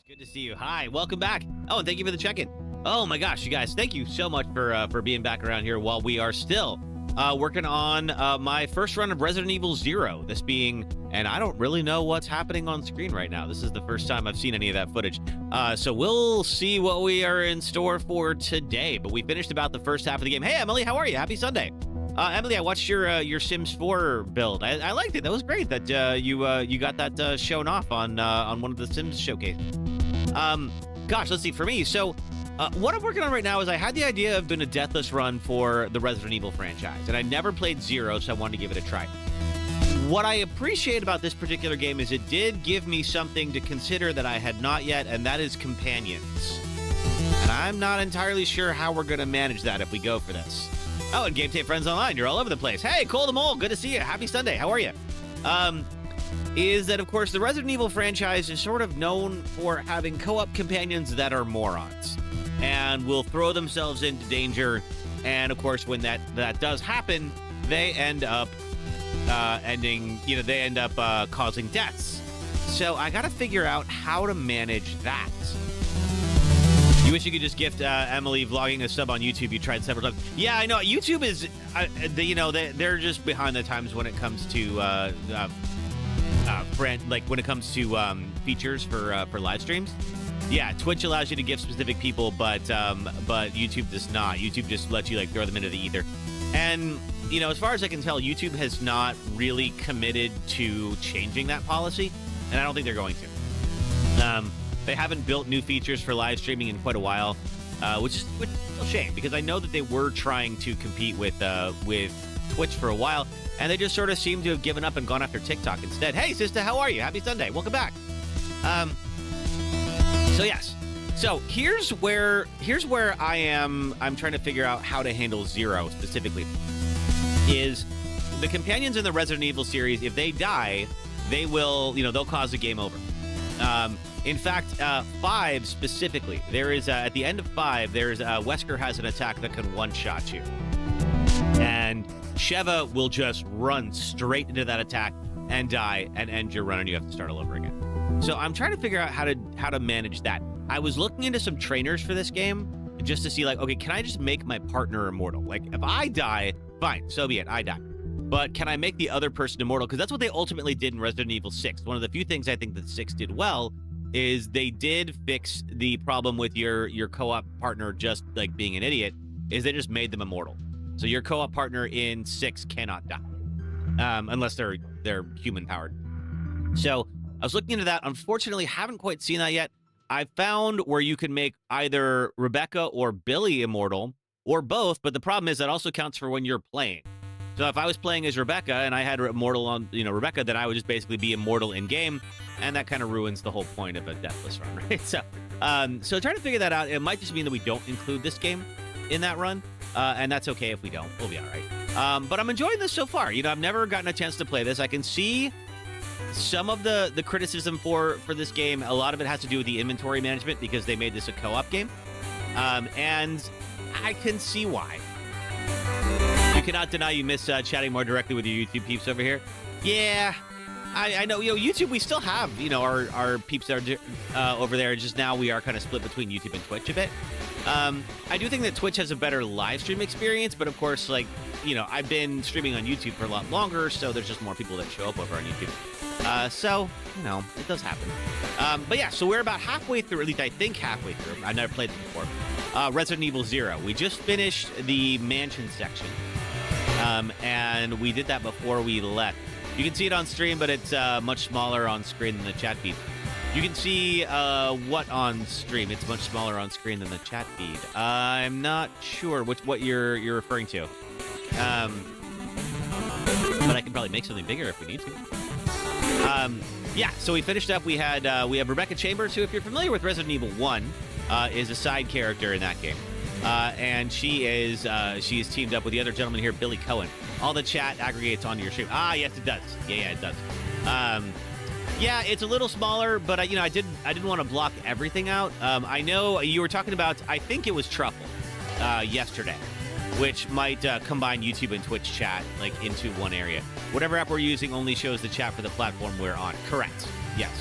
Good to see you. Hi, welcome back. Oh, and thank you for the check-in. Oh my gosh, you guys, thank you so much for being back around here while we are still working on my first run of Resident Evil 0. This being, and I don't really know what's happening on screen right now. This is the first time I've seen any of that footage. So we'll see what we are in store for today. But we finished about the first half of the game. Hey, Emily, how are you? Happy Sunday. Emily, I watched your Sims 4 build. I liked it. That was great that you got that shown off on one of the Sims showcases. Gosh, let's see. For me, so what I'm working on right now is I had the idea of doing a deathless run for the Resident Evil franchise, and I never played 0, so I wanted to give it a try. What I appreciate about this particular game is it did give me something to consider that I had not yet, and that is companions. And I'm not entirely sure how we're going to manage that if we go for this. Oh, and Game Tape Friends Online, you're all over the place. Hey, Cole the Mole, good to see you. Happy Sunday. How are you? Is that, of course, the Resident Evil franchise is sort of known for having co-op companions that are morons and will throw themselves into danger. And, of course, when that does happen, they end up causing deaths. So I got to figure out how to manage that. You wish you could just gift Emily vlogging a sub on YouTube. You tried several times. Yeah, I know. YouTube is, they're just behind the times when it comes to when it comes to features for live streams. Yeah, Twitch allows you to gift specific people, but YouTube does not. YouTube just lets you throw them into the ether. And as far as I can tell, YouTube has not really committed to changing that policy, and I don't think they're going to. They haven't built new features for live streaming in quite a while, which is a shame because I know that they were trying to compete with Twitch for a while, and they just sort of seem to have given up and gone after TikTok instead. Hey, sister, how are you? Happy Sunday. Welcome back. So yes. So here's where I am. I'm trying to figure out how to handle 0 specifically. Is the companions in the Resident Evil series, if they die, they will, they'll cause a game over. In fact, 5 specifically, there is at the end of 5, there's Wesker has an attack that can one-shot you, and Sheva will just run straight into that attack and die and end your run, and you have to start all over again. So I'm trying to figure out how to manage that. I was looking into some trainers for this game just to see, okay, can I just make my partner immortal? If I die, fine, so be it, I die. But can I make the other person immortal? Because that's what they ultimately did in Resident Evil 6. One of the few things I think that 6 did well is they did fix the problem with your co-op partner just being an idiot, is they just made them immortal. So your co-op partner in 6 cannot die, unless they're human powered. So I was looking into that. Unfortunately, haven't quite seen that yet. I found where you can make either Rebecca or Billy immortal, or both, but the problem is that also counts for when you're playing. So if I was playing as Rebecca and I had immortal on, Rebecca, then I would just basically be immortal in game, and that kind of ruins the whole point of a deathless run, right? So trying to figure that out. It might just mean that we don't include this game in that run, and that's okay if we don't. We'll be all right. But I'm enjoying this so far. I've never gotten a chance to play this. I can see some of the criticism for this game. A lot of it has to do with the inventory management because they made this a co-op game, and I can see why. You cannot deny you miss chatting more directly with your YouTube peeps over here. Yeah, I know. YouTube, we still have, our peeps that are over there. Just now we are kind of split between YouTube and Twitch a bit. I do think that Twitch has a better live stream experience, but of course, I've been streaming on YouTube for a lot longer, so there's just more people that show up over on YouTube. So, it does happen. But yeah, so we're about halfway through, at least I think halfway through. I've never played it before. Resident Evil 0. We just finished the mansion section. And we did that before we left. You can see it on stream, but it's much smaller on screen than the chat feed. You can see what on stream? It's much smaller on screen than the chat feed. I'm not sure what you're referring to. But I can probably make something bigger if we need to. Yeah, so we finished up. We have Rebecca Chambers, who, if you're familiar with Resident Evil 1, is a side character in that game. And she is teamed up with the other gentleman here, Billy Cohen. All the chat aggregates onto your stream. Yes, it does. Yeah, it does. Yeah, it's a little smaller, but I didn't want to block everything out. I know you were talking about, I think it was Truffle yesterday, which might combine YouTube and Twitch chat into one area. Whatever app we're using only shows the chat for the platform we're on. Correct. Yes.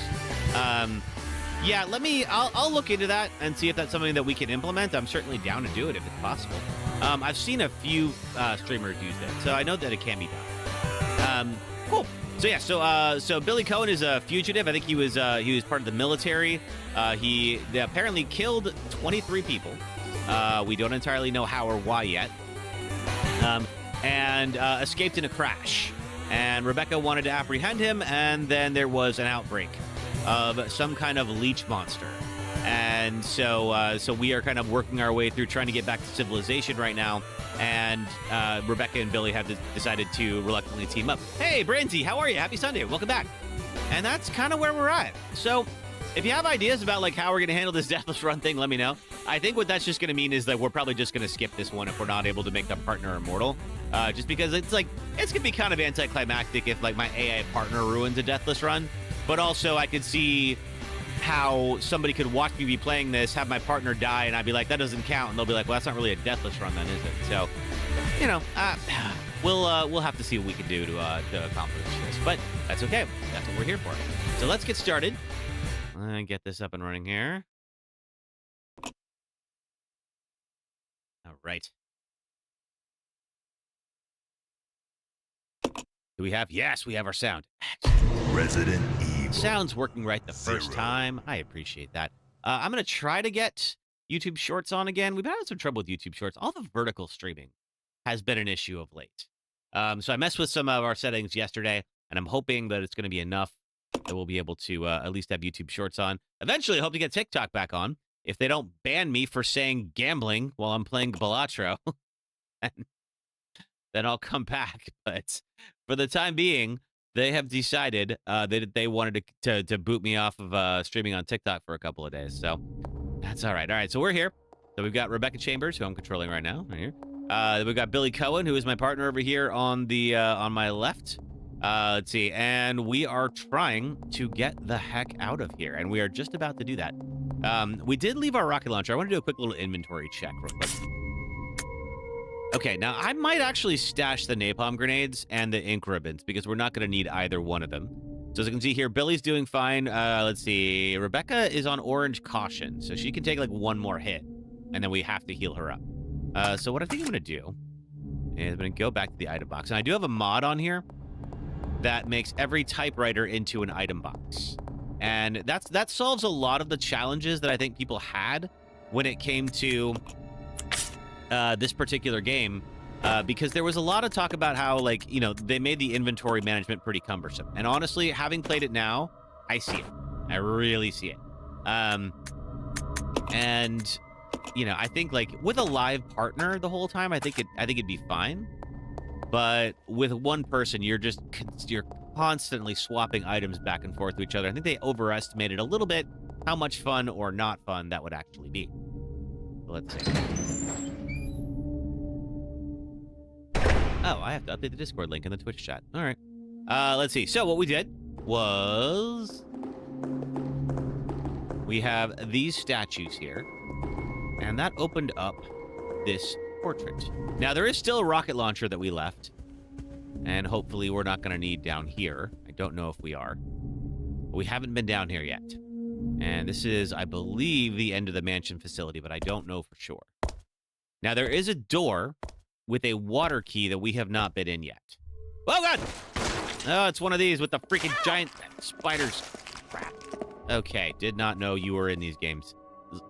Yeah, I'll look into that and see if that's something that we can implement. I'm certainly down to do it if it's possible. I've seen a few streamers use it, so I know that it can be done. Cool. So yeah, so Billy Cohen is a fugitive. I think he was part of the military. They apparently killed 23 people. We don't entirely know how or why yet. And escaped in a crash. And Rebecca wanted to apprehend him, and then there was an outbreak of some kind of leech monster. And so we are kind of working our way through trying to get back to civilization right now. And Rebecca and Billy have decided to reluctantly team up. Hey, Brandy, how are you? Happy Sunday. Welcome back. And that's kind of where we're at. So if you have ideas about like how we're going to handle this Deathless Run thing, let me know. I think what that's just going to mean is that we're probably just going to skip this one if we're not able to make the partner immortal. Just because it's going to be kind of anticlimactic if like my AI partner ruins a Deathless Run. But also I could see how somebody could watch me be playing this, have my partner die, and I'd be like, that doesn't count. And they'll be like, well, that's not really a Deathless Run then, is it? So, you know, we'll have to see what we can do to accomplish this. But that's okay. That's what we're here for. So let's get started. Get this up and running here. All right. Do we have? Yes, we have our sound. Resident Evil. Sound's working right the first time. I appreciate that. I'm going to try to get YouTube Shorts on again. We've had some trouble with YouTube Shorts. All the vertical streaming has been an issue of late. So I messed with some of our settings yesterday, and I'm hoping that it's going to be enough that we'll be able to at least have YouTube Shorts on. Eventually, I hope to get TikTok back on if they don't ban me for saying gambling while I'm playing Balatro. Then I'll come back. But for the time being, they have decided that they wanted to boot me off of streaming on TikTok for a couple of days. So that's all right. All right, so we're here. So we've got Rebecca Chambers, who I'm controlling right now, right here. We've got Billy Cohen, who is my partner over here on the on my left. Let's see. And we are trying to get the heck out of here. And we are just about to do that. We did leave our rocket launcher. I want to do a quick little inventory check real quick. Okay, now I might actually stash the napalm grenades and the ink ribbons because we're not going to need either one of them. So as you can see here, Billy's doing fine. Let's see. Rebecca is on orange caution, so she can take like one more hit, and then we have to heal her up. So what I think I'm going to do is I'm going to go back to the item box. And I do have a mod on here that makes every typewriter into an item box. And that solves a lot of the challenges that I think people had when it came to this particular game, because there was a lot of talk about how, like, you know, they made the inventory management pretty cumbersome. And honestly, having played it now, I see it. I really see it. And you know, I think like with a live partner the whole time, I think it'd be fine. But with one person, you're constantly swapping items back and forth to each other. I think they overestimated a little bit how much fun or not fun that would actually be. Let's see. Oh, I have to update the Discord link in the Twitch chat. All right. Let's see. So what we did was we have these statues here, and that opened up this portrait. Now, there is still a rocket launcher that we left, and hopefully we're not going to need down here. I don't know if we are. But we haven't been down here yet. And this is, I believe, the end of the mansion facility, but I don't know for sure. Now, there is a door with a water key that we have not been in yet. Oh, God! Oh, it's one of these with the freaking giant spiders. Crap. Okay, did not know you were in these games.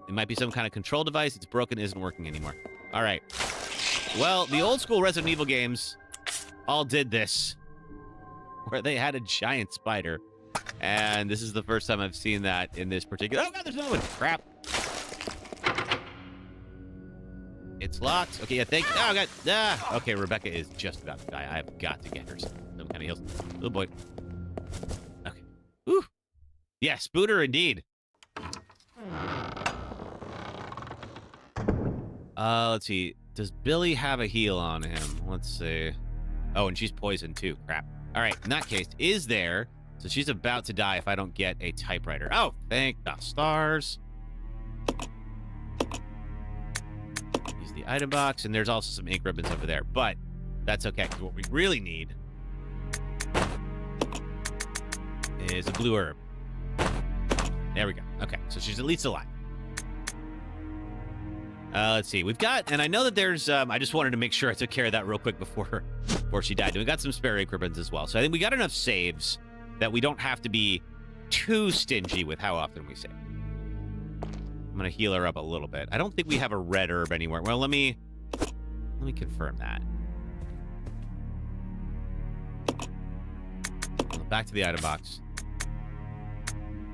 It might be some kind of control device. It's broken, isn't working anymore. All right. Well, the old school Resident Evil games all did this, where they had a giant spider. And this is the first time I've seen that in this particular... Oh, God, there's another one. Crap. It's locked. Okay, yeah, thank you. Oh, God. Ah. Okay, Rebecca is just about to die. I've got to get her some kind of heals. Oh, boy. Okay. Whew. Yes, Booter indeed. Let's see. Does Billy have a heal on him? Let's see. Oh, and she's poisoned too. Crap. All right, in that case, is there... So she's about to die if I don't get a typewriter. Oh, thank the stars. Use the item box, and there's also some ink ribbons over there, but that's okay, because what we really need is a blue herb. There we go. Okay, so she's at least alive. Let's see. We've got, and I know that there's, I just wanted to make sure I took care of that real quick before she died. And we got some spare ink ribbons as well. So I think we got enough saves that we don't have to be too stingy with how often we save. I'm going to heal her up a little bit. I don't think we have a red herb anywhere. Well, let me confirm that. Back to the item box.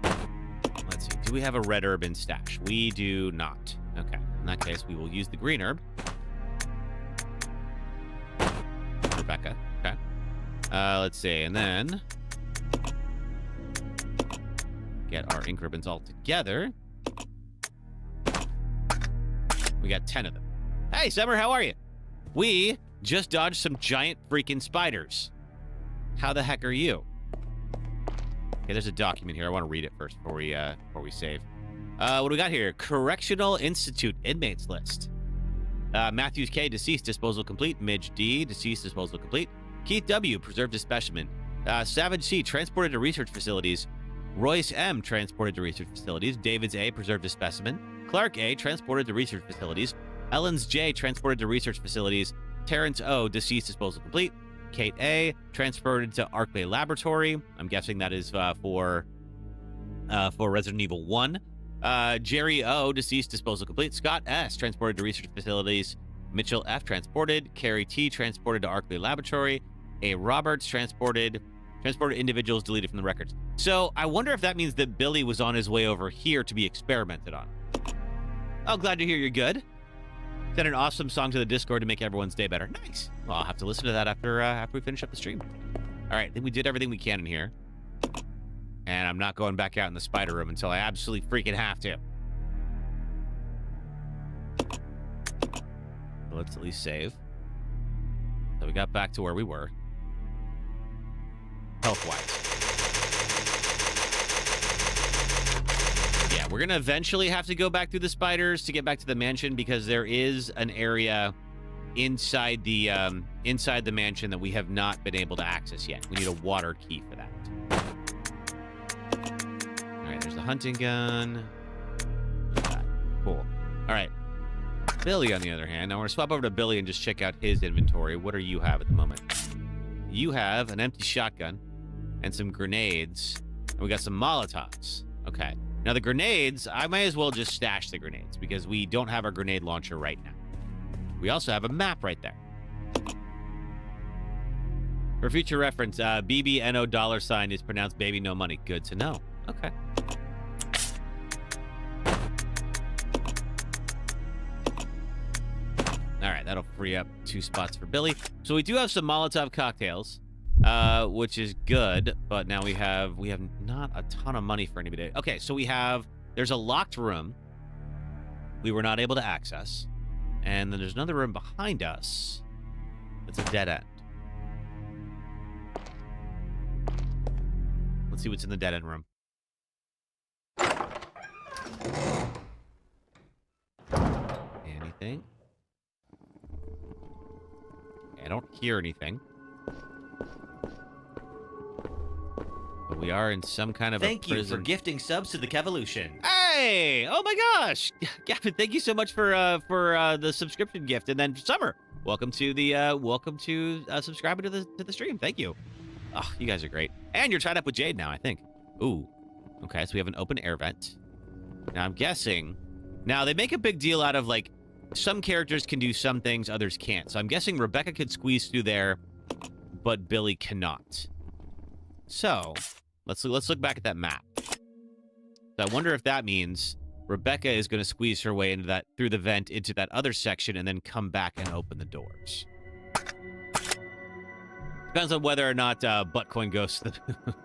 Let's see. Do we have a red herb in stash? We do not. Okay. In that case, we will use the green herb. Rebecca. Okay. Let's see. And then get our ink ribbons all together. We got 10 of them. Hey, Summer, how are you? We just dodged some giant freaking spiders. How the heck are you? Okay, there's a document here. I want to read it first before we save. What do we got here? Correctional Institute inmates list. Matthews K, deceased, disposal complete. Midge D, deceased, disposal complete. Keith W, preserved as specimen. Savage C, transported to research facilities. Royce M, transported to research facilities. Davids A, preserved as specimen. Clark A, transported to research facilities. Ellens J, transported to research facilities. Terrence O, deceased, disposal complete. Kate A, transported to Arc Bay Laboratory. I'm guessing that is for Resident Evil 1. Jerry O, deceased, disposal complete. Scott S, transported to research facilities. Mitchell F, transported. Carrie T, transported to Arc Bay Laboratory. A. Roberts, transported individuals deleted from the records. So I wonder if that means that Billy was on his way over here to be experimented on. Oh, glad to hear you're good. Send an awesome song to the Discord to make everyone's day better. Nice. Well, I'll have to listen to that after we finish up the stream. All right, I think we did everything we can in here. And I'm not going back out in the spider room until I absolutely freaking have to. So let's at least save. So we got back to where we were. Health-wise. Yeah, we're going to eventually have to go back through the spiders to get back to the mansion because there is an area inside the mansion that we have not been able to access yet. We need a water key for that. All right, there's the hunting gun. Cool. All right. Billy, on the other hand, I want to swap over to Billy and just check out his inventory. What do you have at the moment? You have an empty shotgun and some grenades, and we got some Molotovs. Okay. Now, the grenades, I might as well just stash the grenades because we don't have our grenade launcher right now. We also have a map right there. For future reference, BBNO $ is pronounced baby no money. Good to know. Okay. All right, that'll free up 2 spots for Billy. So we do have some Molotov cocktails, which is good, but now we have not a ton of money for anybody. Okay, so there's a locked room we were not able to access, and then there's another room behind us that's a dead end. Let's see what's in the dead end room. Anything? I don't hear anything. But we are in some kind of Thank a prison. you for gifting subs to the Kevolution. Hey! Oh my gosh! Gavin, thank you so much for the subscription gift. And then Summer, welcome to subscribing to the stream. Thank you. Oh, you guys are great. And you're tied up with Jade now, I think. Ooh. Okay, so we have an open air vent. Now I'm guessing. Now they make a big deal out of like some characters can do some things, others can't. So I'm guessing Rebecca could squeeze through there, but Billy cannot. So let's look back at that map. So I wonder if that means Rebecca is going to squeeze her way through the vent into that other section and then come back and open the doors. Depends on whether or not Buttcoin goes to the...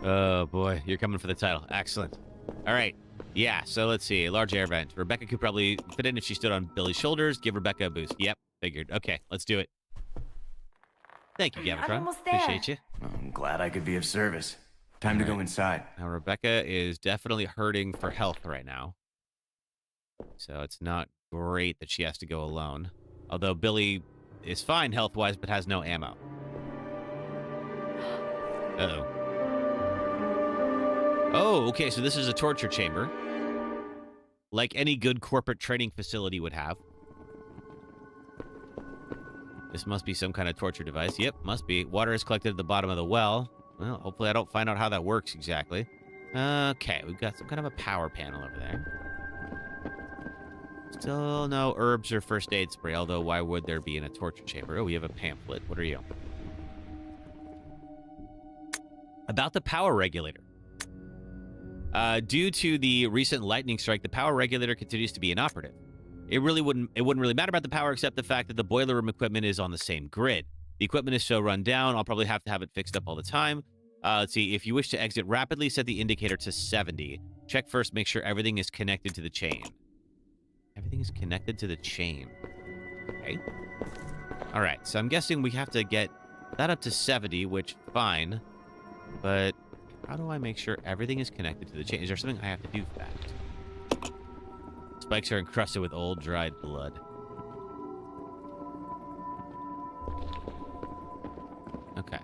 Oh boy, you're coming for the title. Excellent. All right. Yeah, so let's see. Large air vent. Rebecca could probably fit in if she stood on Billy's shoulders. Give Rebecca a boost. Yep, figured. Okay, let's do it. Thank you, Gavitron. Appreciate you. I'm glad I could be of service. Time to go inside. Now, Rebecca is definitely hurting for health right now. So it's not great that she has to go alone. Although Billy is fine health-wise, but has no ammo. Uh-oh. Oh, okay, so this is a torture chamber. Like any good corporate training facility would have. This must be some kind of torture device. Yep, must be. Water is collected at the bottom of the well. Well, hopefully I don't find out how that works exactly. Okay, we've got some kind of a power panel over there. Still no herbs or first aid spray, although why would there be in a torture chamber? Oh, we have a pamphlet. What are you? About the power regulator. Due to the recent lightning strike, the power regulator continues to be inoperative. It wouldn't really matter about the power except the fact that the boiler room equipment is on the same grid. The equipment is so run down, I'll probably have to have it fixed up all the time. Let's see, if you wish to exit rapidly, set the indicator to 70. Check first, make sure everything is connected to the chain. Everything is connected to the chain. Okay. All right, so I'm guessing we have to get that up to 70, which, fine. But how do I make sure everything is connected to the chain? Is there something I have to do for that? Spikes are encrusted with old, dried blood. Okay.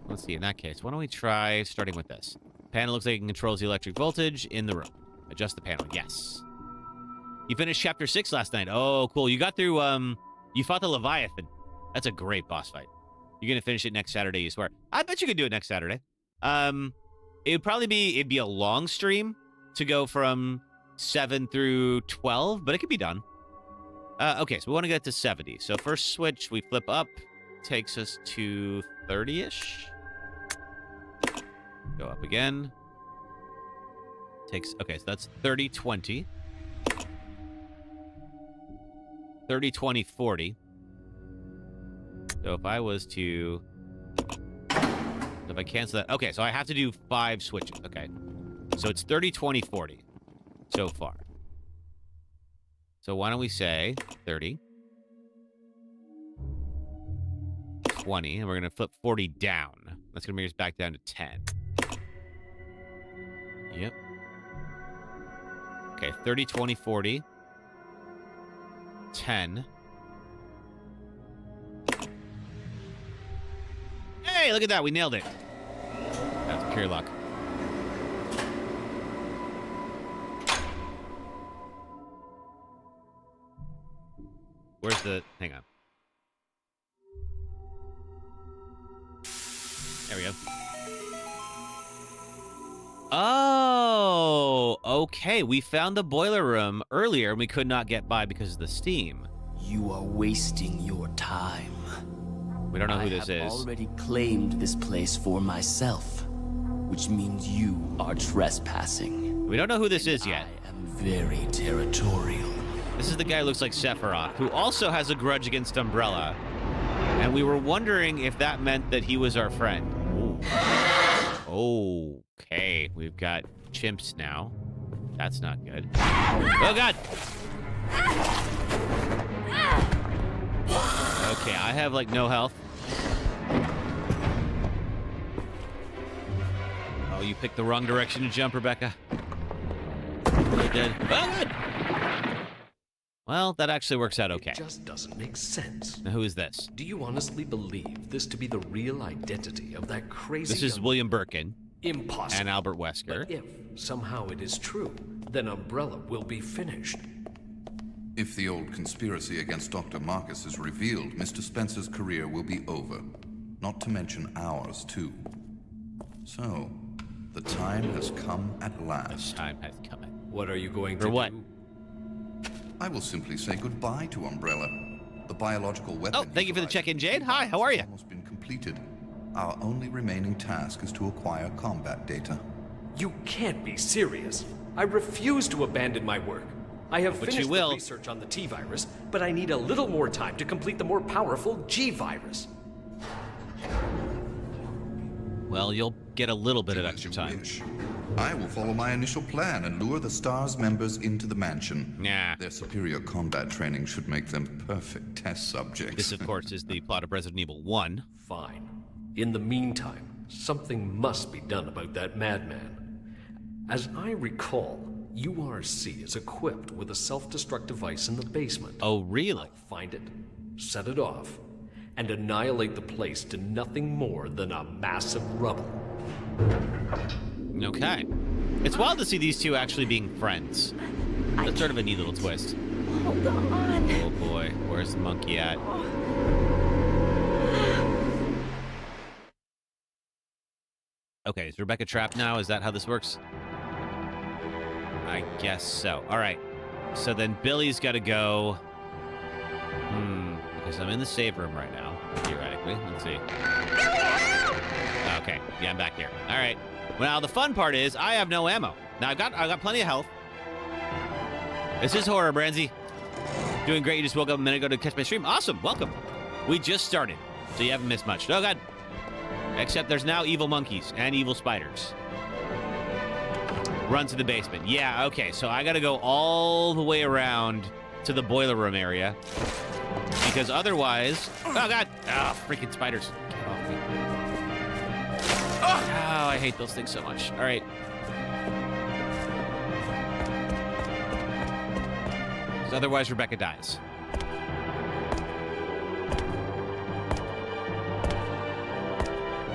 Let's see, in that case, why don't we try starting with this? Panel looks like it controls the electric voltage in the room. Adjust the panel, yes. You finished chapter 6 last night. Oh, cool. You got through, you fought the Leviathan. That's a great boss fight. You're gonna finish it next Saturday, you swear. I bet you could do it next Saturday. It'd be a long stream to go from 7 through 12, but it could be done. Okay, so we want to get to 70. So first switch, we flip up, takes us to 30-ish. Go up again. Okay, so that's 30, 20. 30, 20, 40. So if I was to... If I cancel that... Okay, so I have to do 5 switches. Okay. So it's 30, 20, 40 so far. So why don't we say 30, 20, and we're going to flip 40 down. That's going to bring us back down to 10. Yep. Okay, 30, 20, 40. 10. Hey, look at that. We nailed it. That's pure luck. Where's the... Hang on. There we go. Oh, okay. We found the boiler room earlier and we could not get by because of the steam. You are wasting your time. We don't know who this is. I have already claimed this place for myself, which means you are trespassing. We don't know who this is yet. I am very territorial. This is the guy who looks like Sephiroth, who also has a grudge against Umbrella. And we were wondering if that meant that he was our friend. Ooh. Okay, we've got chimps now. That's not good. Oh, God! Okay, I have, like, no health. Oh, you picked the wrong direction to jump, Rebecca. You're dead. Oh, God! Well, that actually works out okay. It just doesn't make sense. Now, who is this? Do you honestly believe this to be the real identity of that crazy... This is William Birkin. Impossible. And Albert Wesker. But if somehow it is true, then Umbrella will be finished. If the old conspiracy against Dr. Marcus is revealed, Mr. Spencer's career will be over. Not to mention ours, too. So, the time has come at last. The time has come. What are you going to For what? do? I will simply say goodbye to Umbrella. The biological weapon... Oh, thank you for the check-in, Jade. Hi, how are you? ...has almost been completed. Our only remaining task is to acquire combat data. You can't be serious. I refuse to abandon my work. I have But finished you will. the research on the T-virus, but I need a little more time to complete the more powerful G-virus. Well, you'll get a little bit of Do extra as you time. wish. I will follow my initial plan and lure the STARS members into the mansion. Nah. Their superior combat training should make them perfect test subjects. This, of course, is the plot of Resident Evil 1. Fine. In the meantime, something must be done about that madman. As I recall, URC is equipped with a self-destruct device in the basement. Oh, really? I'll find it, set it off, and annihilate the place to nothing more than a mass of rubble. Okay. It's wild to see these two actually being friends. That's sort of a neat little twist. Hold on. Oh boy, where's the monkey at? Okay, is Rebecca trapped now? Is that how this works? I guess so. All right. So then Billy's got to go. Because I'm in the save room right now, theoretically. Let's see. Okay, yeah, I'm back here. All right. Well, the fun part is I have no ammo. Now I got plenty of health. This is horror, Branzy. Doing great. You just woke up a minute ago to catch my stream. Awesome. Welcome. We just started, so you haven't missed much. Oh God. Except there's now evil monkeys and evil spiders. Run to the basement. Yeah. Okay. So I got to go all the way around to the boiler room area. Because otherwise... Oh, God. Oh, freaking spiders. Get off me. Oh, I hate those things so much. All right. Because otherwise, Rebecca dies.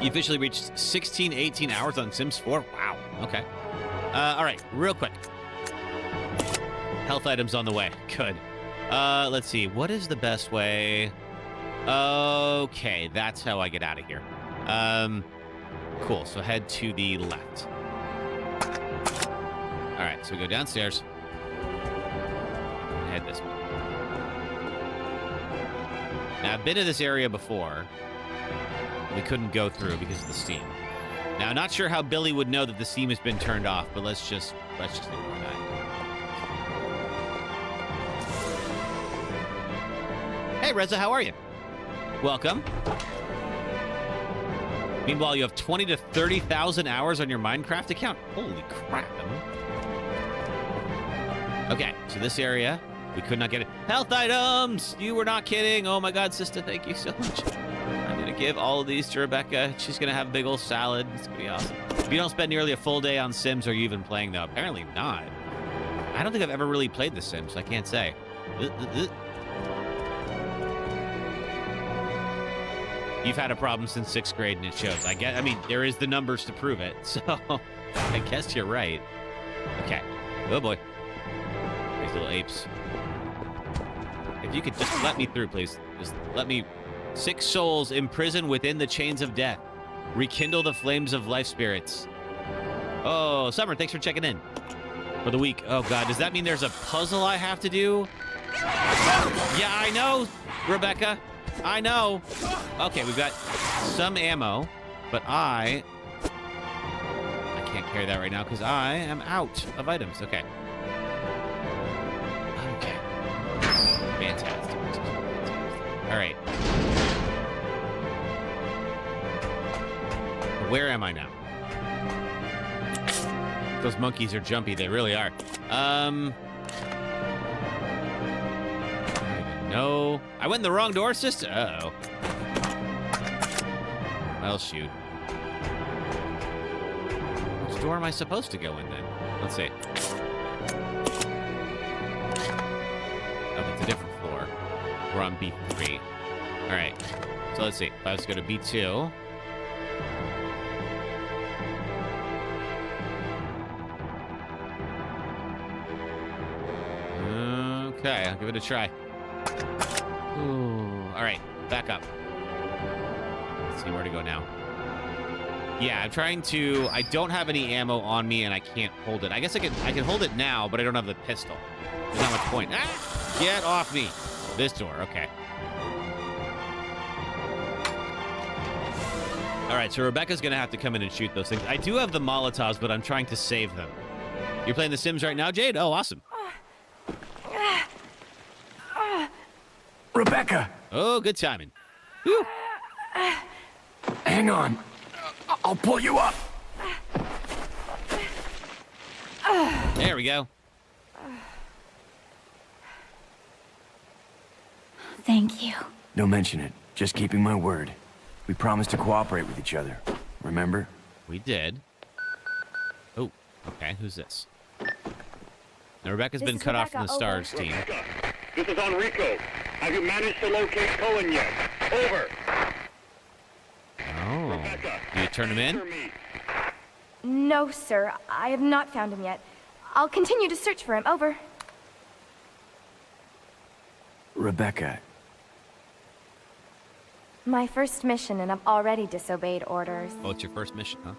You officially reached 16, 18 hours on Sims 4? Wow. Okay. All right. Real quick. Health items on the way. Good. Let's see. What is the best way? Okay, that's how I get out of here. Cool. So head to the left. All right, so we go downstairs. Head this way. Now, I've been to this area before. We couldn't go through because of the steam. Now, not sure how Billy would know that the steam has been turned off, but let's just ignore that. Hey, Reza, how are you? Welcome. Meanwhile, you have 20 to 30,000 hours on your Minecraft account. Holy crap. Okay, so this area, we could not get it. Health items! You were not kidding. Oh my God, sister, thank you so much. I'm going to give all of these to Rebecca. She's going to have a big old salad. It's going to be awesome. If you don't spend nearly a full day on Sims, are you even playing, though? Apparently not. I don't think I've ever really played The Sims. I can't say. You've had a problem since 6th grade, and it shows. I mean, there is the numbers to prove it, so I guess you're right. Okay. Oh, boy. These little apes. If you could just let me through, please. Just let me... 6 souls imprisoned within the chains of death. Rekindle the flames of life spirits. Oh, Summer, thanks for checking in. For the week. Oh, God. Does that mean there's a puzzle I have to do? Yeah, I know, Rebecca. I know. Okay, we've got some ammo, but I can't carry that right now because I am out of items. Okay. Okay. Fantastic. All right. Where am I now? Those monkeys are jumpy. They really are. I don't even know. I went in the wrong door, sister. Uh-oh. Well, shoot. Which door am I supposed to go in, then? Let's see. Oh, it's a different floor. We're on B3. All right. So let's see. If I was to go to B2... Okay, I'll give it a try. Ooh, all right, back up. Let's see where to go now. Yeah, I'm trying to... I don't have any ammo on me, and I can't hold it. I guess I can hold it now, but I don't have the pistol. There's not much point. Ah! Get off me. This door, okay. All right, so Rebecca's going to have to come in and shoot those things. I do have the Molotovs, but I'm trying to save them. You're playing The Sims right now, Jade? Oh, awesome. Rebecca! Oh, good timing. Whew. Hang on. I'll pull you up. There we go. Thank you. Don't mention it. Just keeping my word. We promised to cooperate with each other. Remember? We did. Oh, okay. Who's this? Now, Rebecca's been cut off from the Stars team. Rebecca, this is Enrico. Have you managed to locate Cohen yet? Over. Oh. Rebecca, Do you turn him in? answer me. No, sir. I have not found him yet. I'll continue to search for him. Over. Rebecca, My first mission, and I've already disobeyed orders. Oh, it's your first mission, huh?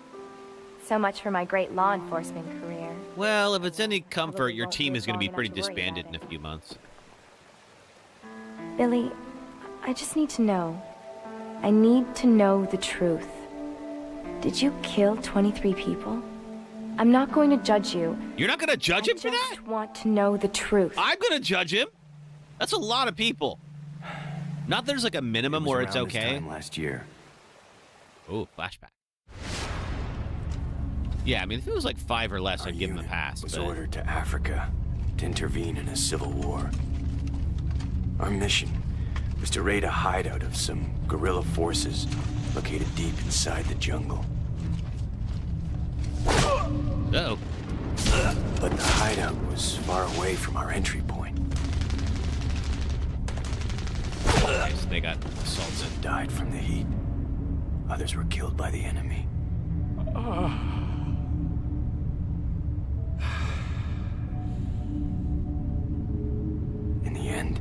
So much for my great law enforcement career. Well, if it's any comfort, Probably your won't team live is going to long be pretty enough to worry disbanded about in a few months. Billy, I just need to know. I need to know the truth. Did you kill 23 people? I'm not going to judge you. You're not going to judge him for that? I just want to know the truth. I'm going to judge him. That's a lot of people. Not there's like a minimum where it's around this okay. time last year. Oh, flashback. Yeah, I mean, if it was like 5 or less, Our I'd give him a unit pass. was But ordered to Africa to intervene in a civil war. Our mission was to raid a hideout of some guerrilla forces located deep inside the jungle. Uh-oh. But the hideout was far away from our entry point. Okay, so they got assaulted. Some died from the heat. Others were killed by the enemy. In the end,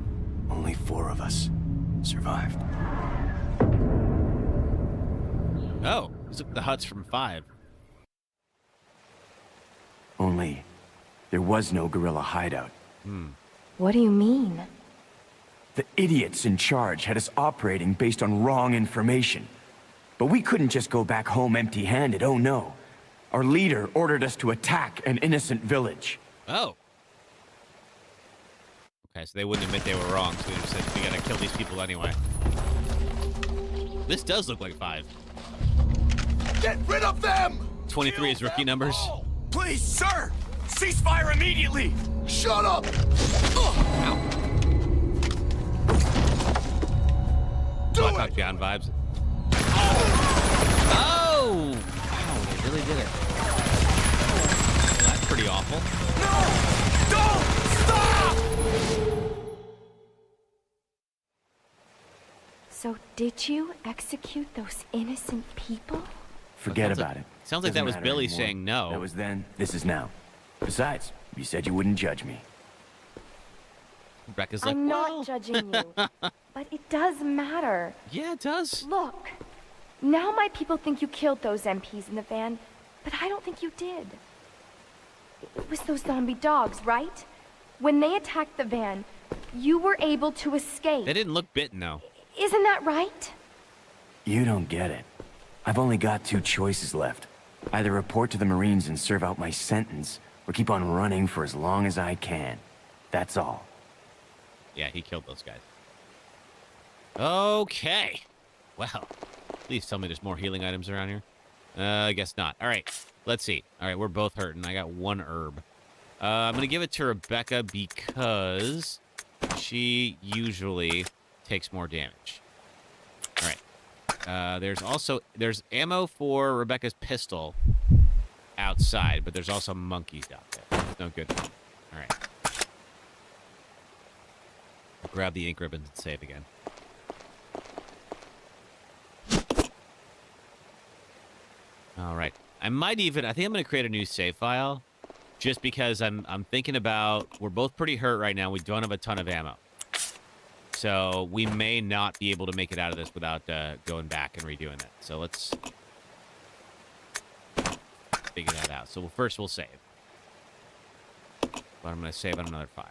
only 4 of us survived. Oh, these are the huts from 5. Only, there was no guerrilla hideout. What do you mean? The idiots in charge had us operating based on wrong information. But we couldn't just go back home empty-handed, oh no. Our leader ordered us to attack an innocent village. Oh. Okay, so they wouldn't admit they were wrong, so they just said, we gotta kill these people anyway. This does look like 5. Get rid of them! 23 is rookie numbers. Please, sir! Ceasefire immediately! Shut up! Blackhawk Down vibes. Oh! Wow, they really did it. Well, that's pretty awful. Don't! Stop! So did you execute those innocent people? Forget Sounds like- about it. sounds like Doesn't that was matter Billy anymore. saying no. That was then, this is now. Besides, you said you wouldn't judge me. Rebecca's like, I'm well, not judging you, but it does matter. yeah, it does. Look, now my people think you killed those MPs in the van, but I don't think you did. It was those zombie dogs, right? When they attacked the van, you were able to escape. They didn't look bitten, though. Isn't that right? You don't get it. I've only got 2 choices left. Either report to the Marines and serve out my sentence, or keep on running for as long as I can. That's all. Yeah, he killed those guys. Okay. Well, please tell me there's more healing items around here. I guess not. All right, let's see. All right, we're both hurting. I got 1 herb. I'm going to give it to Rebecca because she usually takes more damage. All right. There's ammo for Rebecca's pistol outside, but there's also monkeys out there. No good. All right. I'll grab the ink ribbons and save again. All right. I think I'm going to create a new save file just because I'm thinking about, we're both pretty hurt right now. We don't have a ton of ammo. So we may not be able to make it out of this without going back and redoing that. So let's figure that out. So first we'll save. But I'm going to save on another 5.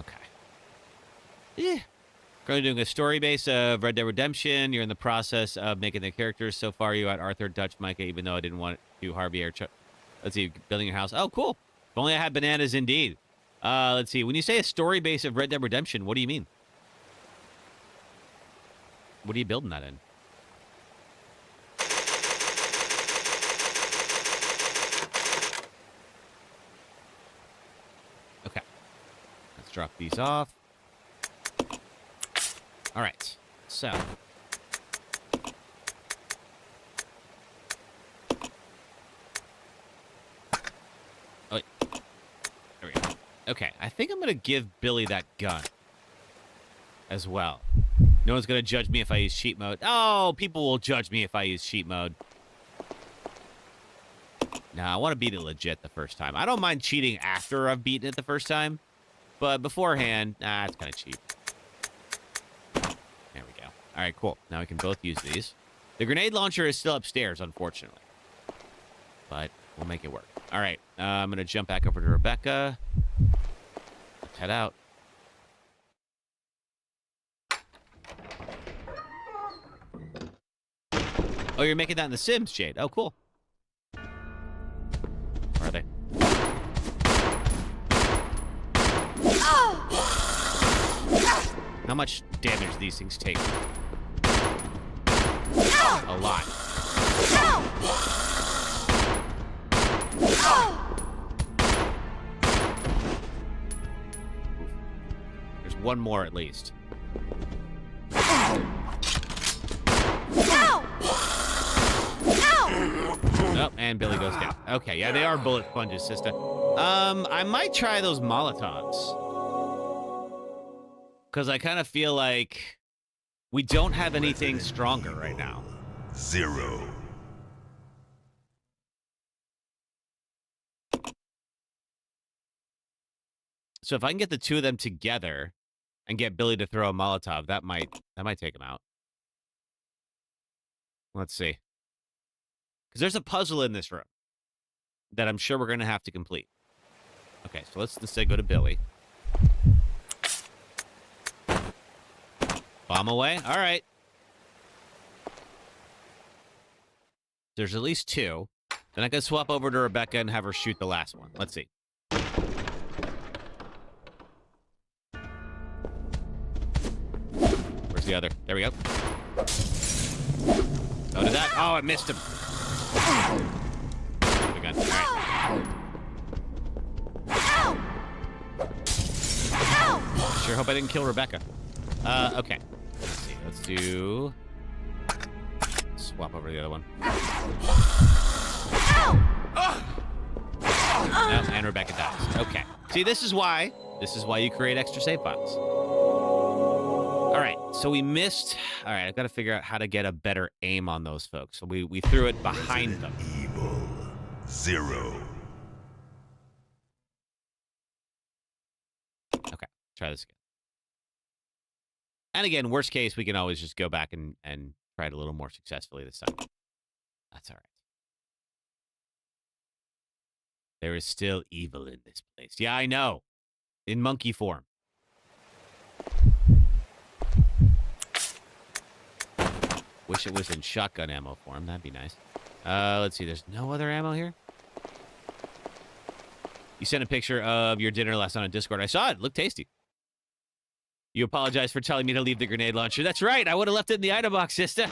Okay. Yeah. Currently doing a story base of Red Dead Redemption. You're in the process of making the characters. So far, you got Arthur, Dutch, Micah, even though I didn't want to do Harvey or let's see, building your house. Oh, cool. If only I had bananas indeed. Let's see. When you say a story base of Red Dead Redemption, what do you mean? What are you building that in? Okay. Let's drop these off. All right. So. Oh, wait. There we go. Okay. I think I'm going to give Billy that gun as well. No one's going to judge me if I use cheat mode. Oh, people will judge me if I use cheat mode. No, I want to beat it legit the first time. I don't mind cheating after I've beaten it the first time, but beforehand, it's kind of cheap. There we go. All right, cool. Now we can both use these. The grenade launcher is still upstairs, unfortunately, but we'll make it work. All right, I'm going to jump back over to Rebecca. Let's head out. Oh, you're making that in The Sims, Jade. Oh, cool. Where are they? How much damage do these things take? A lot. There's one more at least. Oh, and Billy goes down. Okay, yeah, they are bullet sponges, sister. I might try those Molotovs. Because I kind of feel like we don't have anything stronger right now. 0. So if I can get the two of them together and get Billy to throw a Molotov, that might take him out. Let's see. Because there's a puzzle in this room that I'm sure we're going to have to complete. Okay, so let's say go to Billy. Bomb away. All right. There's at least 2. Then I can swap over to Rebecca and have her shoot the last one. Let's see. Where's the other? There we go. Oh, did that? Oh, I missed him. The gun. All right. Sure hope I didn't kill Rebecca. Okay. Let's see. Let's do... Swap over to the other one. No, and Rebecca dies. Okay. See, this is why you create extra save files. All right, so we missed. All right, I've got to figure out how to get a better aim on those folks. So we threw it behind them. Evil. 0. Okay, try this again. And again, worst case, we can always just go back and try it a little more successfully this time. That's all right. There is still evil in this place. Yeah, I know. In monkey form. Wish it was in shotgun ammo form. That'd be nice. Let's see. There's no other ammo here. You sent a picture of your dinner last night on Discord. I saw it. It looked tasty. You apologize for telling me to leave the grenade launcher. That's right. I would have left it in the item box, sister.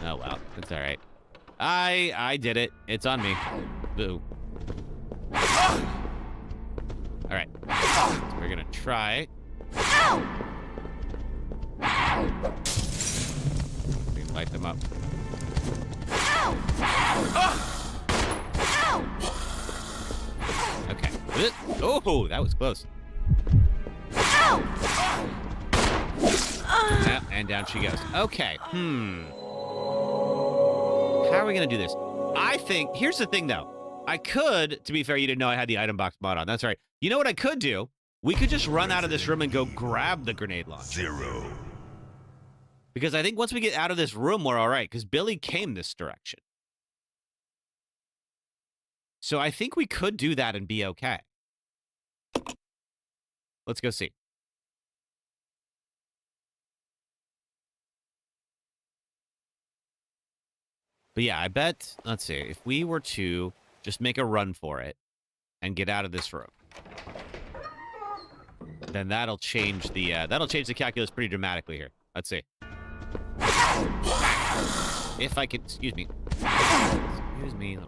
Oh, well. That's all right. I did it. It's on me. Boo. All right. So we're going to try. We can light them up. Okay. Oh, that was close. And down she goes. Okay. How are we going to do this? I think, here's the thing, though. I could, to be fair, you didn't know I had the item box mod on. That's right. You know what I could do? We could just run out of this room and go grab the grenade launcher. 0. Because I think once we get out of this room, we're all right. Because Billy came this direction. So I think we could do that and be okay. Let's go see. But yeah, I bet, let's see, if we were to just make a run for it and get out of this room, then that'll change the calculus pretty dramatically here. Let's see. If I could, excuse me. Excuse me. No!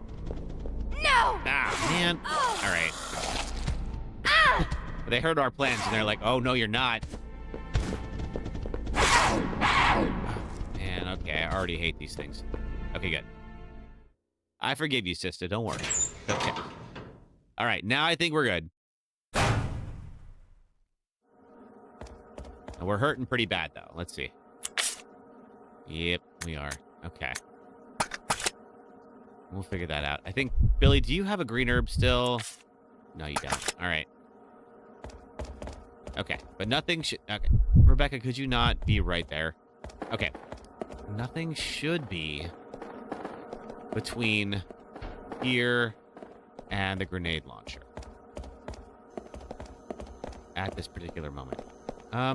Ah, man. All right. They heard our plans and they're like, oh, no, you're not. Man, okay, I already hate these things. Okay, good. I forgive you, sister. Don't worry. Okay. All right, now I think we're good. We're hurting pretty bad, though. Let's see. Yep, we are. Okay. We'll figure that out. I think, Billy, do you have a green herb still? No, you don't. All right. Okay, but nothing should... Okay. Rebecca, could you not be right there? Okay. Nothing should be between here and the grenade launcher at this particular moment.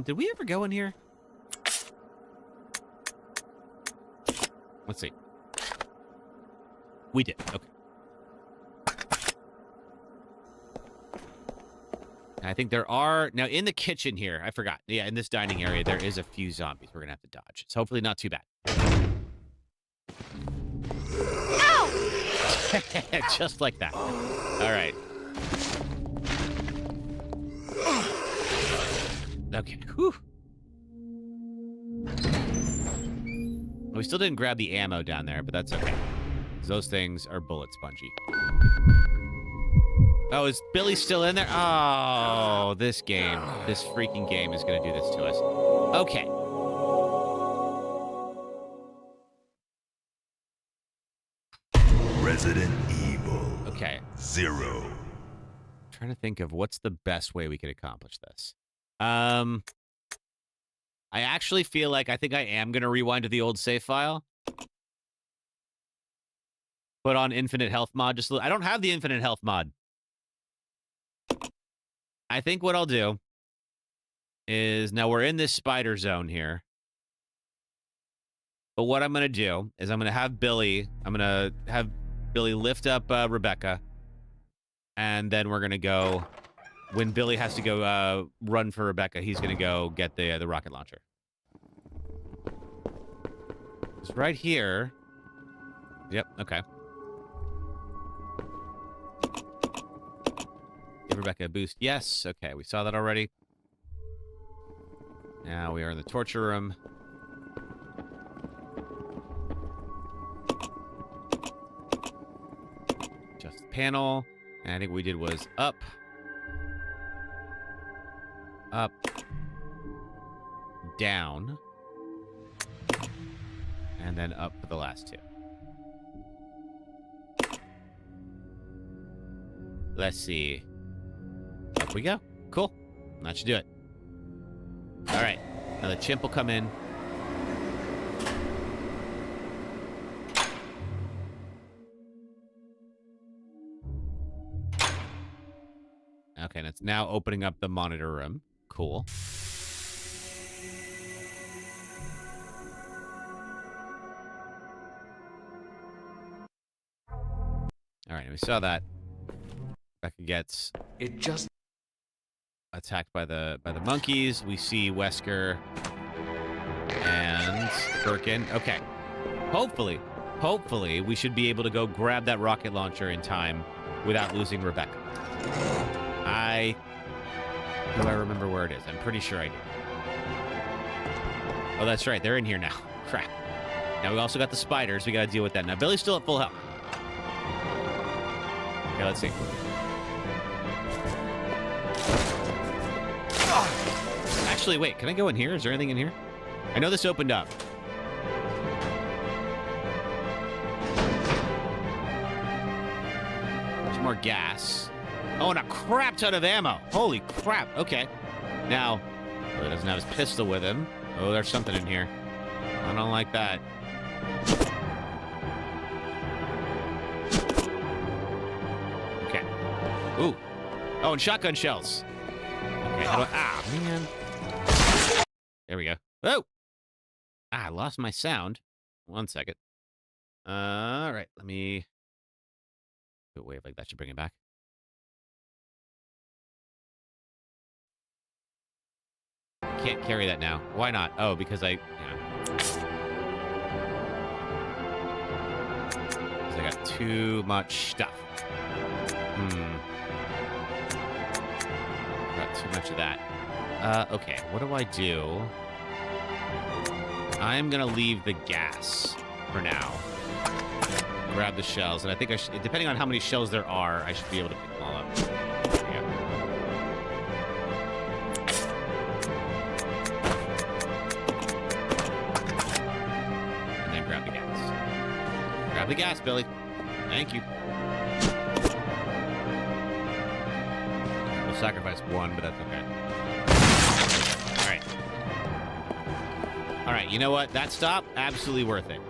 Did we ever go in here? Let's see. We did. Okay. I think there are... Now, in the kitchen here, I forgot. Yeah, in this dining area, there is a few zombies we're going to have to dodge. It's hopefully not too bad. Ow! Just like that. All right. Okay. Whew. We still didn't grab the ammo down there, but that's okay. Those things are bullet spongy. Oh, is Billy still in there? Oh, this game. This freaking game is going to do this to us. Okay. Resident Evil. Okay. 0. Trying to think of what's the best way we could accomplish this. I actually feel like I think I am going to rewind to the old save file. Put on infinite health mod. I don't have the infinite health mod. I think what I'll do is, now we're in this spider zone here. But what I'm going to do is I'm going to have Billy lift up Rebecca. And then we're going to go, when Billy has to go run for Rebecca, he's going to go get the rocket launcher. It's right here. Yep, okay. Give Rebecca a boost. Yes, okay, we saw that already. Now we are in the torture room. Just the panel. And I think what we did was up. Up. Down. And then up for the last two. Let's see. Up we go. Cool. That should do it. All right. Now the chimp will come in. Okay, and it's now opening up the monitor room. Cool. All right, we saw that. Becca gets attacked by the monkeys. We see Wesker and Birkin. Okay. Hopefully we should be able to go grab that rocket launcher in time without losing Rebecca. Do I remember where it is? I'm pretty sure I do. Oh, that's right. They're in here now. Crap. Now we also got the spiders. We got to deal with that. Now Billy's still at full health. Okay, let's see. Actually, wait. Can I go in here? Is there anything in here? I know this opened up. There's more gas. Oh, and a crap ton of ammo. Holy crap. Okay. Now, he doesn't have his pistol with him. Oh, there's something in here. I don't like that. Okay. Ooh. Oh, and shotgun shells. Okay, how do I... Ah, man. There we go. Oh! Ah, I lost my sound. 1 second. All right, let me... do a wave like that should bring it back. Can't carry that now. Why not? Oh, because I got too much stuff. Got too much of that. Okay, what do I do? I'm gonna leave the gas for now. Grab the shells, and I think I should, depending on how many shells there are, I should be able to pick them all up. There we go. Grab the gas, Billy. Thank you. We'll sacrifice one, but that's okay. All right, you know what? That stop, absolutely worth it.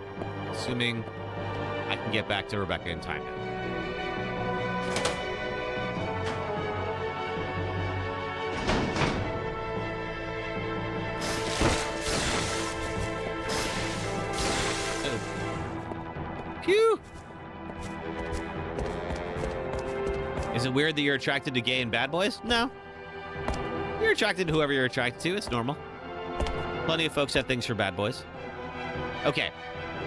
Assuming I can get back to Rebecca in time now. Phew! Is it weird that you're attracted to gay and bad boys? No. You're attracted to whoever you're attracted to. It's normal. Plenty of folks have things for bad boys. Okay.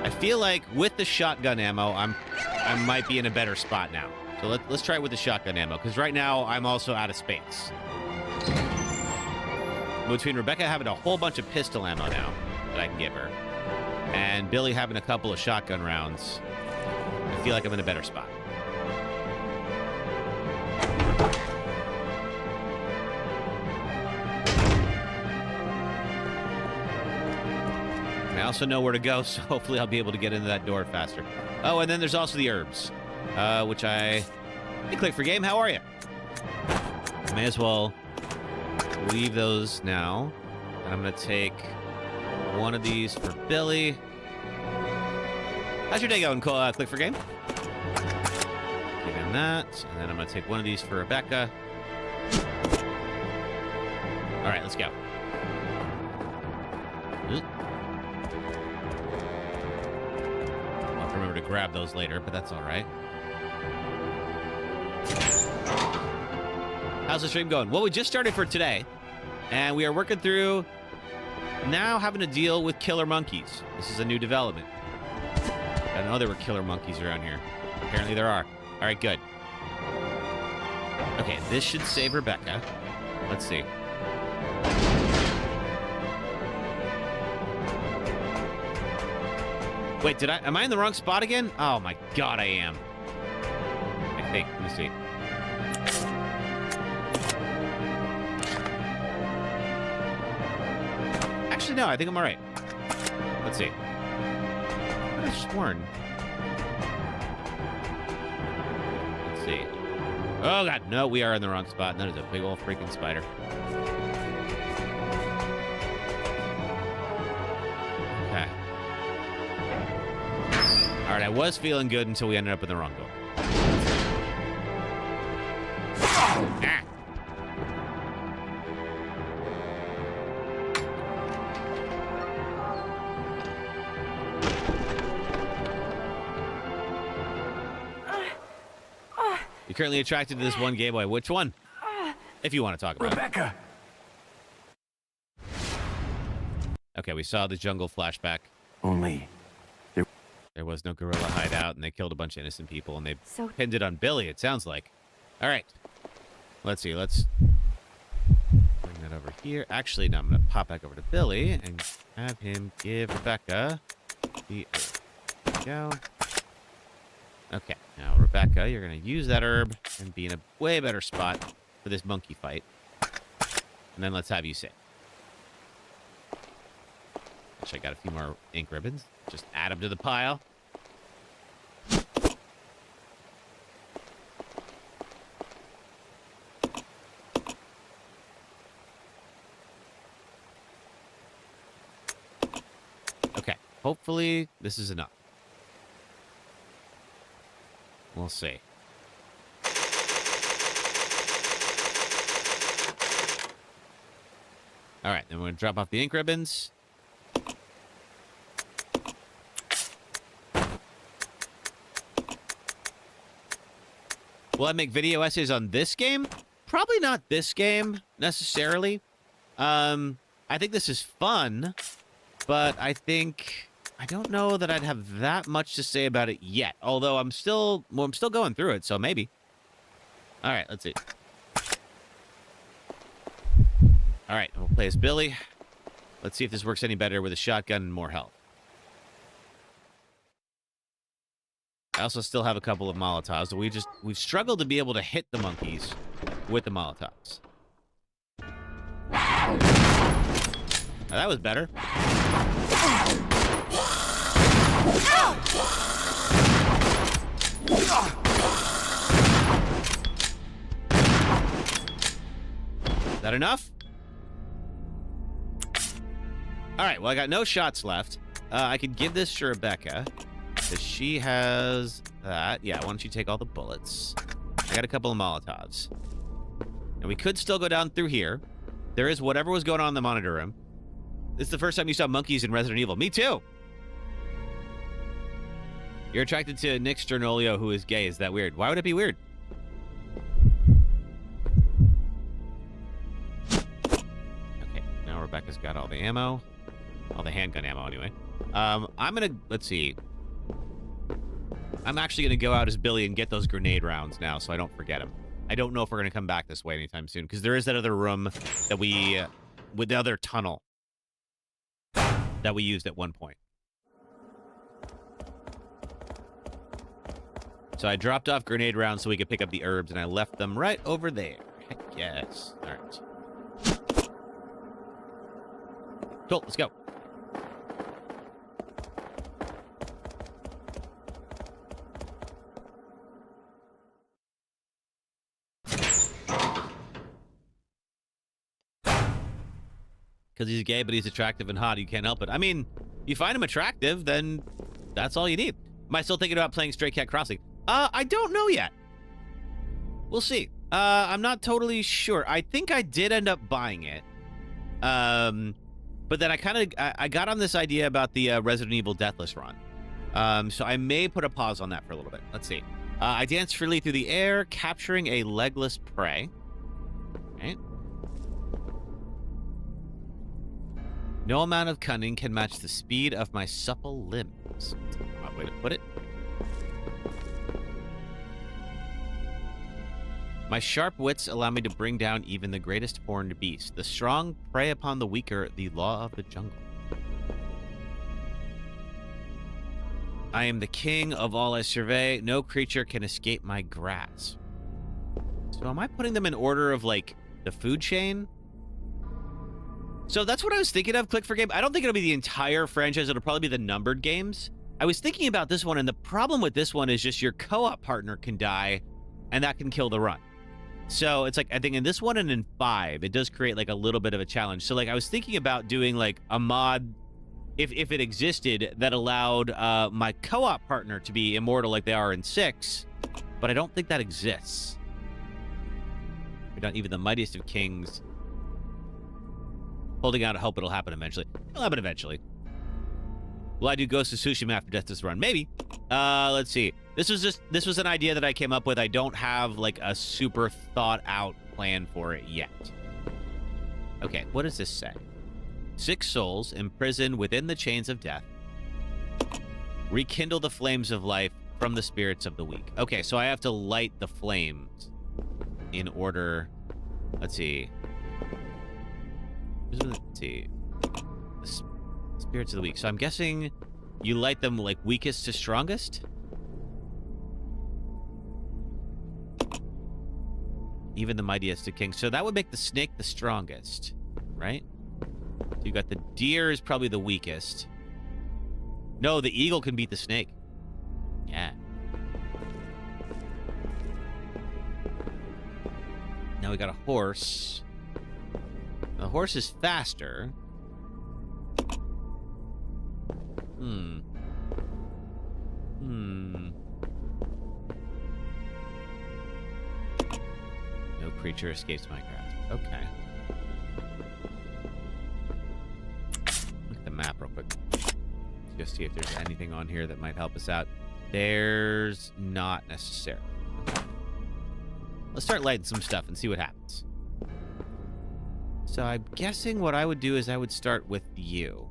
I feel like with the shotgun ammo, I might be in a better spot now. So let's try it with the shotgun ammo, because right now I'm also out of space. Between Rebecca having a whole bunch of pistol ammo now that I can give her, and Billy having a couple of shotgun rounds, I feel like I'm in a better spot. I also know where to go, so hopefully I'll be able to get into that door faster. Oh, and then there's also the herbs, which Hey, Click for Game, how are you? May as well leave those now. And I'm going to take one of these for Billy. How's your day going, Click for Game? Give him that. And then I'm going to take one of these for Rebecca. All right, let's go. I'll remember to grab those later, but that's all right. How's the stream going? Well, we just started for today, and we are working through now having to deal with killer monkeys. This is a new development. I didn't know there were killer monkeys around here. Apparently there are. All right, good. Okay, this should save Rebecca. Let's see. Wait, am I in the wrong spot again? Oh my god, I am. I think. Let me see. Actually, no, I think I'm all right. Let's see. I could have sworn. Let's see. Oh god, no, we are in the wrong spot. And that is a big old freaking spider. Okay. All right, I was feeling good until we ended up in the wrong door. Ah. You're currently attracted to this one gay boy. Which one? If you want to talk about Rebecca. it. Okay, we saw the jungle flashback. Only there was no gorilla hideout, and they killed a bunch of innocent people, and they pinned it on Billy, it sounds like. All right. Let's see. Let's bring that over here. Actually, no, I'm going to pop back over to Billy and have him give Rebecca the herb. There we go. Okay. Now, Rebecca, you're going to use that herb and be in a way better spot for this monkey fight. And then let's have you sit. Actually, I got a few more ink ribbons. Just add them to the pile. Okay, hopefully this is enough. We'll see. All right, then we're going to drop off the ink ribbons. Will I make video essays on this game? Probably not this game, necessarily. I think this is fun, but I don't know that I'd have that much to say about it yet. Although I'm still going through it, so maybe. All right, let's see. All right, we'll play as Billy. Let's see if this works any better with a shotgun and more health. I also still have a couple of Molotovs. We've struggled to be able to hit the monkeys with the Molotovs. Now that was better. Is that enough? All right, well, I got no shots left. I could give this to Rebecca, because she has that. Yeah, why don't you take all the bullets? I got a couple of Molotovs. And we could still go down through here. There is whatever was going on in the monitor room. This is the first time you saw monkeys in Resident Evil. Me too! You're attracted to Nick Sternolio, who is gay. Is that weird? Why would it be weird? Okay, now Rebecca's got all the ammo. All the handgun ammo, anyway. I'm gonna... Let's see. I'm actually gonna go out as Billy and get those grenade rounds now, so I don't forget them. I don't know if we're gonna come back this way anytime soon, because there is that other room that we... with the other tunnel that we used at one point. So I dropped off grenade rounds so we could pick up the herbs, and I left them right over there. Heck yes. All right. Cool, let's go. Because he's gay, but he's attractive and hot. You can't help it. I mean, you find him attractive, then that's all you need. Am I still thinking about playing Stray Cat Crossing? I don't know yet. We'll see. I'm not totally sure. I think I did end up buying it. But then I got on this idea about the Resident Evil Deathless run. So I may put a pause on that for a little bit. Let's see. I dance freely through the air, capturing a legless prey. Right. No amount of cunning can match the speed of my supple limbs. Odd way to put it. My sharp wits allow me to bring down even the greatest horned beast. The strong prey upon the weaker, the law of the jungle. I am the king of all I survey. No creature can escape my grasp. So am I putting them in order of, like, the food chain? So that's what I was thinking of, Click for Game. I don't think it'll be the entire franchise. It'll probably be the numbered games. I was thinking about this one, and the problem with this one is just your co-op partner can die, and that can kill the run. So it's like, I think in this one and in 5, it does create like a little bit of a challenge. So like I was thinking about doing like a mod, if it existed, that allowed my co-op partner to be immortal like they are in 6, but I don't think that exists. We've done even the mightiest of kings. Holding out hope it'll happen eventually. It'll happen eventually. Will I do Ghost of Tsushima after Death's Run? Maybe. Let's see. This was an idea that I came up with. I don't have like a super thought out plan for it yet. Okay, what does this say? 6 souls imprisoned within the chains of death. Rekindle the flames of life from the spirits of the weak. Okay, so I have to light the flames in order. Let's see. Let's see. The spirits of the weak. So I'm guessing you light them like weakest to strongest? Even the mightiest of kings. So that would make the snake the strongest, right? So you got the deer is probably the weakest. No, the eagle can beat the snake. Yeah. Now we got a horse. The horse is faster. No creature escapes my grasp. Okay. Look at the map real quick. Just see if there's anything on here that might help us out. There's not necessarily. Okay. Let's start lighting some stuff and see what happens. So I'm guessing what I would do is I would start with you,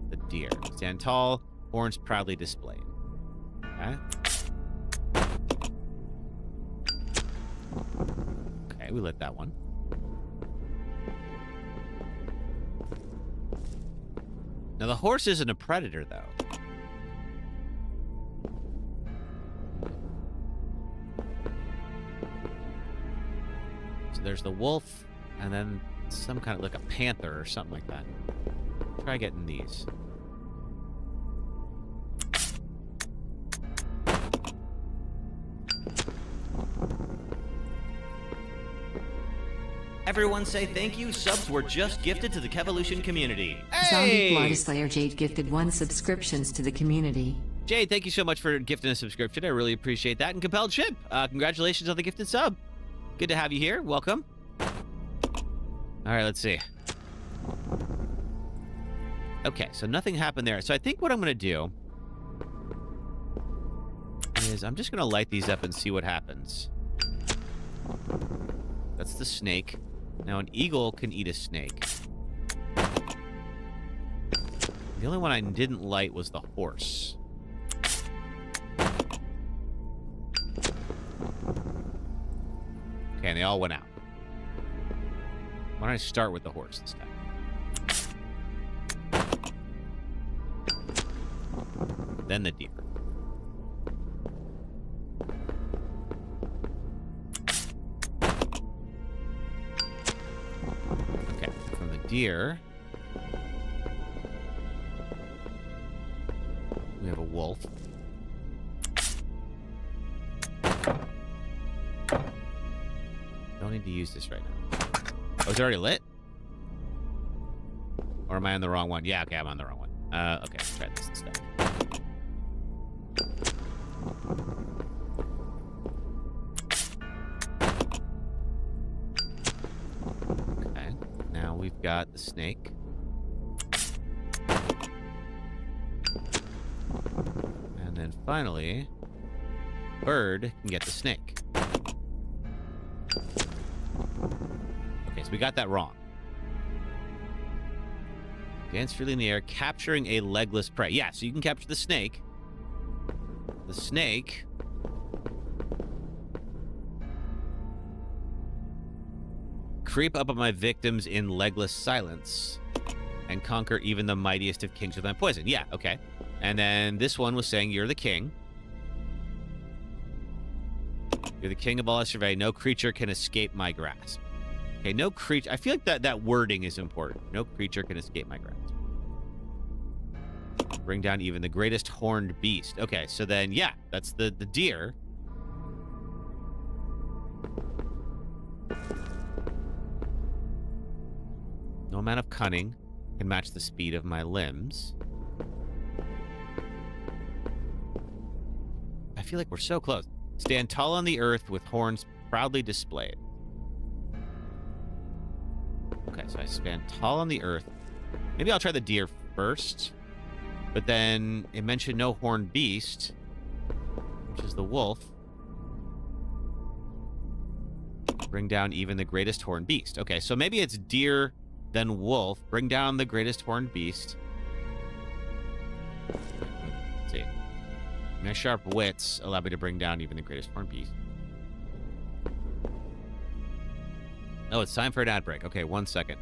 the deer. Stand tall, horns proudly displayed. Okay. Okay, we lit that one. Now the horse isn't a predator, though. So there's the wolf, and then some kind of like a panther or something like that. Try getting these. Everyone say thank you. Subs were just gifted to the Kevolution community. Zombie Hey! Blood Slayer Jade gifted 1 subscriptions to the community. Jade, thank you so much for gifting a subscription. I really appreciate that. And Compelled Ship, congratulations on the gifted sub. Good to have you here. Welcome. All right, let's see. Okay, so nothing happened there. So I think what I'm going to do is I'm just going to light these up and see what happens. That's the snake. Now, an eagle can eat a snake. The only one I didn't light was the horse. Okay, and they all went out. Why don't I start with the horse this time? Then the deer. Okay, from the deer, we have a wolf. Don't need to use this right now. Oh, it's already lit? Or am I on the wrong one? Yeah, okay, I'm on the wrong one. Okay, let's try this instead. Okay, now we've got the snake. And then finally, bird can get the snake. So we got that wrong. Dance freely in the air, capturing a legless prey. Yeah, so you can capture the snake. The snake creep up on my victims in legless silence and conquer even the mightiest of kings with my poison. Yeah, okay. And then this one was saying you're the king. You're the king of all I survey. No creature can escape my grasp. Okay, no creature. I feel like that wording is important. No creature can escape my grasp. Bring down even the greatest horned beast. Okay, so then, yeah, that's the deer. No amount of cunning can match the speed of my limbs. I feel like we're so close. Stand tall on the earth with horns proudly displayed. Okay, so I stand tall on the earth. Maybe I'll try the deer first. But then it mentioned no horned beast, which is the wolf. Bring down even the greatest horned beast. Okay, so maybe it's deer, then wolf. Bring down the greatest horned beast. Let's see. My sharp wits allow me to bring down even the greatest horned beast. Oh, it's time for an ad break. Okay, 1 second.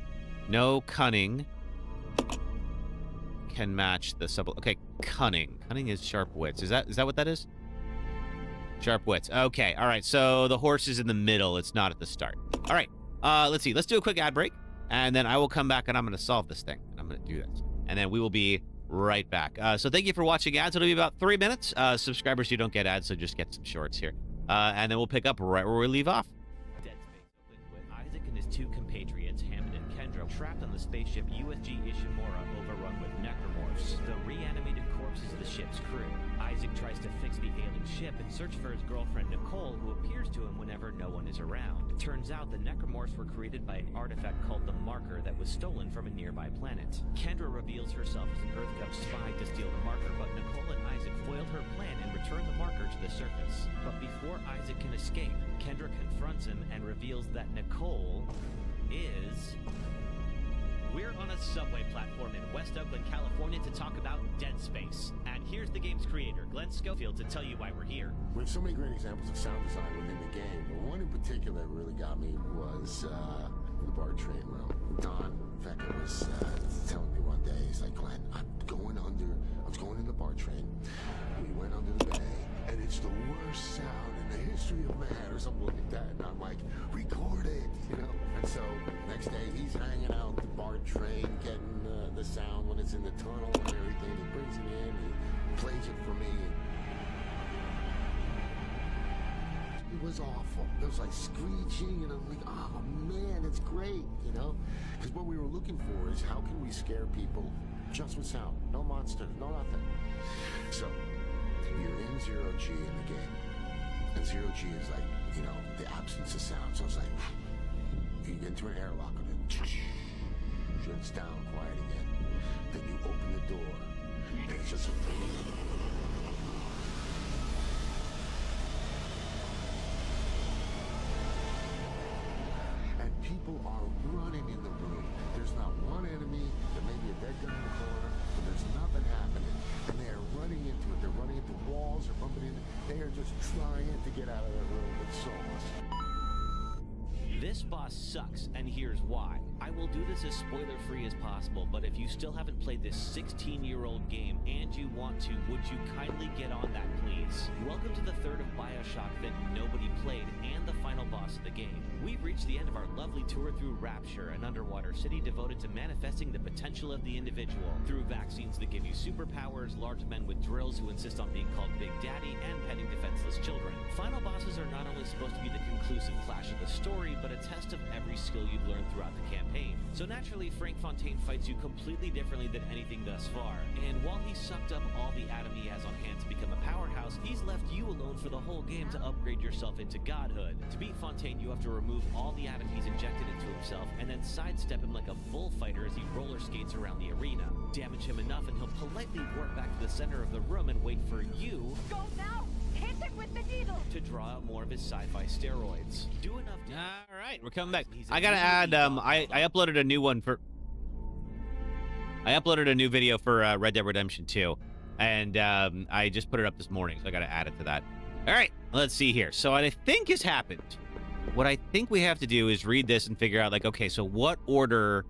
No cunning can match the sub. Okay, cunning. Cunning is sharp wits. Is that what that is? Sharp wits. Okay, all right. So the horse is in the middle. It's not at the start. All right. Let's see. Let's do a quick ad break, and then I will come back and I'm going to solve this thing. I'm going to do this, and then we will be right back. So thank you for watching ads. It'll be about 3 minutes. Subscribers, you don't get ads, so just get some shorts here, and then we'll pick up right where we leave off. Two compatriots, Hammond and Kendra, trapped on the spaceship USG Ishimura, overrun with necromorphs, the reanimated corpses of the ship's crew. Isaac tries to fix the ailing ship and search for his girlfriend Nicole, who appears to him whenever no one is around. It turns out the necromorphs were created by an artifact called the Marker that was stolen from a nearby planet. Kendra reveals herself as an EarthGov spy to steal the marker, but Nicole and Isaac foiled her plan and return the marker to the surface. But before Isaac can escape, Kendra confronts him and reveals that Nicole is... We're on a subway platform in West Oakland, California to talk about Dead Space. And here's the game's creator, Glenn Schofield, to tell you why we're here. We have so many great examples of sound design within the game, but one in particular that really got me was the bar train room. Don, in fact, was telling me one day, he's like, Glenn, I was going in the bar train. We went under the bay, and it's the worst sound in the history of man, or something like that. And I'm like, record it, you know? And so, next day, he's hanging out the bar train, getting the sound when it's in the tunnel and everything. He brings it in, he plays it for me. It was awful. It was like screeching, and I'm like, oh man, it's great, you know? Because what we were looking for is how can we scare people just with sound? No monsters, no nothing. So, you're in zero G in the game. And zero G is like, you know, the absence of sound. So it's like, you get into an airlock and then shuts down, quiet again. Then you open the door, and it's just and people are running in the room. There's not one enemy. There may be a dead guy in the corner, but there's nothing happening. And they are running into it. They're running into walls. They're bumping into. They are just trying to get out of that room. It's so awesome. This boss sucks, and here's why. I will do this as spoiler-free as possible, but if you still haven't played this 16-year-old game and you want to, would you kindly get on that, please? Welcome to the third of BioShock that nobody played, and the final boss of the game. We've reached the end of our lovely tour through Rapture, an underwater city devoted to manifesting the potential of the individual, through vaccines that give you superpowers, large men with drills who insist on being called Big Daddy, and petting defenseless children. Final bosses are not only supposed to be the conclusive clash of the story, but a test of every skill you've learned throughout the campaign. So naturally, Frank Fontaine fights you completely differently than anything thus far. And while he sucked up all the Atom he has on hand to become a powerhouse, he's left you alone for the whole game to upgrade yourself into godhood. To beat Fontaine, you have to remove all the Atom he's injected into himself, and then sidestep him like a bullfighter as he roller skates around the arena. Damage him enough, and he'll politely warp back to the center of the room and wait for you... Go now! Hit him with the needle! ...to draw out more of his sci-fi steroids. Do enough... All right, we're coming back. I gotta add, I uploaded a new one for... I uploaded a new video for Red Dead Redemption 2, and I just put it up this morning, so I gotta add it to that. All right, let's see here. So what I think has happened, what I think we have to do is read this and figure out, like, okay, so what order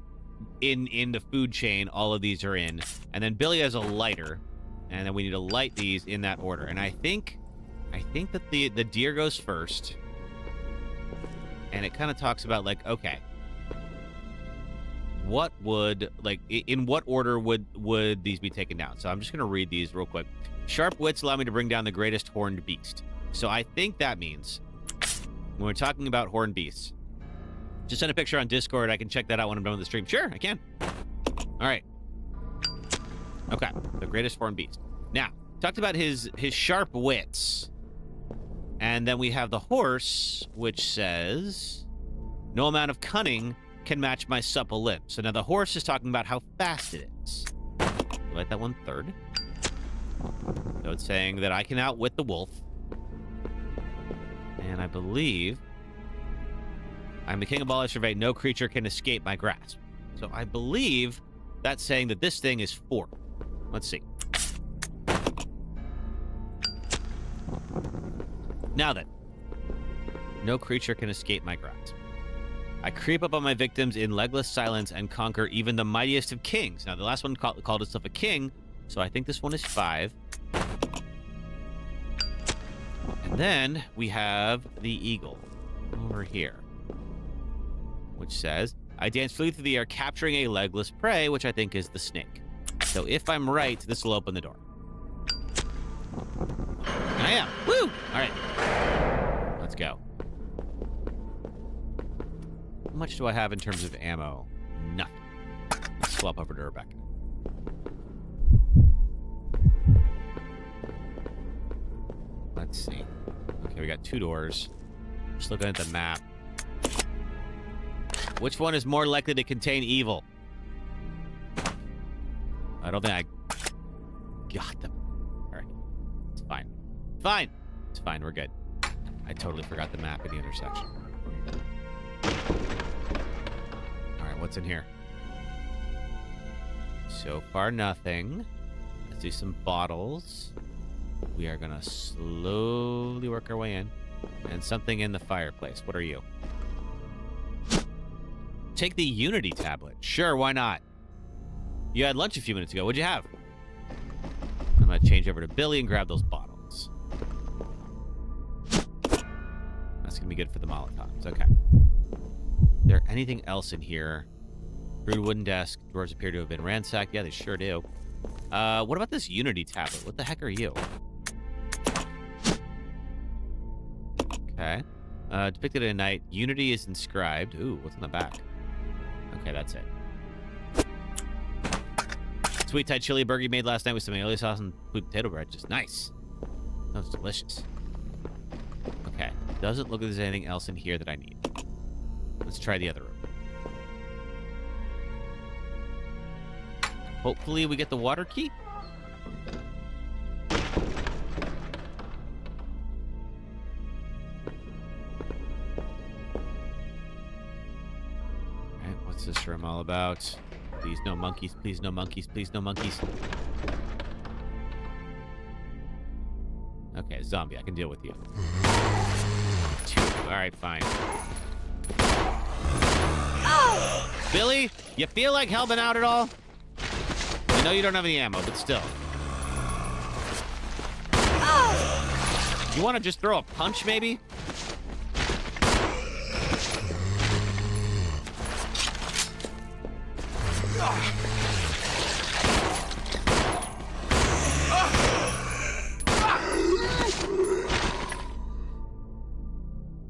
in the food chain all of these are in, and then Billy has a lighter, and then we need to light these in that order. And I think that the deer goes first, and it kind of talks about, like, okay, what would, like, in what order would these be taken down? So I'm just going to read these real quick. Sharp wits allow me to bring down the greatest horned beast. So I think that means when we're talking about horned beasts, just send a picture on Discord. I can check that out when I'm done with the stream. Sure, I can. All right. Okay, the greatest horned beast. Now, talked about his sharp wits. And then we have the horse, which says, no amount of cunning can match my supple limbs. So now the horse is talking about how fast it is. Light that one third. So it's saying that I can outwit the wolf. And I believe I'm the king of all I survey. No creature can escape my grasp. So I believe that's saying that this thing is 4. Let's see. Now then, no creature can escape my grasp. I creep up on my victims in legless silence and conquer even the mightiest of kings. Now, the last one called itself a king, so I think this one is 5. And then we have the eagle over here, which says, I dance freely through the air, capturing a legless prey, which I think is the snake. So if I'm right, this will open the door. And I am. Woo! All right. Let's go. How much do I have in terms of ammo? Nothing. Let's swap over to Rebecca. Let's see. Okay, we got 2 doors. Just looking at the map. Which one is more likely to contain evil? I don't think I got them. All right. It's fine. Fine. It's fine. We're good. I totally forgot the map in the intersection. All right, what's in here? So far, nothing. Let's do some bottles. We are going to slowly work our way in. And something in the fireplace. What are you? Take the Unity tablet. Sure, why not? You had lunch a few minutes ago. What'd you have? I'm going to change over to Billy and grab those bottles. That's going to be good for the Molotovs. Okay. Is there anything else in here? Rude wooden desk. Drawers appear to have been ransacked. Yeah, they sure do. What about this Unity tablet? What the heck are you? Okay. Okay. Depicted at night. Unity is inscribed. Ooh, what's on the back? Okay, that's it. Sweet Thai chili burger made last night with some aioli sauce and sweet potato bread. Just nice. That was delicious. Okay. Doesn't look like there's anything else in here that I need. Let's try the other room. Hopefully we get the water key. Alright, what's this room all about? Please no monkeys, please no monkeys, please no monkeys. Okay, zombie, I can deal with you. Alright, fine. Billy, you feel like helping out at all? I know you don't have any ammo, but still. You want to just throw a punch, maybe?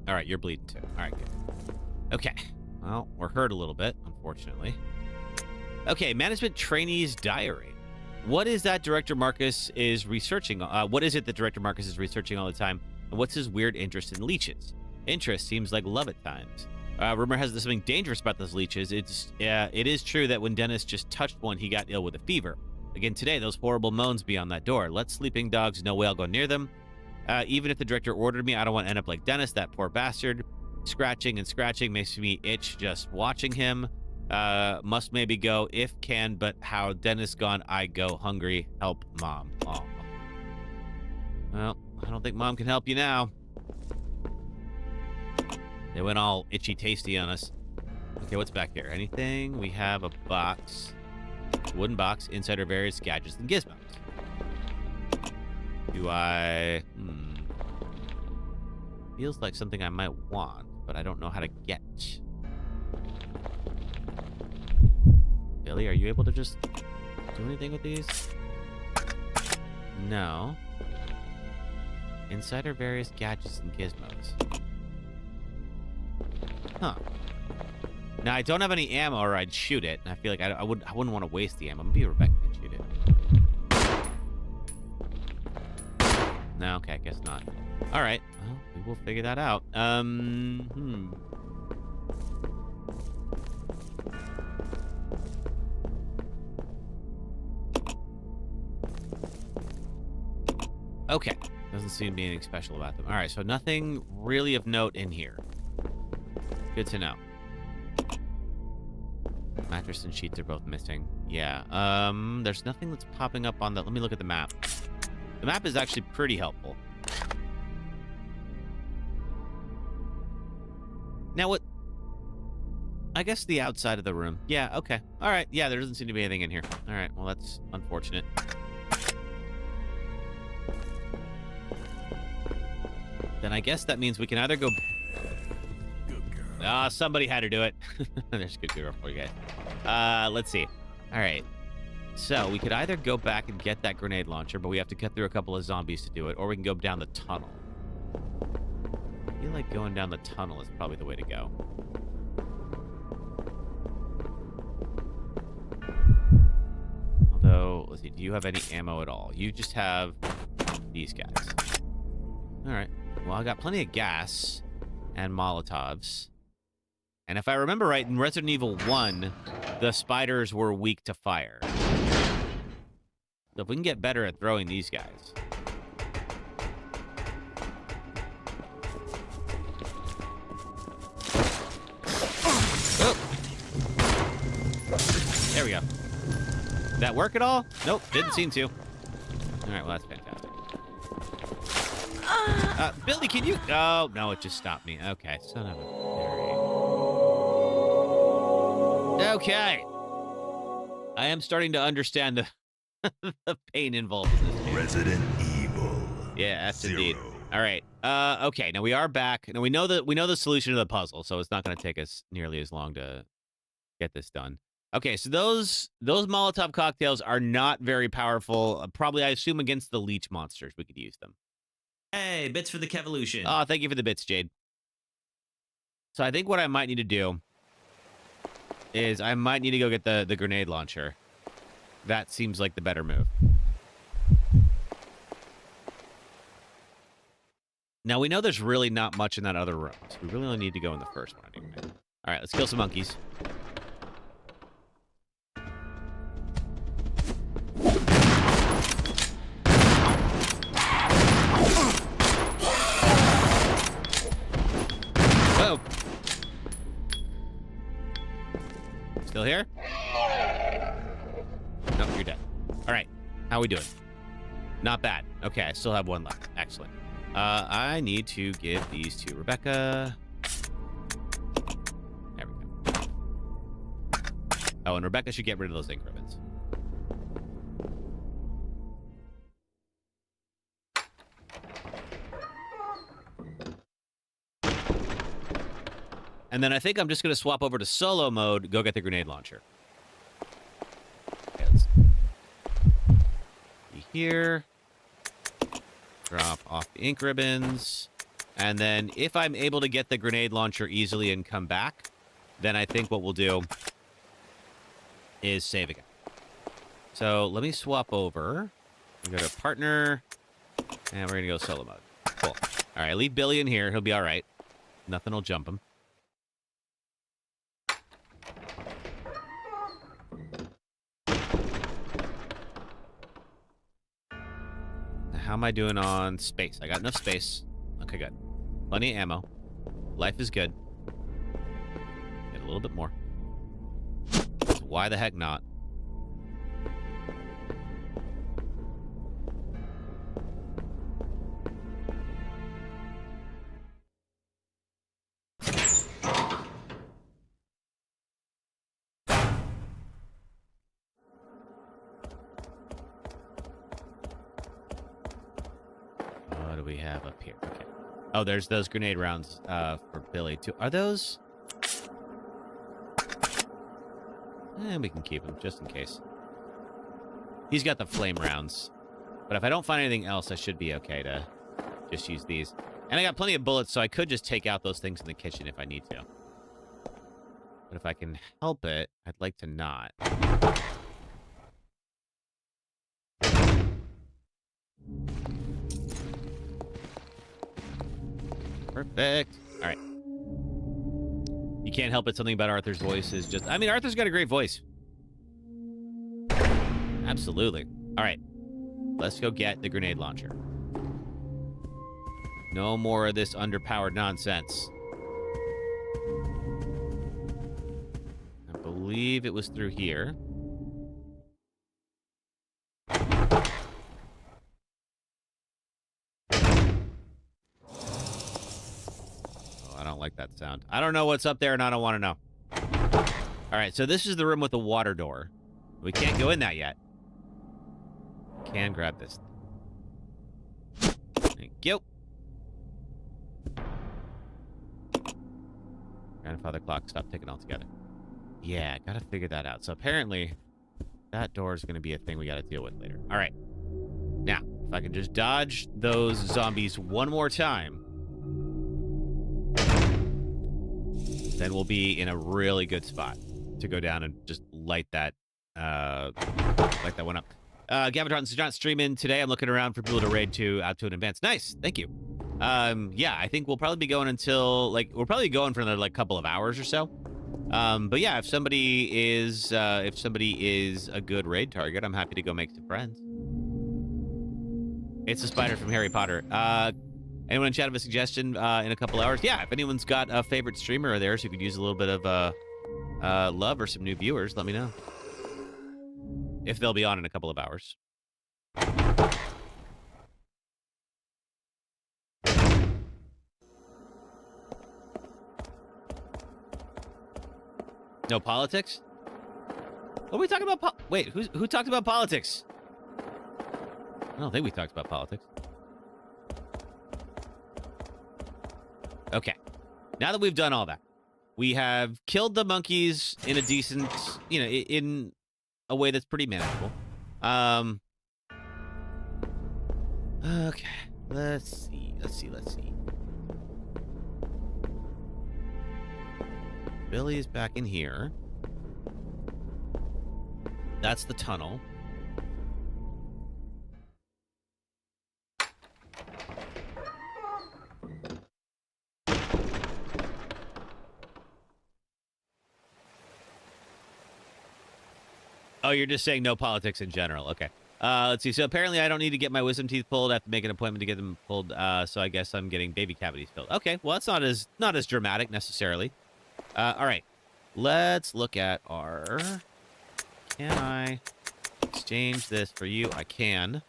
All right, you're bleeding too. All right, good. Okay. Well, we're hurt a little bit, unfortunately. Okay, management trainee's diary. What is that Director Marcus is researching? What is it that Director Marcus is researching all the time? And what's his weird interest in leeches? Interest seems like love at times. Rumor has something dangerous about those leeches. It is true that when Dennis just touched one, he got ill with a fever. Again today, those horrible moans beyond that door. Let sleeping dogs know I'll go near them. Even if the director ordered me, I don't want to end up like Dennis, that poor bastard. Scratching and scratching makes me itch just watching him. Must maybe go if can, but how Dennis gone, I go hungry. Help mom. Aw. Well, I don't think mom can help you now. They went all itchy tasty on us. Okay, what's back here? Anything? We have a box. Wooden box. Inside are various gadgets and gizmos. Do I... Feels like something I might want, but I don't know how to get. Billy, are you able to just do anything with these? No. Inside are various gadgets and gizmos. Huh. Now, I don't have any ammo or I'd shoot it. And I feel like I wouldn't want to waste the ammo. Maybe Rebecca can shoot it. No, okay, I guess not. All right. Well, we will figure that out. Okay. Doesn't seem to be anything special about them. All right, so nothing really of note in here. Good to know. Mattress and sheets are both missing. Yeah. There's nothing that's popping up on the... Let me look at the map. The map is actually pretty helpful. Now what... I guess the outside of the room. Yeah, okay. All right. Yeah, there doesn't seem to be anything in here. All right. Well, that's unfortunate. Then I guess that means we can either go... Ah, somebody had to do it. There's a good girl for you guys. Let's see. All right. So we could either go back and get that grenade launcher, but we have to cut through a couple of zombies to do it, or we can go down the tunnel. I feel like going down the tunnel is probably the way to go. Although, let's see. Do you have any ammo at all? You just have these guys. All right. Well, I got plenty of gas and Molotovs. And if I remember right, in Resident Evil 1, the spiders were weak to fire. So if we can get better at throwing these guys. Oh. There we go. Did that work at all? Nope, didn't seem to. All right, well, that's fantastic. Billy, can you... Oh, no, it just stopped me. Okay, son of a... Okay. I am starting to understand the pain involved in this game. Resident Evil. Yeah, that's 0. indeed. All right. Okay, now we are back. Now we know the solution to the puzzle, so it's not going to take us nearly as long to get this done. Okay, so those Molotov cocktails are not very powerful. Probably, I assume, against the leech monsters, we could use them. Hey, bits for the Kevolution. Oh, thank you for the bits, Jade. So I think what I might need to do is I might need to go get the grenade launcher. That seems like the better move. Now, we know there's really not much in that other room, so we really only need to go in the first one anyway. All right, let's kill some monkeys. Whoa. Still here? Nope, you're dead. All right, how are we doing? Not bad. Okay, I still have one left. Excellent. I need to give these to Rebecca. There we go. Oh, and Rebecca should get rid of those ink ribbons. And then I think I'm just going to swap over to solo mode, go get the grenade launcher. Okay, let's be here. Drop off the ink ribbons. And then if I'm able to get the grenade launcher easily and come back, then I think what we'll do is save again. So let me swap over. We go to partner, and we're going to go solo mode. Cool. All right, leave Billy in here. He'll be all right. Nothing will jump him. How am I doing on space? I got enough space. Okay, good. Plenty of ammo. Life is good. Get a little bit more. Why the heck not? What do we have up here? Okay. Oh, there's those grenade rounds for Billy, too. Are those? We can keep them, just in case. He's got the flame rounds. But if I don't find anything else, I should be okay to just use these. And I got plenty of bullets, so I could just take out those things in the kitchen if I need to. But if I can help it, I'd like to not. Perfect. All right. You can't help it. Something about Arthur's voice is just... I mean, Arthur's got a great voice. Absolutely. All right. Let's go get the grenade launcher. No more of this underpowered nonsense. I believe it was through here. I don't like that sound. I don't know what's up there, and I don't want to know. All right, so this is the room with the water door. We can't go in that yet. Can grab this. Thank you. Grandfather clock, stop ticking altogether. Yeah, gotta figure that out. So apparently, that door is going to be a thing we got to deal with later. All right. Now, if I can just dodge those zombies one more time, then we'll be in a really good spot to go down and just light that one up. Gavitron's not streaming today. I'm looking around for people to raid out to in advance. Nice, thank you. Yeah, I think we'll probably be going until we're probably going for another couple of hours or so. But yeah, if somebody is a good raid target, I'm happy to go make some friends. It's the spider from Harry Potter. Anyone in chat have a suggestion in a couple hours? Yeah, if anyone's got a favorite streamer of theirs who could use a little bit of love or some new viewers, let me know. If they'll be on in a couple of hours. No politics? What are we talking about? Wait, who talked about politics? I don't think we talked about politics. Okay. Now that we've done all that, we have killed the monkeys in a decent, in a way that's pretty manageable. Okay. Let's see. Billy is back in here. That's the tunnel. Oh, you're just saying no politics in general. Okay. Let's see. So apparently I don't need to get my wisdom teeth pulled. I have to make an appointment to get them pulled. So I guess I'm getting baby cavities filled. Okay. Well, that's not as dramatic necessarily. All right. Let's look at our... Can I exchange this for you? I can.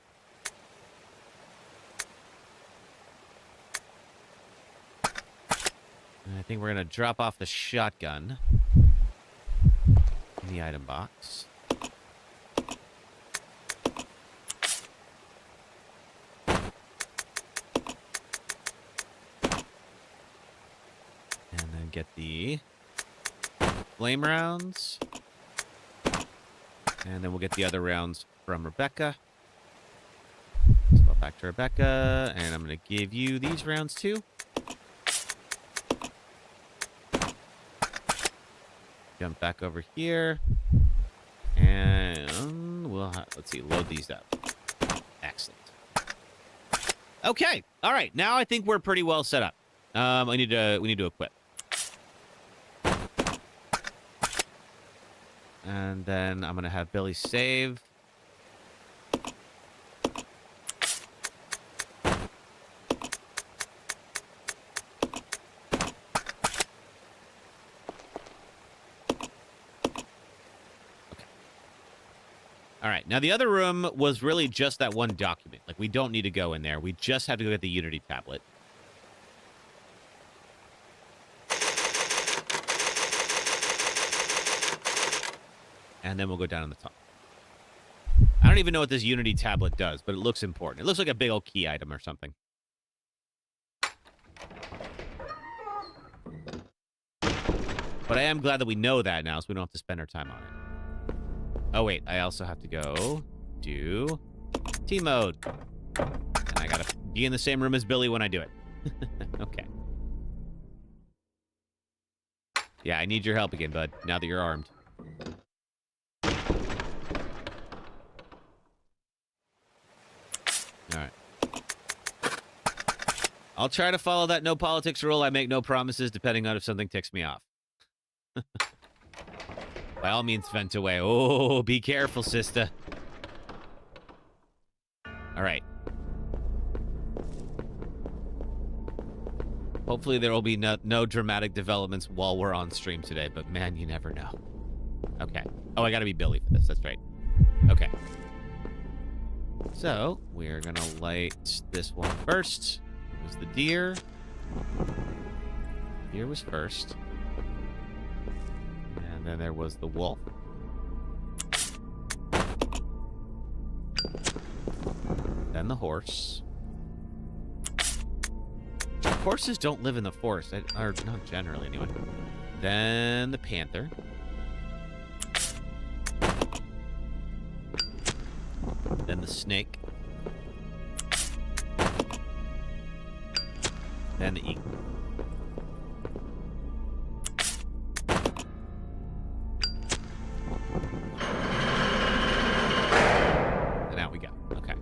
And I think we're going to drop off the shotgun in the item box. And then get the flame rounds. And then we'll get the other rounds from Rebecca. So back to Rebecca. And I'm going to give you these rounds too. Jump back over here. And we'll let's see, load these up. Excellent. Okay. All right. Now I think we're pretty well set up. We need to equip. And then I'm going to have Billy save. All right. Now, the other room was really just that one document. Like, we don't need to go in there. We just have to go get the Unity tablet. And then we'll go down in the tunnel. I don't even know what this Unity tablet does, but it looks important. It looks like a big old key item or something. But I am glad that we know that now, so we don't have to spend our time on it. Oh, wait. I also have to go do team mode. And I gotta be in the same room as Billy when I do it. Okay. Yeah, I need your help again, bud, now that you're armed. All right. I'll try to follow that no politics rule. I make no promises depending on if something ticks me off. By all means, vent away. Oh, be careful, sister. All right. Hopefully there will be no dramatic developments while we're on stream today, but man, you never know. Okay. Oh, I gotta be Billy for this. That's right. Okay. So, we're gonna light this one first. It was the deer. Deer was first. And then there was the wolf. Then the horse. Horses don't live in the forest, or not generally anyway. Then the panther. Then the snake. Then the eagle. And out we go. Okay.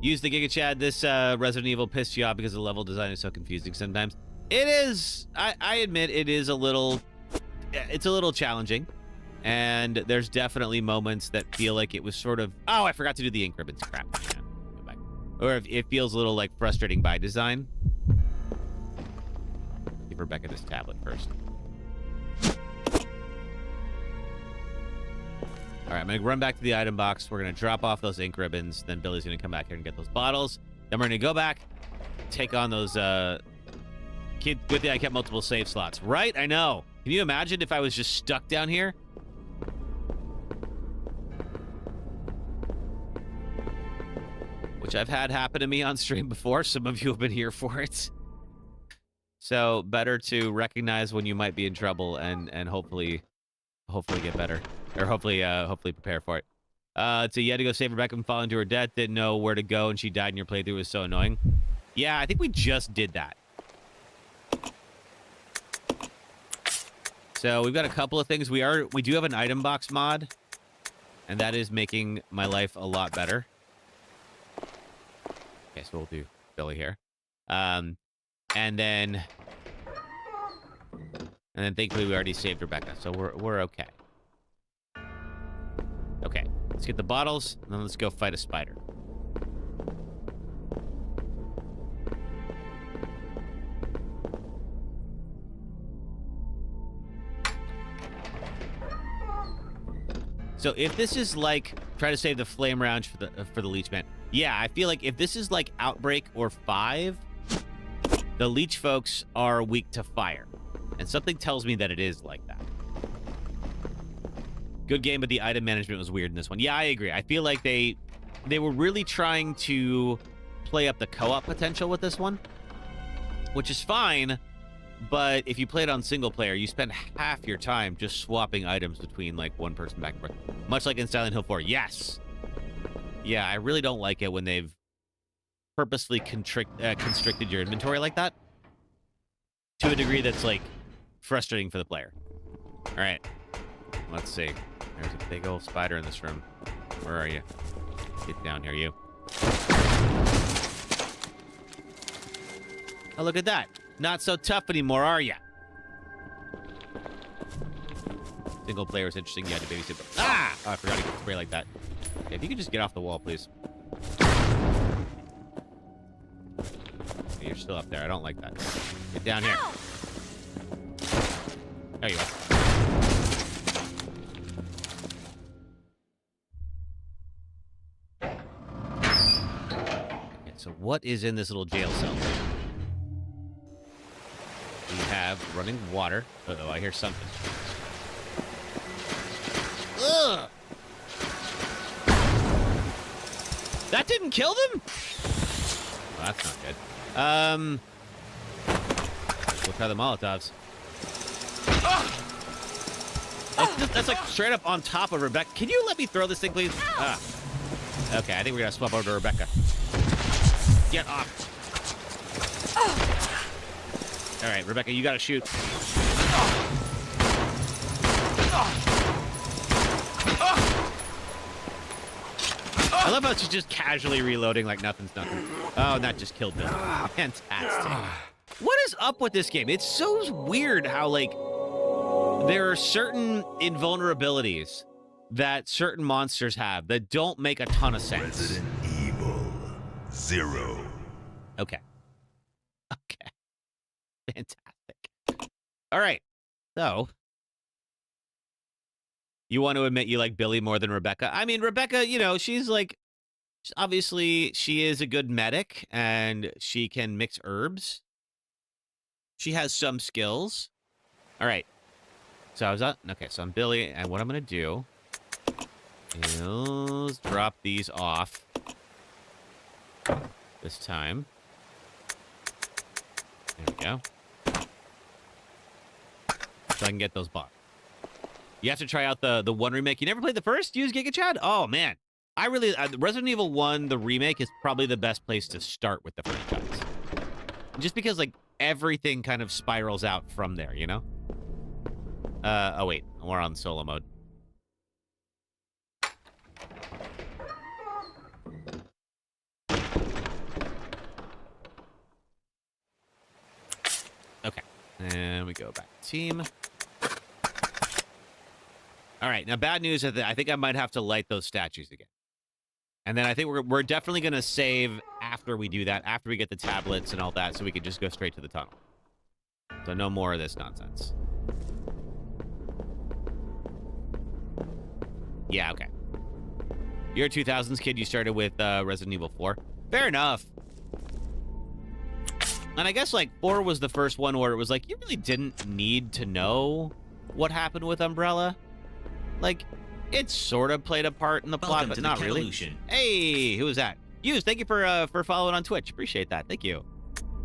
Use the Giga Chad. This Resident Evil pissed you off because the level design is so confusing sometimes. It is. I admit it is a little. It's a little challenging, and there's definitely moments that feel like it was sort of. Oh, I forgot to do the ink ribbons. Crap. Yeah, go back. Or if it feels a little like frustrating by design. Give Rebecca this tablet first. All right, I'm going to run back to the item box. We're going to drop off those ink ribbons. Then Billy's going to come back here and get those bottles. Then we're going to go back, take on those... Good thing I kept multiple save slots. Right? I know. Can you imagine if I was just stuck down here? Which I've had happen to me on stream before. Some of you have been here for it. So better to recognize when you might be in trouble and hopefully get better, or hopefully prepare for it. So you had to go save Rebecca from falling to her death. Didn't know where to go, and she died in your playthrough. It was so annoying. Yeah, I think we just did that. So we've got a couple of things. We do have an item box mod, and that is making my life a lot better. Okay, so we'll do Billy here. And then thankfully we already saved Rebecca, so we're okay. Okay, let's get the bottles, and then let's go fight a spider. So if this is like try to save the flame round for the leech man, yeah, I feel like if this is like Outbreak or 5, the leech folks are weak to fire, and something tells me that it is like that. Good game, but the item management was weird in this one. Yeah, I agree. I feel like they were really trying to play up the co-op potential with this one, which is fine. But if you play it on single player, you spend half your time just swapping items between like one person back and forth. Much like in Silent Hill 4. Yes. Yeah, I really don't like it when they've purposely constricted your inventory like that. To a degree that's like frustrating for the player. All right. Let's see. There's a big old spider in this room. Where are you? Get down here, you. Oh, look at that. Not so tough anymore, are ya? Single player is interesting. You had to babysit. Ah! Oh, I forgot to get spray like that. Okay, if you could just get off the wall, please. Okay, you're still up there. I don't like that. Get down here. There you are. Okay, so what is in this little jail cell? We have running water. Uh-oh, I hear something. Ugh! That didn't kill them? Well, that's not good. We'll try the Molotovs. That's like straight up on top of Rebecca. Can you let me throw this thing, please? Ah. Okay, I think we're gonna swap over to Rebecca. Get off. All right, Rebecca, you gotta shoot. I love how she's just casually reloading like nothing's nothing. Oh, and that just killed Bill. Fantastic. What is up with this game? It's so weird how, like, there are certain invulnerabilities that certain monsters have that don't make a ton of sense. Resident Evil 0. Okay. Okay. Fantastic. All right. So, you want to admit you like Billy more than Rebecca? I mean, Rebecca, you know, she's like, obviously, she is a good medic, and she can mix herbs. She has some skills. All right. So I was up. Okay, so I'm Billy, and what I'm going to do is drop these off this time. There we go. So I can get those bots. You have to try out the 1 remake. You never played the first? Use Giga Chad? Oh, man. I really... Resident Evil 1, the remake, is probably the best place to start with the franchise. Just because, like, everything kind of spirals out from there, you know? Oh, wait. We're on solo mode. Okay. And we go back to team. All right. Now, bad news. I think I might have to light those statues again. And then I think we're definitely going to save after we do that, after we get the tablets and all that, so we can just go straight to the tunnel. So no more of this nonsense. Yeah, okay. You're a 2000s kid. You started with Resident Evil 4. Fair enough. And I guess, like, 4 was the first one where it was like, you really didn't need to know what happened with Umbrella. Like, it sort of played a part in the plot, but not really. Hey, who is that? Hughes, thank you for following on Twitch. Appreciate that. Thank you.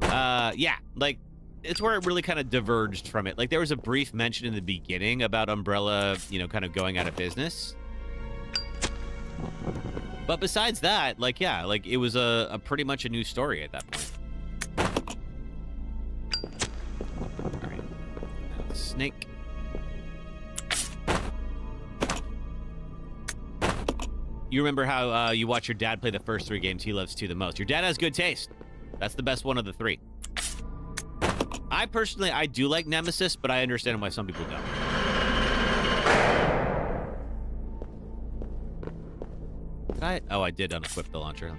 Yeah, like, it's where it really kind of diverged from it. Like, there was a brief mention in the beginning about Umbrella, you know, kind of going out of business. But besides that, like, yeah, like, it was a pretty much a new story at that point. All right. Now, snake. You remember how you watch your dad play the first 3 games he loves 2 the most. Your dad has good taste. That's the best one of the 3. I personally, I do like Nemesis, but I understand why some people don't. Did I? Oh, I did unequip the launcher.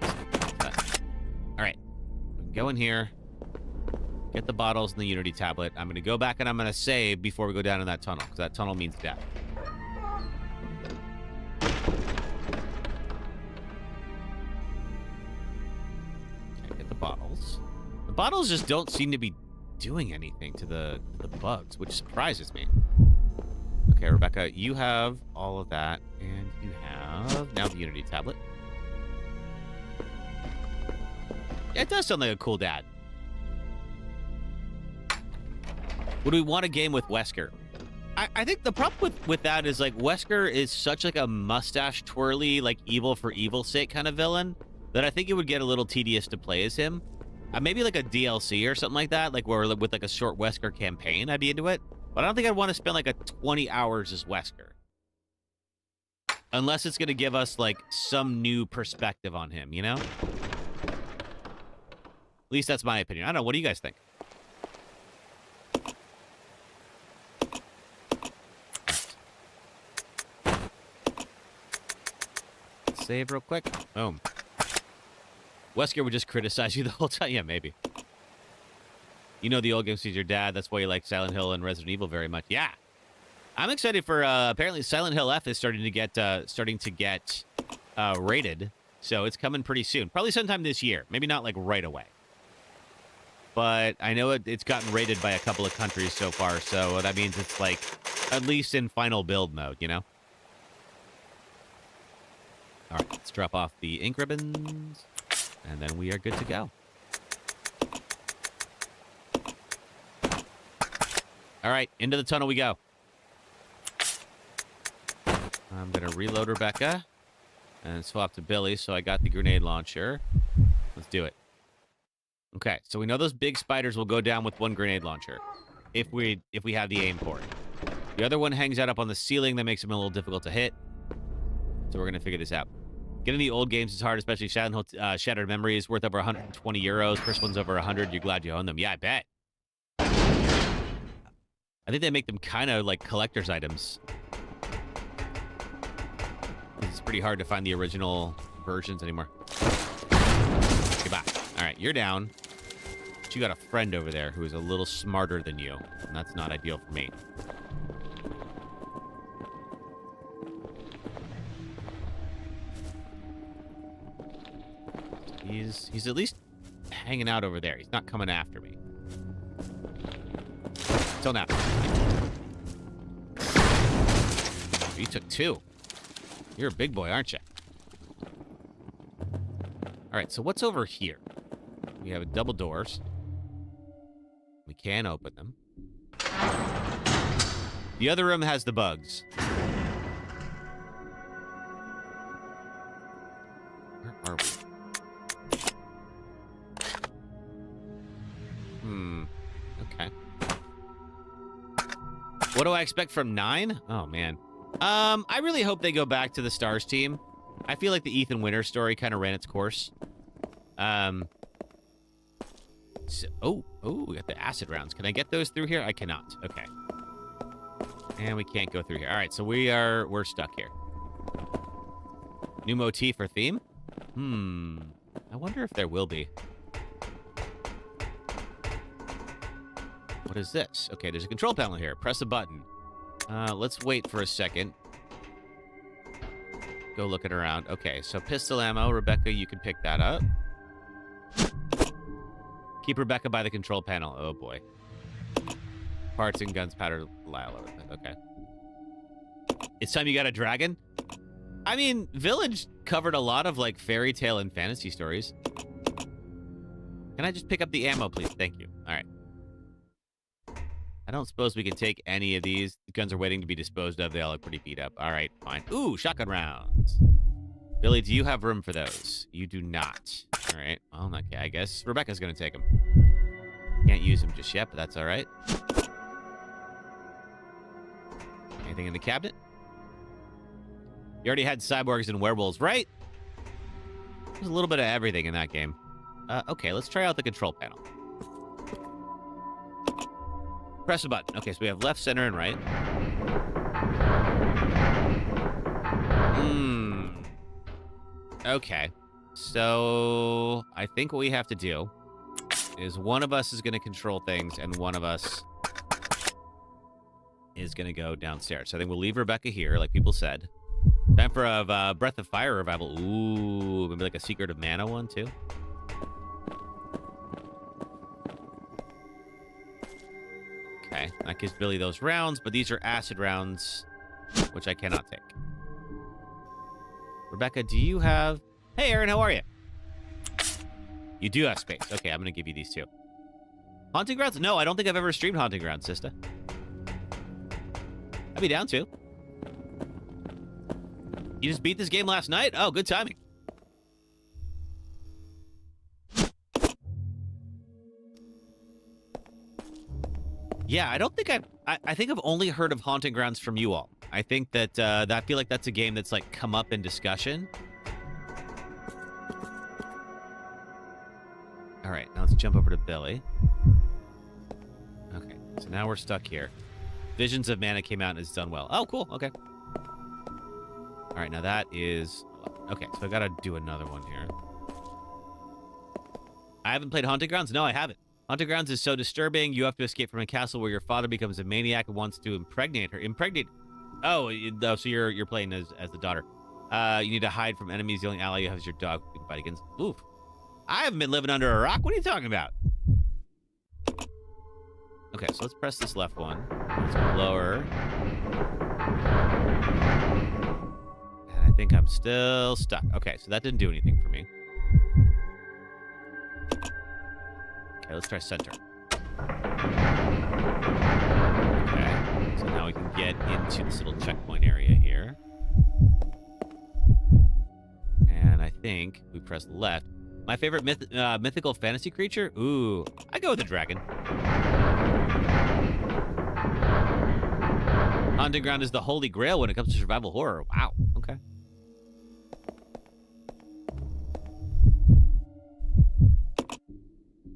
All right. Go in here. Get the bottles and the Unity tablet. I'm going to go back and I'm going to save before we go down in that tunnel, because that tunnel means death. Bottles. The bottles just don't seem to be doing anything to the bugs, which surprises me. Okay, Rebecca, you have all of that, and you have now the Unity tablet. Yeah, it does sound like a cool dad. Would we want a game with Wesker? I think the problem with that is, like, Wesker is such like a mustache twirly, like, evil for evil's sake kind of villain that I think it would get a little tedious to play as him. Maybe like a DLC or something like that, like where with like a short Wesker campaign, I'd be into it. But I don't think I'd want to spend like 20 hours as Wesker. Unless it's going to give us like some new perspective on him, you know? At least that's my opinion. I don't know. What do you guys think? Save real quick. Boom. Wesker would just criticize you the whole time. Yeah, maybe. You know the old games with your dad. That's why you like Silent Hill and Resident Evil very much. Yeah. I'm excited for, apparently Silent Hill F is starting to get rated. So it's coming pretty soon. Probably sometime this year. Maybe not like right away. But I know it's gotten rated by a couple of countries so far. So that means it's like at least in final build mode, you know? All right, let's drop off the ink ribbons. And then we are good to go. All right, into the tunnel we go. I'm going to reload Rebecca and swap to Billy, so I got the grenade launcher. Let's do it. Okay, so we know those big spiders will go down with 1 grenade launcher if we have the aim for it. The other one hangs out up on the ceiling. That makes them a little difficult to hit. So we're going to figure this out. Getting the old games is hard, especially Shattered Memory is worth over 120 euros. First one's over 100. You're glad you own them. Yeah, I bet. I think they make them kind of like collector's items. It's pretty hard to find the original versions anymore. Goodbye. All right, you're down. But you got a friend over there who is a little smarter than you, and that's not ideal for me. He's at least hanging out over there. He's not coming after me. Till now. You took 2. You're a big boy, aren't you? All right, so what's over here? We have double doors. We can open them. The other room has the bugs. Where are we? Okay. What do I expect from 9? Oh, man. I really hope they go back to the STARS team. I feel like the Ethan Winters story kind of ran its course. So, we got the acid rounds. Can I get those through here? I cannot. Okay. And we can't go through here. All right, so we're stuck here. New motif or theme? I wonder if there will be. What is this? Okay, there's a control panel here. Press a button. Let's wait for a second. Go looking around. Okay, so pistol ammo. Rebecca, you can pick that up. Keep Rebecca by the control panel. Oh, boy. Parts and guns, powder, Lyle. Okay. It's time you got a dragon? I mean, Village covered a lot of, like, fairy tale and fantasy stories. Can I just pick up the ammo, please? Thank you. All right. I don't suppose we can take any of these. The guns are waiting to be disposed of. They all look pretty beat up. All right, fine. Ooh, shotgun rounds. Billy, do you have room for those? You do not. All right. Well, okay. I guess Rebecca's going to take them. Can't use them just yet, but that's all right. Anything in the cabinet? You already had cyborgs and werewolves, right? There's a little bit of everything in that game. Okay, let's try out the control panel. Press the button. Okay, so we have left, center, and right. Okay. So I think what we have to do is one of us is going to control things and one of us is going to go downstairs. So I think we'll leave Rebecca here, like people said. Time for a Breath of Fire revival. Ooh, maybe like a Secret of Mana one, too. Okay, that gives Billy those rounds, but these are acid rounds, which I cannot take. Rebecca, do you have... Hey, Aaron, how are you? You do have space. Okay, I'm going to give you these two. Haunting Grounds? No, I don't think I've ever streamed Haunting Grounds, sister. I'd be down to. You just beat this game last night? Oh, good timing. Yeah, I don't think I think I've only heard of Haunting Grounds from you all. I think that I feel like that's a game that's like come up in discussion. All right, now let's jump over to Billy. Okay, so now we're stuck here. Visions of Mana came out and it's done well. Oh, cool. Okay. All right, now that is... Okay, so I got to do another one here. I haven't played Haunted Grounds? No, I haven't. Haunted Grounds is so disturbing. You have to escape from a castle where your father becomes a maniac and wants to impregnate her. Impregnate... Oh, so you're playing as the daughter. You need to hide from enemies. The only ally you have is your dog who can fight against... Oof. I haven't been living under a rock. What are you talking about? Okay, so let's press this left one. Let's go lower. And I think I'm still stuck. Okay, so that didn't do anything for me. Okay, let's try center. Okay, so now we can get into this little checkpoint area here. And I think we press left. My favorite mythical fantasy creature? Ooh, I go with the dragon. Haunted Ground is the holy grail when it comes to survival horror. Wow, okay.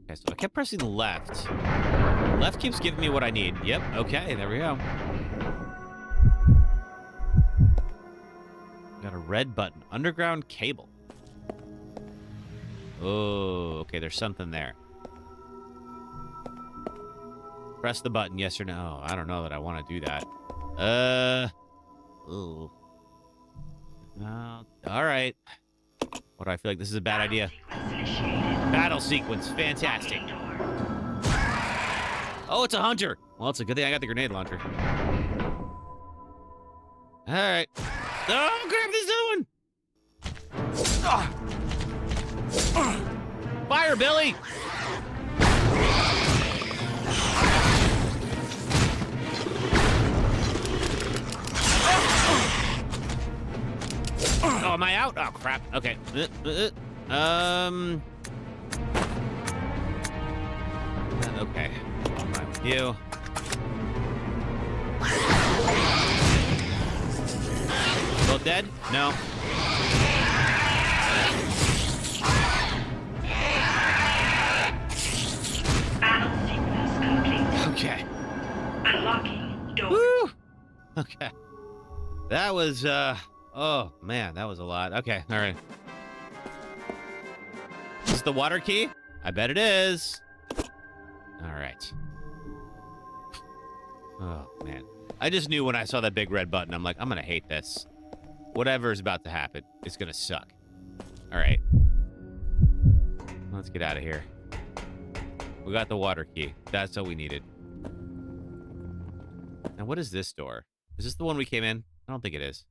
Okay, so I kept pressing left. Left keeps giving me what I need. Yep, okay, there we go. Got a red button. Underground cable. Oh, okay, there's something there. Press the button, yes or no. I don't know that I want to do that. Ooh. All right. What do I feel like this is a bad idea? Battle sequence, fantastic. Oh, it's a hunter. Well, it's a good thing I got the grenade launcher. All right. Oh, grab this other one. Fire, Billy! Oh, am I out? Oh, crap. Okay. Okay. I'm right with you. Both dead? No. Okay. Unlocking door. Woo! Okay. That was, oh, man, that was a lot. Okay, all right. Is this the water key? I bet it is. All right. Oh, man. I just knew when I saw that big red button, I'm like, I'm going to hate this. Whatever is about to happen, it's going to suck. All right. Let's get out of here. We got the water key. That's all we needed. Now, what is this door? Is this the one we came in? I don't think it is.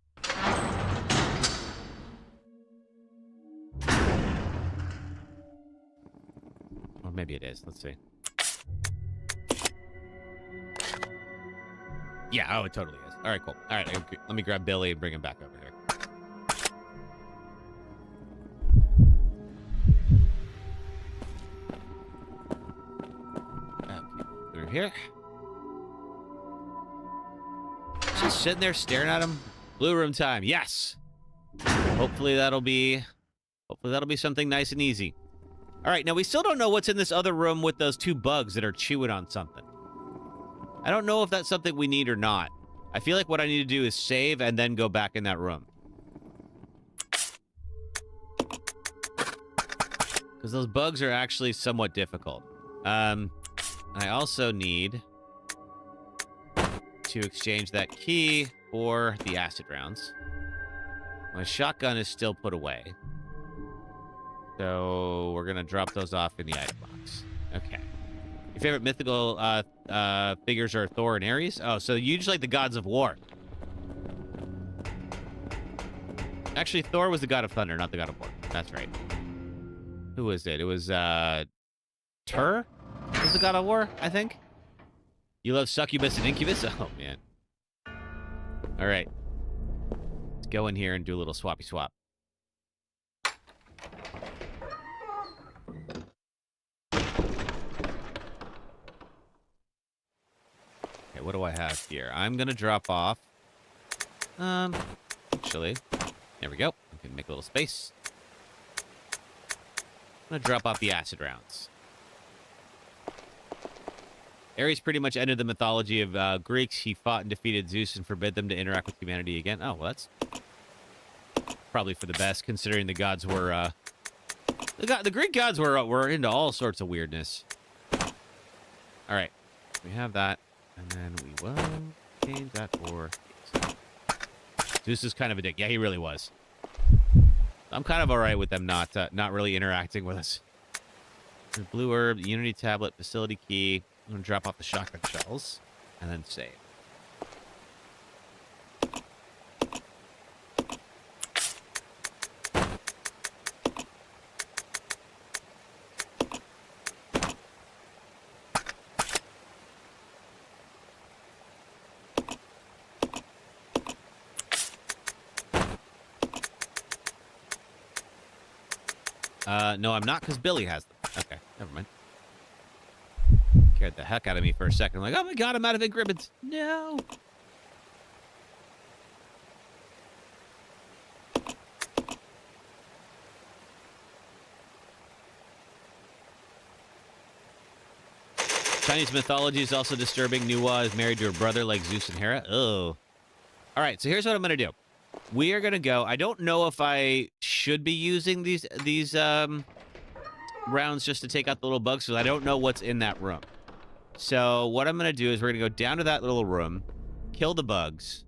Or maybe it is. Let's see. Yeah, oh, it totally is. All right, cool. All right, let me grab Billy and bring him back over here. Okay, through here. Just sitting there staring at him. Blue room time. Yes. Hopefully that'll be something nice and easy. All right, now we still don't know what's in this other room with those two bugs that are chewing on something. I don't know if that's something we need or not. I feel like what I need to do is save and then go back in that room. Because those bugs are actually somewhat difficult. I also need to exchange that key for the acid rounds. My shotgun is still put away. So we're going to drop those off in the item box. Okay. Your favorite mythical figures are Thor and Ares? Oh, so you just like the gods of war. Actually, Thor was the god of thunder, not the god of war. That's right. Who was it? It was Tur was the god of war, I think. You love succubus and incubus? Oh, man. All right. Let's go in here and do a little swappy swap. Okay, what do I have here? I'm going to drop off. Actually, there we go. We can make a little space. I'm going to drop off the acid rounds. Ares pretty much ended the mythology of Greeks. He fought and defeated Zeus and forbid them to interact with humanity again. Oh, well, that's probably for the best, considering the gods were... the Greek gods were into all sorts of weirdness. All right. We have that. And then we will change that for... Zeus is kind of a dick. Yeah, he really was. I'm kind of all right with them not really interacting with us. The blue herb, the Unity tablet, facility key. I'm going to drop off the shotgun shells and then save. No, I'm not, because Billy has them. Okay, never mind. Scared the heck out of me for a second. I'm like, oh my god, I'm out of ink ribbons. No. Chinese mythology is also disturbing. Nuwa is married to her brother like Zeus and Hera. Oh. All right, so here's what I'm going to do. We are going to go. I don't know if I should be using these rounds just to take out the little bugs, because I don't know what's in that room. So what I'm going to do is we're going to go down to that little room, kill the bugs,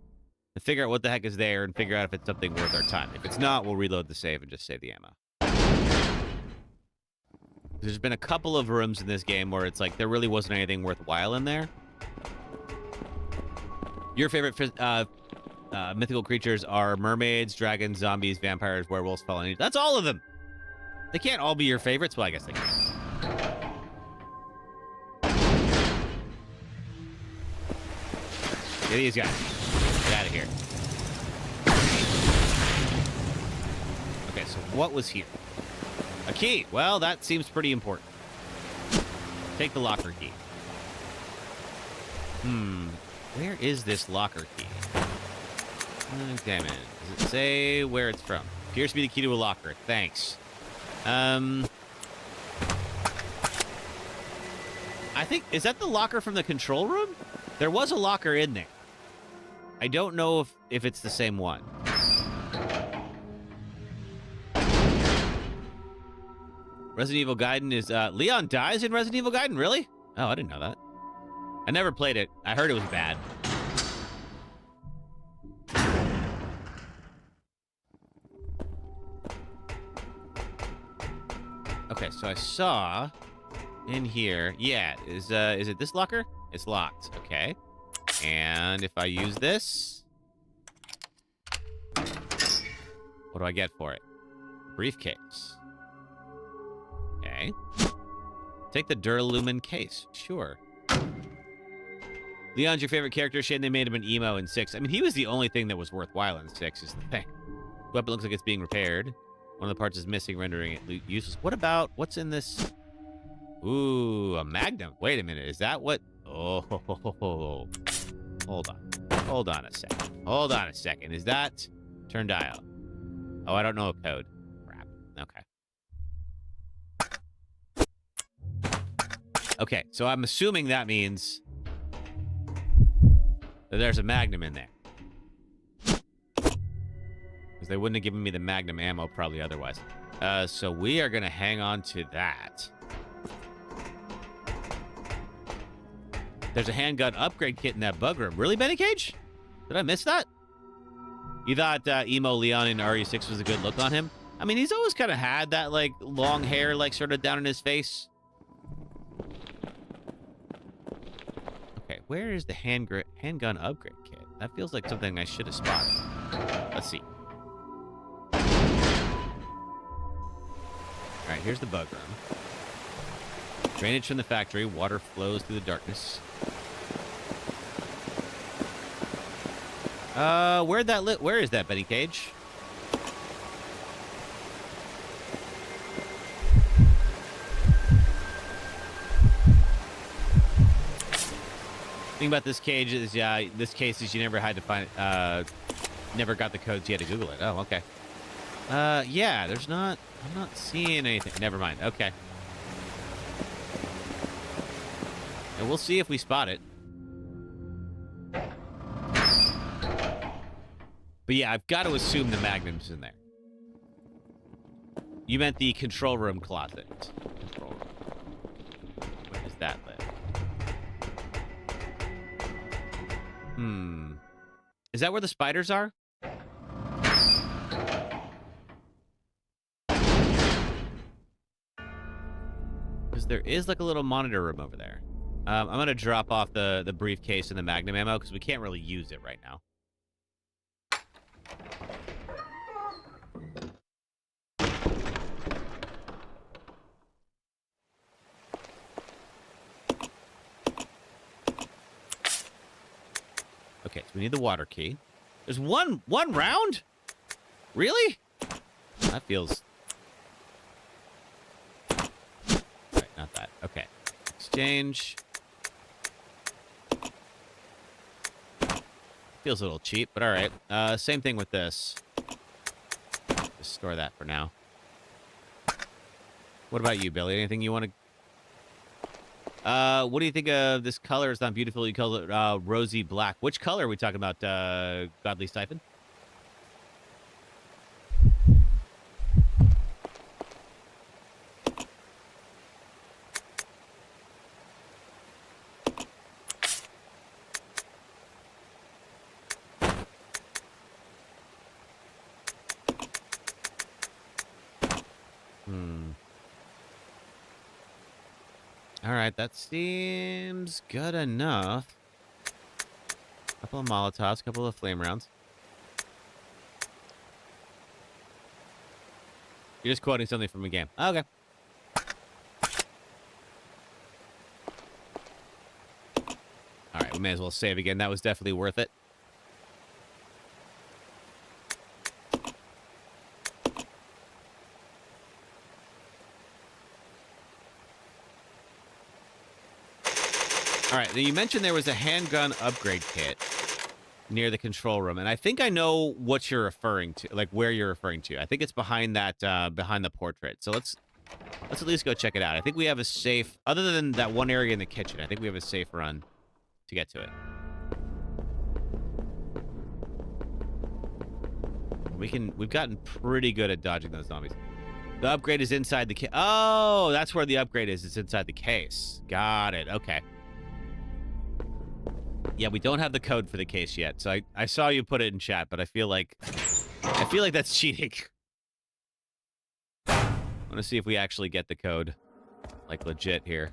and figure out what the heck is there, and figure out if it's something worth our time. If it's not, we'll reload the save and just save the ammo. There's been a couple of rooms in this game where it's like there really wasn't anything worthwhile in there. Your favorite mythical creatures are mermaids, dragons, zombies, vampires, werewolves, fallen angels. That's all of them. They can't all be your favorites. Well, I guess they can. Get these guys. Get out of here. Okay, so what was here? A key. Well, that seems pretty important. Take the locker key. Where is this locker key? Damn it. Does it say where it's from? Appears to be the key to a locker. Thanks. I think... Is that the locker from the control room? There was a locker in there. I don't know if it's the same one. Resident Evil Gaiden is... Leon dies in Resident Evil Gaiden? Really? Oh, I didn't know that. I never played it. I heard it was bad. Okay, so I saw in here... Yeah, is it this locker? It's locked. Okay. And if I use this... What do I get for it? Briefcase. Okay. Take the Duralumin case. Sure. Leon's your favorite character. Shane, they made him an emo in 6. I mean, he was the only thing that was worthwhile in 6 is the thing. Weapon looks like it's being repaired. One of the parts is missing, rendering it useless. What about, what's in this? Ooh, a magnum. Wait a minute. Is that what? Oh, hold on. Hold on a second. Hold on a second. Is that turn dial? Oh, I don't know a code. Crap. Okay. Okay, so I'm assuming that means that there's a magnum in there. Because they wouldn't have given me the magnum ammo probably otherwise. So we are going to hang on to that. There's a handgun upgrade kit in that bug room. Really, Benny Cage? Did I miss that? You thought emo Leon in RE6 was a good look on him? I mean, he's always kind of had that, like, long hair, like, sort of down in his face. Okay, where is the handgun upgrade kit? That feels like something I should have spotted. Let's see. All right, here's the bug room. Drainage from the factory. Water flows through the darkness. Where is that, Benny Cage? Thing about this cage is, this case is you never had to find, never got the codes. You had to Google it. Oh, okay. Yeah, I'm not seeing anything. Never mind. Okay. And we'll see if we spot it. But yeah, I've got to assume the magnum's in there. You meant the control room closet. Control room. Where does that live? Is that where the spiders are? Because there is like a little monitor room over there. I'm going to drop off the briefcase and the magnum ammo because we can't really use it right now. Okay, so we need the water key. There's one round? Really? That feels... Right, not that. Okay. Exchange. Feels a little cheap, but all right. Same thing with this. Just store that for now. What about you, Billy? Anything you want to... what do you think of this color? It's not beautiful. You call it rosy black. Which color are we talking about, Godly Siphon? All right, that seems good enough. Couple of Molotovs, couple of flame rounds. You're just quoting something from a game. Okay. All right, we may as well save again. That was definitely worth it. All right, now you mentioned there was a handgun upgrade kit near the control room, and I think I know what you're referring to, like where you're referring to. I think it's behind that, behind the portrait. So let's at least go check it out. I think we have a safe, other than that one area in the kitchen. I think we have a safe run to get to it. We've gotten pretty good at dodging those zombies. The upgrade is inside the case. Oh, that's where the upgrade is. It's inside the case. Got it. Okay. Yeah, we don't have the code for the case yet, so I saw you put it in chat, but I feel like that's cheating. I want to see if we actually get the code, like legit here.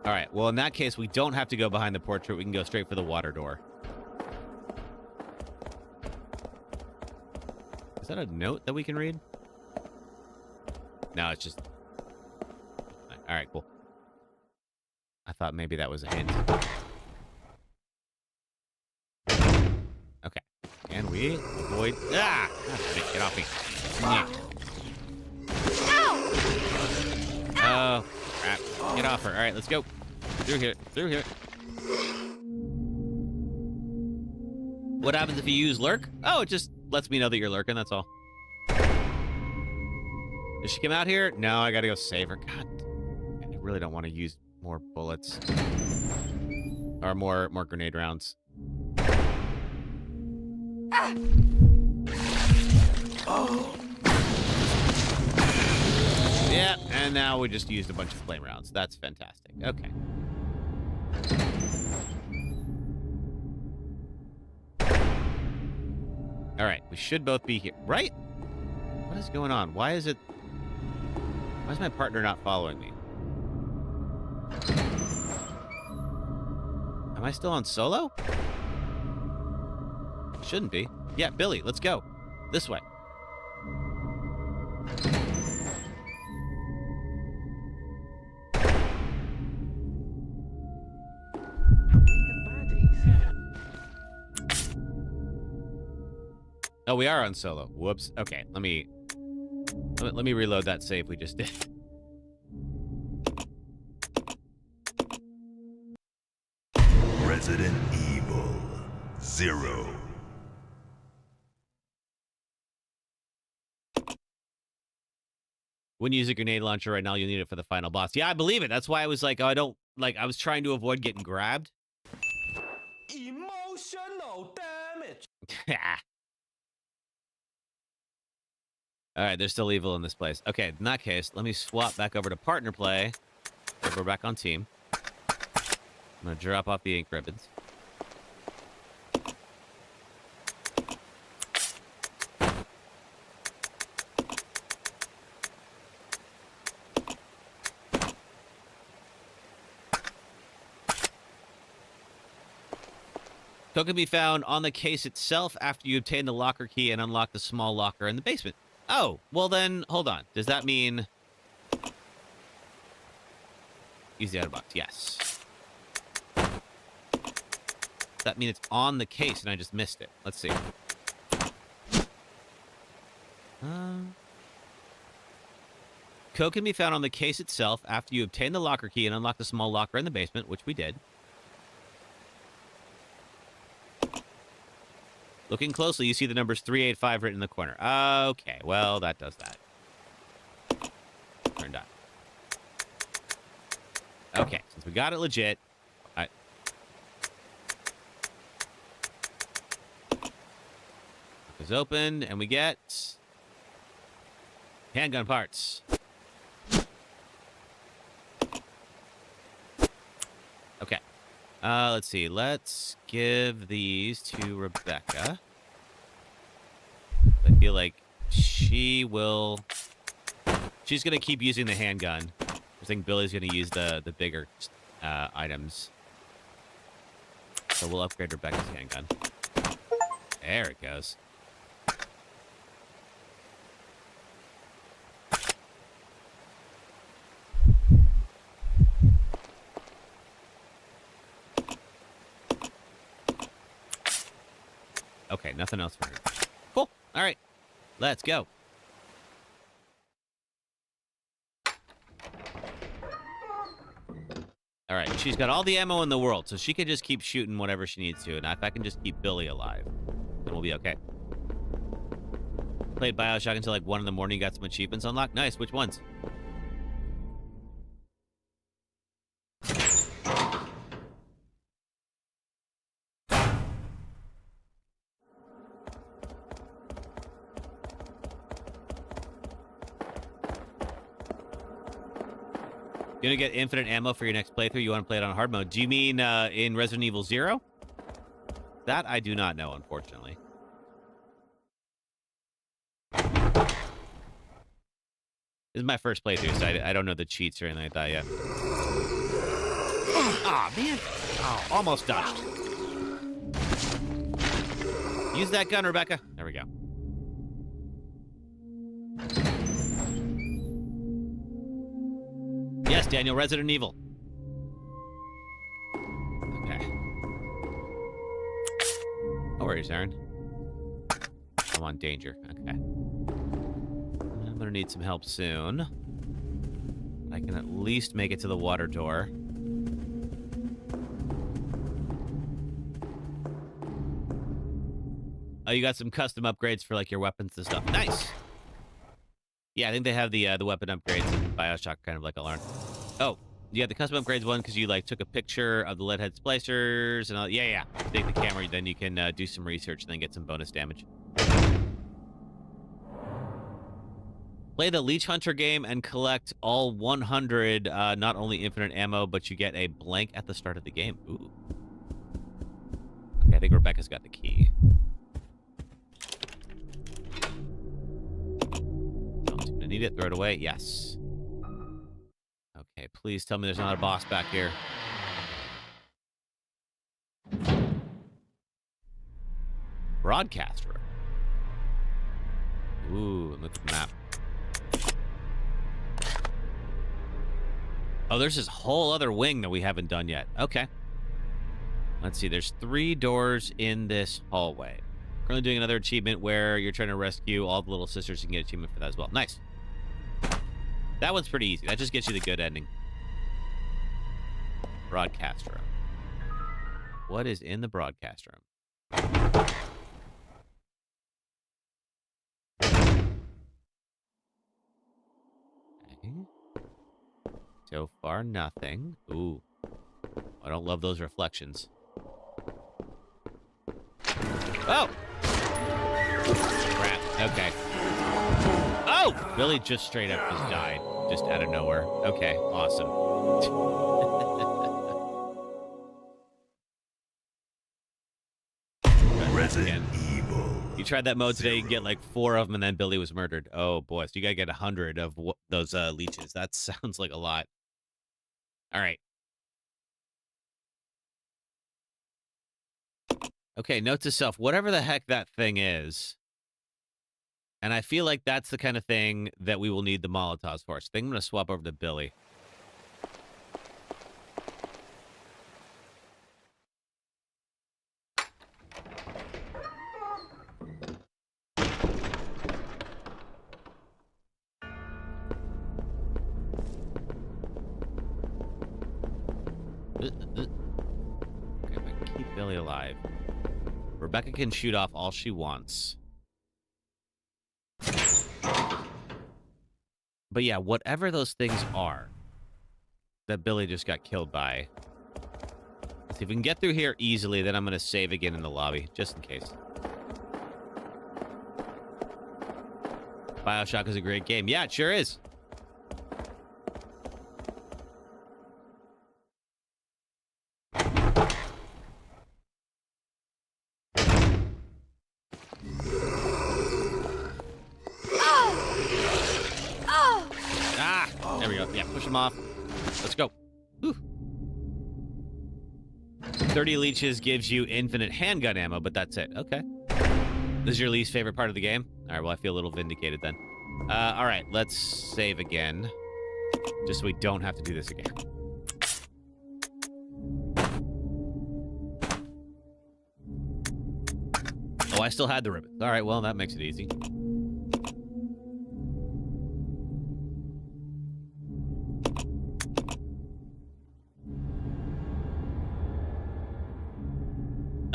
All right, well in that case, we don't have to go behind the portrait. We can go straight for the water door. Is that a note that we can read? No, it's just... All right, cool. thought maybe that was a hint. Okay. Can we avoid... Ah! Get off me. Oh, crap. Get off her. All right, let's go. Through here. Through here. What happens if you use lurk? Oh, it just lets me know that you're lurking, that's all. Does she come out here? No, I gotta go save her. God, I really don't want to use more bullets. Or more grenade rounds. Ah. Oh. Yeah, and now we just used a bunch of flame rounds. That's fantastic. Okay. All right, we should both be here, right? What is going on? Why is my partner not following me? Am I still on solo? Shouldn't be. Yeah, Billy, let's go. This way. Oh, we are on solo. Whoops. Okay, let me reload that save we just did. Resident Evil 0. Wouldn't use a grenade launcher right now. You'll need it for the final boss. Yeah, I believe it. That's why I was like, oh, I don't like. I was trying to avoid getting grabbed. Emotional damage. All right, there's still evil in this place. Okay, in that case, let me swap back over to partner play. We're back on team. I'm gonna drop off the ink ribbons. Code can be found on the case itself after you obtain the locker key and unlock the small locker in the basement. Oh, well then, hold on. Does that mean... Use the outer box. Yes. Does that mean it's on the case and I just missed it? Let's see. Code can be found on the case itself after you obtain the locker key and unlock the small locker in the basement, which we did. Looking closely, you see the numbers 385 written in the corner. Okay, well, that does that. Turned on. Okay, since we got it legit, is open, and we get handgun parts. Okay. Let's see. Let's give these to Rebecca. I feel like she's going to keep using the handgun. I think Billy's going to use the bigger items. So we'll upgrade Rebecca's handgun. There it goes. Okay, nothing else for her. Cool. All right. Let's go. All right. She's got all the ammo in the world, so she can just keep shooting whatever she needs to. And if I can just keep Billy alive, then we'll be okay. Played Bioshock until like 1 in the morning. Got some achievements unlocked. Nice. Which ones? You're gonna get infinite ammo for your next playthrough. You want to play it on hard mode. Do you mean in Resident Evil 0? That I do not know, unfortunately. This is my first playthrough, so I don't know the cheats or anything like that yet. Ah, man. Oh, almost dodged. Use that gun, Rebecca. There we go. Yes, Daniel, Resident Evil. worries, Aaron. I'm on danger. Okay. I'm gonna need some help soon. I can at least make it to the water door. Oh, you got some custom upgrades for like your weapons and stuff. Nice. Yeah, I think they have the weapon upgrades in BioShock, kind of like a learn. Oh, you got the custom upgrades one because you like took a picture of the lead head splicers and all. Yeah. Take the camera, then you can do some research and then get some bonus damage. Play the Leech Hunter game and collect all 100, not only infinite ammo, but you get a blank at the start of the game. Ooh. Okay, I think Rebecca's got the key. Don't seem to need it. Throw it away. Yes. Okay, please tell me there's not a boss back here. Broadcaster. Ooh, look at the map. Oh, there's this whole other wing that we haven't done yet. Okay. Let's see. There's 3 doors in this hallway. Currently doing another achievement where you're trying to rescue all the little sisters. You can get an achievement for that as well. Nice. That one's pretty easy. That just gets you the good ending. Broadcast room. What is in the broadcast room? Okay. So far, nothing. Ooh. I don't love those reflections. Oh! Crap. Okay. Oh! Billy just straight up just died. Just out of nowhere. Okay, awesome. Resident Evil. You tried that mode today, you get like 4 of them, and then Billy was murdered. Oh, boy. So you gotta get 100 of those leeches. That sounds like a lot. All right. Okay, note to self, whatever the heck that thing is, and I feel like that's the kind of thing that we will need the Molotovs for. So I think I'm going to swap over to Billy. Okay, if I can keep Billy alive. Rebecca can shoot off all she wants. But yeah, whatever those things are that Billy just got killed by. See if we can get through here easily, then I'm going to save again in the lobby, just in case. BioShock is a great game. Yeah, it sure is. Push him off. Let's go. Whew. 30 leeches gives you infinite handgun ammo, but that's it. Okay. This is your least favorite part of the game? All right, well, I feel a little vindicated then. All right, let's save again. Just so we don't have to do this again. Oh, I still had the ribbons. All right, well, that makes it easy.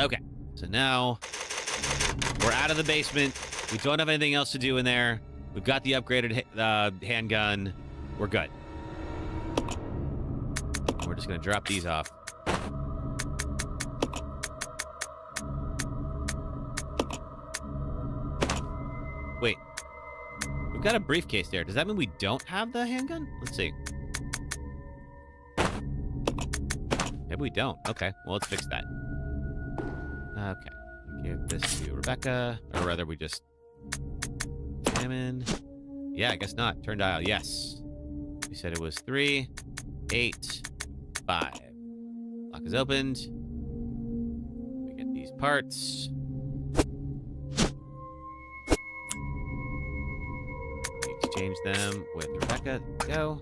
Okay, so now we're out of the basement. We don't have anything else to do in there. We've got the upgraded handgun. We're good. We're just going to drop these off. Wait. We've got a briefcase there. Does that mean we don't have the handgun? Let's see. Maybe we don't. Okay, well, let's fix that. Okay. Give this to Rebecca. Or rather, we just examine. Yeah, I guess not. Turn dial. Yes. We said it was 3, 8, 5. Lock is opened. We get these parts. We exchange them with Rebecca. Go.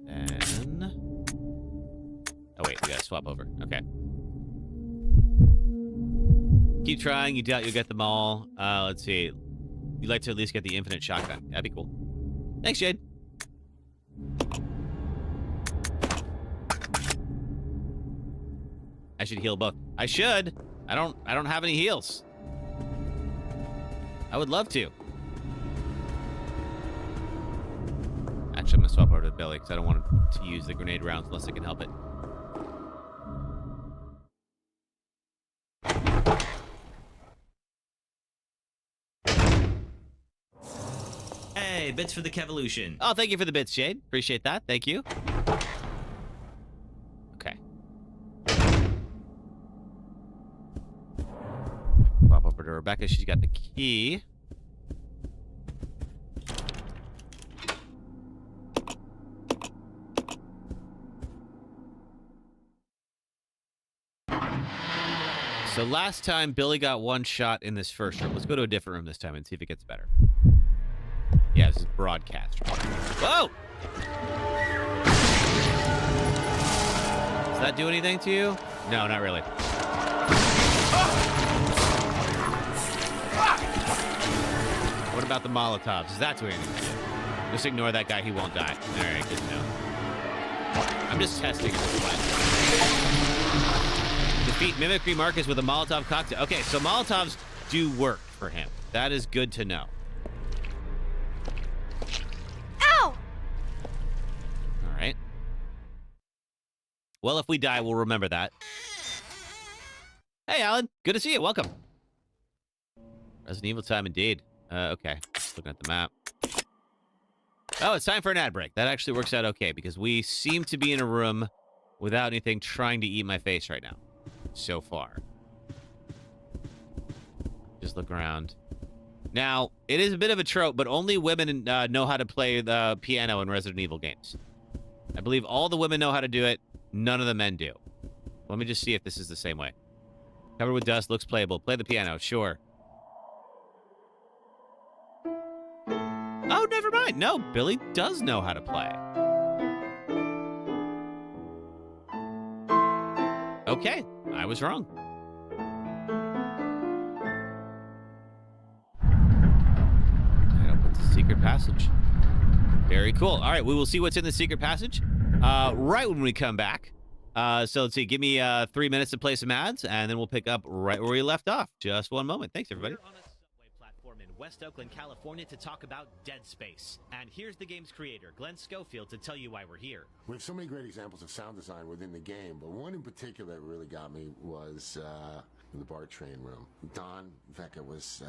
Then. Oh, wait. We gotta swap over. Okay. Keep trying. You doubt you'll get them all. Let's see. You'd like to at least get the infinite shotgun. That'd be cool. Thanks, Jade. I should heal both. I should. I don't have any heals. I would love to. Actually, I'm gonna swap over to Billy because I don't want to use the grenade rounds unless I can help it. Hey, bits for the Kevolution. Oh, thank you for the bits, Jade. Appreciate that. Thank you. Okay. Pop over to Rebecca. She's got the key. So last time, Billy got one shot in this first room. Let's go to a different room this time and see if it gets better. Yeah, this is broadcast. Whoa! Does that do anything to you? No, not really. What about the Molotovs? Does that do anything to you? Just ignore that guy. He won't die. All right, good to know. I'm just testing this one. Defeat Mimicry Marcus with a Molotov cocktail. Okay, so Molotovs do work for him. That is good to know. Ow! All right. Well, if we die, we'll remember that. Hey, Alan. Good to see you. Welcome. Resident Evil time indeed. Okay. Just looking at the map. Oh, it's time for an ad break. That actually works out okay because we seem to be in a room without anything trying to eat my face right now. So far. Just look around. Now, it is a bit of a trope, but only women know how to play the piano in Resident Evil games. I believe all the women know how to do it. None of the men do. Let me just see if this is the same way. Covered with dust, looks playable. Play the piano, sure. Oh, never mind. No, Billy does know how to play. Okay, I was wrong. And open the secret passage. Very cool. All right, we will see what's in the secret passage right when we come back. So let's see. Give me 3 minutes to play some ads, and then we'll pick up right where we left off. Just one moment. Thanks, everybody. We're on a subway platform in West Oakland, California to talk about Dead Space. And here's the game's creator, Glenn Schofield, to tell you why we're here. We have so many great examples of sound design within the game, but one in particular that really got me was in the BART train room. Don Vecca was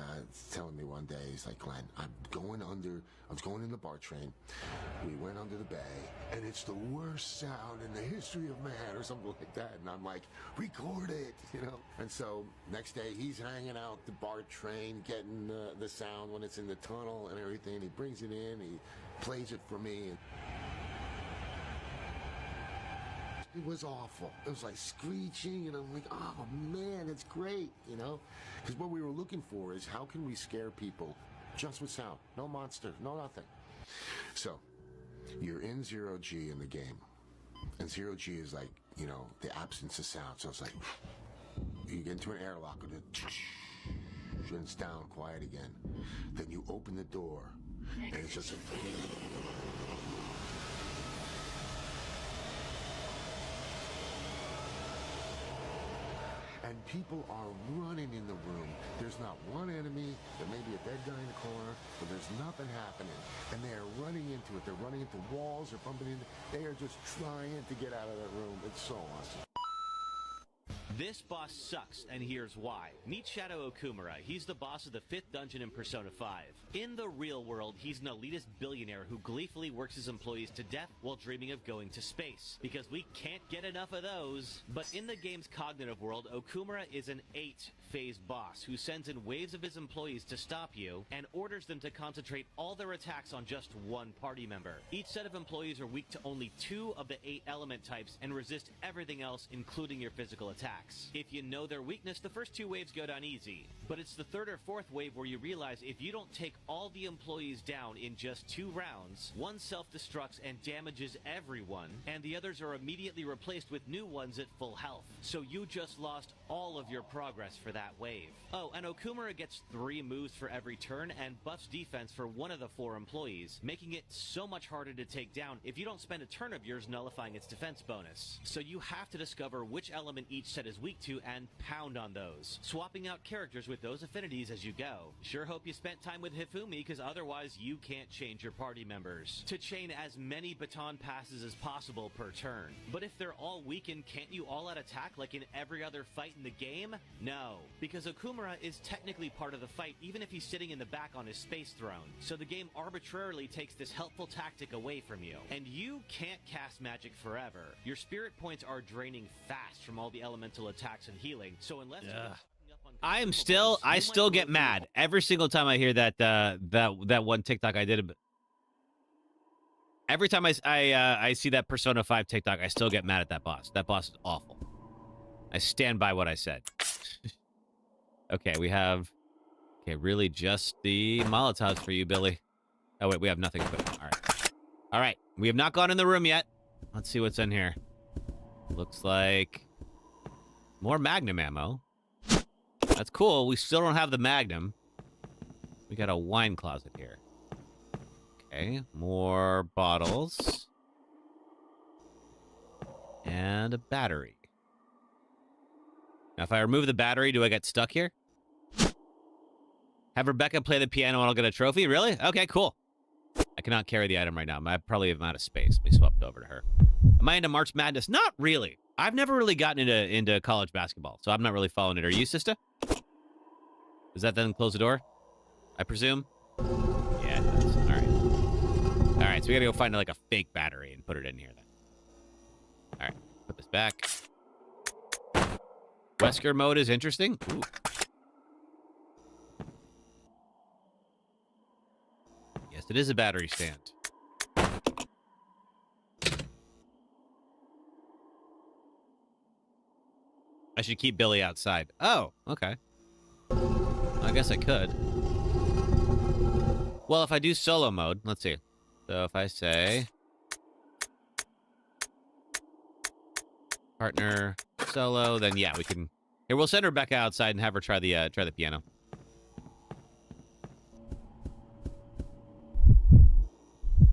telling me one day, he's like, Glenn, I was going in the BART train. We went under the bay, and it's the worst sound in the history of man, or something like that. And I'm like, record it, you know? And so next day, he's hanging out the BART train, getting the sound when it's in the tunnel and everything. He brings it in, he plays it for me. It was awful. It was like screeching, and I'm like, oh man, it's great, you know? Because what we were looking for is how can we scare people just with sound? No monster, no nothing. So, you're in 0G in the game. And 0G is like, you know, the absence of sound. So it's like, you get into an airlock, and it's down, quiet again. Then you open the door, and it's just and people are running in the room. There's not one enemy. There may be a dead guy in the corner, but there's nothing happening. And they are running into it. They're running into walls. They're bumping into. They are just trying to get out of that room. It's so awesome. This boss sucks, and here's why. Meet Shadow Okumura. He's the boss of the 5th dungeon in Persona 5. In the real world, he's an elitist billionaire who gleefully works his employees to death while dreaming of going to space. Because we can't get enough of those. But in the game's cognitive world, Okumura is an 8-phase boss who sends in waves of his employees to stop you and orders them to concentrate all their attacks on just one party member. Each set of employees are weak to only 2 of the 8 element types and resist everything else, including your physical attacks. If you know their weakness, the first 2 waves go down easy. But it's the 3rd or 4th wave where you realize if you don't take all the employees down in just 2 rounds, one self-destructs and damages everyone, and the others are immediately replaced with new ones at full health. So you just lost all of your progress for that. that wave. Oh, and Okumura gets 3 moves for every turn and buffs defense for one of the 4 employees, making it so much harder to take down if you don't spend a turn of yours nullifying its defense bonus. So you have to discover which element each set is weak to and pound on those, swapping out characters with those affinities as you go. Sure hope you spent time with Hifumi, because otherwise you can't change your party members to chain as many baton passes as possible per turn. But if they're all weakened, can't you all out attack like in every other fight in the game? No, because Okumura is technically part of the fight even if he's sitting in the back on his space throne. So the game arbitrarily takes this helpful tactic away from you. And you can't cast magic forever. Your spirit points are draining fast from all the elemental attacks and healing, so unless I still get mad every single time I hear that one TikTok I did. Every time I see that Persona 5 TikTok, I still get mad at that boss. That boss is awful. I stand by what I said. Okay, we have really just the Molotovs for you, Billy. Oh wait, we have nothing equipped. All right. We have not gone in the room yet. Let's see what's in here. Looks like more Magnum ammo. That's cool. We still don't have the Magnum. We got a wine closet here. Okay, more bottles. And a battery. Now, if I remove the battery, do I get stuck here? Have Rebecca play the piano and I'll get a trophy? Really? Okay, cool. I cannot carry the item right now. I probably am out of space. We swapped over to her. Am I into March Madness? Not really. I've never really gotten into college basketball, so I'm not really following it. Are you, sister? Does that then close the door? I presume? Yeah, it does. All right. All right, so we gotta go find like a fake battery and put it in here then. All right, put this back. Wesker mode is interesting. Ooh. Yes, it is a battery stand. I should keep Billy outside. Oh, okay. I guess I could. Well, if I do solo mode, let's see. So if I say partner solo, then yeah, we can. Here, we'll send Rebecca outside and have her try the piano.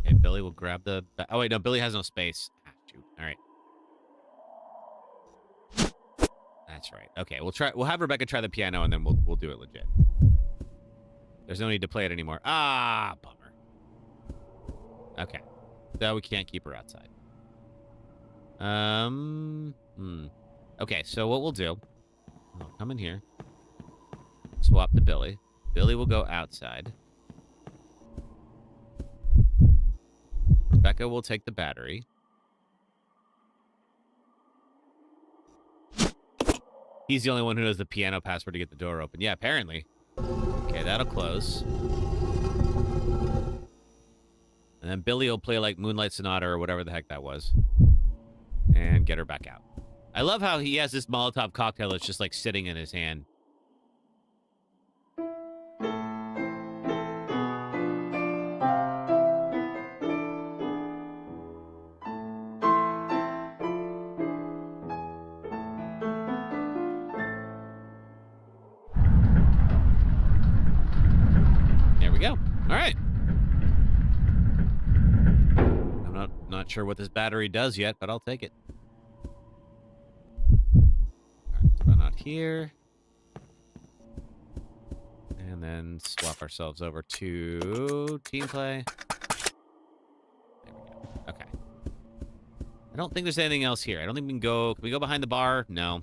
Okay, Billy will grab the. Oh wait, no, Billy has no space. Ah, shoot. All right. That's right. Okay, we'll have Rebecca try the piano and then we'll do it legit. There's no need to play it anymore. Ah, bummer. Okay. So we can't keep her outside. Okay, so what we'll do, I'll come in here. Swap to Billy. Billy will go outside. Rebecca will take the battery. He's the only one who knows the piano password to get the door open. Yeah, apparently. Okay, that'll close. And then Billy will play like Moonlight Sonata or whatever the heck that was. And get her back out. I love how he has this Molotov cocktail that's just like sitting in his hand. Go. All right. I'm not sure what this battery does yet, but I'll take it. All right, let's run out here. And then swap ourselves over to team play. There we go. Okay. I don't think there's anything else here. I don't think we can go. Can we go behind the bar? No.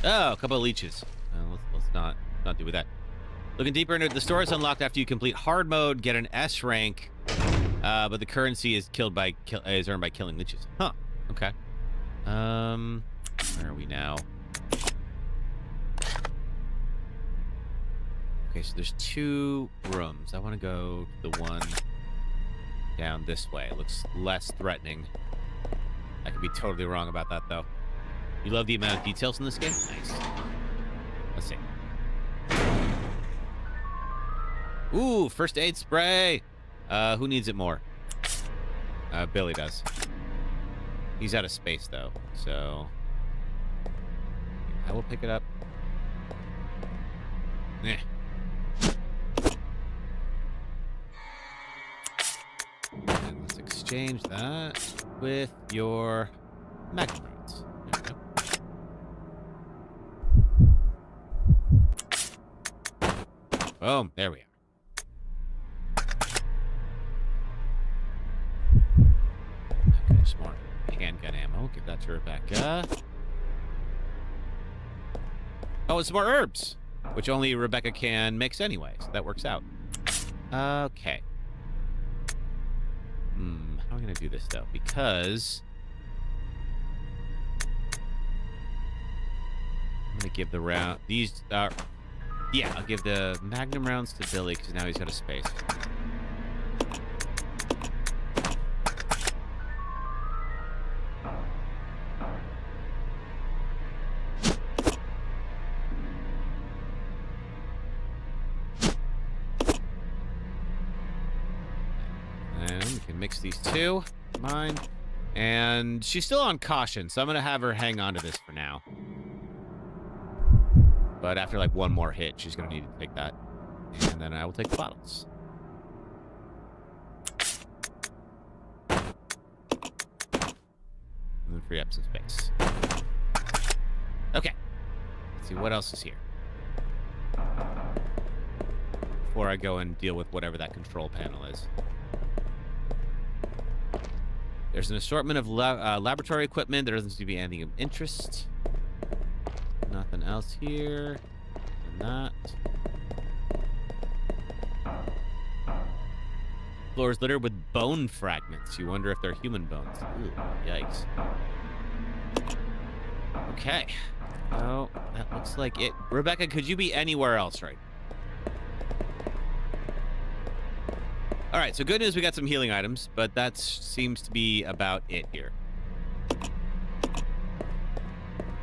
Oh, a couple of leeches. Let's not do with that. Looking deeper into it, the store is unlocked after you complete hard mode, get an S rank, but the currency is earned by killing leeches. Huh. Okay. Where are we now? Okay, so there's 2 rooms. I want to go to the one down this way. It looks less threatening. I could be totally wrong about that, though. You love the amount of details in this game? Nice. Let's see. Ooh, first aid spray. Who needs it more? Billy does. He's out of space, though, so I will pick it up. Eh. And let's exchange that with your magnum rounds. There we go. Boom, there we are. Okay, some more handgun ammo. Give that to Rebecca. Oh, and some more herbs, which only Rebecca can mix anyway, so that works out. Okay. How are we going to do this, though? Because I'm going to give the round... These are... Yeah, I'll give the magnum rounds to Billy, because now he's got a space. And we can mix these two. Mine. And she's still on caution, so I'm going to have her hang on to this for now. But after like one more hit, she's going to need to take that. And then I will take the bottles. And then free up some space. Okay. Let's see what else is here. Before I go and deal with whatever that control panel is. There's an assortment of laboratory equipment. There doesn't seem to be anything of interest. Nothing else here. And that. Floor is littered with bone fragments. You wonder if they're human bones. Ooh, yikes. Okay. Oh, that looks like it. Rebecca, could you be anywhere else right now? All right, so good news, we got some healing items, but that seems to be about it here.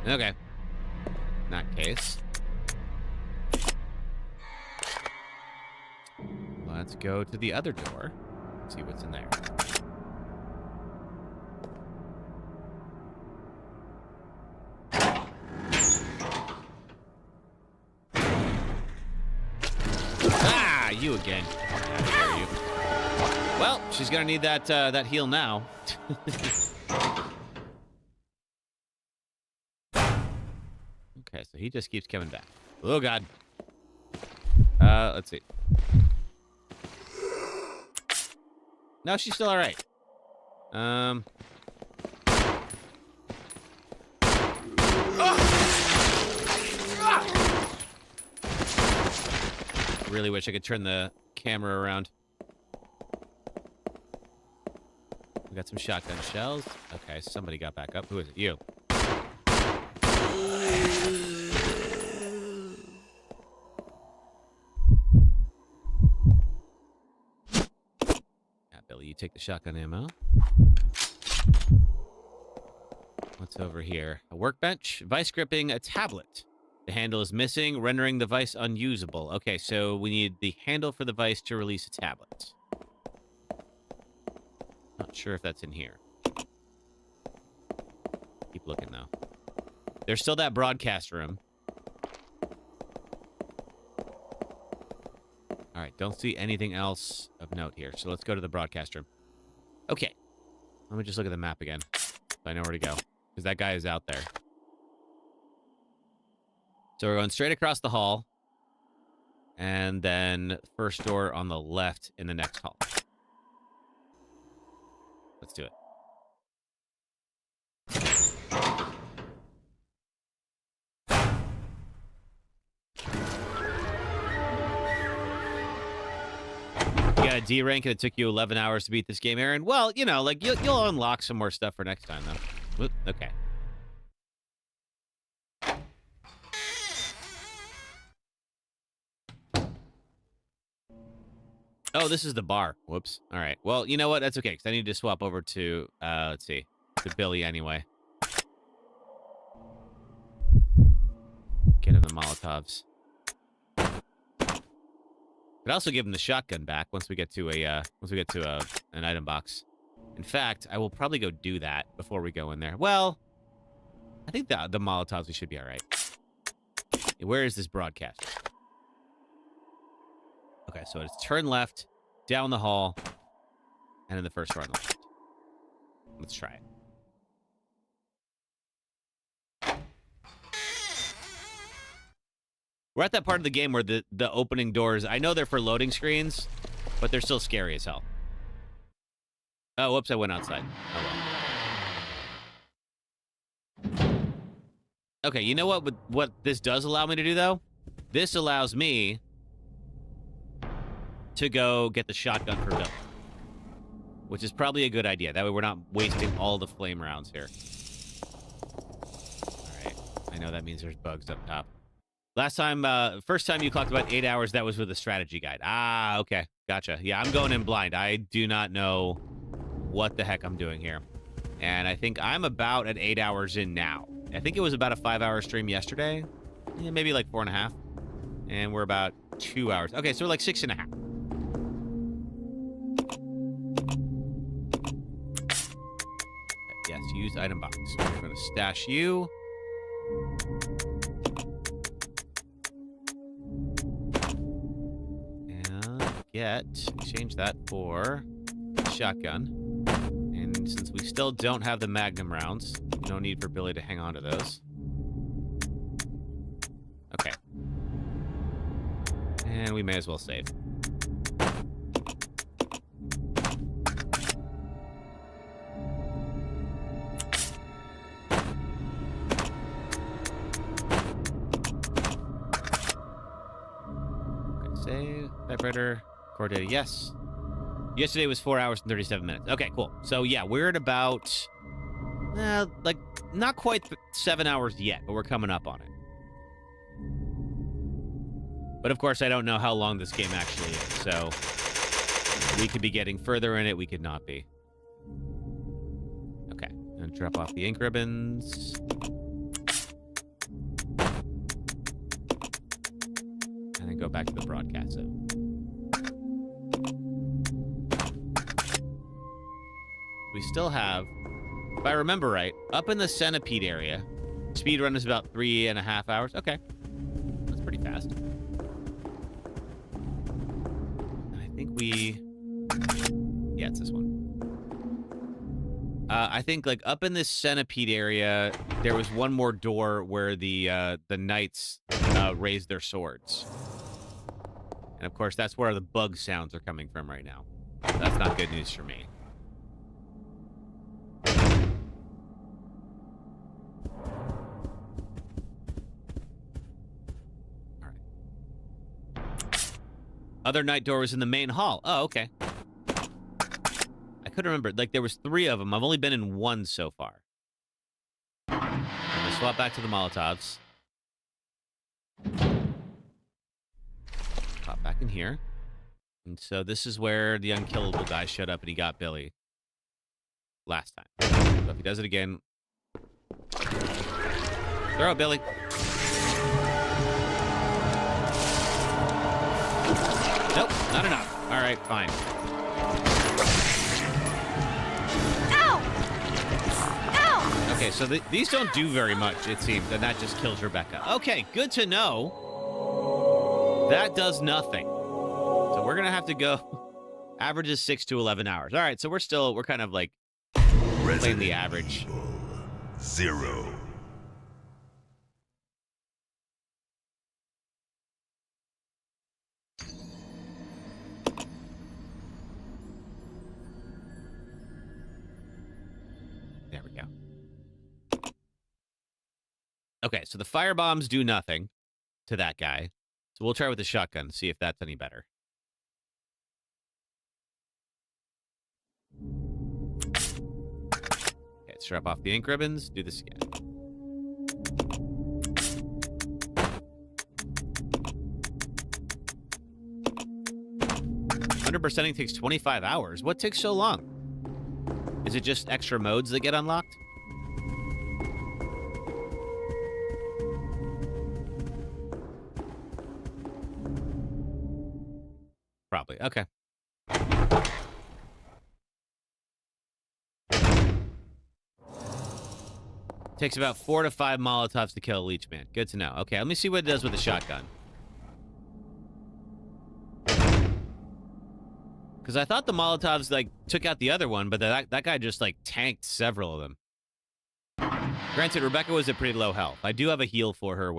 Okay. In that case, let's go to the other door. See what's in there. Ah, you again. How dare you? Well, she's gonna need that that heal now. Okay, so he just keeps coming back. Oh God. Let's see. No, she's still all right. Really wish I could turn the camera around. We got some shotgun shells. Okay, somebody got back up. Who is it? You. Yeah, Billy, you take the shotgun ammo. What's over here? A workbench, vice gripping, a tablet. The handle is missing, rendering the vice unusable. Okay, so we need the handle for the vice to release a tablet. Not sure if that's in here. Keep looking, though. There's still that broadcast room. All right, don't see anything else of note here. So let's go to the broadcast room. Okay. Let me just look at the map again. So I know where to go. Because that guy is out there. So we're going straight across the hall. And then first door on the left in the next hall. Let's do it. You got a D rank and it took you 11 hours to beat this game, Aaron? Well, you know, like, you'll unlock some more stuff for next time, though. Whoop, okay. Oh, this is the bar. Whoops. All right. Well, you know what? That's okay, because I need to swap over to, let's see, to Billy anyway. Get him the Molotovs. Could also give him the shotgun back once we get to an item box. In fact, I will probably go do that before we go in there. Well, I think the Molotovs, we should be all right. Where is this broadcast? Okay, so it's turn left, down the hall, and in the first door on the left. Let's try it. We're at that part of the game where the opening doors, I know they're for loading screens, but they're still scary as hell. Oh, whoops, I went outside. Oh, well. Okay, you know what this does allow me to do, though? This allows me to go get the shotgun for Bill, which is probably a good idea. That way we're not wasting all the flame rounds here. All right. I know that means there's bugs up top. Last time, first time you clocked about 8 hours, that was with a strategy guide. Ah, okay. Gotcha. Yeah, I'm going in blind. I do not know what the heck I'm doing here. And I think I'm about at 8 hours in now. I think it was about a 5-hour stream yesterday. Yeah, maybe like 4.5. And we're about 2 hours. Okay, so we're like 6.5. Yes, use item box. We're going to stash you. Exchange that for shotgun. And since we still don't have the magnum rounds, no need for Billy to hang on to those. Okay. And we may as well save. Okay, save. Typewriter. Core data, yes. Yesterday was 4 hours and 37 minutes. Okay, cool. So, yeah, we're at about, like, not quite 7 hours yet, but we're coming up on it. But, of course, I don't know how long this game actually is, so we could be getting further in it, we could not be. Okay, I'm going to drop off the ink ribbons. And then go back to the broadcast zone. We still have, if I remember right, up in the centipede area, speed run is about 3.5 hours. Okay. That's pretty fast. I think yeah, it's this one. I think like up in this centipede area, there was one more door where the knights raised their swords. And of course, that's where the bug sounds are coming from right now. That's not good news for me. Other night door was in the main hall. Oh, okay. I couldn't remember. Like, there was 3 of them. I've only been in 1 so far. I'm gonna swap back to the Molotovs. Pop back in here. And so this is where the unkillable guy showed up and he got Billy last time. So if he does it again... Throw it, Billy. Nope, not enough. All right, fine. Ow! Ow! Okay, so these don't do very much, it seems, and that just kills Rebecca. Okay, good to know. That does nothing. So we're going to have to go... Average is 6 to 11 hours. All right, so we're kind of like playing the average. Evil 0. There we go. Okay, so the fire bombs do nothing to that guy. So we'll try with the shotgun, see if that's any better. Okay, strap off the ink ribbons. Do this again. %ing takes 25 hours. What takes so long? Is it just extra modes that get unlocked? Probably. Okay. Takes about 4 to 5 Molotovs to kill a leech man. Good to know. Okay, let me see what it does with the shotgun. Because I thought the Molotovs, like, took out the other one, but that guy just, like, tanked several of them. Granted, Rebecca was at pretty low health. I do have a heal for her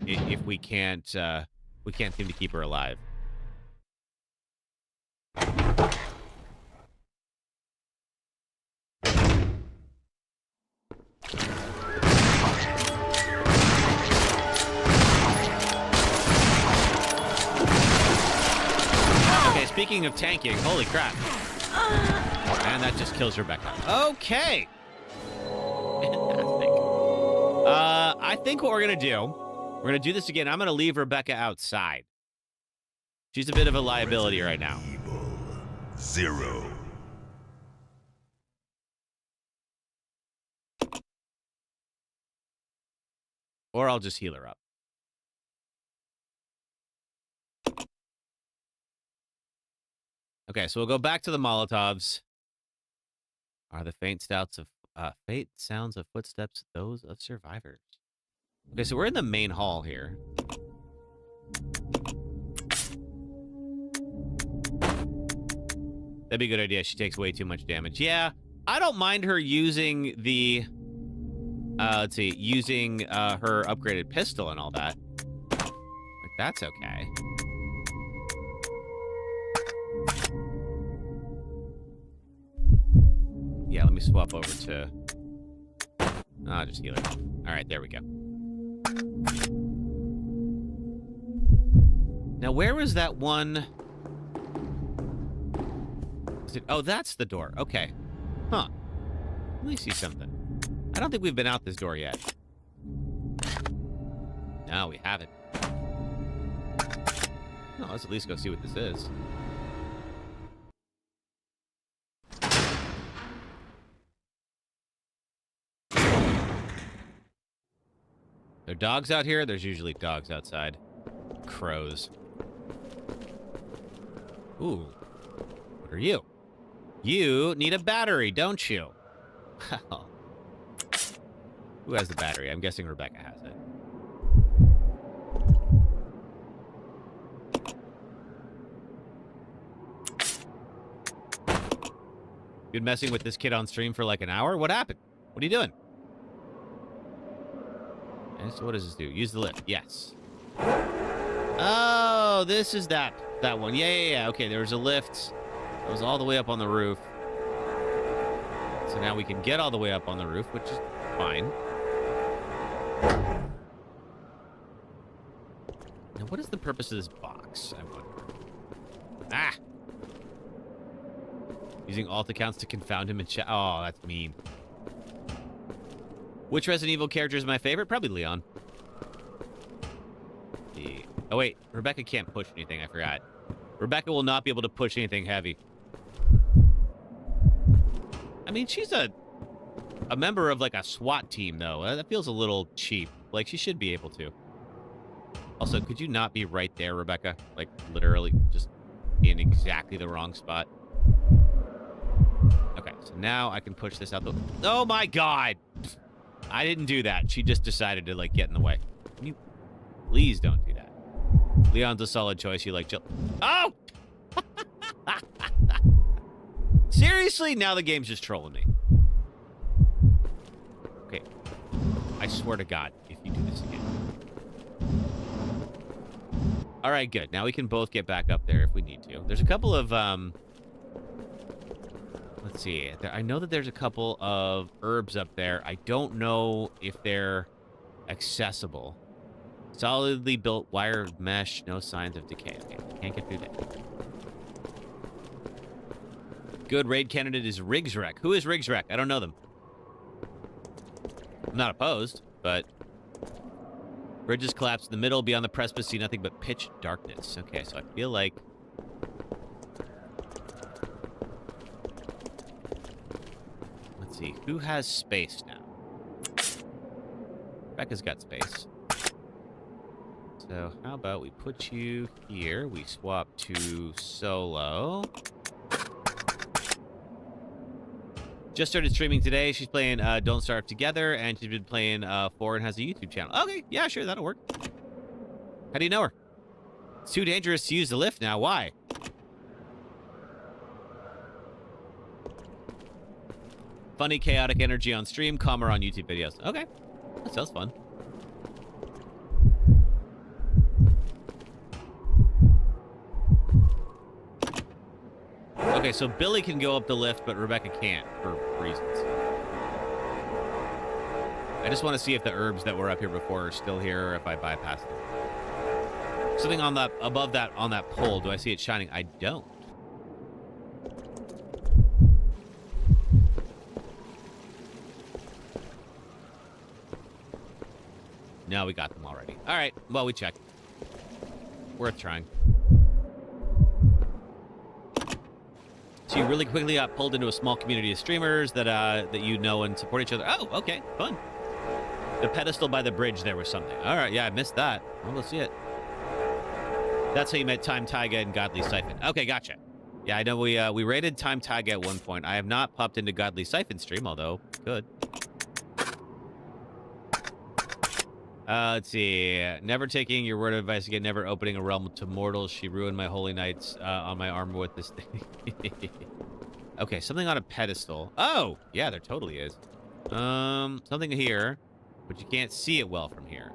if we can't seem to keep her alive. Okay, speaking of tanking, holy crap. And that just kills Rebecca. Okay. Fantastic. I think what we're going to do, we're going to do this again. I'm going to leave Rebecca outside. She's a bit of a liability right now. Evil 0. Or I'll just heal her up. Okay, so we'll go back to the Molotovs. Are the faint sounds of footsteps those of survivors? Okay, so we're in the main hall here. That'd be a good idea. She takes way too much damage. Yeah, I don't mind her using the... let's see, using her upgraded pistol and all that. Like, that's okay. Yeah, let me swap over to... I'll just heal her. All right, there we go. Now, where was that one... Oh, that's the door. Okay. Huh. Let me see something. I don't think we've been out this door yet. No, we haven't. No, let's at least go see what this is. There are dogs out here? There's usually dogs outside. Crows. Ooh. What are you? You need a battery, don't you? Who has the battery? I'm guessing Rebecca has it. You've been messing with this kid on stream for like an hour? What happened? What are you doing? Okay, so what does this do? Use the lift. Yes. Oh, this is that one. Yeah. Okay, there was a lift. It was all the way up on the roof. So now we can get all the way up on the roof, which is fine. Now, what is the purpose of this box, I wonder? Ah! Using alt accounts to confound him in chat. Oh, that's mean. Which Resident Evil character is my favorite? Probably Leon. Oh, wait. Rebecca can't push anything. I forgot. Rebecca will not be able to push anything heavy. I mean, she's a member of, like, a SWAT team, though. That feels a little cheap. Like, she should be able to. Also, could you not be right there, Rebecca? Like, literally just in exactly the wrong spot. Okay, so now I can push this out the... Oh, my God! I didn't do that. She just decided to, like, get in the way. Can you... Please don't do that. Leon's a solid choice. You like chill... Oh! Seriously? Now the game's just trolling me. Okay. I swear to God, if you do this again. All right, good. Now we can both get back up there if we need to. There's a couple of, let's see. I know that there's a couple of herbs up there. I don't know if they're accessible. Solidly built wire mesh, no signs of decay. Okay, can't get through that. Good raid candidate is Rigsrec. Who is Rigsrec? I don't know them. I'm not opposed, but... Bridges collapse in the middle. Beyond the precipice, see nothing but pitch darkness. Okay, so I feel like... Let's see. Who has space now? Rebecca's got space. So how about we put you here? We swap to solo. Just started streaming today. She's playing Don't Starve Together, and she's been playing 4 and has a YouTube channel. Okay, yeah, sure, that'll work. How do you know her? It's too dangerous to use the lift now. Why? Funny, chaotic energy on stream, calmer on YouTube videos. Okay, that sounds fun. Okay, so Billy can go up the lift, but Rebecca can't for reasons. I just want to see if the herbs that were up here before are still here, or if I bypassed them. Something on that above that on that pole. Do I see it shining? I don't. No, we got them already. All right. Well, we checked. Worth trying. So you really quickly got pulled into a small community of streamers that you know and support each other. Oh, okay, fun. The pedestal by the bridge, there was something. All right, yeah, I missed that. I'll go see it. That's how you met Time Taiga and Godly Siphon. Okay, gotcha. Yeah, I know we raided Time Taiga at one point. I have not popped into Godly Siphon stream, although good. Let's see. Never taking your word of advice again. Never opening a realm to mortals. She ruined my holy knights on my armor with this thing. Okay, something on a pedestal. Oh, yeah, there totally is. Something here, but you can't see it well from here.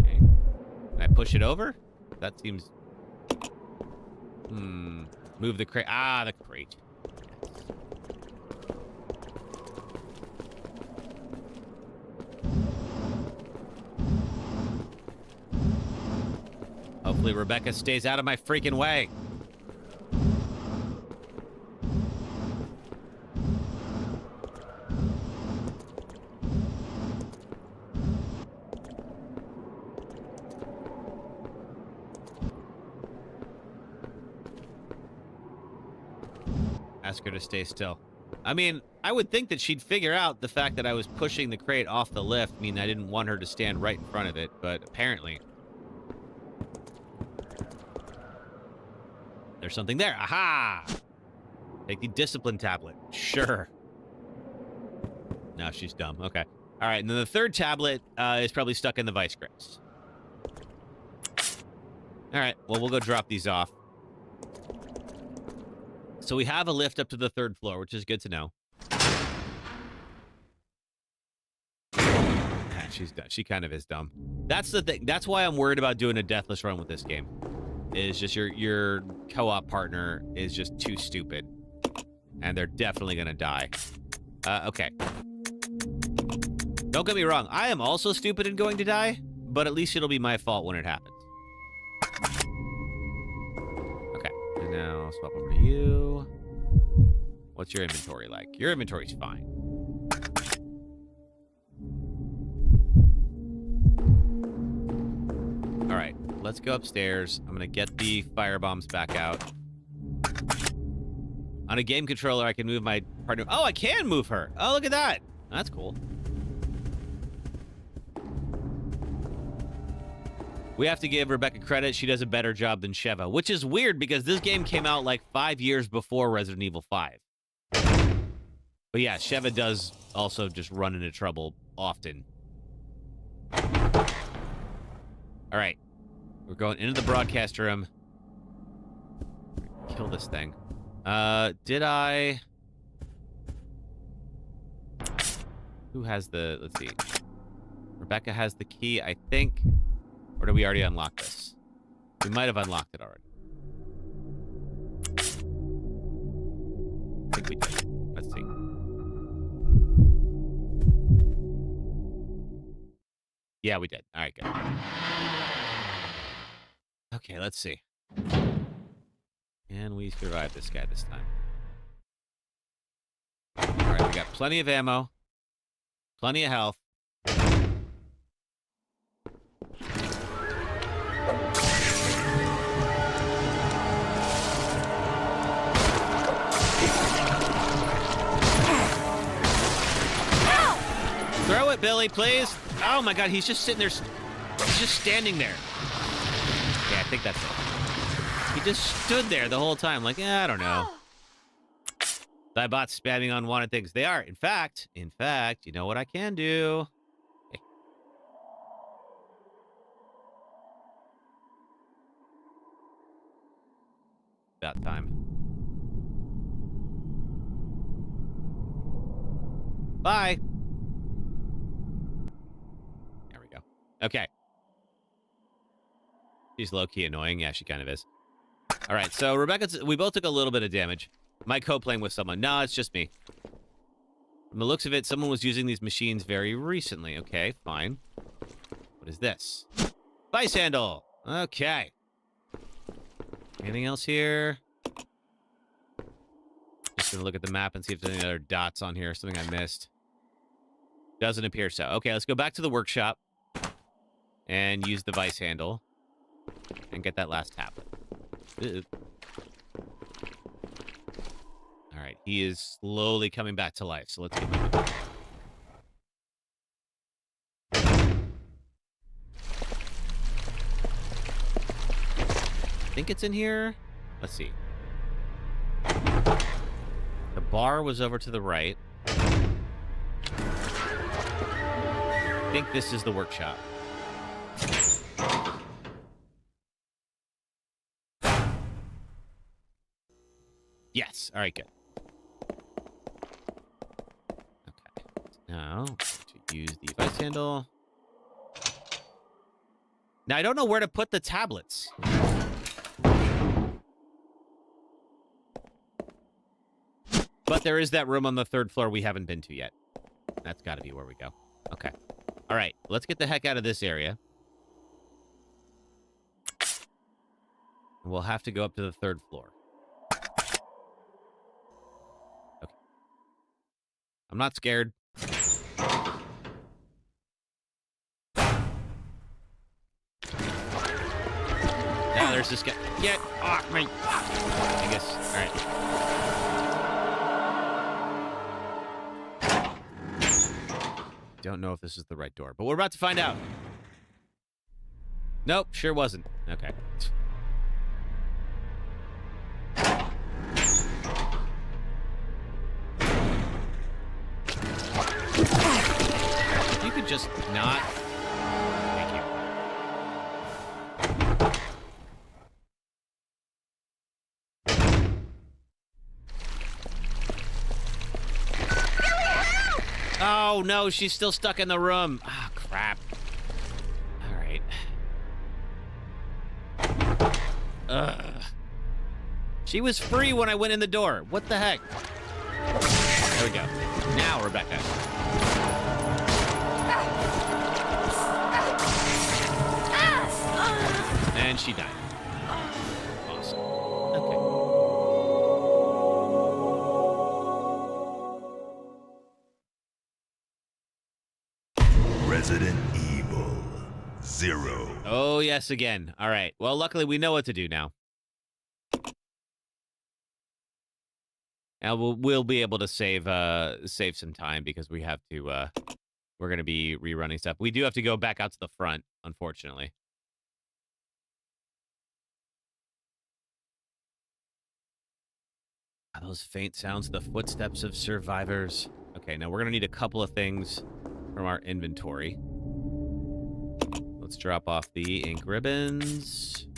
Okay. Can I push it over? That seems... Move the crate. Ah, the crate. Hopefully Rebecca stays out of my freaking way. Ask her to stay still. I mean, I would think that she'd figure out the fact that I was pushing the crate off the lift. I mean, I didn't want her to stand right in front of it, but apparently... There's something there. Aha! Take the discipline tablet. Sure. No, she's dumb. Okay. All right, and then the third tablet is probably stuck in the vice grips. All right, well, we'll go drop these off. So we have a lift up to the 3rd floor, which is good to know. She's dumb. She kind of is dumb. That's the thing. That's why I'm worried about doing a deathless run with this game. Is just your co-op partner is just too stupid. And they're definitely going to die. Okay. Don't get me wrong. I am also stupid and going to die, but at least it'll be my fault when it happens. Okay. And now I'll swap over to you. What's your inventory like? Your inventory's fine. All right. Let's go upstairs. I'm going to get the firebombs back out. On a game controller, I can move my partner. Oh, I can move her. Oh, look at that. That's cool. We have to give Rebecca credit. She does a better job than Sheva, which is weird because this game came out like 5 years before Resident Evil 5. But yeah, Sheva does also just run into trouble often. All right. We're going into the broadcast room. Kill this thing. Did I... Who has the... Let's see. Rebecca has the key, I think. Or did we already unlock this? We might have unlocked it already. I think we did. Let's see. Yeah, we did. All right, good. Okay, let's see. Can we survive this guy this time? All right, we got plenty of ammo. Plenty of health. Throw it, Billy, please. Oh my God, he's just sitting there. He's just standing there. think that's it. He just stood there the whole time, like, I don't know. I bought spamming unwanted things. They are. In fact, you know what I can do? Okay. About time. Bye. There we go. Okay. She's low-key annoying. Yeah, she kind of is. All right, so we both took a little bit of damage. Am I co-playing with someone? No, it's just me. From the looks of it, someone was using these machines very recently. Okay, fine. What is this? Vice handle. Okay. Anything else here? Just gonna look at the map and see if there's any other dots on here. Something I missed. Doesn't appear so. Okay, let's go back to the workshop and use the vice handle and get that last tablet. All right, he is slowly coming back to life, so let's get moving. I think it's in here. Let's see. The bar was over to the right. I think this is the workshop. Yes. All right, good. Okay. Now, to use the vice handle. Now, I don't know where to put the tablets. But there is that room on the 3rd floor we haven't been to yet. That's got to be where we go. Okay. All right. Let's get the heck out of this area. We'll have to go up to the 3rd floor. Okay. I'm not scared. Now there's this guy. Get off me. I guess. All right. Don't know if this is the right door, but we're about to find out. Nope, sure wasn't. Okay. If you could just not... Thank you. Oh, no, she's still stuck in the room. Ah, oh, crap. All right. Ugh. She was free when I went in the door. What the heck? There we go. Now, Rebecca. And she died. Awesome. Okay. Resident Evil 0. Oh, yes, again. All right. Well, luckily, we know what to do now. Now, we'll be able to save some time because we have to, we're going to be rerunning stuff. We do have to go back out to the front, unfortunately. Those faint sounds, the footsteps of survivors. Okay, now we're going to need a couple of things from our inventory. Let's drop off the ink ribbons.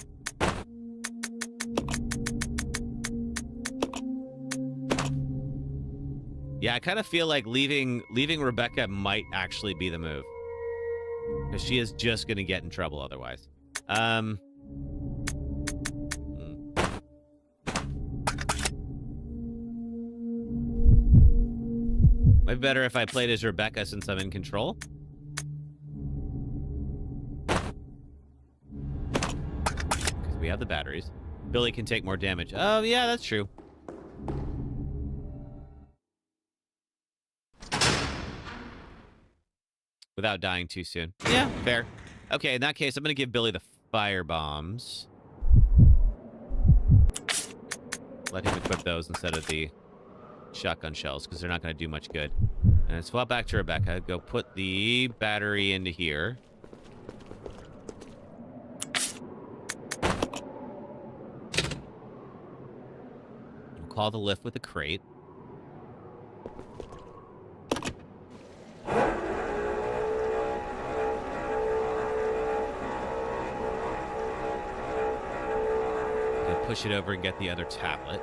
Yeah, I kind of feel like leaving Rebecca might actually be the move. Because she is just going to get in trouble otherwise. Might be better if I played as Rebecca since I'm in control. Because we have the batteries. Billy can take more damage. Oh, yeah, that's true. Without dying too soon. Yeah, fair. Okay, in that case, I'm going to give Billy the fire bombs. Let him equip those instead of the shotgun shells, because they're not going to do much good. And swap back to Rebecca. Go put the battery into here. call the lift with a crate. Gonna push it over and get the other tablet.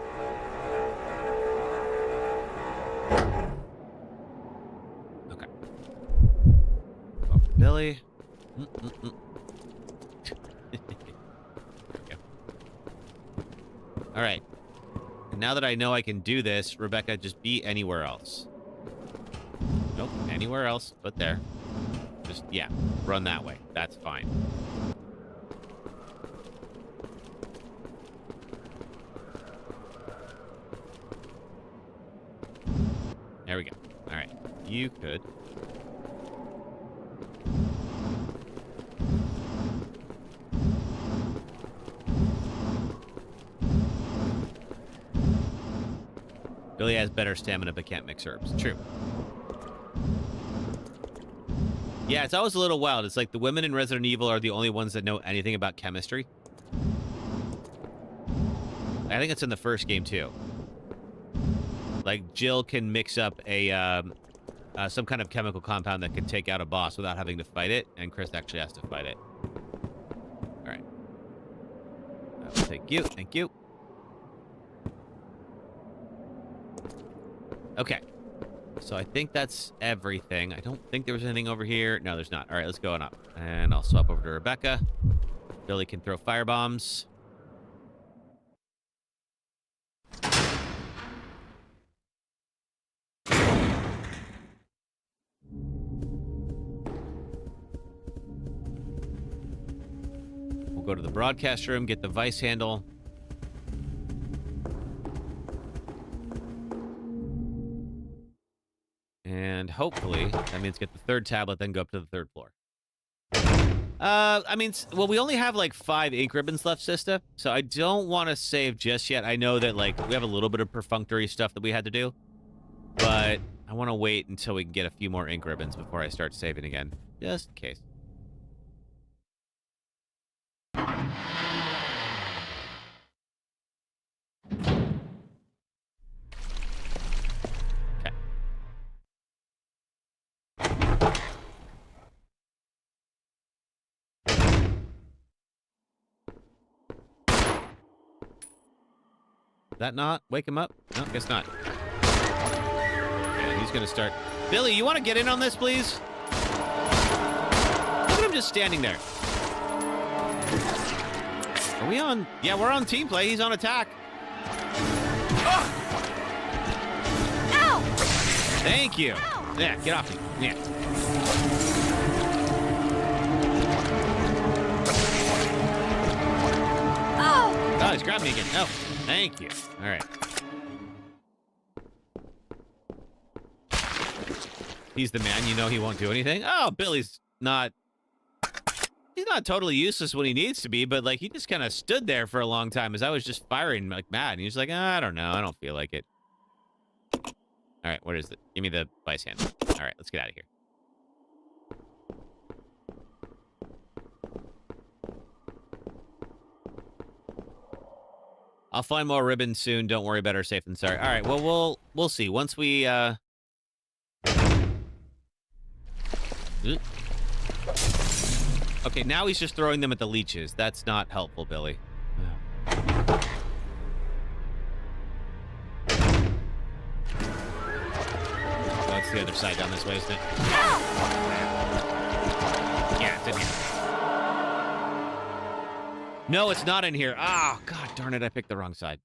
Okay. Off to Billy. All right. And now that I know I can do this, Rebecca, just be anywhere else. Nope, anywhere else but there. Just, yeah, run that way. That's fine. There we go. All right. You could. Billy has better stamina but can't mix herbs. True. Yeah, it's always a little wild. It's like the women in Resident Evil are the only ones that know anything about chemistry. I think it's in the first game, too. Like, Jill can mix up a some kind of chemical compound that can take out a boss without having to fight it, and Chris actually has to fight it. All right. Thank you. Thank you. Okay. So I think that's everything. I don't think there was anything over here. No, there's not. All right, let's go on up. And I'll swap over to Rebecca. Billy can throw firebombs. We'll go to the broadcast room, get the vice handle. And hopefully, that means get the third tablet, then go up to the third floor. I mean, well, we only have like 5 ink ribbons left, Sista, so I don't want to save just yet. I know that, like, we have a little bit of perfunctory stuff that we had to do, but I want to wait until we can get a few more ink ribbons before I start saving again, just in case. That not wake him up? No, guess not. Yeah, he's gonna start. Billy, you want to get in on this, please? Look at him just standing there. Are we on? Yeah, we're on team play. He's on attack. Ow! Thank you. Ow! Yeah, get off me. Yeah. Oh, he's grabbing me again. Oh, thank you. All right. He's the man. You know he won't do anything. Oh, Billy's not... He's not totally useless when he needs to be, but, like, he just kind of stood there for a long time as I was just firing like mad. And he was like, I don't know. I don't feel like it. All right, what is it? Give me the vice handle. All right, let's get out of here. I'll find more ribbons soon. Don't worry, better safe than sorry. All right, well, we'll see. Once we, Okay, now he's just throwing them at the leeches. That's not helpful, Billy. Oh, it's the other side down this way, isn't it? Yeah, it's in here. No, it's not in here. Ah, oh, god darn it, I picked the wrong side.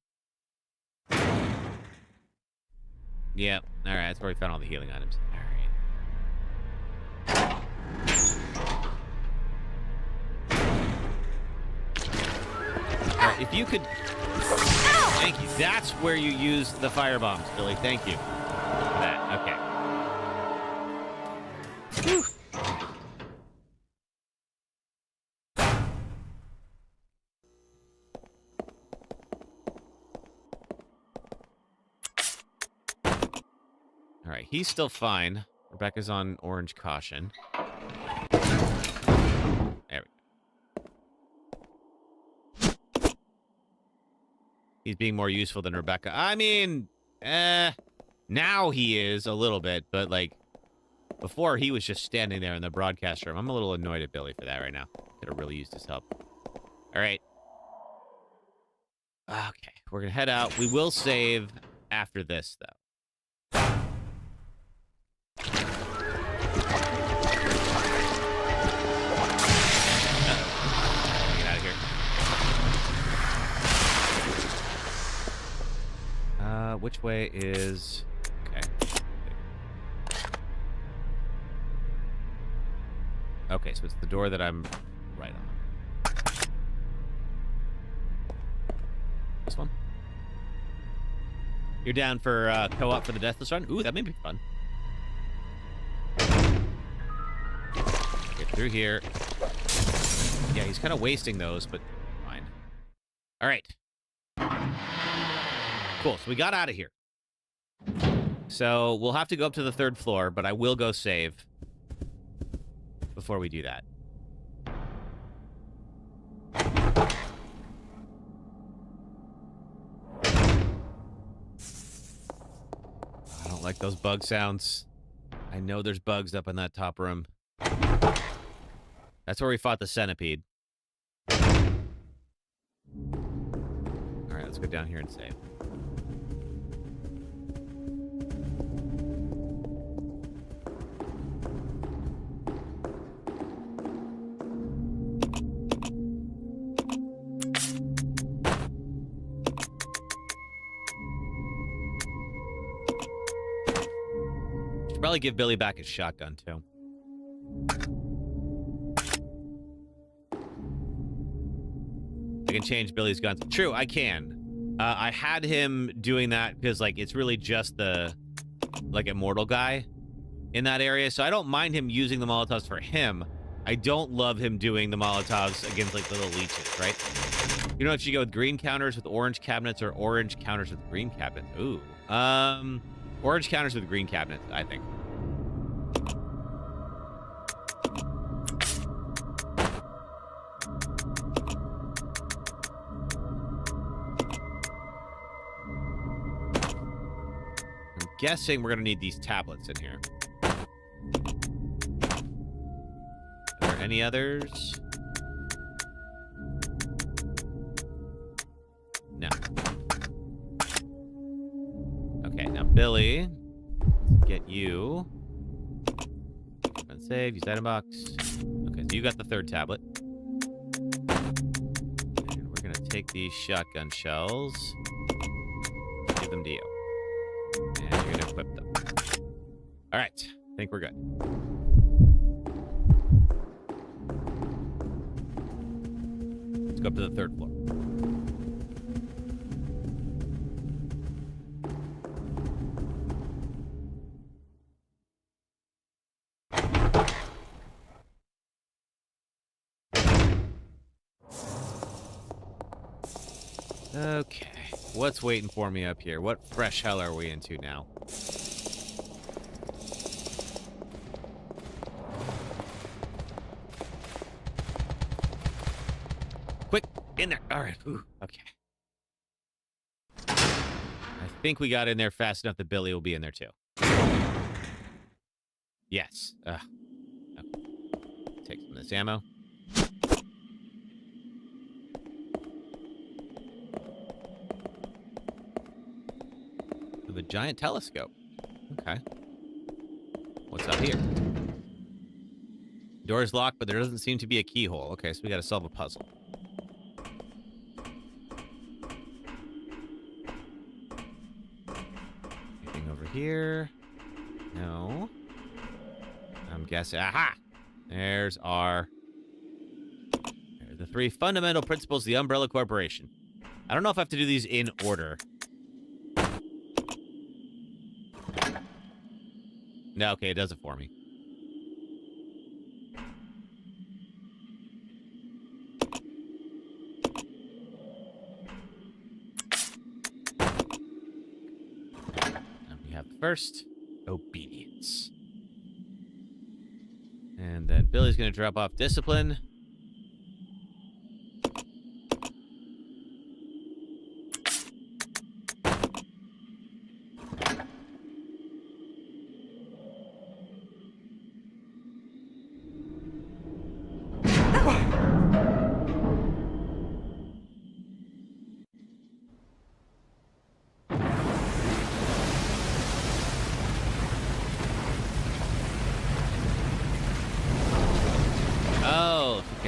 Yeah, alright, that's where we found all the healing items. Alright, if you could... Thank you. That's where you use the fire bombs, Billy. Thank you for that. Okay. Whew. All right, he's still fine. Rebecca's on orange caution. There we go. He's being more useful than Rebecca. I mean, now he is a little bit, but like before he was just standing there in the broadcast room. I'm a little annoyed at Billy for that right now. Could have really used his help. All right. Okay, we're gonna head out. We will save after this, though. Get out of here. Which way is... Okay. Okay, so it's the door that I'm right on. This one? You're down for co-op for the Deathless Run? Ooh, that may be fun. Get through here. Yeah, he's kind of wasting those, but fine. All right. Cool, so we got out of here. So we'll have to go up to the 3rd floor, but I will go save before we do that. I don't like those bug sounds. I know there's bugs up in that top room. That's where we fought the centipede. All right, let's go down here and save. Should probably give Billy back his shotgun, too. I can change Billy's guns. True, I can. I had him doing that because, like, it's really just the, like, immortal guy in that area. So I don't mind him using the Molotovs for him. I don't love him doing the Molotovs against, like, the little leeches, right? You know, if you go with green counters with orange cabinets or orange counters with green cabinets. Ooh. Orange counters with green cabinets, I think. I'm guessing we're going to need these tablets in here. Are there any others? No. Okay, now Billy, let's get you. Save, use item box. Okay, so you got the 3rd tablet. And we're gonna take these shotgun shells, give them to you. And you're gonna equip them. Alright, I think we're good. Let's go up to the 3rd floor. Okay, what's waiting for me up here? What fresh hell are we into now? Quick, in there. All right, ooh, okay. I think we got in there fast enough that Billy will be in there too. Yes. Okay. Take some of this ammo. A giant telescope. Okay. What's up here? Door is locked, but there doesn't seem to be a keyhole. Okay, so we got to solve a puzzle. Anything over here? No. I'm guessing. Aha! There's our... There's the 3 fundamental principles of the Umbrella Corporation. I don't know if I have to do these in order. No, okay, it does it for me. And we have first, obedience. And then Billy's going to drop off discipline.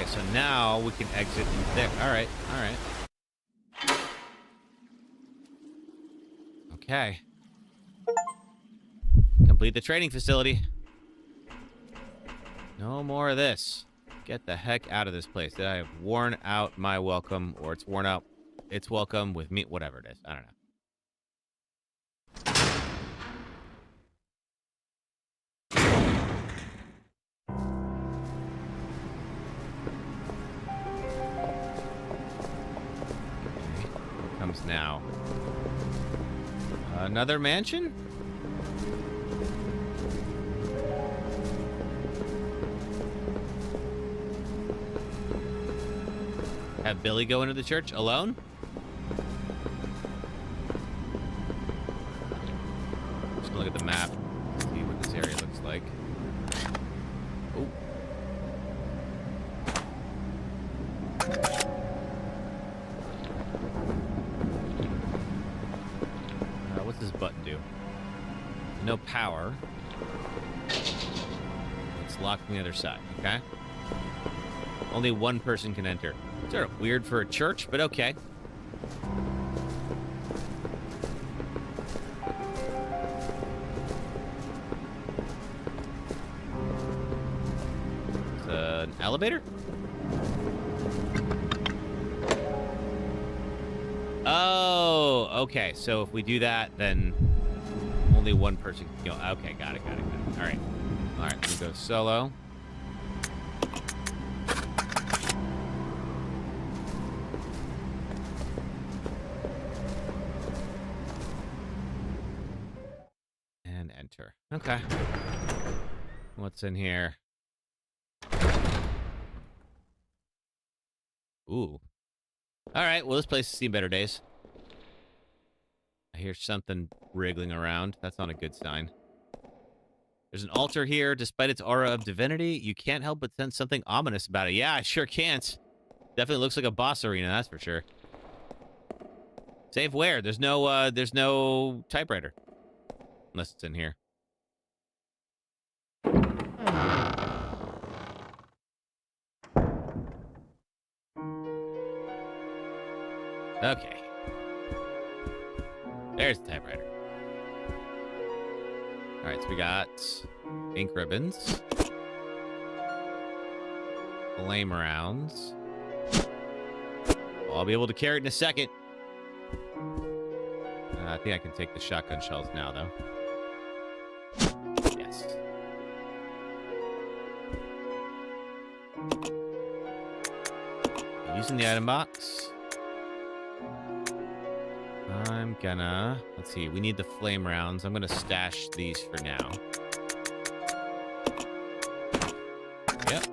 so now we can exit there. All right. Okay. Complete the training facility. No more of this. Get the heck out of this place. I have worn out my welcome, or it's worn out its welcome with me, whatever it is. I don't know. What comes now? Another mansion? Have Billy go into the church alone? Just gonna look at the map, see what this area looks like. Oh. What's this button do? No power. It's locked on the other side, okay? Only one person can enter. Sort of weird for a church, but okay. It's an elevator? Oh, okay. So if we do that, then only one person can go. Okay, got it. All right. We go solo. Okay. What's in here? Ooh. All right. Well, this place has seen better days. I hear something wriggling around. That's not a good sign. There's an altar here. Despite its aura of divinity, you can't help but sense something ominous about it. Yeah, I sure can't. Definitely looks like a boss arena, that's for sure. Save where? There's no typewriter. Unless it's in here. Okay. There's the typewriter. Alright, so we got ink ribbons. Flame rounds. I'll be able to carry it in a second. I think I can take the shotgun shells now, though. Yes. Using the item box. I'm gonna... Let's see. We need the flame rounds. I'm gonna stash these for now. Yep.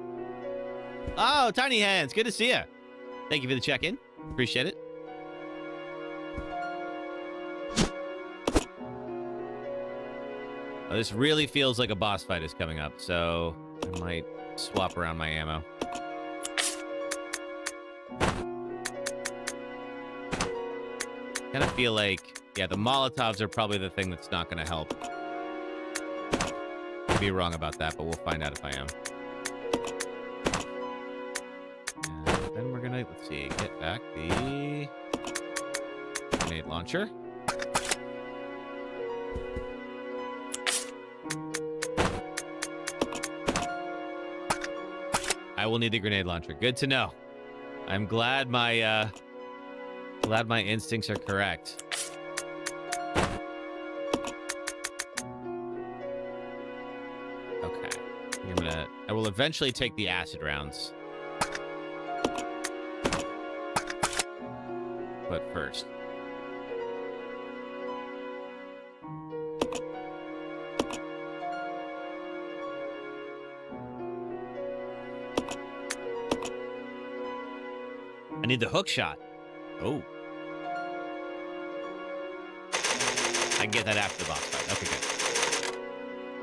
Oh, Tiny Hands. Good to see you. Thank you for the check-in. Appreciate it. This really feels like a boss fight is coming up, so I might swap around my ammo. Kind of feel like, yeah, the Molotovs are probably the thing that's not going to help. Could be wrong about that, but we'll find out if I am. And then we're going to, let's see, get back the grenade launcher. I will need the grenade launcher. Good to know. I'm glad my instincts are correct. Okay. I will eventually take the acid rounds. But first. I need the hook shot. Oh. I can get that after the boss fight. Okay, good.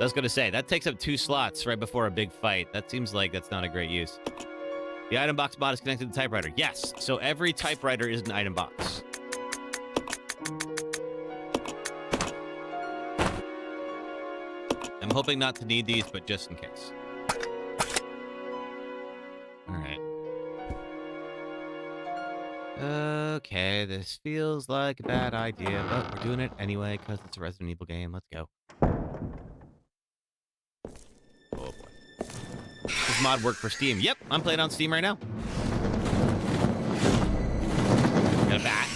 I was going to say, that takes up 2 slots right before a big fight. That seems like that's not a great use. The item box mod is connected to the typewriter. Yes, so every typewriter is an item box. I'm hoping not to need these, but just in case. All right. Okay, this feels like a bad idea, but we're doing it anyway because it's a Resident Evil game. Let's go. Oh boy. Does mod work for Steam? Yep, I'm playing on Steam right now. Got a bat.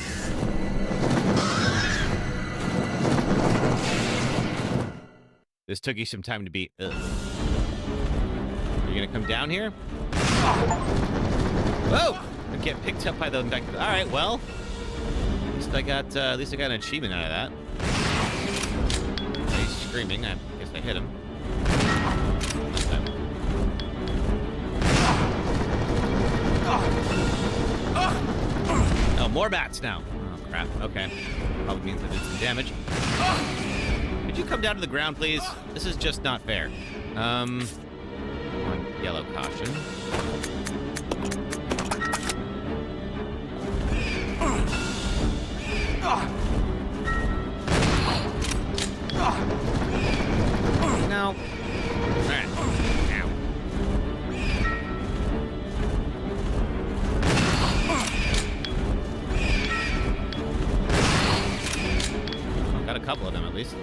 This took you some time to beat. Ugh. Are you gonna come down here? Whoa! I get picked up by the infected. All right, well, at least I got an achievement out of that. He's screaming. I guess I hit him. Oh, more bats now. Oh crap. Okay, probably means I did some damage. Could you come down to the ground, please? This is just not fair. One yellow caution. No. Alright. Ow. Got a couple of them at least.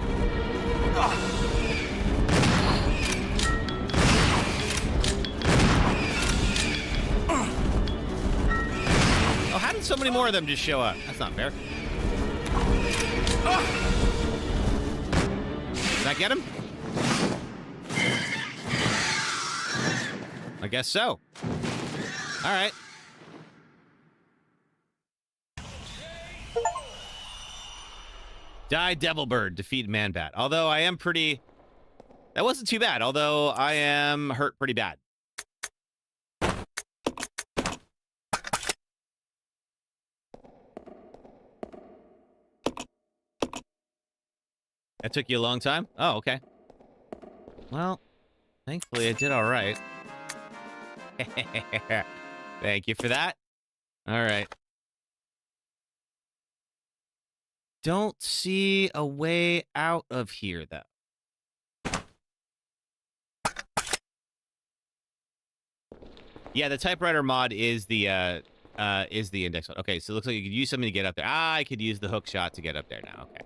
Oh, how did so many more of them just show up? That's not fair. Did I get him? I guess so. All right. Die Devilbird, defeat Manbat. Although I am pretty... That wasn't too bad, although I am hurt pretty bad. That took you a long time? Oh, okay. Well, thankfully I did all right. Thank you for that. All right. Don't see a way out of here, though. Yeah, the typewriter mod is the index one. Okay, so it looks like you could use something to get up there. Ah, I could use the hook shot to get up there now. Okay.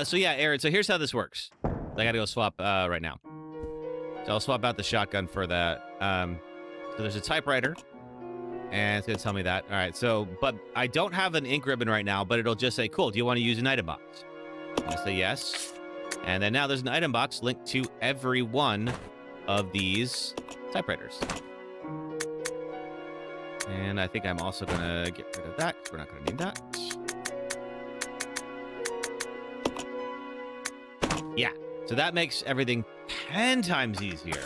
So yeah, Aaron, so here's how this works. I gotta go swap right now. So I'll swap out the shotgun for that. So there's a typewriter, and it's gonna tell me that. All right, so, but I don't have an ink ribbon right now, but it'll just say, cool, do you want to use an item box? I'm gonna say yes. And then now there's an item box linked to every one of these typewriters. And I think I'm also gonna get rid of that, because we're not gonna need that. Yeah, so that makes everything 10 times easier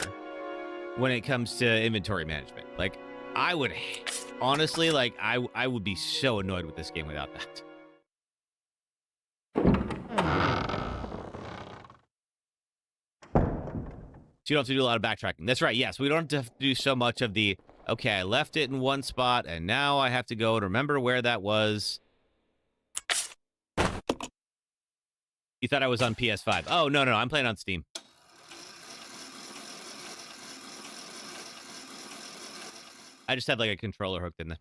when it comes to inventory management. Like, I would, honestly, like, I would be so annoyed with this game without that. So you don't have to do a lot of backtracking. That's right, yes, we don't have to do so much of the, okay, I left it in one spot, and now I have to go and remember where that was. You thought I was on PS5. Oh, no, I'm playing on Steam. I just have, like, a controller hooked in there.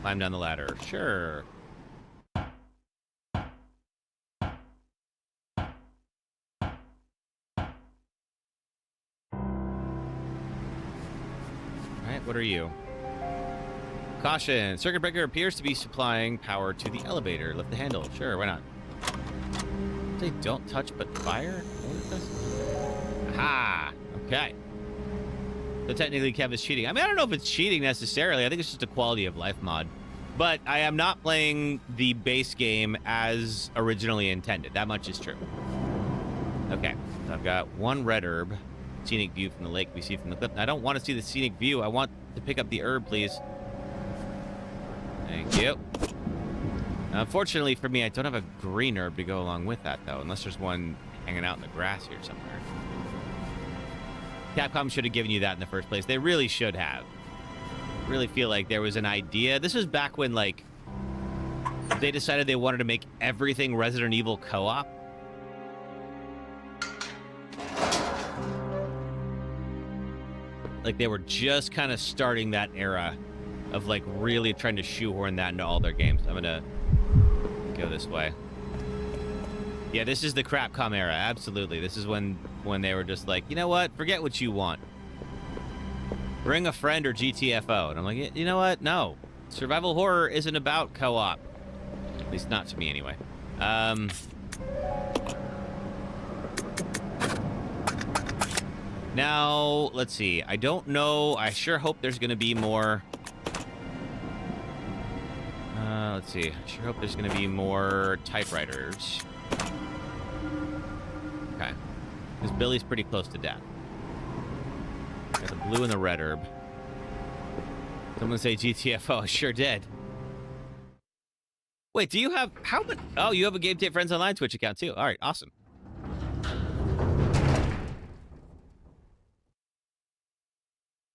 Climb down the ladder. Sure. All right, what are you? Caution. Circuit breaker appears to be supplying power to the elevator. Lift the handle. Sure, why not? They don't touch but fire? Aha! Okay. So technically Kev is cheating. I mean, I don't know if it's cheating necessarily. I think it's just a quality of life mod. But I am not playing the base game as originally intended. That much is true. Okay. So I've got one red herb. Scenic view from the lake we see from the cliff. I don't want to see the scenic view. I want to pick up the herb, please. Thank you. Unfortunately for me, I don't have a green herb to go along with that, though, unless there's one hanging out in the grass here somewhere. Capcom should have given you that in the first place. They really should have. I really feel like there was an idea. This was back when, like, they decided they wanted to make everything Resident Evil co-op. Like, they were just kind of starting that era of, like, really trying to shoehorn that into all their games. I'm gonna go this way. Yeah, this is the Crapcom era, absolutely. This is when they were just like, you know what? Forget what you want. Bring a friend or GTFO. And I'm like, you know what? No. Survival horror isn't about co-op. At least not to me, anyway. Now, let's see. I don't know. I sure hope there's going to be more... let's see. I sure hope there's going to be more typewriters. Okay. Because Billy's pretty close to death. Got the blue and the red herb. Someone say GTFO. I sure did. Wait, do you have... How many... Oh, you have a Game Tape Friends Online Twitch account, too. All right, awesome.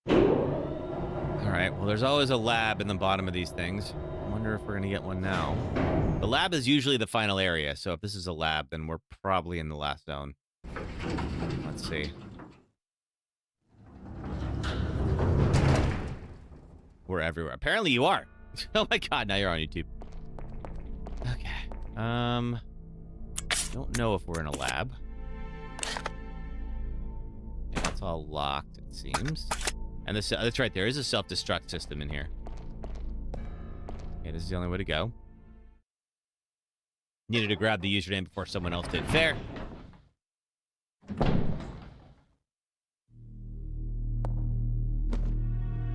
All right, well, there's always a lab in the bottom of these things. I wonder if we're going to get one now. The lab is usually the final area, so if this is a lab, then we're probably in the last zone. Let's see. We're everywhere. Apparently you are. Oh my god, now you're on YouTube. Okay. Don't know if we're in a lab. Yeah, that's all locked, it seems. And this, that's right, there is a self-destruct system in here. Okay, this is the only way to go. Needed to grab the username before someone else did. Fair.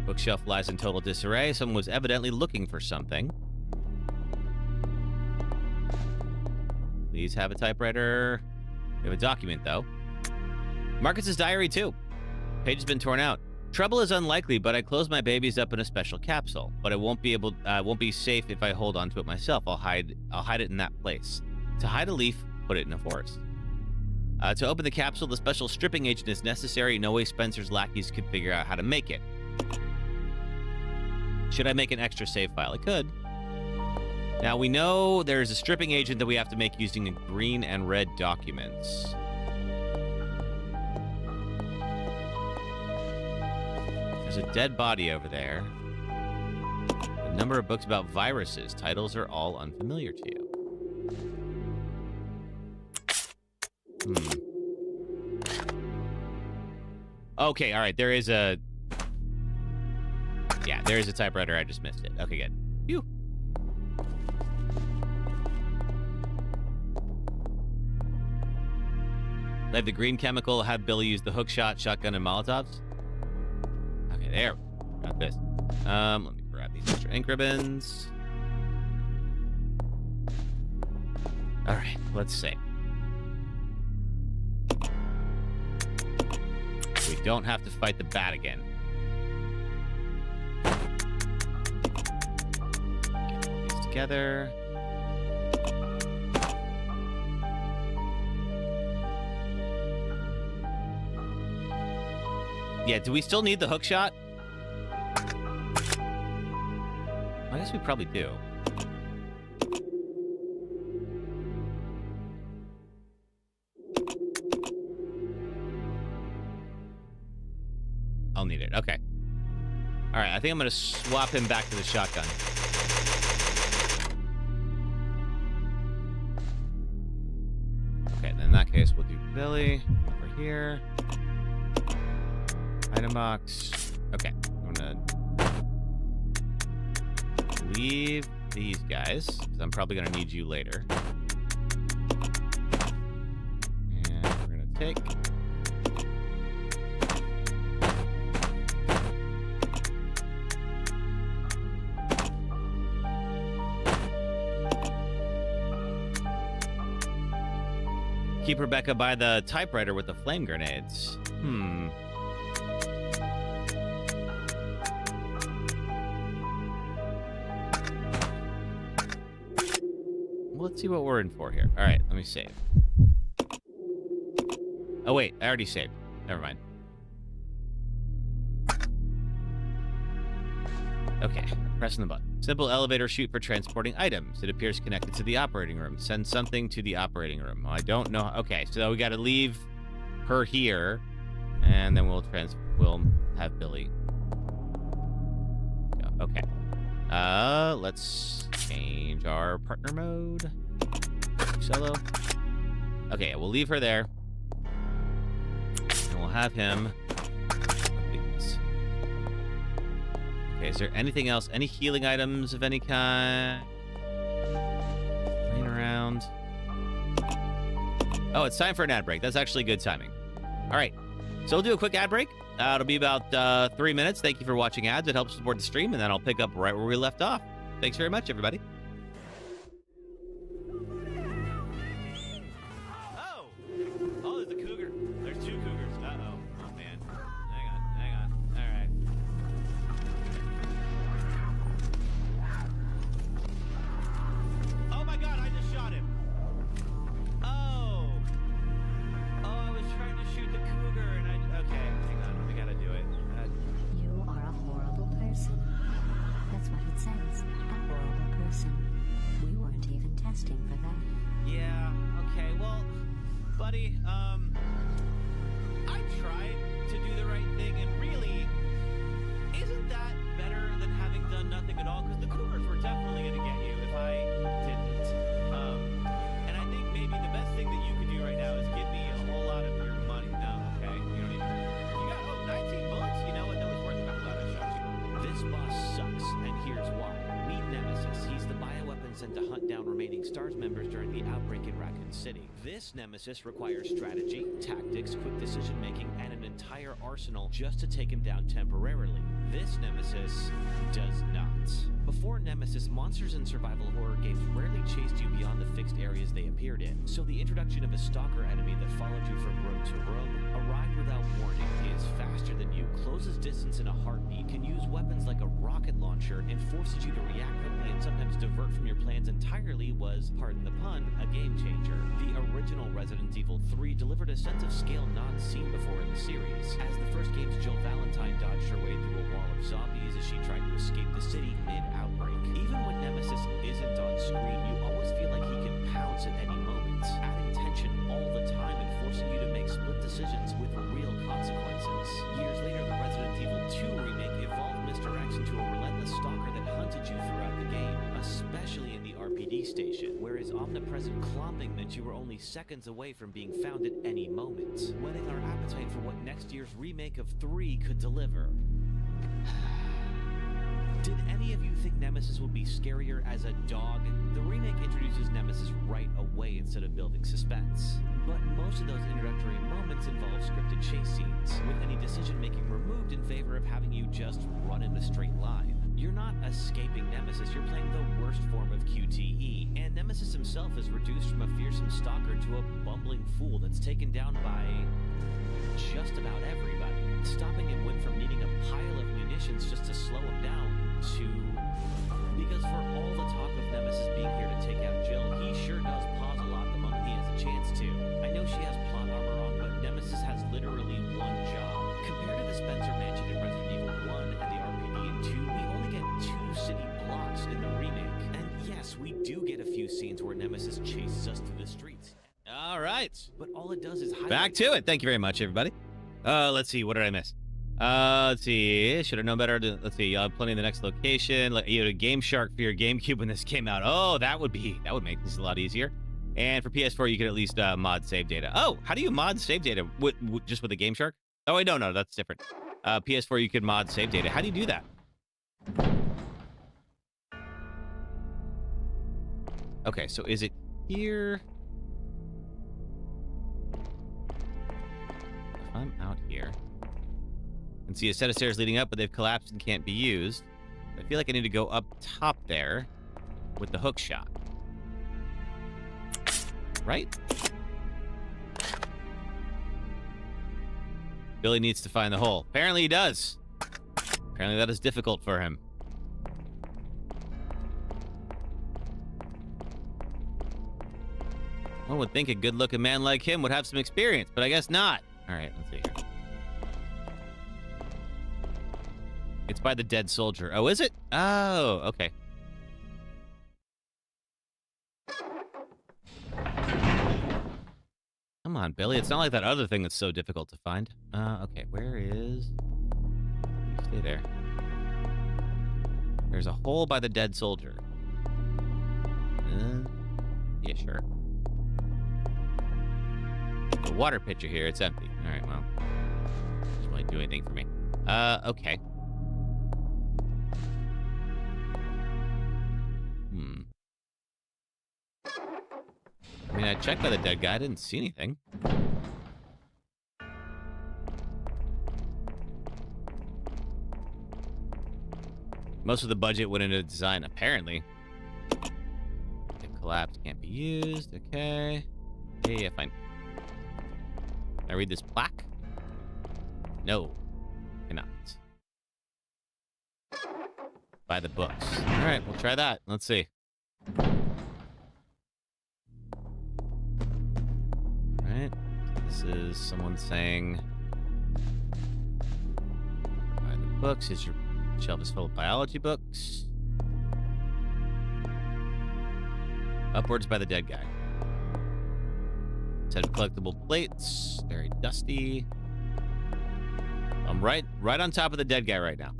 Bookshelf lies in total disarray. Someone was evidently looking for something. Please have a typewriter. We have a document, though. Marcus's diary, too. Page has been torn out. Trouble is unlikely, but I close my babies up in a special capsule. But it won't be safe if I hold onto it myself. I'll hide it in that place. To hide a leaf, put it in a forest. To open the capsule, the special stripping agent is necessary. No way Spencer's lackeys could figure out how to make it. Should I make an extra save file? I could. Now, we know there's a stripping agent that we have to make using green and red documents. There's a dead body over there. A number of books about viruses. Titles are all unfamiliar to you. Okay, all right. There is a... Yeah, there is a typewriter. I just missed it. Okay, good. Phew. They have the green chemical. Have Billy use the hook shot, shotgun, and Molotovs. Okay, there. Got this. Let me grab these extra ink ribbons. All right, let's see. We don't have to fight the bat again. Get all these together. Yeah, do we still need the hook shot? I guess we probably do. I'll need it. Okay. All right, I think I'm going to swap him back to the shotgun. Okay, then in that case, we'll do Billy over here. Item box. Okay, I'm gonna leave these guys, because I'm probably gonna need you later. And we're gonna take... Keep Rebecca by the typewriter with the flame grenades. Let's see what we're in for here. All right, let me save. Oh, wait, I already saved. Never mind. Okay, pressing the button. Simple elevator chute for transporting items. It appears connected to the operating room. Send something to the operating room. I don't know. Okay, so we got to leave her here, and then we'll have Billy go. Okay. Let's change our partner mode. Cello. Okay, we'll leave her there. And we'll have him. Okay, is there anything else? Any healing items of any kind? Laying around. Oh, it's time for an ad break. That's actually good timing. All right. So we'll do a quick ad break. It'll be about 3 minutes. Thank you for watching ads. It helps support the stream, and then I'll pick up right where we left off. Thanks very much, everybody. Oh, there's a cougar. There's 2 cougars. Uh-oh. Oh, man. Hang on. All right. Oh, my God. I just shot him. Oh, I was trying to shoot the cougar, and okay, hang on. We gotta do it. You are a horrible person. That's what it says. A horrible person. We weren't even testing for that. Yeah, okay, well, buddy, I tried to do the right thing, and really, isn't that better than having done nothing at all? Because the cougars were definitely going to get you if I didn't. And I think maybe the best thing that you could do right now is give me a whole lot of your money. No, okay, you don't even. You got 19 bullets. You know what? That was worth it. I'm glad I shot you. This boss sucks, and here's why. Meet Nemesis. He's the bioweapon sent to hunt down remaining STARS members during the outbreak in Raccoon City. This Nemesis requires strategy, tactics, quick decision-making, and an entire arsenal just to take him down temporarily. This Nemesis does not. Before Nemesis, monsters in survival horror games rarely chased you beyond the fixed areas they appeared in, so the introduction of a stalker enemy that followed you from room to room, arrived without warning, is faster than you, closes distance in a heartbeat, can use weapons like a rocket launcher, and forces you to react quickly and sometimes divert from your plans entirely, was, pardon the pun, a game changer. The original Resident Evil 3 delivered a sense of scale not seen before in the series. As the first game's Jill Valentine dodged her way through a wall of zombies as she tried to escape the city mid-outbreak. Even when Nemesis isn't on screen, you always feel like he can pounce at any moment, adding tension all the time and forcing you to make split decisions with real consequences. Years later, the Resident Evil 2 remake evolved Mr. X into a relentless stalker that hunted you throughout the game, especially in the RPD station, where his omnipresent clomping meant you were only seconds away from being found at any moment, whetting our appetite for what next year's remake of 3 could deliver. Did any of you think Nemesis would be scarier as a dog? The remake introduces Nemesis right away instead of building suspense. But most of those introductory moments involve scripted chase scenes, with any decision-making removed in favor of having you just run in a straight line. You're not escaping Nemesis, you're playing the worst form of QTE, and Nemesis himself is reduced from a fearsome stalker to a bumbling fool that's taken down by just about everybody. Stopping him went from needing a pile of munitions just to slow him down to... Because for all the talk of Nemesis being here to take out Jill, he sure does pause a lot the moment he has a chance to. I know she has plot armor on, but Nemesis has literally one job. Compared to the Spencer Mansion in Resident Evil 1 and the RPD in 2, we only get 2 city blocks in the remake. And yes, we do get a few scenes where Nemesis chases us through the streets. All right. But all it does is highlight... Back to it. Thank you very much, everybody. Let's see. What did I miss? Let's see. Should have known better. Let's see. Plenty in the next location. You had a Game Shark for your GameCube when this came out. Oh, that would make this a lot easier. And for PS4, you could at least mod save data. Oh, how do you mod save data? Just with a Game Shark? Oh, wait, no, that's different. PS4, you could mod save data. How do you do that? Okay, so is it here? If I'm out here and see a set of stairs leading up, but they've collapsed and can't be used, I feel like I need to go up top there with the hook shot. Right? Billy needs to find the hole. Apparently he does. Apparently that is difficult for him. One would think a good-looking man like him would have some experience, but I guess not. All right, let's see here. It's by the dead soldier. Oh, is it? Oh, okay. Come on, Billy. It's not like that other thing that's so difficult to find. Okay, where is... Stay there. There's a hole by the dead soldier. Yeah, sure. The water pitcher here, it's empty. All right, well, doesn't really do anything for me. Okay. I mean, I checked by the dead guy. I didn't see anything. Most of the budget went into design, apparently. It collapsed, can't be used. Okay. Yeah, fine. Can I read this plaque? No. Cannot. Buy the books. All right, we'll try that. Let's see. All right. This is someone saying, buy the books. Is your shelf is full of biology books. Upwards by the dead guy. Set of collectible plates. Very dusty. I'm right on top of the dead guy right now.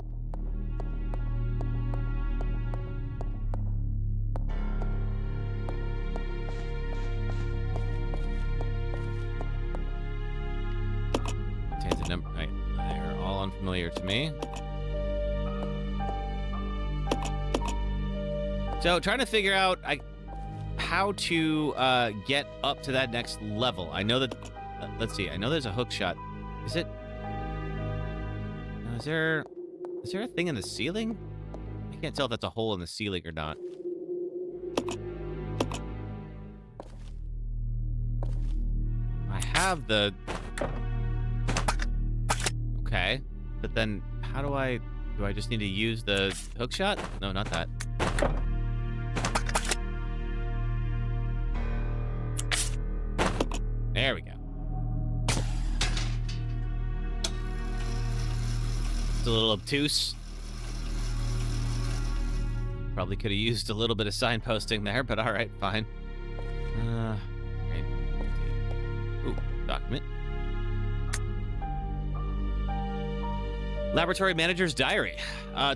Contains a number. Right, they're all unfamiliar to me. So, trying to figure out how to get up to that next level. I know that... let's see. I know there's a hook shot. Is it... Is there a thing in the ceiling? I can't tell if that's a hole in the ceiling or not. I have the... Okay. But then, how do I... Do I just need to use the hook shot? No, not that. There we go. It's a little obtuse. Probably could have used a little bit of signposting there, but all right, fine. Right. Ooh, document. Laboratory Manager's Diary.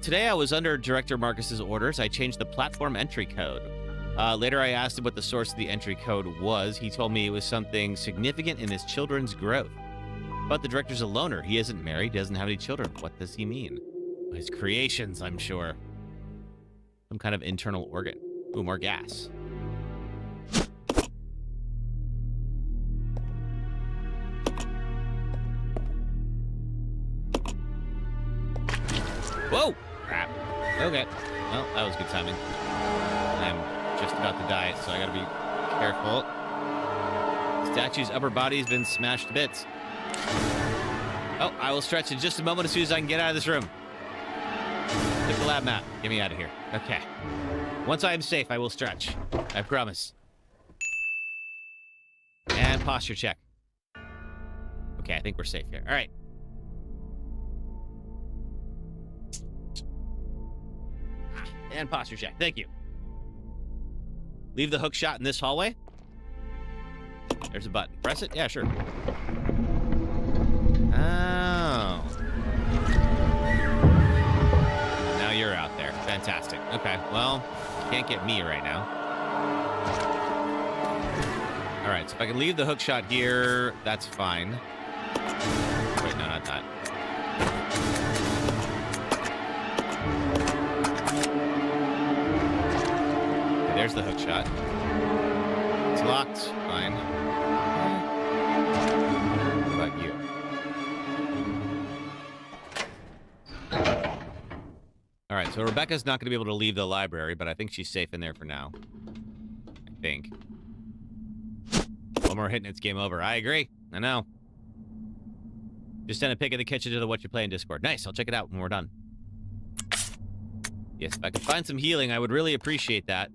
Today I was under Director Marcus's orders. I changed the platform entry code. Later I asked him what the source of the entry code was. He told me it was something significant in his children's growth. But the director's a loner. He isn't married, doesn't have any children. What does he mean? His creations, I'm sure. Some kind of internal organ. Ooh, more gas. Whoa! Crap. Okay. Well, that was good timing. I'm just about to die, so I gotta be careful. Statue's upper body has been smashed to bits. Oh, I will stretch in just a moment as soon as I can get out of this room. Took the lab map. Get me out of here. Okay. Once I am safe, I will stretch. I promise. And posture check. Okay, I think we're safe here. All right. And posture check. Thank you. Leave the hook shot in this hallway. There's a button. Press it? Yeah, sure. Oh. Now you're out there. Fantastic. Okay, well, can't get me right now. All right, so if I can leave the hook shot here, that's fine. Wait, no, not that. Okay, there's the hook shot. It's locked. Fine. What about you? All right, so Rebecca's not going to be able to leave the library, but I think she's safe in there for now. I think. One more hit and it's game over. I agree. I know. Just send a pic of the kitchen to the What You Play in Discord. Nice, I'll check it out when we're done. Yes, if I could find some healing, I would really appreciate that.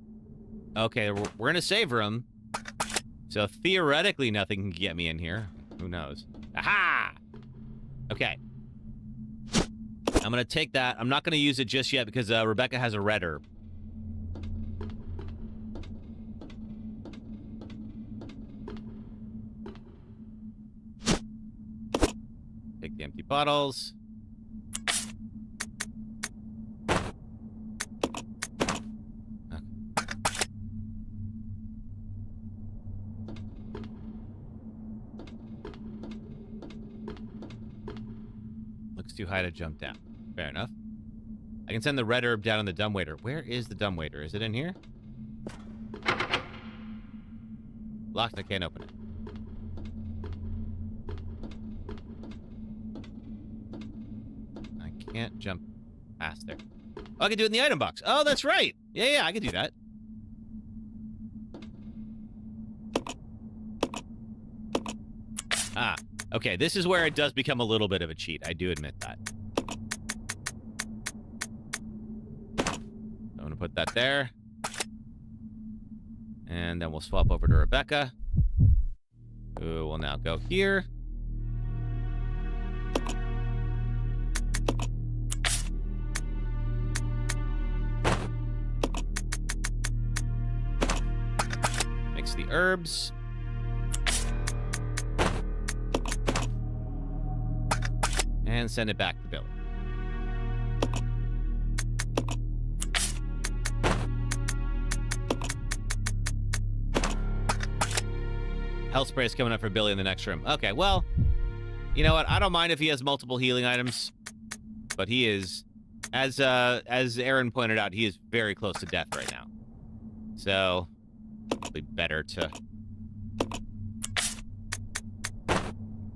Okay, we're in a save room. So theoretically, nothing can get me in here. Who knows? Aha! Okay. I'm going to take that. I'm not going to use it just yet because Rebecca has a red herb. Take the empty bottles. too high to jump down. Fair enough. I can send the red herb down on the dumbwaiter. Where is the dumbwaiter? Is it in here? Locked. I can't open it. I can't jump past there. Oh, I can do it in the item box. Oh, that's right. Yeah, I can do that. Ah, okay. This is where it does become a little bit of a cheat. I do admit that. I'm going to put that there. And then we'll swap over to Rebecca, who will now go here. Mix the herbs. And send it back to Billy. Health spray is coming up for Billy in the next room. Okay, well, you know what? I don't mind if he has multiple healing items, but he is, as Aaron pointed out, he is very close to death right now. So, it'll be better to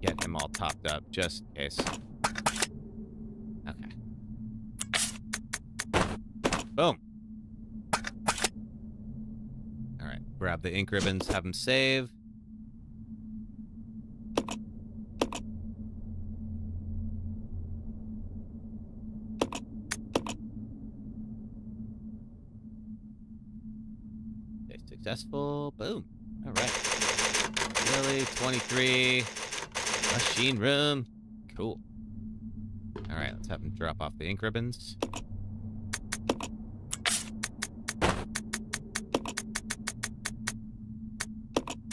get him all topped up, just in case. Okay. Boom. All right, grab the ink ribbons, have him save. Successful. Boom. All right. Billy, 23. Machine room. Cool. All right, let's have him drop off the ink ribbons.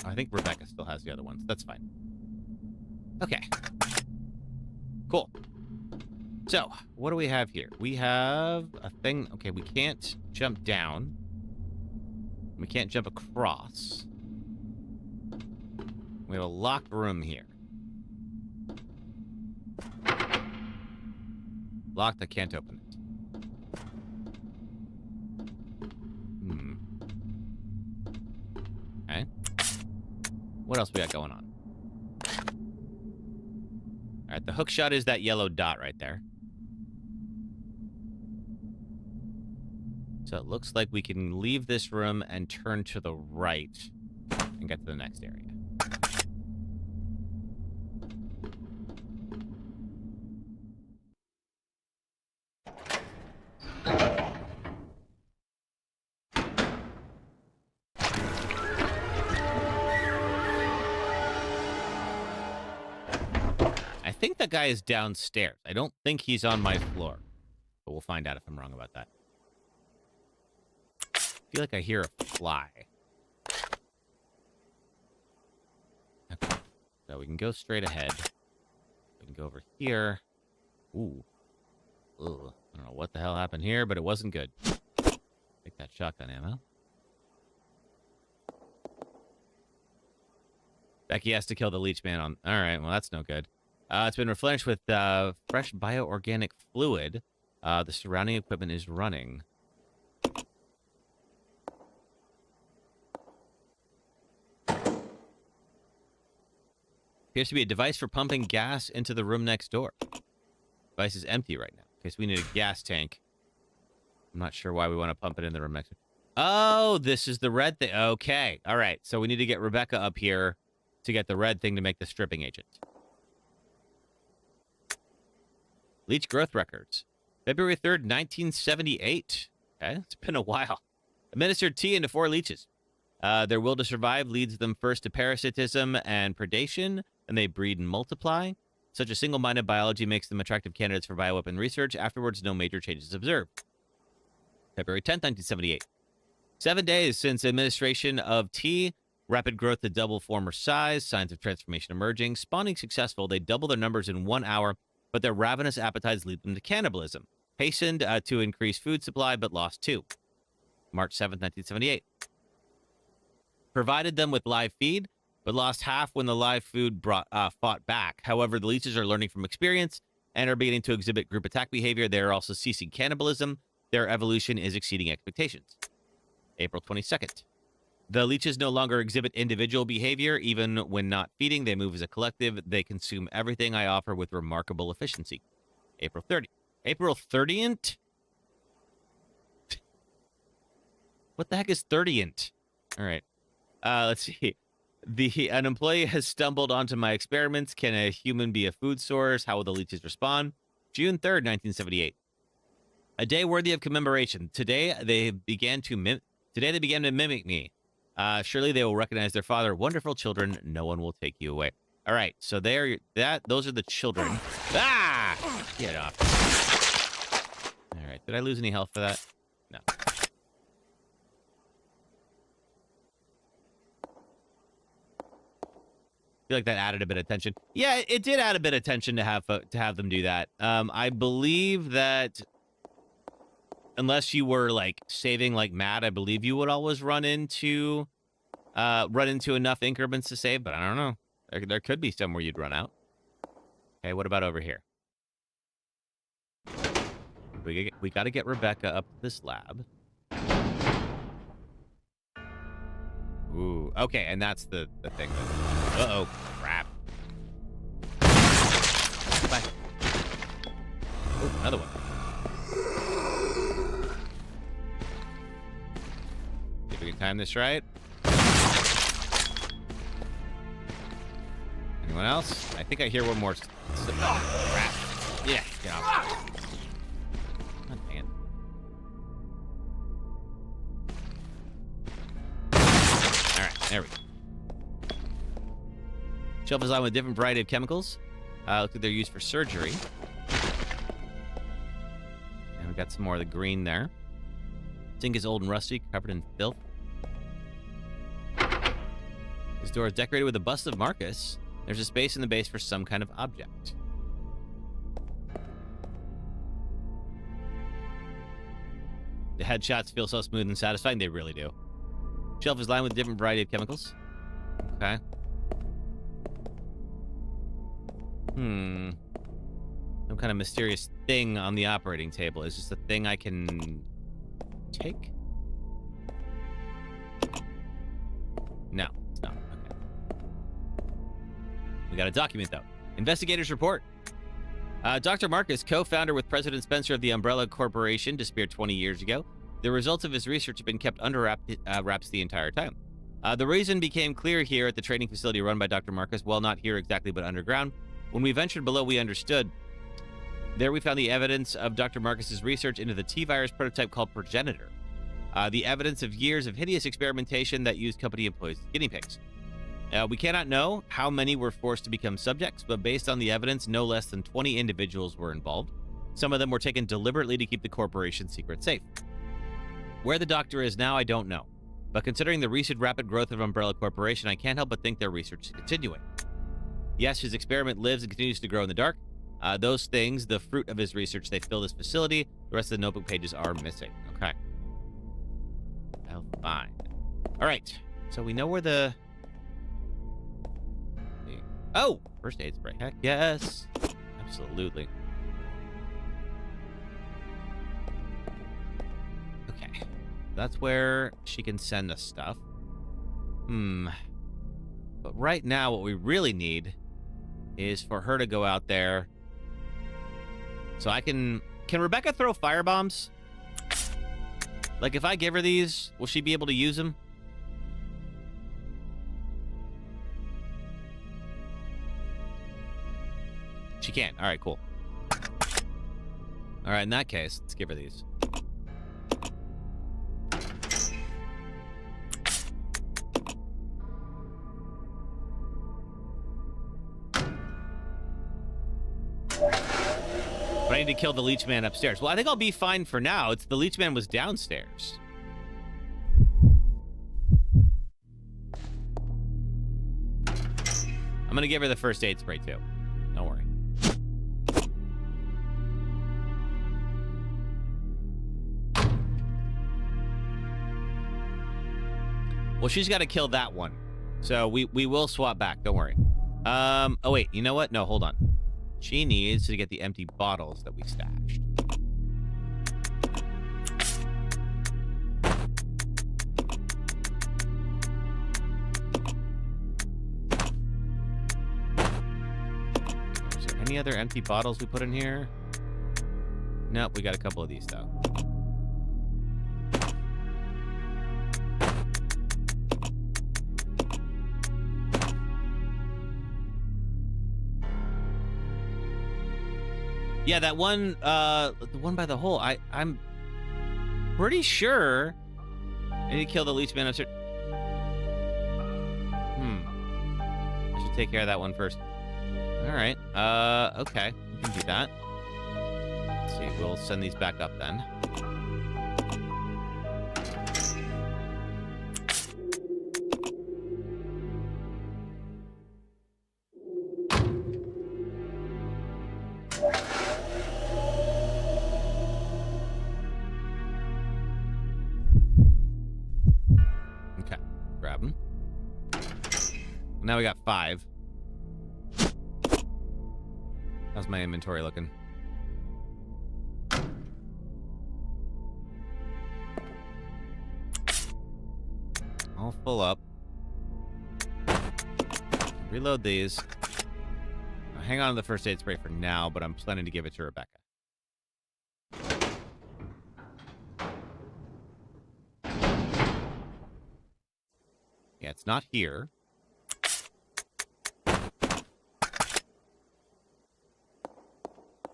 I think Rebecca still has the other ones. That's fine. Okay. Cool. So, what do we have here? We have a thing. Okay, we can't jump down. We can't jump across. We have a locked room here. Locked, I can't open it. Okay. What else we got going on? Alright, the hook shot is that yellow dot right there. So it looks like we can leave this room and turn to the right and get to the next area. I think that guy is downstairs. I don't think he's on my floor, but we'll find out if I'm wrong about that. I feel like I hear a fly. Okay. So we can go straight ahead. We can go over here. Ooh. Ugh. I don't know what the hell happened here, but it wasn't good. Take that shotgun ammo. Becky has to kill the leech man on... Alright, well that's no good. It's been replenished with fresh bioorganic fluid. The surrounding equipment is running. Appears to be a device for pumping gas into the room next door. Device is empty right now. Okay, so we need a gas tank. I'm not sure why we want to pump it in the room next door. Oh, this is the red thing. Okay. All right. So we need to get Rebecca up here to get the red thing to make the stripping agent. Leech growth records. February 3rd, 1978. Okay, it's been a while. Administered tea into 4 leeches. Their will to survive leads them first to parasitism and predation, and they breed and multiply. Such a single-minded biology makes them attractive candidates for bioweapon research. Afterwards, no major changes observed. February 10th, 1978. 7 days since administration of tea. Rapid growth to double former size. Signs of transformation emerging. Spawning successful. They double their numbers in 1 hour, but their ravenous appetites lead them to cannibalism. Hastened to increase food supply, but lost 2. March 7th, 1978. Provided them with live feed, but lost half when the live food fought back. However, the leeches are learning from experience and are beginning to exhibit group attack behavior. They are also ceasing cannibalism. Their evolution is exceeding expectations. April 22nd. The leeches no longer exhibit individual behavior. Even when not feeding, they move as a collective. They consume everything I offer with remarkable efficiency. April 30th. April 30th? What the heck is 30th? All right. Let's see. An employee has stumbled onto my experiments. Can a human be a food source? How will the leeches respond? June 3rd, 1978. A day worthy of commemoration. Today they began to mimic me. Surely they will recognize their father. Wonderful children. No one will take you away. All right. So those are the children. Ah! Get off. All right. Did I lose any health for that? No. I feel like that added a bit of tension. Yeah, it did add a bit of tension to have them do that. I believe that unless you were like saving like mad, I believe you would always run into enough increments to save, but I don't know. There could be some where you'd run out. Okay, what about over here? We got to get Rebecca up to this lab. Ooh, okay, and that's the thing. Uh-oh, crap. Bye. Oh, another one. See if we can time this right. Anyone else? I think I hear one more. Oh, crap. Yeah, get off. Oh, dang it. All right, there we go. Shelf is lined with a different variety of chemicals. Looks like they're used for surgery. And we got some more of the green there. Sink is old and rusty, covered in filth. This door is decorated with a bust of Marcus. There's a space in the base for some kind of object. The headshots feel so smooth and satisfying. They really do. Shelf is lined with a different variety of chemicals. Okay. Some kind of mysterious thing on the operating table. Is this a thing I can take? No, it's not. Okay. We got a document, though. Investigators report. Dr. Marcus, co-founder with President Spencer of the Umbrella Corporation, disappeared 20 years ago. The results of his research have been kept under wraps the entire time. The reason became clear here at the training facility run by Dr. Marcus. Well, not here exactly, but underground. When we ventured below, we understood. There we found the evidence of Dr. Marcus's research into the T-virus prototype called Progenitor. The evidence of years of hideous experimentation that used company employees as guinea pigs. We cannot know how many were forced to become subjects, but based on the evidence, no less than 20 individuals were involved. Some of them were taken deliberately to keep the corporation's secret safe. Where the doctor is now, I don't know. But considering the recent rapid growth of Umbrella Corporation, I can't help but think their research is continuing. Yes, his experiment lives and continues to grow in the dark. Those things, the fruit of his research, they fill this facility. The rest of the notebook pages are missing. Okay. Well, fine. All right. So we know where the... Oh! First aid spray. Heck yes. Absolutely. Okay. That's where she can send us stuff. But right now, what we really need is for her to go out there. So I can Rebecca throw firebombs? Like, if I give her these, will she be able to use them? She can. All right, cool. All right, in that case, let's give her these. But I need to kill the leech man upstairs. Well, I think I'll be fine for now. It's the leech man was downstairs. I'm going to give her the first aid spray, too. Don't worry. Well, she's got to kill that one. So we will swap back. Don't worry. Oh, wait. You know what? No, hold on. She needs to get the empty bottles that we stashed. Is there any other empty bottles we put in here? Nope, we got a couple of these though. Yeah, that one, the one by the hole. I'm pretty sure I need to kill the leech man upstairs. I should take care of that one first. All right. Okay, we can do that. Let's see. We'll send these back up then. Now we got 5. How's my inventory looking? All full up. Reload these. I'll hang on to the first aid spray for now, but I'm planning to give it to Rebecca. Yeah, it's not here.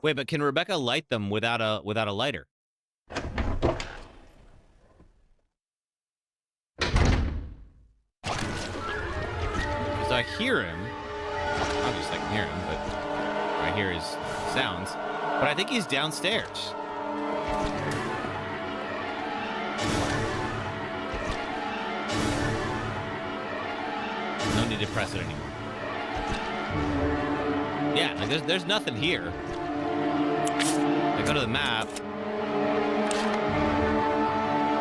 Wait, but can Rebecca light them without a lighter? Because I hear him. Obviously I can hear him, but I hear his sounds. But I think he's downstairs. No need to press it anymore. Yeah, like there's nothing here. I go to the map.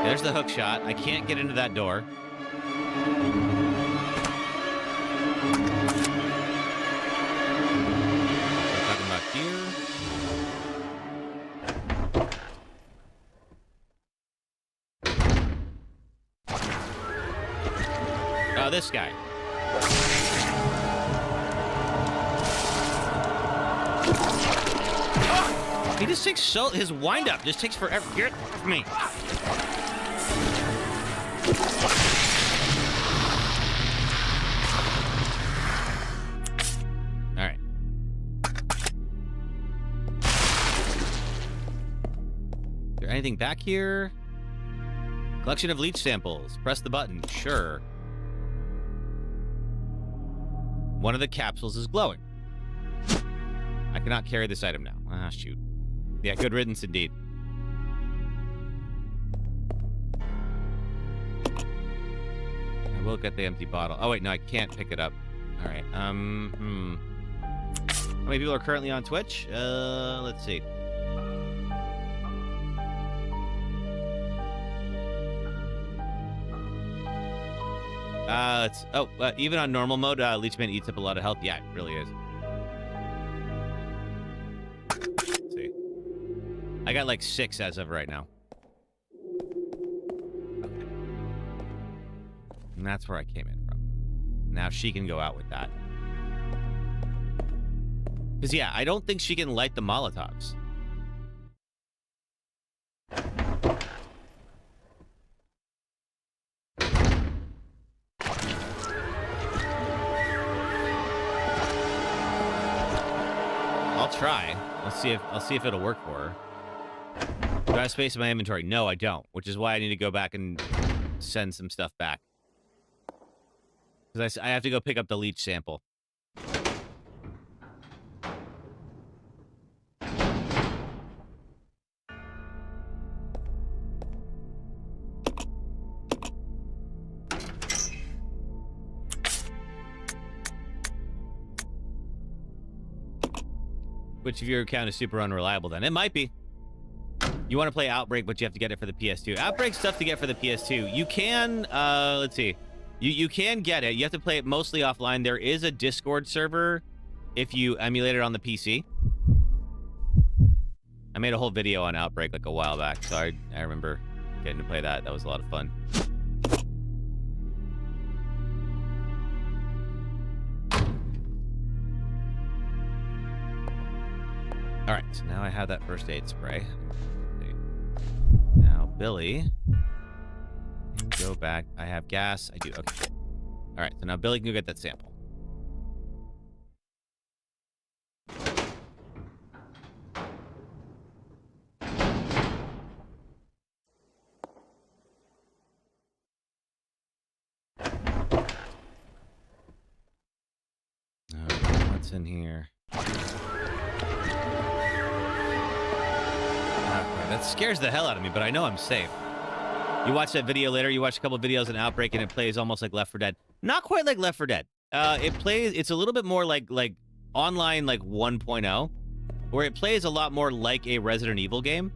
There's the hook shot. I can't get into that door. We're talking about here. Oh, this guy. He just takes his wind up just takes forever. Get off me. All right. Is there anything back here? Collection of leech samples. Press the button. Sure. One of the capsules is glowing. I cannot carry this item now. Ah, shoot. Yeah, good riddance indeed. I will get the empty bottle. Oh, wait, no, I can't pick it up. All right. How many people are currently on Twitch? Let's see. Even on normal mode, Leechman eats up a lot of health. Yeah, it really is. Let's see. I got like 6 as of right now. Okay. And that's where I came in from. Now she can go out with that. Because, yeah, I don't think she can light the Molotovs. I'll try. I'll see if it'll work for her. Do I have space in my inventory? No, I don't. Which is why I need to go back and send some stuff back. Because I have to go pick up the leech sample. Which of your account is super unreliable then? It might be. You want to play Outbreak, but you have to get it for the PS2. Outbreak's tough to get for the PS2. You can, let's see. You can get it. You have to play it mostly offline. There is a Discord server if you emulate it on the PC. I made a whole video on Outbreak like a while back, so I remember getting to play that. That was a lot of fun. All right, so now I have that first aid spray. Now, Billy, go back. I have gas. I do. Okay, good. All right, so now Billy can go get that sample. What's in here? That scares the hell out of me, but I know I'm safe. You watch that video later, you watch a couple videos in Outbreak, and it plays almost like Left 4 Dead. Not quite like Left 4 Dead. It's a little bit more like online, like 1.0, where it plays a lot more like a Resident Evil game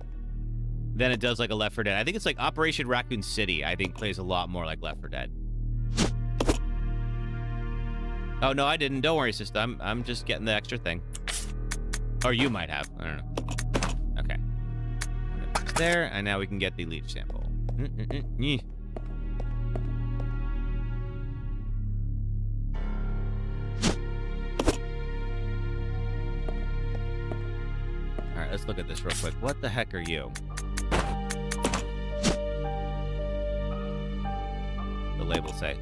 than it does like a Left 4 Dead. I think it's like Operation Raccoon City, I think plays a lot more like Left 4 Dead. Oh, no, I didn't. Don't worry, sister. I'm just getting the extra thing. Or you might have. I don't know. Okay. It's there, and now we can get the leech sample. All right, let's look at this real quick. What the heck are you? The label say.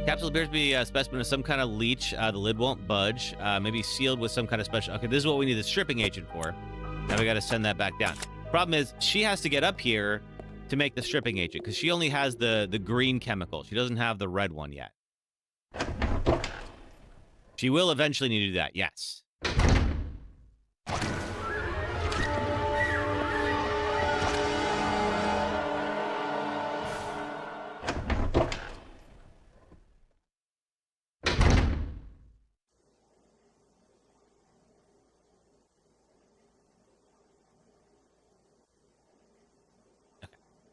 Capsule appears to be a specimen of some kind of leech. The lid won't budge. Maybe sealed with some kind of special... Okay, this is what we need the stripping agent for. Now we got to send that back down. Problem is, she has to get up here to make the stripping agent, because she only has the green chemical. She doesn't have the red one yet. She will eventually need to do that, yes.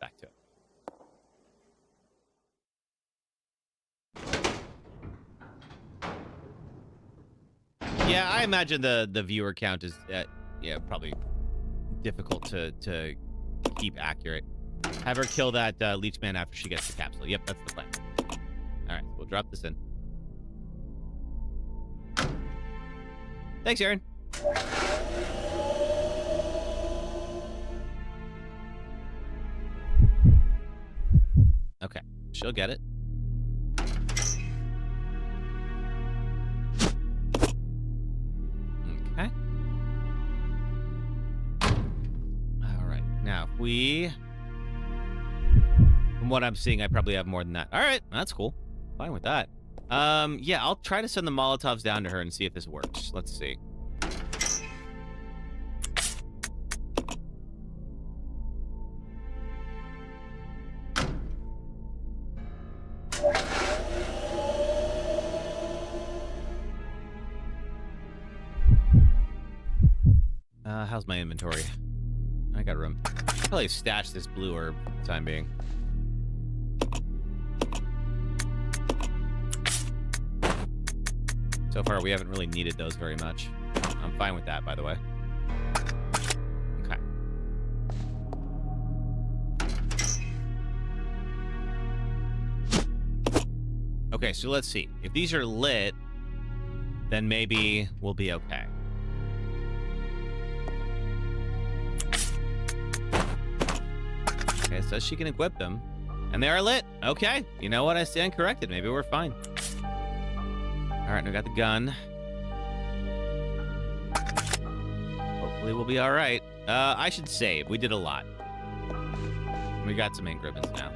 Back to it. Yeah, I imagine the viewer count is yeah, probably difficult to keep accurate. Have her kill that leech man after she gets the capsule. Yep, that's the plan. All right, we'll drop this in. Thanks, Aaron. Okay, she'll get it. Okay. All right, now if we... From what I'm seeing, I probably have more than that. All right, that's cool. Fine with that. Yeah, I'll try to send the Molotovs down to her and see if this works. Let's see. How's my inventory? I got room. I'll probably stash this blue herb for the time being. So far, we haven't really needed those very much. I'm fine with that, by the way. Okay. Okay, so let's see. If these are lit, then maybe we'll be okay. Okay, so she can equip them. And they are lit. Okay. You know what? I stand corrected. Maybe we're fine. All right, we got the gun. Hopefully we'll be all right. I should save. We did a lot. We got some ink ribbons now.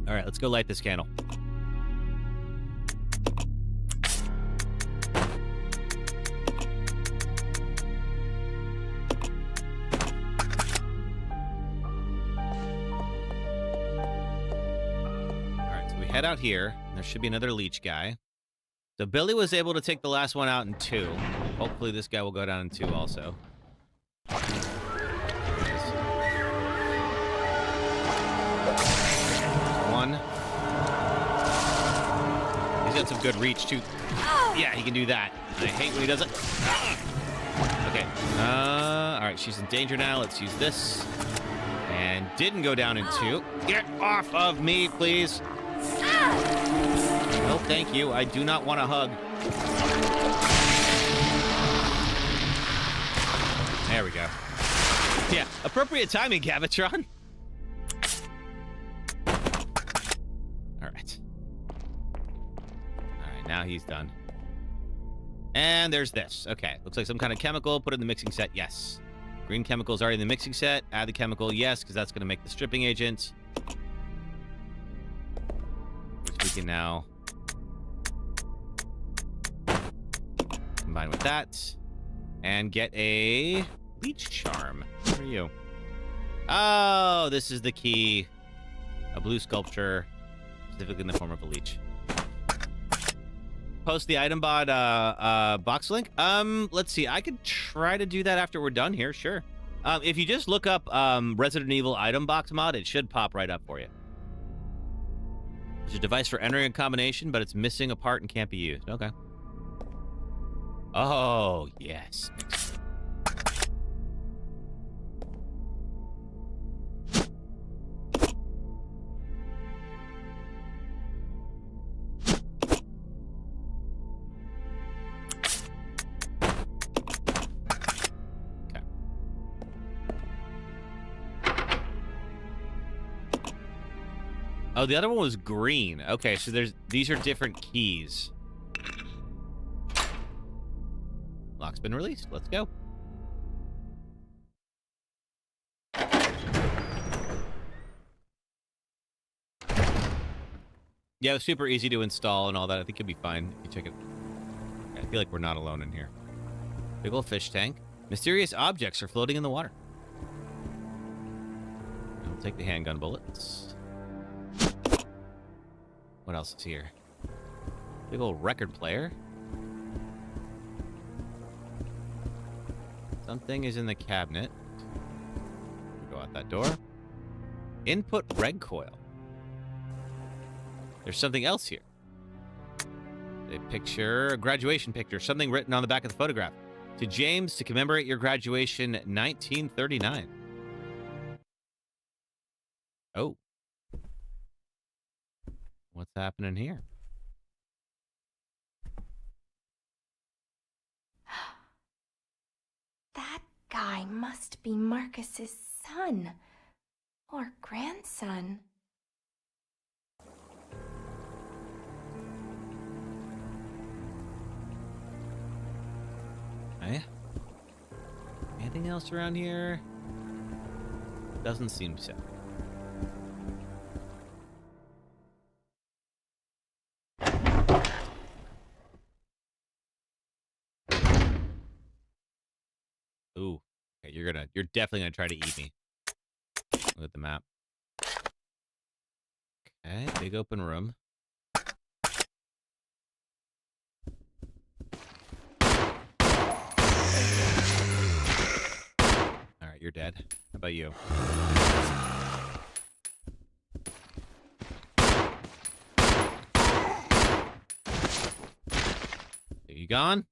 All right, let's go light this candle. head out here. There should be another leech guy. So Billy was able to take the last one out in 2. Hopefully this guy will go down in 2 also. One. He's got some good reach too. Yeah, he can do that. I hate when he does it. Okay. All right, she's in danger now. Let's use this. And didn't go down in 2. Get off of me, please. No, thank you. I do not want a hug. There we go. Yeah, appropriate timing, Gavatron. All right. All right, now he's done. And there's this. Okay, looks like some kind of chemical. Put it in the mixing set. Yes. Green chemical's already in the mixing set. Add the chemical. Yes, because that's going to make the stripping agent. Which we can now combine with that. And get a leech charm. Where are you? Oh, this is the key. A blue sculpture, specifically in the form of a leech. Post the item bot box link. Let's see. I could try to do that after we're done here. Sure. If you just look up Resident Evil item box mod, it should pop right up for you. There's a device for entering a combination, but it's missing a part and can't be used. Okay. Oh, yes. Oh, the other one was green. Okay, so these are different keys. Lock's been released. Let's go. Yeah, it was super easy to install and all that. I think it'll be fine if you check it. I feel like we're not alone in here. Big old fish tank. Mysterious objects are floating in the water. I'll take the handgun bullets. What else is here? Big old record player. Something is in the cabinet. Go out that door. Input reg coil. There's something else here. A picture, a graduation picture, something written on the back of the photograph. To James, to commemorate your graduation 1939. Oh. What's happening here? That guy must be Marcus's son. Or grandson. Okay. Anything else around here? Doesn't seem so. Ooh. Okay, you're definitely gonna try to eat me. Look at the map. Okay, big open room. Alright, you're dead. How about you? Are you gone?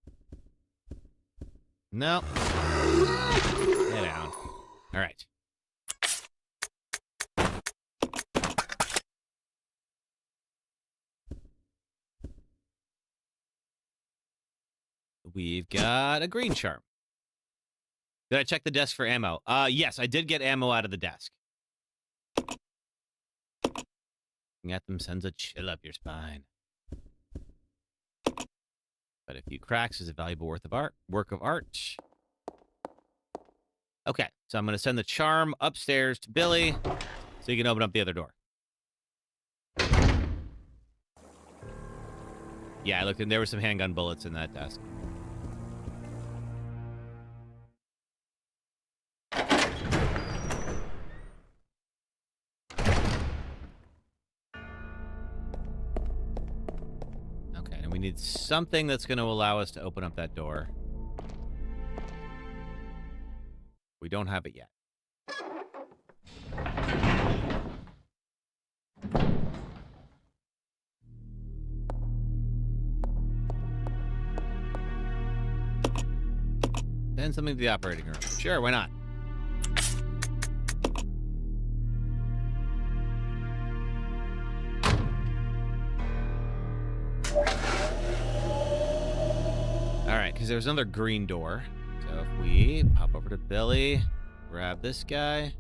No. Lay down. All right. We've got a green charm. Did I check the desk for ammo? Yes, I did get ammo out of the desk. Looking at them sends a chill up your spine. But a few cracks is a valuable work of art. Okay, so I'm going to send the charm upstairs to Billy so you can open up the other door. Yeah, I looked and there were some handgun bullets in that desk. We need something that's going to allow us to open up that door. We don't have it yet. Send something to the operating room. Sure, why not? Alright, because there's another green door. So if we pop over to Billy, grab this guy.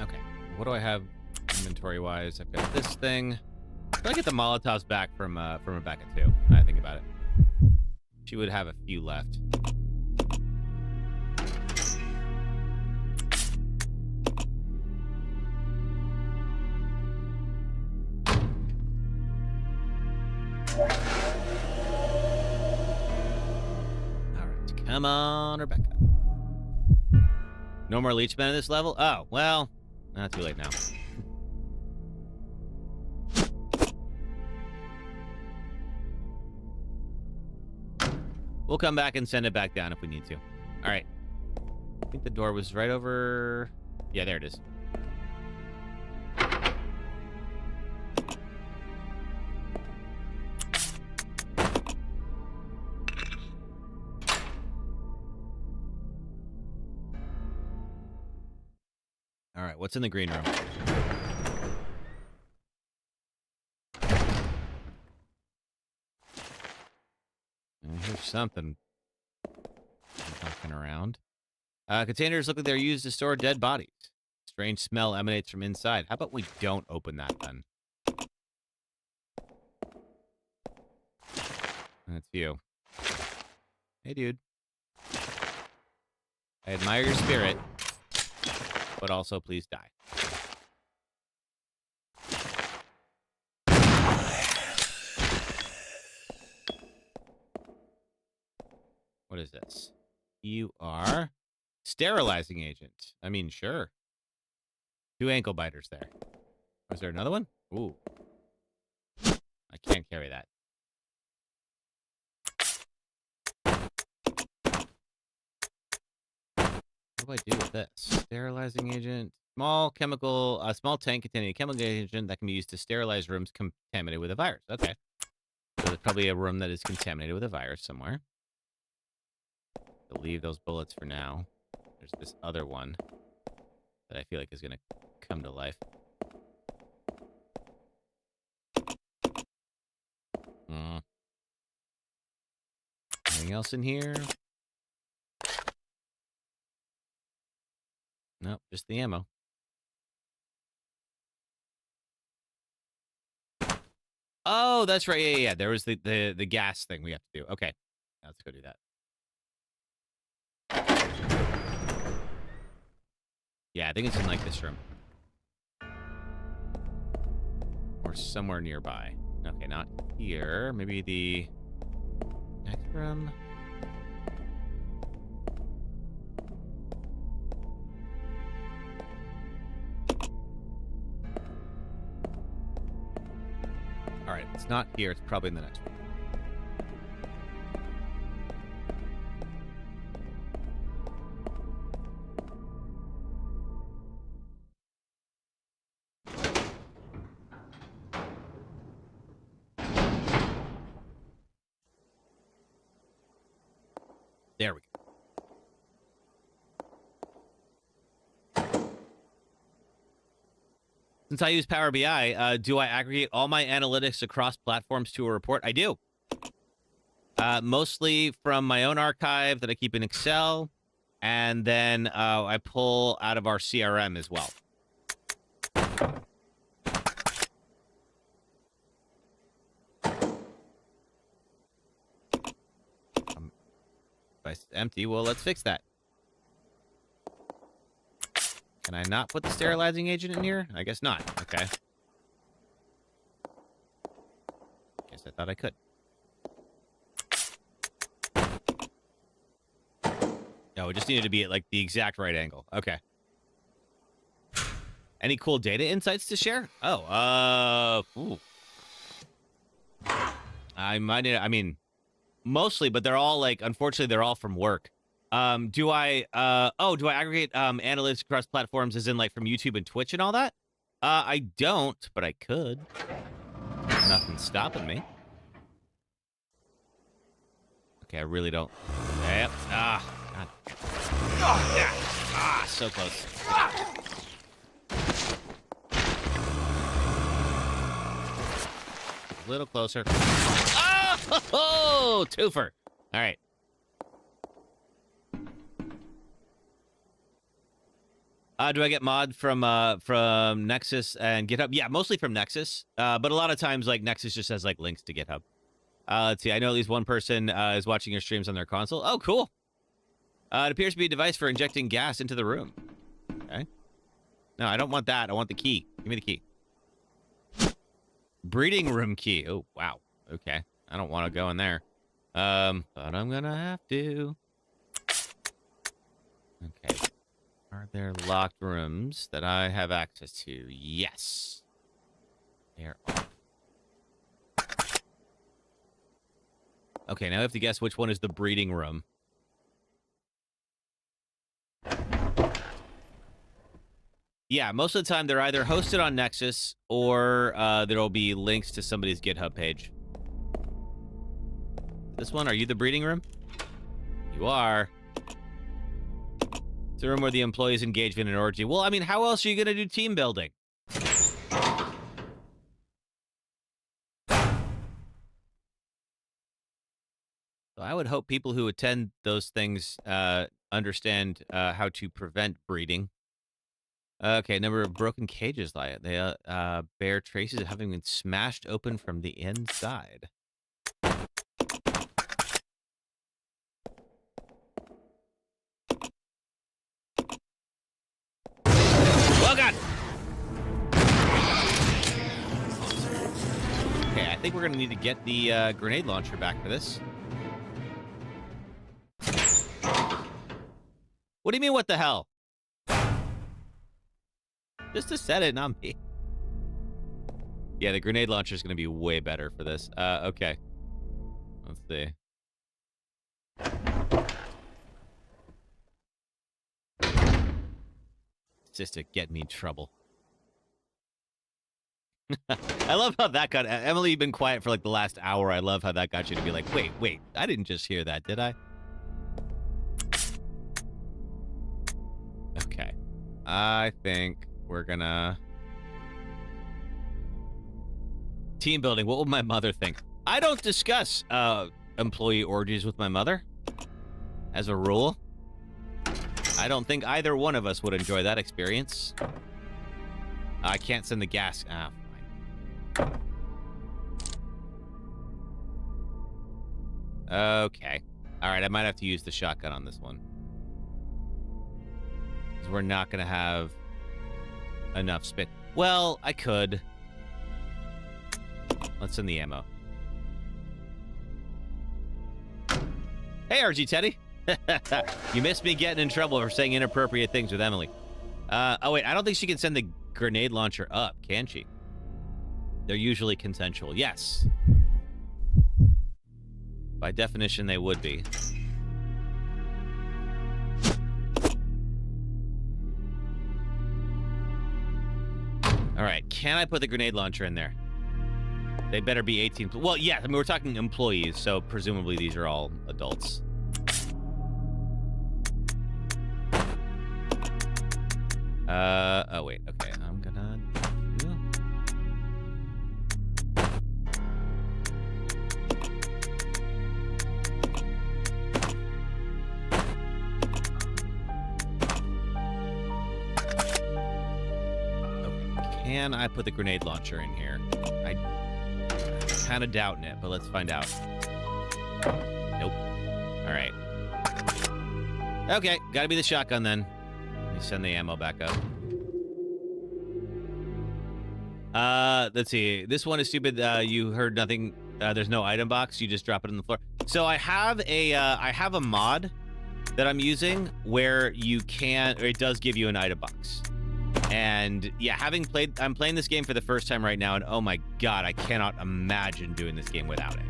Okay, what do I have inventory-wise? I've got this thing. Should I get the Molotovs back from Rebecca, too? I think about it. She would have a few left. Alright, come on, Rebecca. No more leechmen at this level? Oh, well, not too late now. We'll come back and send it back down if we need to. Alright. I think the door was right over... Yeah, there it is. Alright, what's in the green room? Here's something walking around. Containers look like they're used to store dead bodies. Strange smell emanates from inside. How about we don't open that then? That's you. Hey, dude. I admire your spirit, but also please die. What is this? You are sterilizing agent. I mean, sure. 2 ankle biters there. Was there another one? Ooh. I can't carry that. What do I do with this? Sterilizing agent. Small tank containing a chemical agent that can be used to sterilize rooms contaminated with a virus. Okay. So there's probably a room that is contaminated with a virus somewhere. I'll leave those bullets for now. There's this other one that I feel like is going to come to life. Anything else in here? Nope, just the ammo. Oh, that's right. Yeah. There was the gas thing we have to do. Okay. Let's go do that. Yeah, I think it's in, like, this room. Or somewhere nearby. Okay, not here. Maybe the next room. Alright, it's not here. It's probably in the next one. There we go. Since I use Power BI, do I aggregate all my analytics across platforms to a report? I do. Mostly from my own archive that I keep in Excel, and then I pull out of our CRM as well. It's empty. Well, let's fix that. Can I not put the sterilizing agent in here? I guess not. Okay. Guess I thought I could. No, it just needed to be at like the exact right angle. Okay. Any cool data insights to share? Oh, ooh. I mean, mostly, but they're all like, unfortunately, they're all from work. Do I aggregate analytics across platforms as in like from YouTube and Twitch and all that? I don't, but I could. Nothing's stopping me. Okay, I really don't. Yep. God. Oh, yeah. So close. A little closer. Oh, twofer. All right. Do I get mod from Nexus and GitHub? Yeah, mostly from Nexus. But a lot of times, like, Nexus just has, like, links to GitHub. Let's see. I know at least one person is watching your streams on their console. Oh, cool. It appears to be a device for injecting gas into the room. Okay. No, I don't want that. I want the key. Give me the key. Breeding room key. Oh, wow. Okay. I don't want to go in there. But I'm going to have to. Okay. Are there locked rooms that I have access to? Yes. There are. Okay, now I have to guess which one is the breeding room. Yeah, most of the time they're either hosted on Nexus or there'll be links to somebody's GitHub page. This one, are you the breeding room? You are. It's a room where the employees engage in an orgy. Well, I mean, how else are you going to do team building? So I would hope people who attend those things understand how to prevent breeding. Okay, number of broken cages lie. They bear traces of having been smashed open from the inside. Oh, God! Okay, I think we're going to need to get the grenade launcher back for this. What do you mean, what the hell? Just to set it, not me. Yeah, the grenade launcher is going to be way better for this. Okay. Let's see. It's just to get me in trouble. I love how that got... Emily, you've been quiet for like the last hour. I love how that got you to be like, wait, I didn't just hear that, did I? Okay. I think we're gonna... Team building. What would my mother think? I don't discuss employee orgies with my mother. As a rule. I don't think either one of us would enjoy that experience. I can't send the gas. Ah, fine. Okay. Alright, I might have to use the shotgun on this one. Because we're not going to have enough spit. Well, I could. Let's send the ammo. Hey, RG Teddy. You missed me getting in trouble for saying inappropriate things with Emily. Oh, wait, I don't think she can send the grenade launcher up, can she? They're usually consensual. Yes. By definition, they would be. All right, can I put the grenade launcher in there? They better be 18. Well, yeah, I mean, we're talking employees, so presumably these are all adults. Oh, wait, okay, I'm gonna do... Okay, can I put the grenade launcher in here? I'm kind of doubting it, but let's find out. Nope. All right. Okay, gotta be the shotgun then. Let me send the ammo back up. Let's see. This one is stupid. You heard nothing. There's no item box. You just drop it on the floor. So I have a mod that I'm using where you can, or it does give you an item box. And yeah, I'm playing this game for the first time right now, and oh my god, I cannot imagine doing this game without it.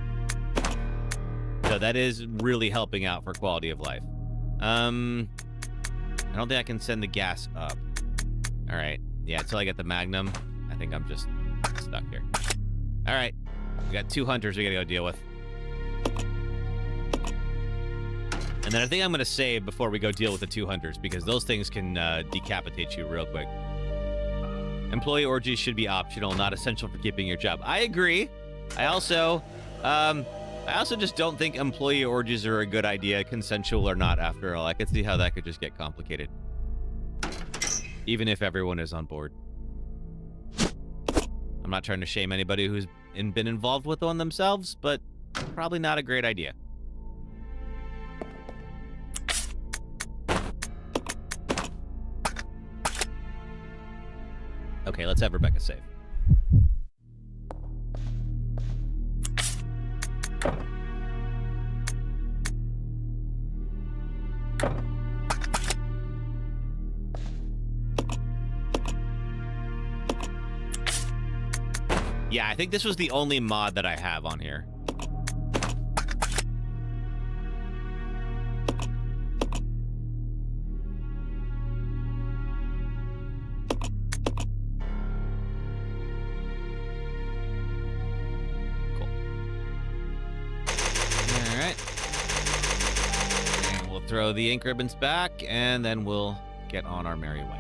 So that is really helping out for quality of life. I don't think I can send the gas up. All right. Yeah, until I get the Magnum, I think I'm just stuck here. All right. We got 2 hunters we gotta go deal with. And then I think I'm going to save before we go deal with the 2 hunters, because those things can decapitate you real quick. Employee orgies should be optional, not essential for keeping your job. I agree. I also just don't think employee orgies are a good idea, consensual or not, after all. I could see how that could just get complicated. Even if everyone is on board. I'm not trying to shame anybody who's been involved with one themselves, but probably not a great idea. Okay, let's have Rebecca save. Yeah, I think this was the only mod that I have on here. Throw the ink ribbons back, and then we'll get on our merry way.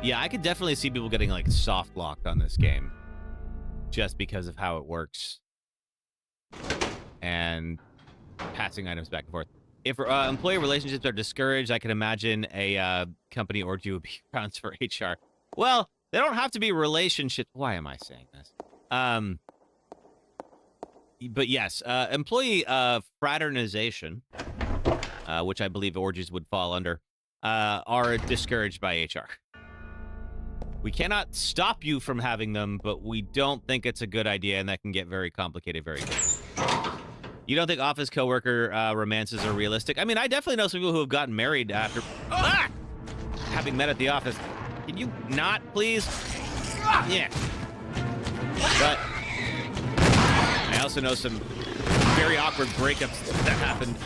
Yeah, I could definitely see people getting, like, soft locked on this game. Just because of how it works. And passing items back and forth. If employee relationships are discouraged, I can imagine a company orgy would be grounds for HR. Well, they don't have to be relationships. Why am I saying this? But yes, employee fraternization, which I believe orgies would fall under, are discouraged by HR. We cannot stop you from having them, but we don't think it's a good idea, and that can get very complicated very quickly. You don't think office coworker romances are realistic? I mean, I definitely know some people who have gotten married after having met at the office. Can you not, please? Yeah. But I also know some very awkward breakups that happened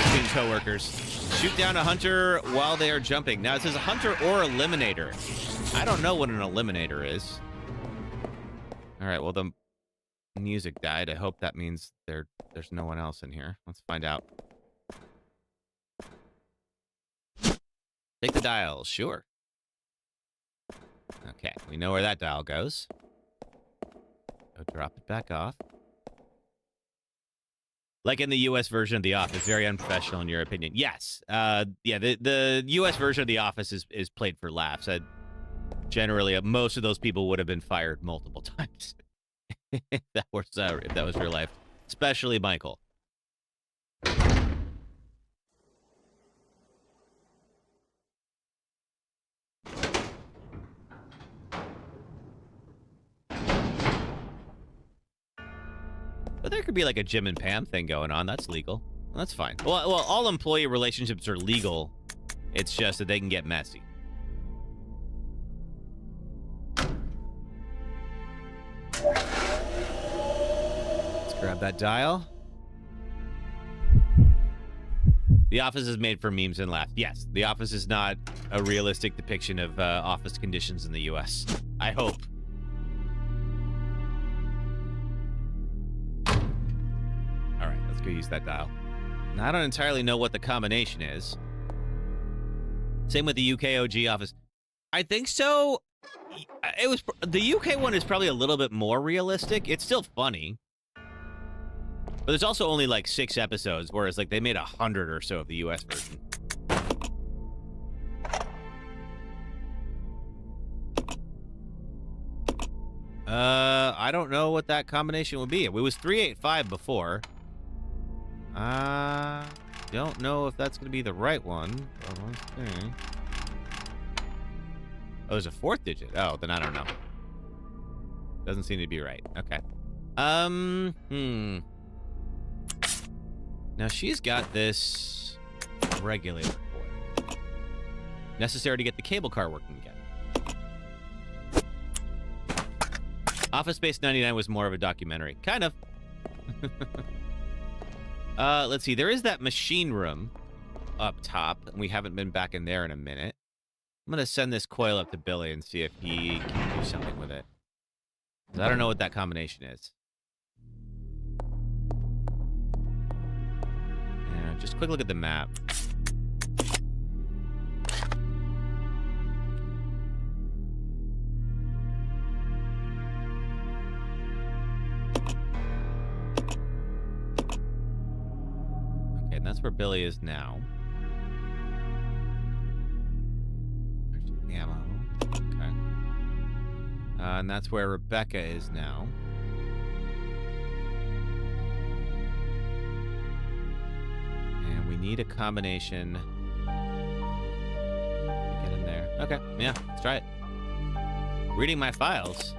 between coworkers. Shoot down a hunter while they are jumping. Now, it says a hunter or eliminator. I don't know what an eliminator is. All right, well, the music died. I hope that means there's no one else in here. Let's find out. Take the dial, sure. Okay, we know where that dial goes. Go drop it back off. Like in the US version of The Office, very unprofessional in your opinion. Yes. Yeah, the US version of The Office is played for laughs. Generally, most of those people would have been fired multiple times. if that was real life. Especially Michael. But there could be like a Jim and Pam thing going on. That's legal. That's fine. Well, all employee relationships are legal. It's just that they can get messy. Let's grab that dial. The Office is made for memes and laughs. Yes, The Office is not a realistic depiction of office conditions in the U.S. I hope. Use that dial. Now, I don't entirely know what the combination is. Same with the UK OG Office. I think so. It was the UK one is probably a little bit more realistic. It's still funny, but there's also only like 6 episodes, whereas like they made 100 or so of the US version. I don't know what that combination would be. It was 385 before. Don't know if that's going to be the right one. But let's see. Oh, there's a fourth digit. Oh, then I don't know. Doesn't seem to be right. Okay. Now she's got this regulator cord. Necessary to get the cable car working again. Office Space 99 was more of a documentary. Kind of. Let's see. There is that machine room up top, and we haven't been back in there in a minute. I'm going to send this coil up to Billy and see if he can do something with it. 'Cause I don't know what that combination is. Yeah, just a quick look at the map. Okay, and that's where Billy is now. There's ammo. Okay. And that's where Rebecca is now. And we need a combination to get in there. Okay, yeah, let's try it. Reading my files.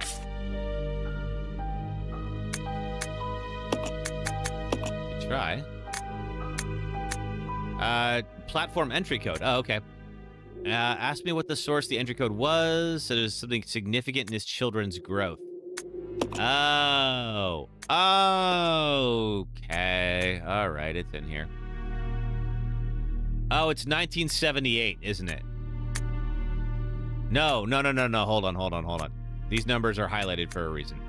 Good try. Platform entry code. Oh, okay. Asked me what the source the entry code was. So there's something significant in his children's growth. Oh. Okay. All right, it's in here. Oh, it's 1978, isn't it? No. Hold on. These numbers are highlighted for a reason.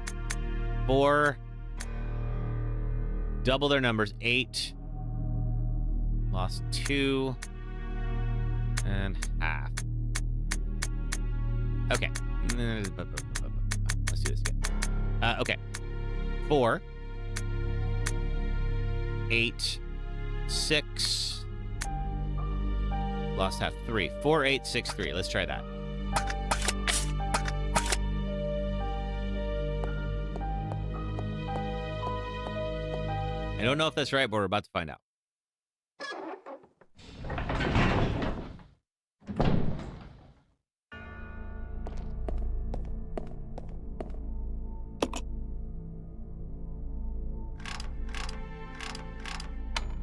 4. Double their numbers. 8. Lost 2. And half. Okay. Let's do this again. Okay. 4. 8. 6. Lost half. 3. 4, 8, 6, 3. Let's try that. I don't know if that's right, but we're about to find out.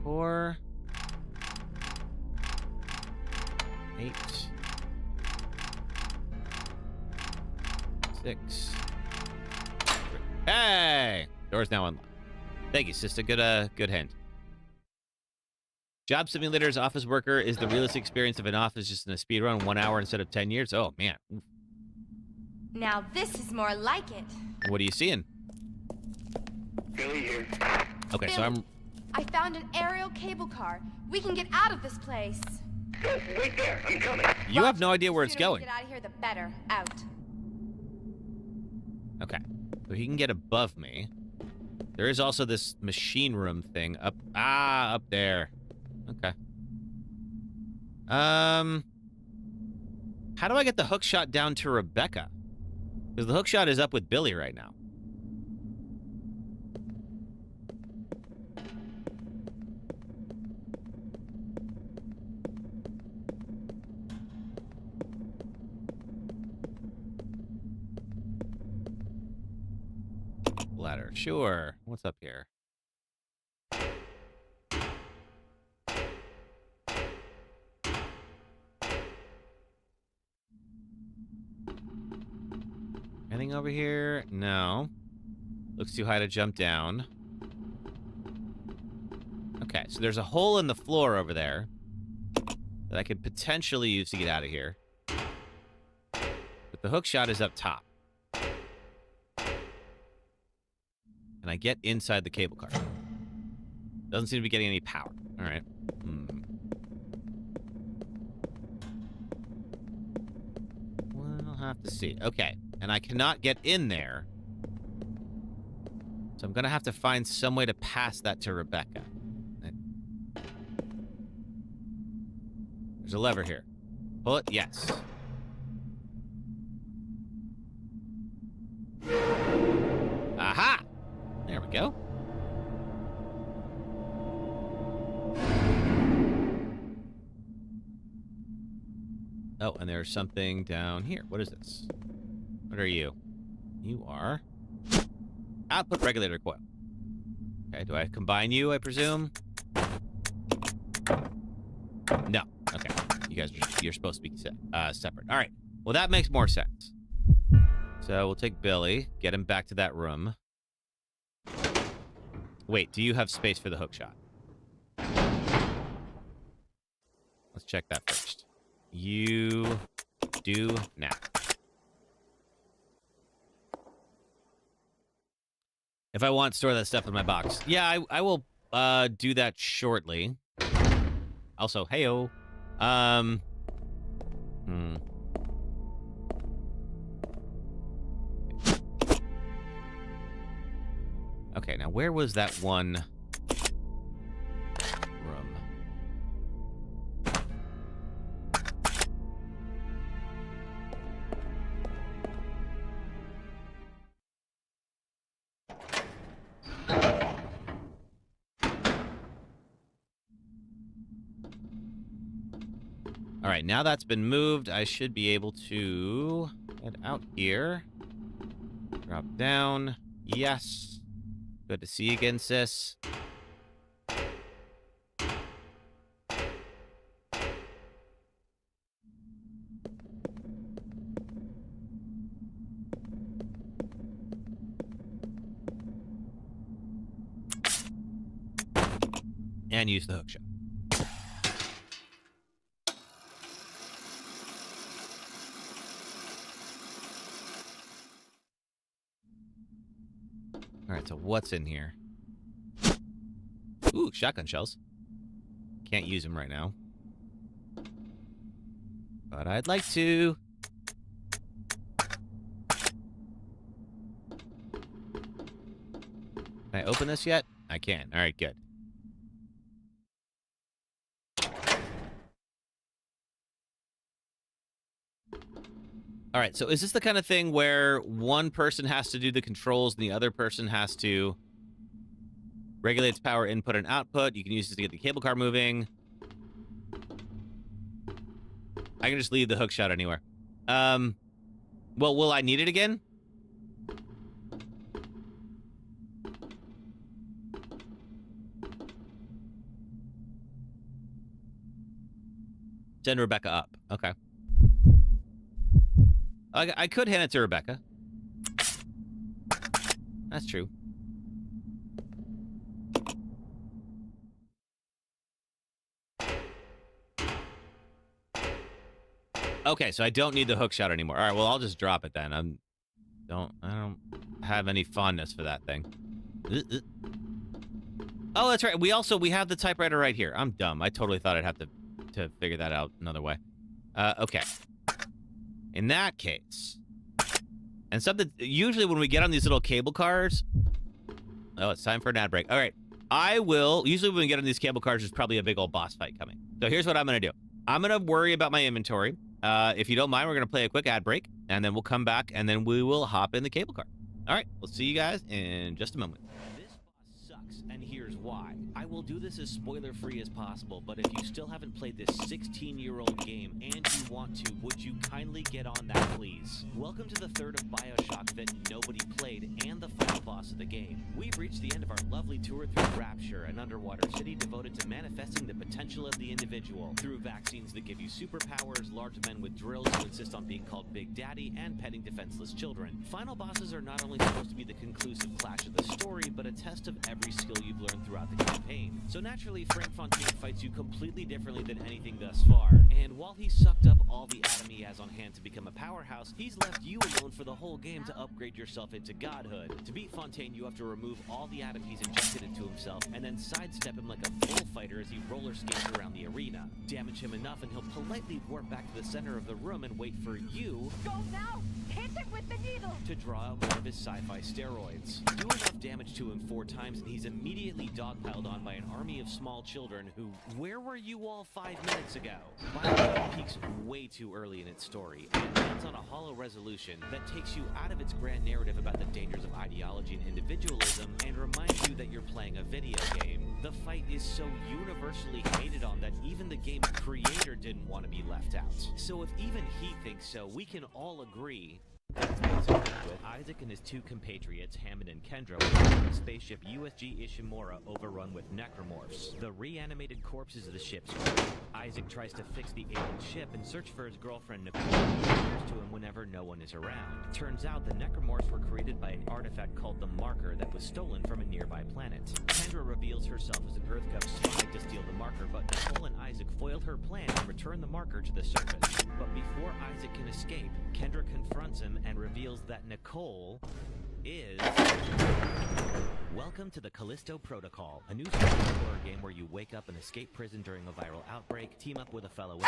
Four, 8, 6. Hey! Door's now unlocked. Thank you, sister. Good hint. Job Simulator's office worker is the realistic experience of an office just in a speed run, 1 hour instead of 10 years. Oh, man. Now this is more like it. What are you seeing? Billy here. Okay, so Billy, I found an aerial cable car. We can get out of this place. Go, wait there. I'm coming. You have no idea where it's The sooner we going. get out of here, the better. Out. Okay. So he can get above me. There is also this machine room thing up there. Okay. How do I get the hook shot down to Rebecca? Because the hook shot is up with Billy right now. Ladder, sure. What's up here? Anything over here? No. Looks too high to jump down. Okay, so there's a hole in the floor over there that I could potentially use to get out of here. But the hook shot is up top. And I get inside the cable car. Doesn't seem to be getting any power. All right. We'll have to see. Okay. And I cannot get in there. So I'm going to have to find some way to pass that to Rebecca. There's a lever here. Pull it? Yes. Aha! There we go. Oh, and there's something down here. What is this? What are you? You are output regulator coil. Okay, do I combine you, I presume? No. Okay. You guys you're supposed to be separate. All right. Well, that makes more sense. So we'll take Billy, get him back to that room. Wait, do you have space for the hook shot? Let's check that first. You do now. If I want to store that stuff in my box. Yeah, I will do that shortly. Also, heyo. Okay, now where was that one room? All right, now that's been moved, I should be able to head out here. Drop down. Yes. Good to see you again, sis. And use the hook shot. All right, so what's in here? Ooh, shotgun shells. Can't use them right now. But I'd like to. Can I open this yet? I can. All right, good. All right, so is this the kind of thing where one person has to do the controls and the other person has to regulate its power input and output? You can use this to get the cable car moving. I can just leave the hook shot anywhere. Well, will I need it again? Send Rebecca up. Okay. I could hand it to Rebecca. That's true. Okay, so I don't need the hook shot anymore. All right, well, I'll just drop it then. I don't have any fondness for that thing. Oh, that's right. We have the typewriter right here. I'm dumb. I totally thought I'd have to figure that out another way. Okay. In that case, and something, usually when we get on these little cable cars, oh, it's time for an ad break. All right, usually when we get on these cable cars, there's probably a big old boss fight coming. So here's what I'm going to do. I'm going to worry about my inventory. If you don't mind, we're going to play a quick ad break, and then we'll come back, and then we will hop in the cable car. All right, we'll see you guys in just a moment. This boss sucks, and here's why. I will do this as spoiler-free as possible, but if you still haven't played this 16-year-old game and you want to, would you kindly get on that, please? Welcome to the third of BioShock that nobody played and the final boss of the game. We've reached the end of our lovely tour through Rapture, an underwater city devoted to manifesting the potential of the individual through vaccines that give you superpowers, large men with drills who insist on being called Big Daddy, and petting defenseless children. Final bosses are not only supposed to be the conclusive clash of the story, but a test of every skill you've learned throughout the campaign. So naturally, Frank Fontaine fights you completely differently than anything thus far. And while he sucked up all the atom he has on hand to become a powerhouse, he's left you alone for the whole game to upgrade yourself into godhood. To beat Fontaine, you have to remove all the atom he's injected into himself, and then sidestep him like a bullfighter as he roller skates around the arena. Damage him enough, and he'll politely warp back to the center of the room and wait for you. Go now! Hit it with the needle! To draw out more of his sci-fi steroids. Do enough damage to him 4 times, and he's immediately dogpiled on by an army of small children who, where were you all 5 minutes ago? BioShock peaks way too early in its story, and it lands on a hollow resolution that takes you out of its grand narrative about the dangers of ideology and individualism, and reminds you that you're playing a video game. The fight is so universally hated on that even the game's creator didn't want to be left out. So if even he thinks so, we can all agree. That's basically with Isaac and his two compatriots, Hammond and Kendra, with spaceship USG Ishimura overrun with necromorphs, the reanimated corpses of the ship's crew. Isaac tries to fix the alien ship and search for his girlfriend Nicole, who appears to him whenever no one is around. Turns out the necromorphs were created by an artifact called the Marker that was stolen from a nearby planet. Kendra reveals herself as an EarthGov spy to steal the Marker, but Nicole and Isaac foiled her plan and return the Marker to the surface. But before Isaac can escape, Kendra confronts him and reveals that Nicole is... Welcome to the Callisto Protocol, a new horror game where you wake up and escape prison during a viral outbreak, team up with a fellow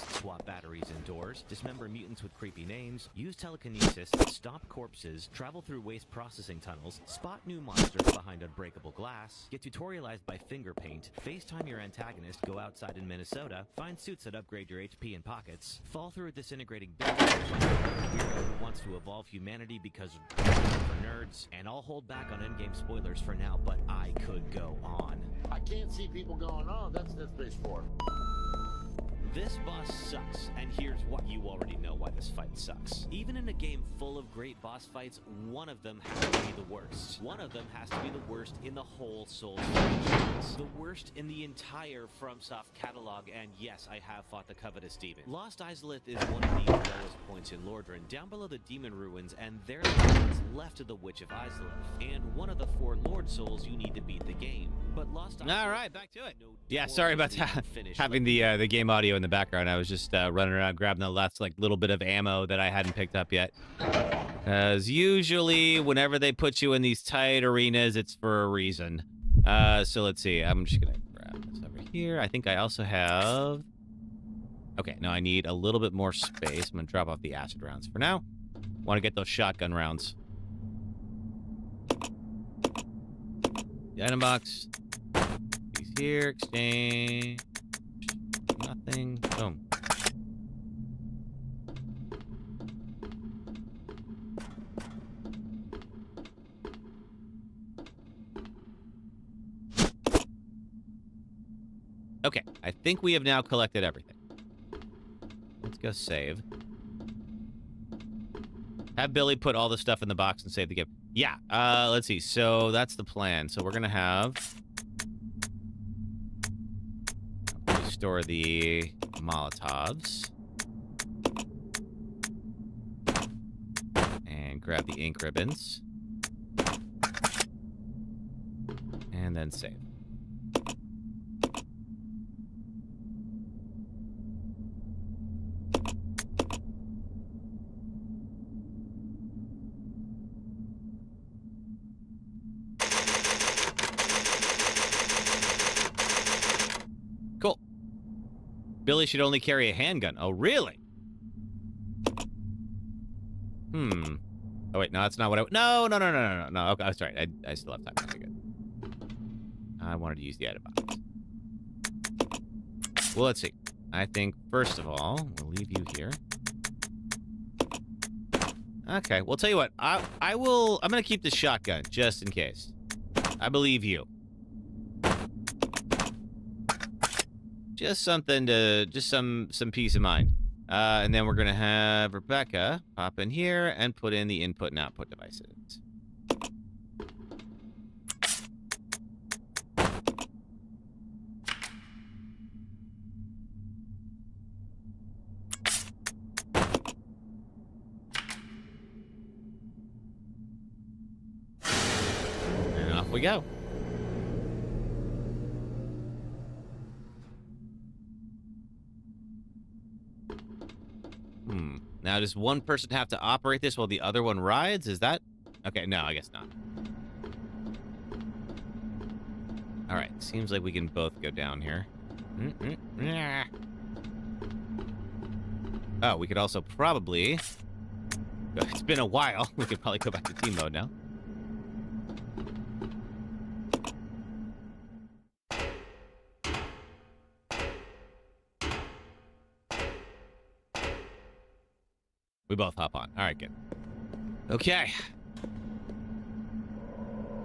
swap batteries indoors, dismember mutants with creepy names, use telekinesis, stop corpses, travel through waste processing tunnels, spot new monsters behind unbreakable glass, get tutorialized by finger paint, FaceTime your antagonist, go outside in Minnesota, find suits that upgrade your HP and pockets, fall through a disintegrating building, find a weirdo who wants to evolve humanity because for nerds, and I'll hold back on endgame spoilers for now, but I could go on. I can't see people going, oh, that's Dead Space 4. This boss sucks, and here's what you already know why this fight sucks. Even in a game full of great boss fights, one of them has to be the worst. One of them has to be the worst in the whole Souls franchise. The worst in the entire FromSoft catalog, and yes, I have fought the covetous demon. Lost Izalith is one of the lowest points in Lordran, down below the demon ruins, and they're the ones left of the Witch of Izalith, and one of the 4 Lord Souls you need to beat the game. But Lost Izalith... All right, back to it. Yeah, sorry about having the game audio in the background. I was just running around grabbing the last little bit of ammo that I hadn't picked up yet. As usually, whenever they put you in these tight arenas, it's for a reason. So let's see. I'm just gonna grab this over here. I think I also have... Okay, now I need a little bit more space. I'm gonna drop off the acid rounds for now. Want to get those shotgun rounds. The item box. These here. Exchange. Nothing. Boom. Okay, I think we have now collected everything. Let's go save. Have Billy put all the stuff in the box and save the game. Yeah, let's see. So that's the plan. So we're going to have... store the Molotovs. And grab the ink ribbons. And then save. Cool. Billy should only carry a handgun. Oh, really? Oh, wait. No, that's not what I... No. Okay, I'm sorry. I still have time. Okay, good. I wanted to use the item box. Well, let's see. I think, first of all, we'll leave you here. Okay, well, tell you what. I'm going to keep the shotgun, just in case. I believe you. Just something to... Just some peace of mind. And then we're going to have Rebecca pop in here and put in the input and output devices. And off we go. Now, does one person have to operate this while the other one rides? Is that... Okay, no, I guess not. All right, seems like we can both go down here. Oh, we could also probably... It's been a while. We could probably go back to team mode now. We both hop on. All right, good. Okay.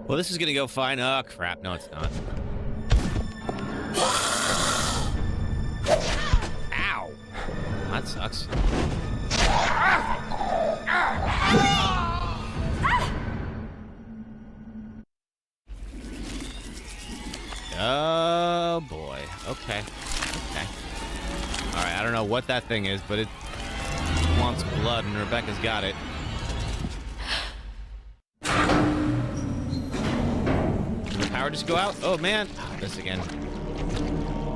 Well, this is gonna go fine. Oh, crap. No, it's not. Ow! That sucks. Oh, boy. Okay. Okay. All right, I don't know what that thing is, but it wants blood, and Rebecca's got it. Did the power just go out? Oh, man. Oh, this again.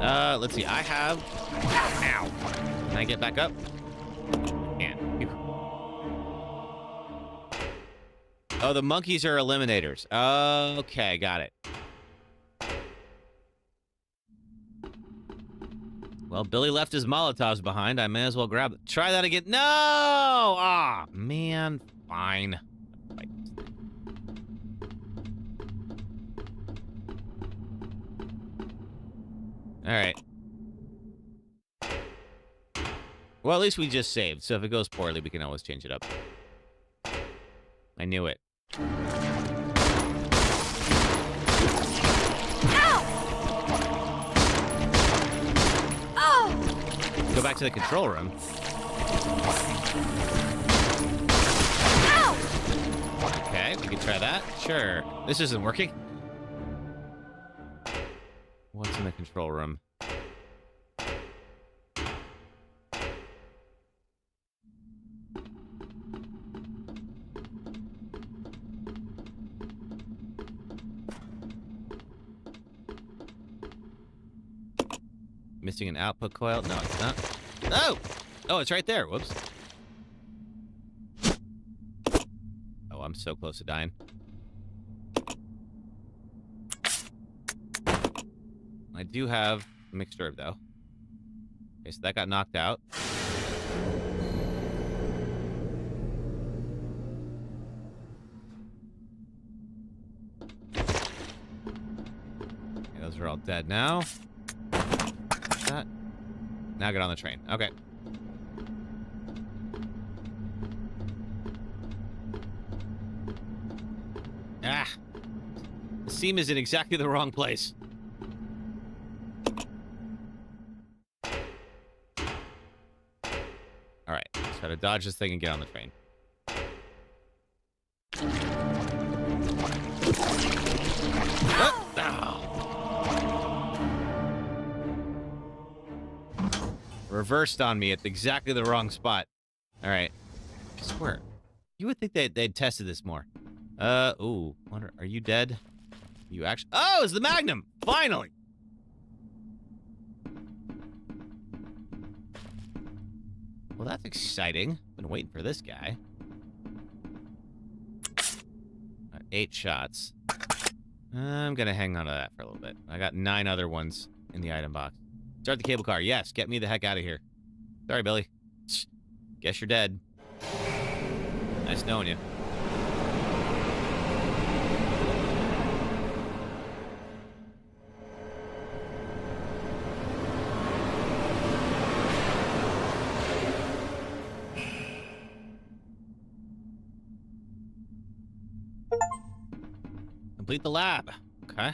Let's see. I have... Ow. Can I get back up? Can't. Oh, the monkeys are eliminators. Okay, got it. Well, Billy left his Molotovs behind. I may as well grab it. Try that again. No! Ah, man. Fine. Right. All right. Well, at least we just saved. So if it goes poorly, we can always change it up. I knew it. Go back to the control room. Ow! Okay, we can try that. Sure. This isn't working. What's in the control room? Missing an output coil? No, it's not. Oh! Oh, it's right there. Whoops. Oh, I'm so close to dying. I do have a mixture of, though. Okay, so that got knocked out. Okay, those are all dead now. That. Now get on the train. Okay. Ah. The seam is in exactly the wrong place. Alright. Let's try to dodge this thing and get on the train. Oh! Oh. Reversed on me at exactly the wrong spot. All right. I swear. You would think they'd tested this more. Ooh. Wonder, are you dead? You actually... Oh, it's the Magnum! Finally! Well, that's exciting. Been waiting for this guy. 8 shots. I'm gonna hang on to that for a little bit. I got 9 other ones in the item box. Start the cable car. Yes, get me the heck out of here. Sorry, Billy. Guess you're dead. Nice knowing you. Complete the lab. Okay.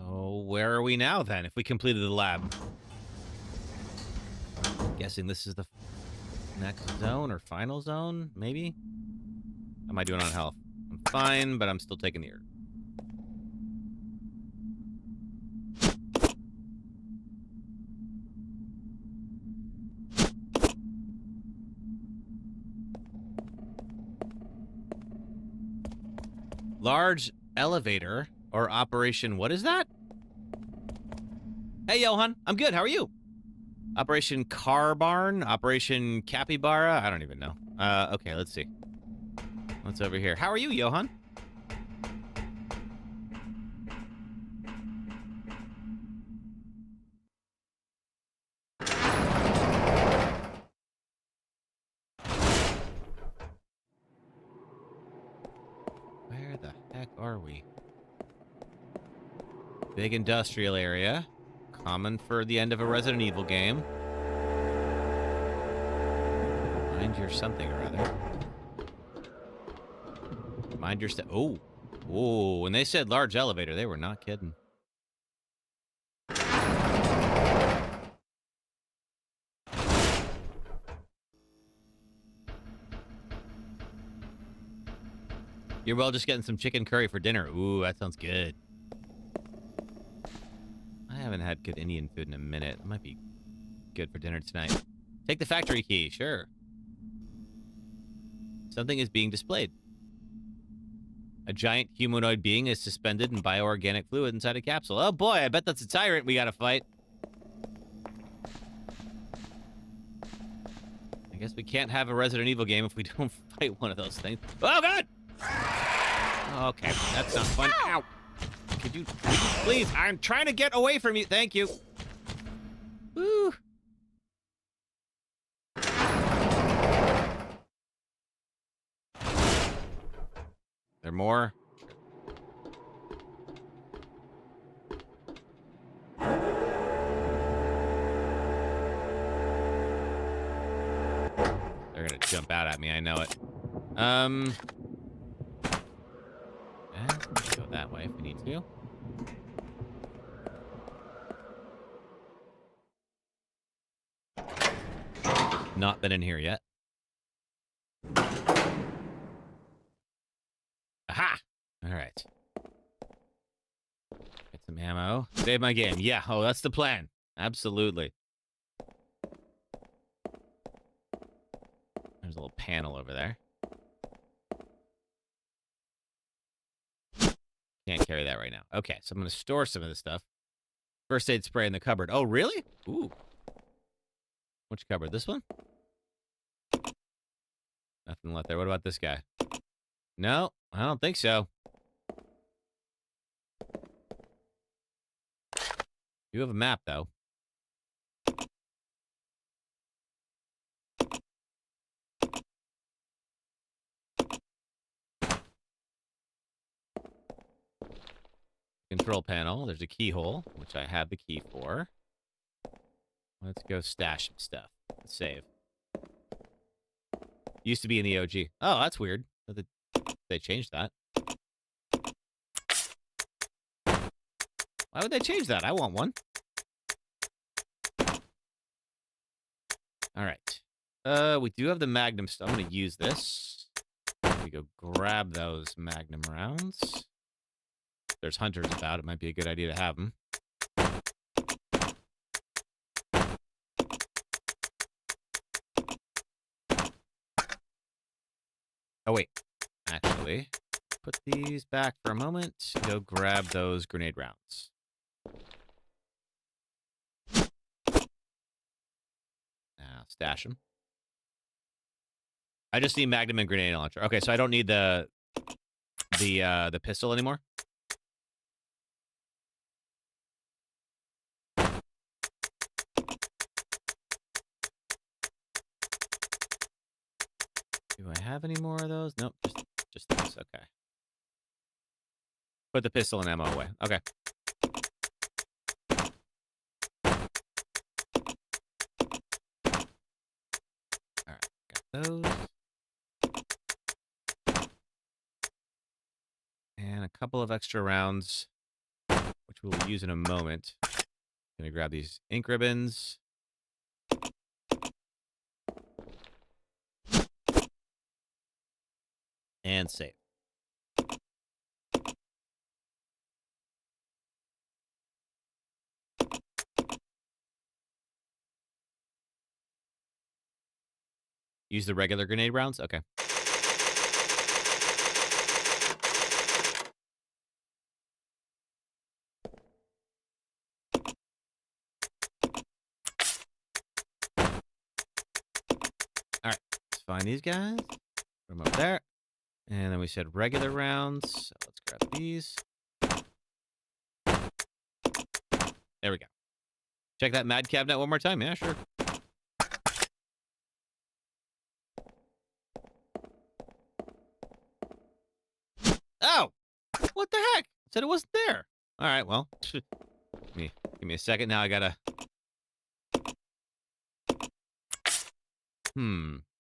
Oh, where are we now, then, if we completed the lab? Guessing this is the next zone or final zone, maybe? How am I doing on health? I'm fine, but I'm still taking the herb. Large elevator or operation, what is that? Hey, Johan, I'm good. How are you? Operation Car Barn? Operation Capybara? I don't even know. Okay, let's see. What's over here? How are you, Johan? Where the heck are we? Big industrial area. Common for the end of a Resident Evil game. Mind your something or other. Mind your oh. Ooh, when they said large elevator, they were not kidding. You're well just getting some chicken curry for dinner. Ooh, that sounds good. I haven't had good Indian food in a minute. It might be good for dinner tonight. Take the factory key, sure. Something is being displayed. A giant humanoid being is suspended in bioorganic fluid inside a capsule. Oh boy, I bet that's a tyrant we gotta fight. I guess we can't have a Resident Evil game if we don't fight one of those things. Oh god! Okay, that's not fun. Ow! Could you please? I'm trying to get away from you. Thank you. Woo! There more? They're gonna jump out at me, I know it. Go that way if we need to. Not been in here yet. Aha! Alright. Get some ammo. Save my game. Yeah, oh, that's the plan. Absolutely. There's a little panel over there. Can't carry that right now. Okay, so I'm going to store some of this stuff. First aid spray in the cupboard. Oh, really? Ooh. Which cupboard? This one? Nothing left there. What about this guy? No, I don't think so. You have a map, though. Control panel. There's a keyhole, which I have the key for. Let's go stash some stuff. Let's save. Used to be in the OG. Oh, that's weird. They changed that. Why would they change that? I want one. All right. We do have the Magnum stuff. I'm going to use this. We go grab those Magnum rounds. If there's hunters about, it might be a good idea to have them. Oh, wait. Actually, put these back for a moment. Go grab those grenade rounds. Now, stash them. I just need Magnum and grenade launcher. Okay, so I don't need the pistol anymore. Do I have any more of those? Nope, just this. Okay. Put the pistol and ammo away. Okay. All right, got those. And a couple of extra rounds, which we'll use in a moment. Gonna grab these ink ribbons. And save. Use the regular grenade rounds? Okay. All right, let's find these guys. Put them up there. And then we said regular rounds. So let's grab these. There we go. Check that Mad Cabinet one more time. Yeah, sure. Oh! What the heck? Said it wasn't there. All right, well. Give me a second. Now I gotta...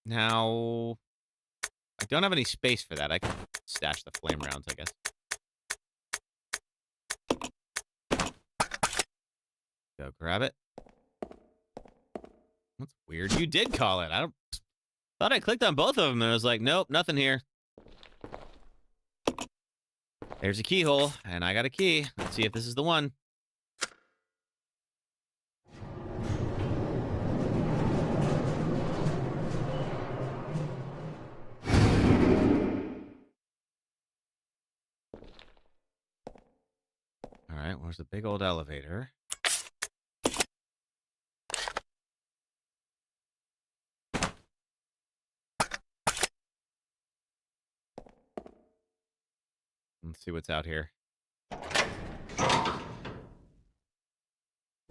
Now... I don't have any space for that. I can stash the flame rounds, I guess. Go grab it. That's weird. You did call it. Thought I clicked on both of them and I was like, nope, nothing here. There's a keyhole, and I got a key. Let's see if this is the one. All right, where's the big old elevator? Let's see what's out here.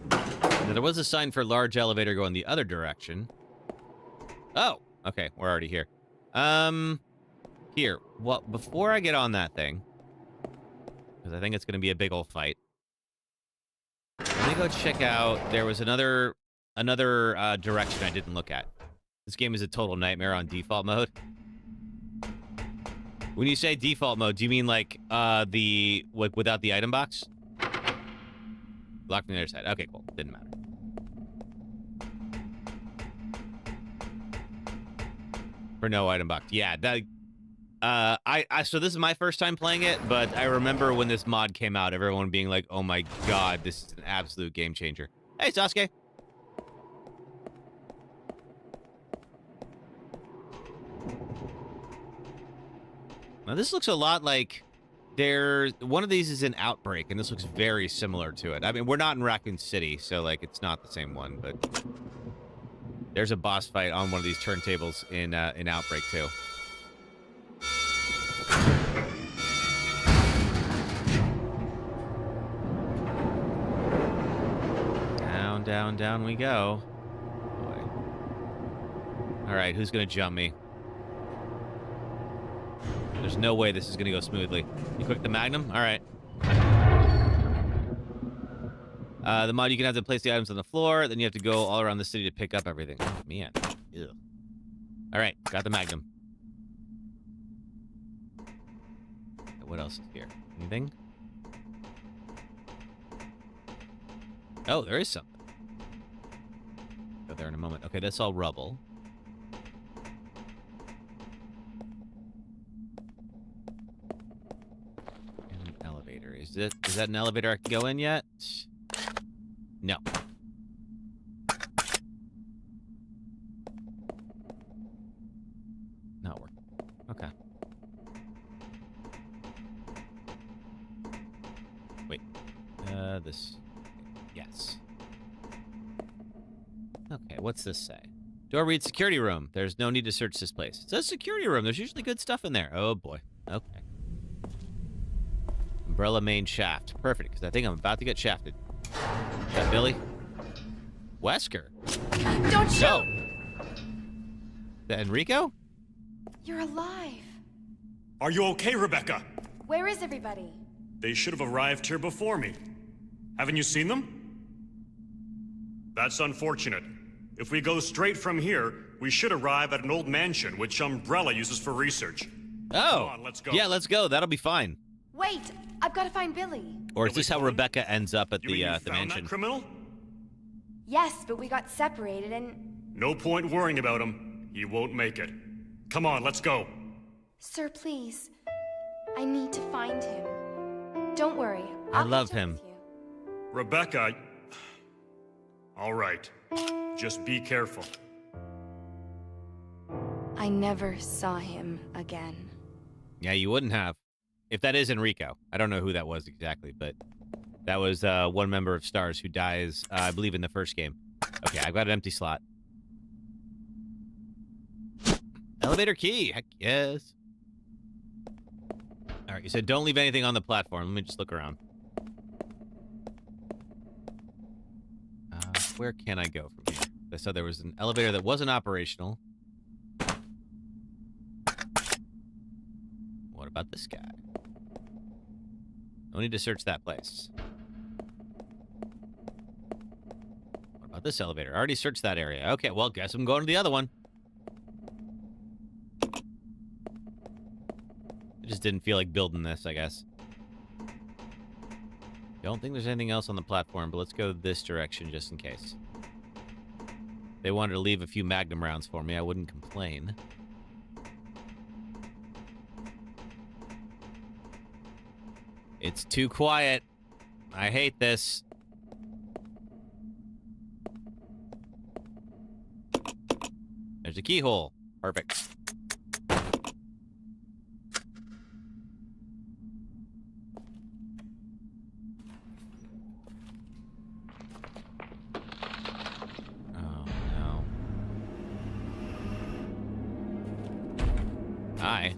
Now, there was a sign for large elevator going the other direction. Oh, okay, we're already here. Here. Well, before I get on that thing, because I think it's going to be a big old fight, let me go check out. There was another direction I didn't look at. This game is a total nightmare on default mode. When you say default mode, do you mean like without the item box? Locked on the other side. Okay, cool. Didn't matter. For no item box. Yeah, that so this is my first time playing it, but I remember when this mod came out, everyone being like, "Oh my god, this is an absolute game changer." Hey, Sasuke. Now this looks a lot like one of these is an Outbreak, and this looks very similar to it. I mean, we're not in Raccoon City, so like it's not the same one, but there's a boss fight on one of these turntables in Outbreak too. Down, down, down we go. Boy. All right, who's gonna jump me? There's no way this is going to go smoothly. You click the Magnum? All right. The mod, you can have to place the items on the floor. Then you have to go all around the city to pick up everything. Oh, man. Ew. All right. Got the Magnum. What else is here? Anything? Oh, there is something. Go there in a moment. Okay, that's all rubble. Is that an elevator I can go in yet? No. Not working. Okay. Wait. This. Yes. Okay, what's this say? Door reads security room. There's no need to search this place. It says security room. There's usually good stuff in there. Oh, boy. Okay. Umbrella main shaft. Perfect, because I think I'm about to get shafted. Is that Billy? Wesker? Don't shoot! No. Is that Enrico? You're alive. Are you okay, Rebecca? Where is everybody? They should have arrived here before me. Haven't you seen them? That's unfortunate. If we go straight from here, we should arrive at an old mansion which Umbrella uses for research. Oh! Come on, let's go. Yeah, let's go. That'll be fine. Wait, I've got to find Billy. Or is this how Rebecca ends up at the found mansion? That criminal? Yes, but we got separated and... No point worrying about him. He won't make it. Come on, let's go. Sir, please. I need to find him. Don't worry. I love him. Rebecca... All right. Just be careful. I never saw him again. Yeah, you wouldn't have. If that is Enrico. I don't know who that was exactly, but that was one member of STARS who dies, I believe, in the first game. Okay, I've got an empty slot. Elevator key. Heck yes. All right, you said don't leave anything on the platform. Let me just look around. Where can I go from here? I said there was an elevator that wasn't operational. What about this guy? No need to search that place. What about this elevator? I already searched that area. Okay, well, guess I'm going to the other one. I just didn't feel like building this, I guess. Don't think there's anything else on the platform, but let's go this direction just in case. They wanted to leave a few Magnum rounds for me. I wouldn't complain. It's too quiet. I hate this. There's a keyhole. Perfect. Oh, no. Hi.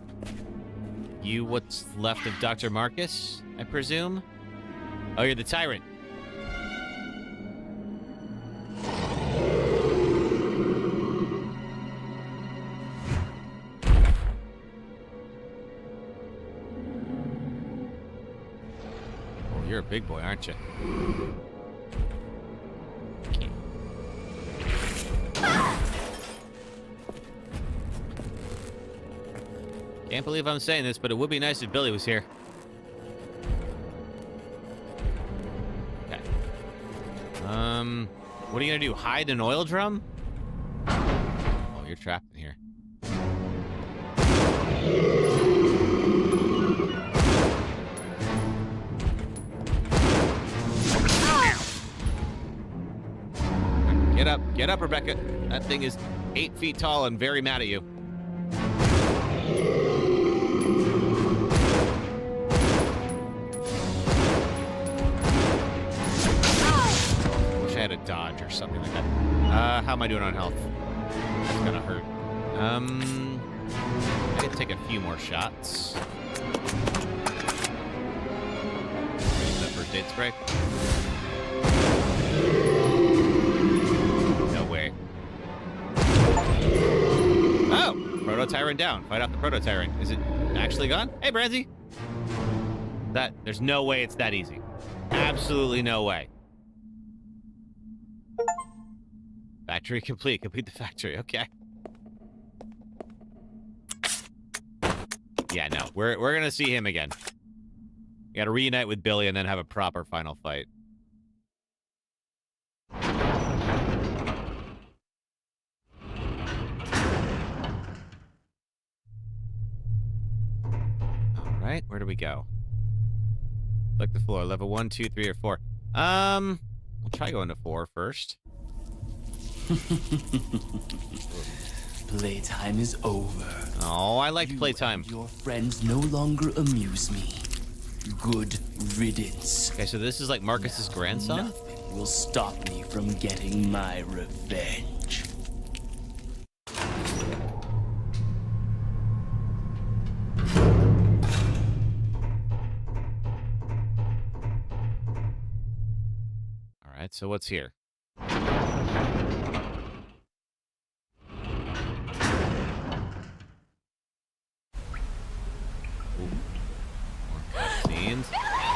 You what's left of Dr. Marcus, I presume? Oh, you're the tyrant. Oh, you're a big boy, aren't you? Can't believe I'm saying this, but it would be nice if Billy was here. Okay. What are you gonna do? Hide an oil drum? Oh, you're trapped in here. Get up, Rebecca. That thing is 8 feet tall and very mad at you. Had a dodge or something like that. How am I doing on health? That's gonna hurt. I could take a few more shots. Use that first aid spray. No way. Oh! Proto-Tyrant down. Fight off the Proto-Tyrant. Is it actually gone? Hey, Branzy! There's no way it's that easy. Absolutely no way. Factory complete. Complete the factory. Okay. Yeah, no. We're gonna see him again. You gotta reunite with Billy and then have a proper final fight. Alright, where do we go? Select the floor. Level 1, 2, 3, or 4. We'll try going to 4 first. Playtime is over. Oh, I like playtime. Your friends no longer amuse me. Good riddance. Okay, so this is like Marcus's grandson? Nothing will stop me from getting my revenge. All right, so what's here?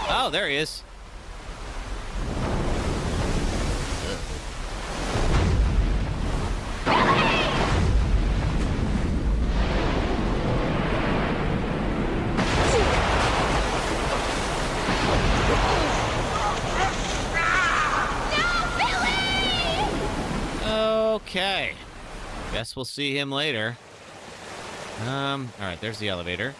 Oh, there he is. Okay. Guess we'll see him later. All right, there's the elevator.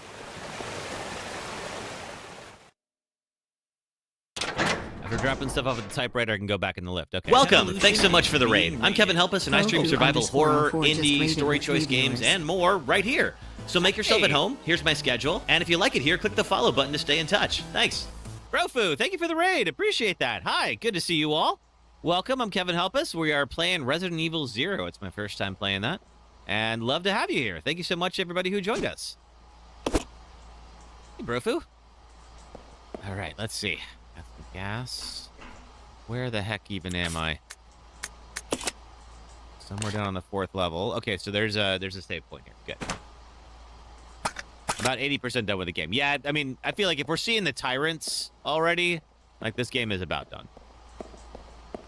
After dropping stuff off at the typewriter, I can go back in the lift. Okay. Welcome! Thanks so much for the raid. I'm KevinHelpUs, and I stream survival, horror, indie, story choice games, and more right here. So make yourself at home. Here's my schedule. And if you like it here, click the follow button to stay in touch. Thanks. Brofu, thank you for the raid. Appreciate that. Hi, good to see you all. Welcome, I'm KevinHelpUs. We are playing Resident Evil 0. It's my first time playing that. And love to have you here. Thank you so much, everybody who joined us. Hey, Brofu. All right, let's see. Got some gas. Where the heck even am I? Somewhere down on the 4th level. Okay, so there's a save point here. Good. About 80% done with the game. Yeah, I mean, I feel like if we're seeing the tyrants already, like this game is about done.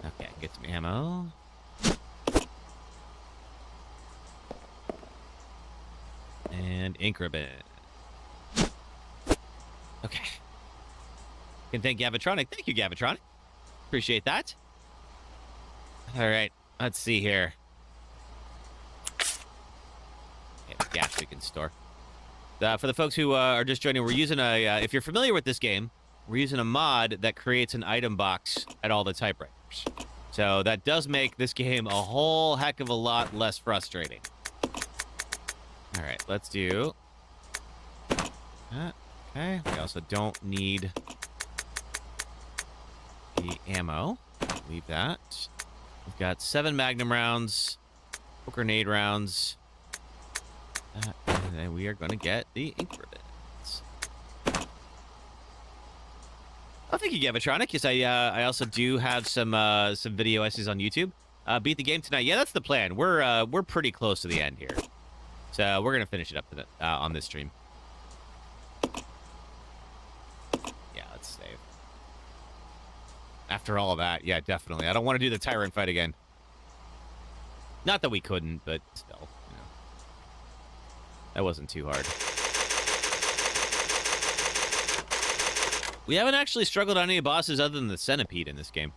Okay, get some ammo. And ink ribbon. Okay. Can thank Gavitronic. Thank you, Gavitronic. Appreciate that. All right, let's see here. Okay, gas we can store. For the folks who are just joining, we're using a, if you're familiar with this game, we're using a mod that creates an item box at all the typewriters. So that does make this game a whole heck of a lot less frustrating. All right, let's do that. Okay, we also don't need the ammo. Leave that. We've got 7 Magnum rounds, 4 grenade rounds. And then we are going to get the ink ribbons. Oh, thank you, Gavitronic. Yes, I also do have some video essays on YouTube. Beat the game tonight. Yeah, that's the plan. We're pretty close to the end here, so we're gonna finish it up on this stream. Yeah, let's save. After all of that, yeah, definitely. I don't want to do the tyrant fight again. Not that we couldn't, but still, you know, that wasn't too hard. We haven't actually struggled on any bosses other than the centipede in this game.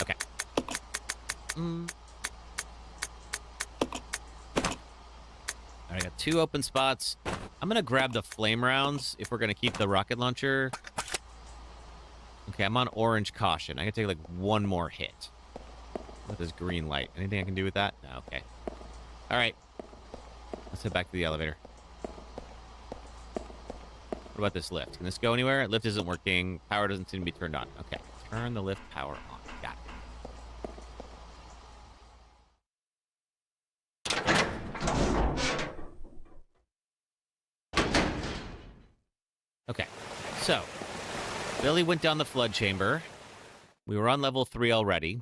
Okay. I got 2 open spots. I'm going to grab the flame rounds if we're going to keep the rocket launcher. Okay, I'm on orange caution. I can take like 1 more hit with this green light. Anything I can do with that? No, okay. All right. Let's head back to the elevator. What about this lift? Can this go anywhere? Lift isn't working. Power doesn't seem to be turned on. Okay. Turn the lift power on. Got it. Okay. So, Billy went down the flood chamber. We were on level 3 already.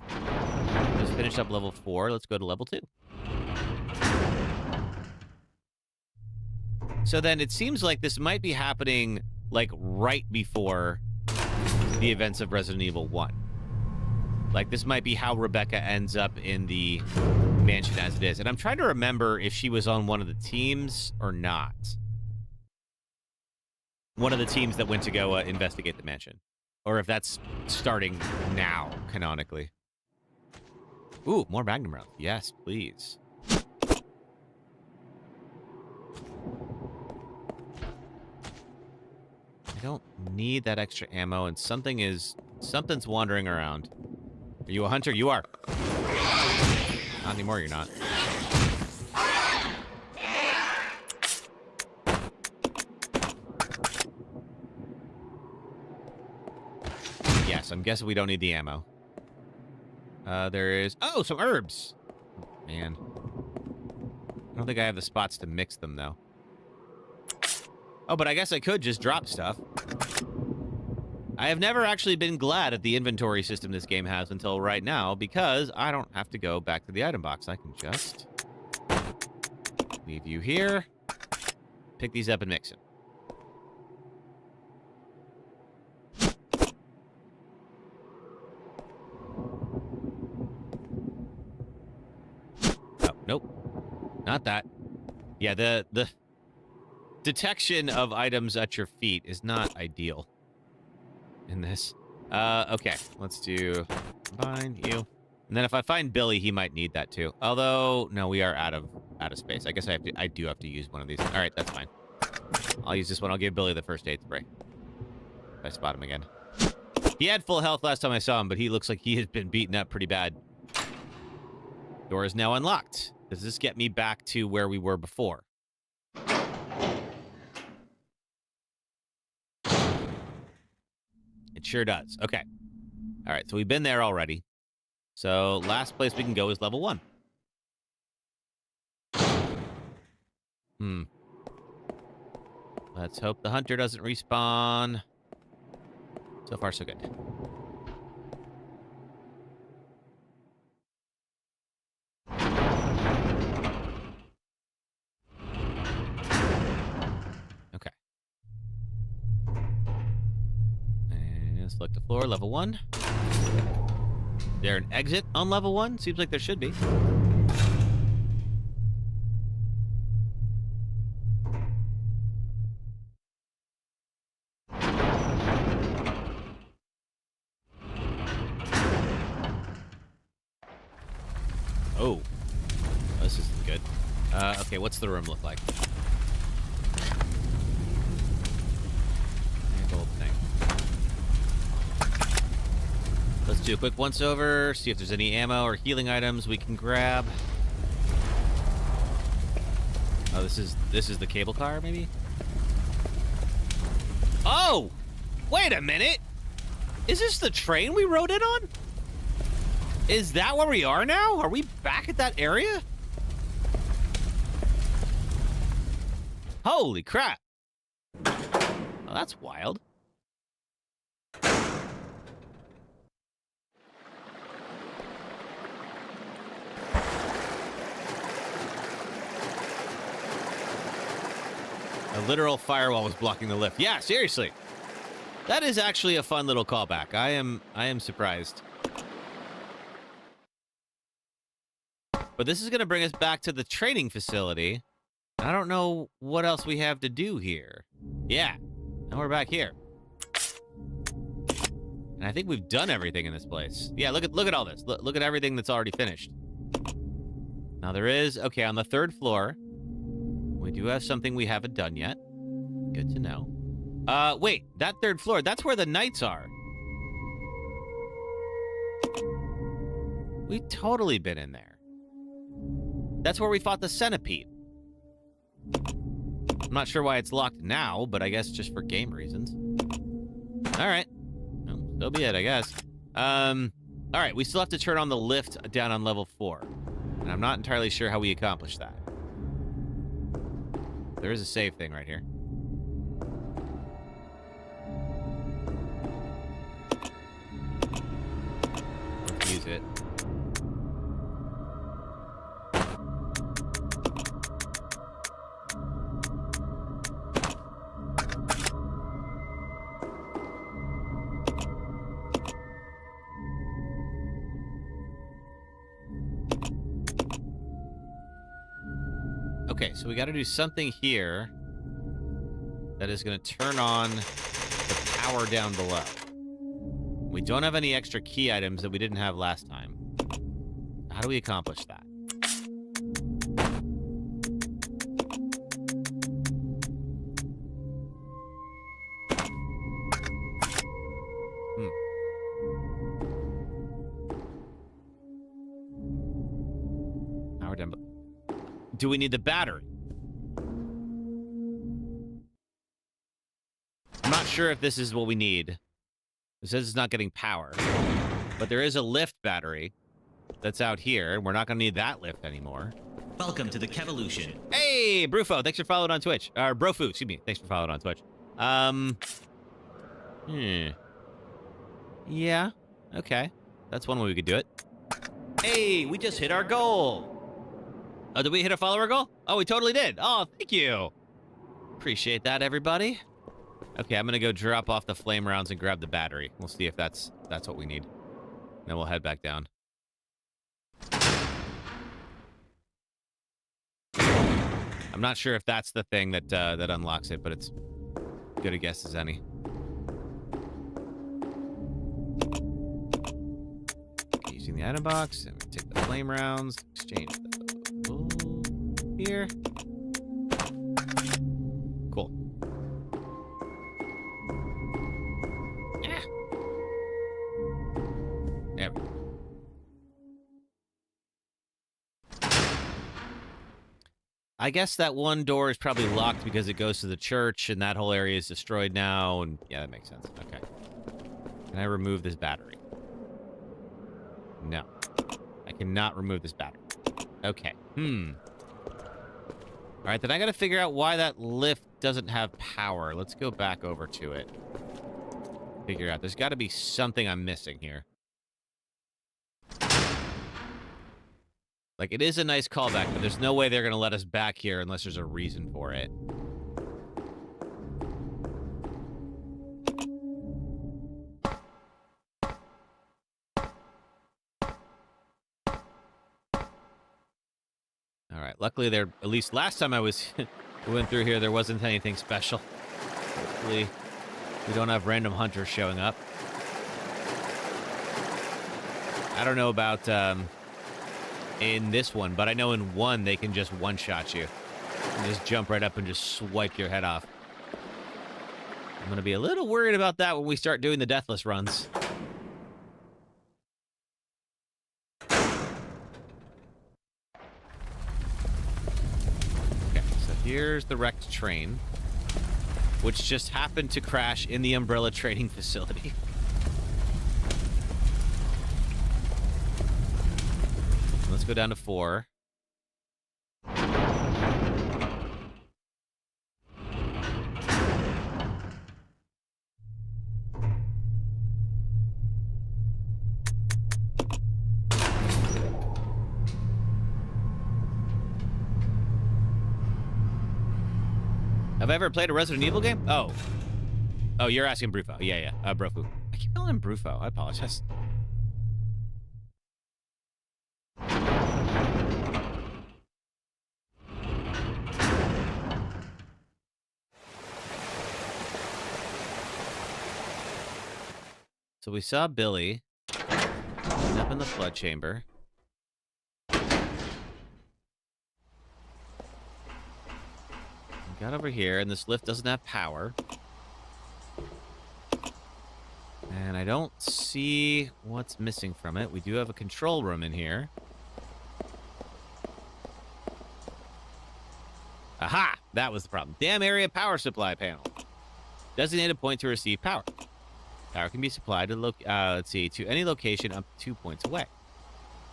Just finished up level 4. Let's go to level 2. So then it seems like this might be happening like right before the events of Resident Evil 1. Like this might be how Rebecca ends up in the mansion as it is. And I'm trying to remember if she was on one of the teams or not. One of the teams that went to go investigate the mansion. Or if that's starting now, canonically. Ooh, more Magnum rounds. Yes, please. I don't need that extra ammo, and something's wandering around. Are you a hunter? You are. Not anymore, you're not. Yes, I'm guessing we don't need the ammo. There is... Oh, some herbs! Oh, man. I don't think I have the spots to mix them, though. Oh, but I guess I could just drop stuff. I have never actually been glad at the inventory system this game has until right now, because I don't have to go back to the item box. I can just leave you here, pick these up and mix them. Oh, nope. Not that. Yeah, the detection of items at your feet is not ideal in this. Okay, let's do combine you. And then if I find Billy, he might need that too. Although, no, we are out of space. I guess I do have to use one of these. All right, that's fine. I'll use this one. I'll give Billy the first aid spray. If I spot him again. He had full health last time I saw him, but he looks like he has been beaten up pretty bad. Door is now unlocked. Does this get me back to where we were before? It sure does. Okay. All right, so we've been there already. So last place we can go is level 1. Let's hope the hunter doesn't respawn. So far, so good. Okay. And select the floor, level 1. Is there an exit on level 1? Seems like there should be. Oh. This isn't good. Okay, what's the room look like? Gold thing. Let's do a quick once-over, see if there's any ammo or healing items we can grab. Oh, this is the cable car, maybe? Oh! Wait a minute! Is this the train we rode in on? Is that where we are now? Are we back at that area? Holy crap! Oh, that's wild. A literal firewall was blocking the lift. Yeah, seriously. That is actually a fun little callback. I am surprised. But this is going to bring us back to the training facility. I don't know what else we have to do here. Yeah. Now we're back here. And I think we've done everything in this place. Yeah, look at all this. Look at everything that's already finished. Now there is, okay, on the 3rd floor, we do have something we haven't done yet. Good to know. Wait, that 3rd floor, that's where the knights are. We've totally been in there. That's where we fought the centipede. I'm not sure why it's locked now, but I guess just for game reasons. All right. Well, so be it, I guess. All right, we still have to turn on the lift down on level 4. And I'm not entirely sure how we accomplish that. There is a save thing right here. Let's use it. Okay, so we got to do something here that is going to turn on the power down below. We don't have any extra key items that we didn't have last time. How do we accomplish that? Power down below. Do we need the battery? I'm not sure if this is what we need. It says it's not getting power. But there is a lift battery that's out here. We're not going to need that lift anymore. Welcome to the Kevolution. Hey, Brufo, thanks for following on Twitch. Or Brofu, excuse me. Thanks for following on Twitch. Yeah, okay. That's one way we could do it. Hey, we just hit our goal. Oh, did we hit a follower goal? Oh, we totally did. Oh, thank you. Appreciate that, everybody. Okay, I'm going to go drop off the flame rounds and grab the battery. We'll see if that's what we need. Then we'll head back down. I'm not sure if that's the thing that that unlocks it, but it's good a guess as any. Okay, using the item box, and we take the flame rounds, exchange the here. Cool. Yeah. There we go. I guess that one door is probably locked because it goes to the church, and that whole area is destroyed now, and yeah, that makes sense. Okay. Can I remove this battery? No. I cannot remove this battery. Okay. All right, then I got to figure out why that lift doesn't have power. Let's go back over to it. Figure out. There's got to be something I'm missing here. Like, it is a nice callback, but there's no way they're going to let us back here unless there's a reason for it. All right, luckily there, at least last time we went through here, there wasn't anything special. Hopefully we don't have random hunters showing up. I don't know about in this one, but I know in one they can just one-shot you. And just jump right up and just swipe your head off. I'm going to be a little worried about that when we start doing the deathless runs. Okay, so here's the wrecked train, which just happened to crash in the Umbrella trading facility. Let's go down to 4. Have I ever played a Resident Evil game? Oh. Oh, you're asking Brufo. Yeah. Brofu. I keep calling him Brufo. I apologize. So we saw Billy up in the flood chamber. Got over here, and this lift doesn't have power. And I don't see what's missing from it. We do have a control room in here. Aha! That was the problem. Damn area power supply panel. Designated point to receive power. Power can be supplied to to any location up to 2 points away.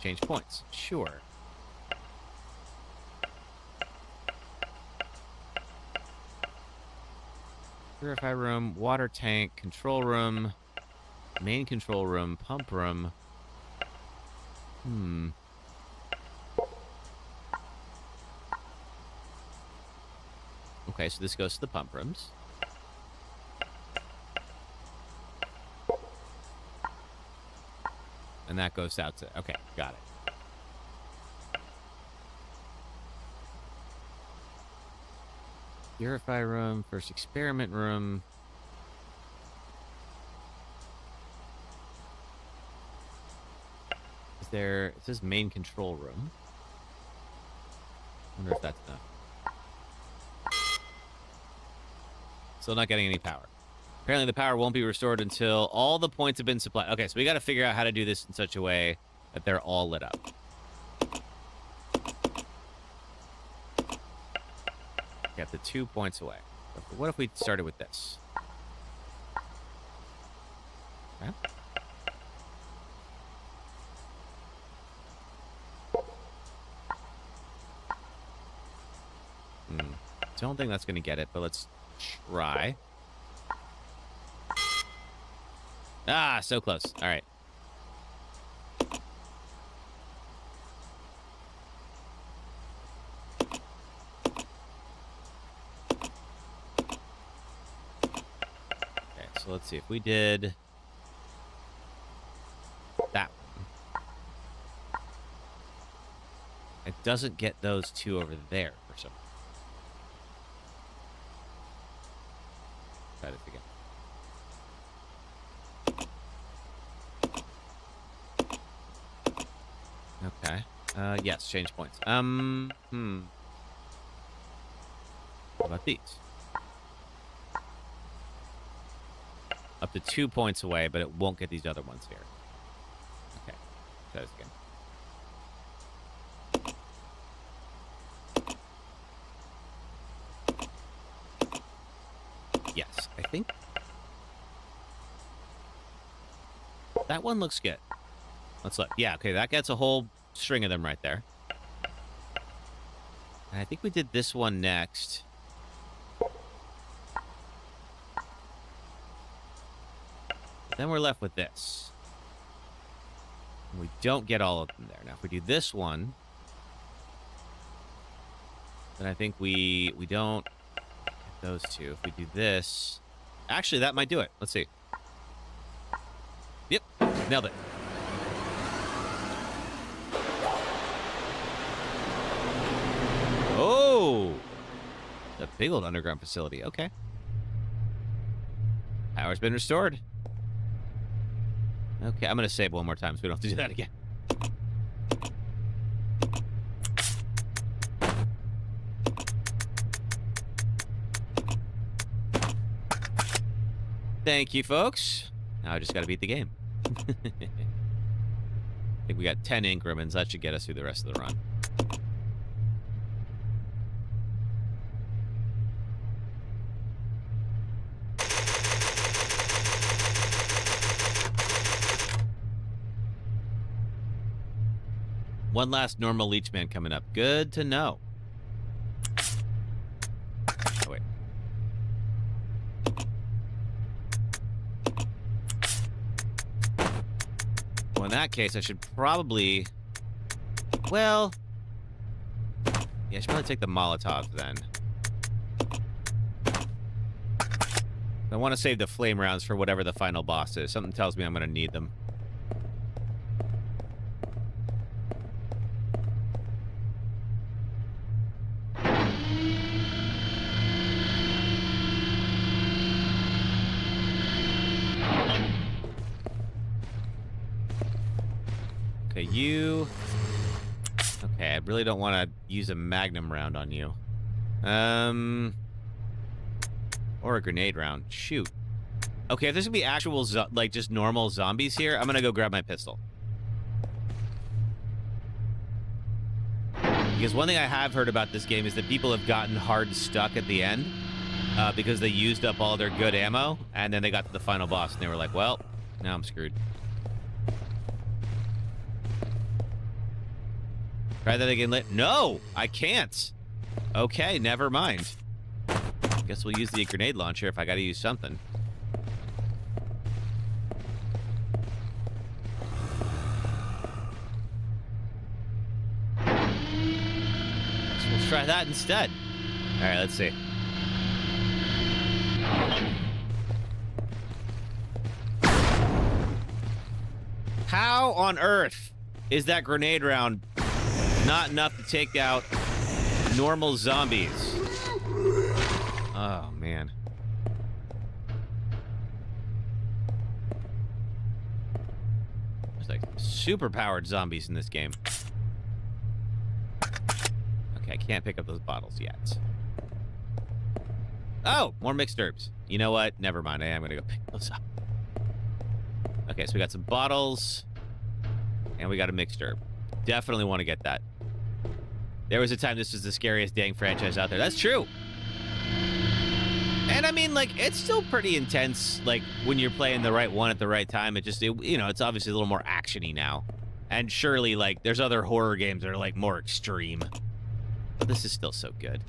Change points. Sure. Purify room, water tank, control room, main control room, pump room. Okay, so this goes to the pump rooms. And that goes out to... Okay, got it. Purify room, first experiment room. Is there... It says main control room. Wonder if that's enough. Still not getting any power. Apparently the power won't be restored until all the points have been supplied. Okay, so we got to figure out how to do this in such a way that they're all lit up. Get the 2 points away. What if we started with this? Okay. Don't think that's going to get it, but let's try. Ah, so close. All right. Okay, so let's see. If we did that one, it doesn't get those two over there for some reason. Try this again. Okay. Yes, change points. What about these? Up to 2 points away, but it won't get these other ones here. Okay. Try this again. Yes, I think that one looks good. Let's look. Yeah, okay, that gets a whole string of them right there. And I think we did this one next. Then we're left with this. And we don't get all of them there. Now, if we do this one, then I think we don't get those two. If we do this... Actually, that might do it. Let's see. Yep, nailed it. Oh! The big old underground facility. Okay. Power's been restored. Okay, I'm going to save one more time so we don't have to do that again. Thank you, folks. Now I just got to beat the game. I think we got 10 increments. That should get us through the rest of the run. One last normal Leechman coming up. Good to know. Oh, wait. Well, in that case, I should probably... Well... Yeah, I should probably take the Molotovs then. I want to save the flame rounds for whatever the final boss is. Something tells me I'm going to need them. You... Okay, I really don't want to use a magnum round on you. Or a grenade round. Shoot. Okay, if there's gonna be actual, like, just normal zombies here, I'm gonna go grab my pistol. Because one thing I have heard about this game is that people have gotten hard stuck at the end because they used up all their good ammo, and then they got to the final boss, and they were like, well, now I'm screwed. Try that again later. No, I can't. Okay, never mind. Guess we'll use the grenade launcher if I gotta use something. So we'll try that instead. All right, let's see. How on earth is that grenade round not enough to take out normal zombies? Oh, man. There's like super powered zombies in this game. Okay, I can't pick up those bottles yet. Oh, more mixed herbs. You know what? Never mind. I am going to go pick those up. Okay, so we got some bottles. And we got a mixed herb. Definitely want to get that. There was a time this was the scariest dang franchise out there. That's true. And I mean, like, it's still pretty intense, like, when you're playing the right one at the right time. It just, you know, it's obviously a little more action-y now. And surely, like, there's other horror games that are, like, more extreme. But this is still so good.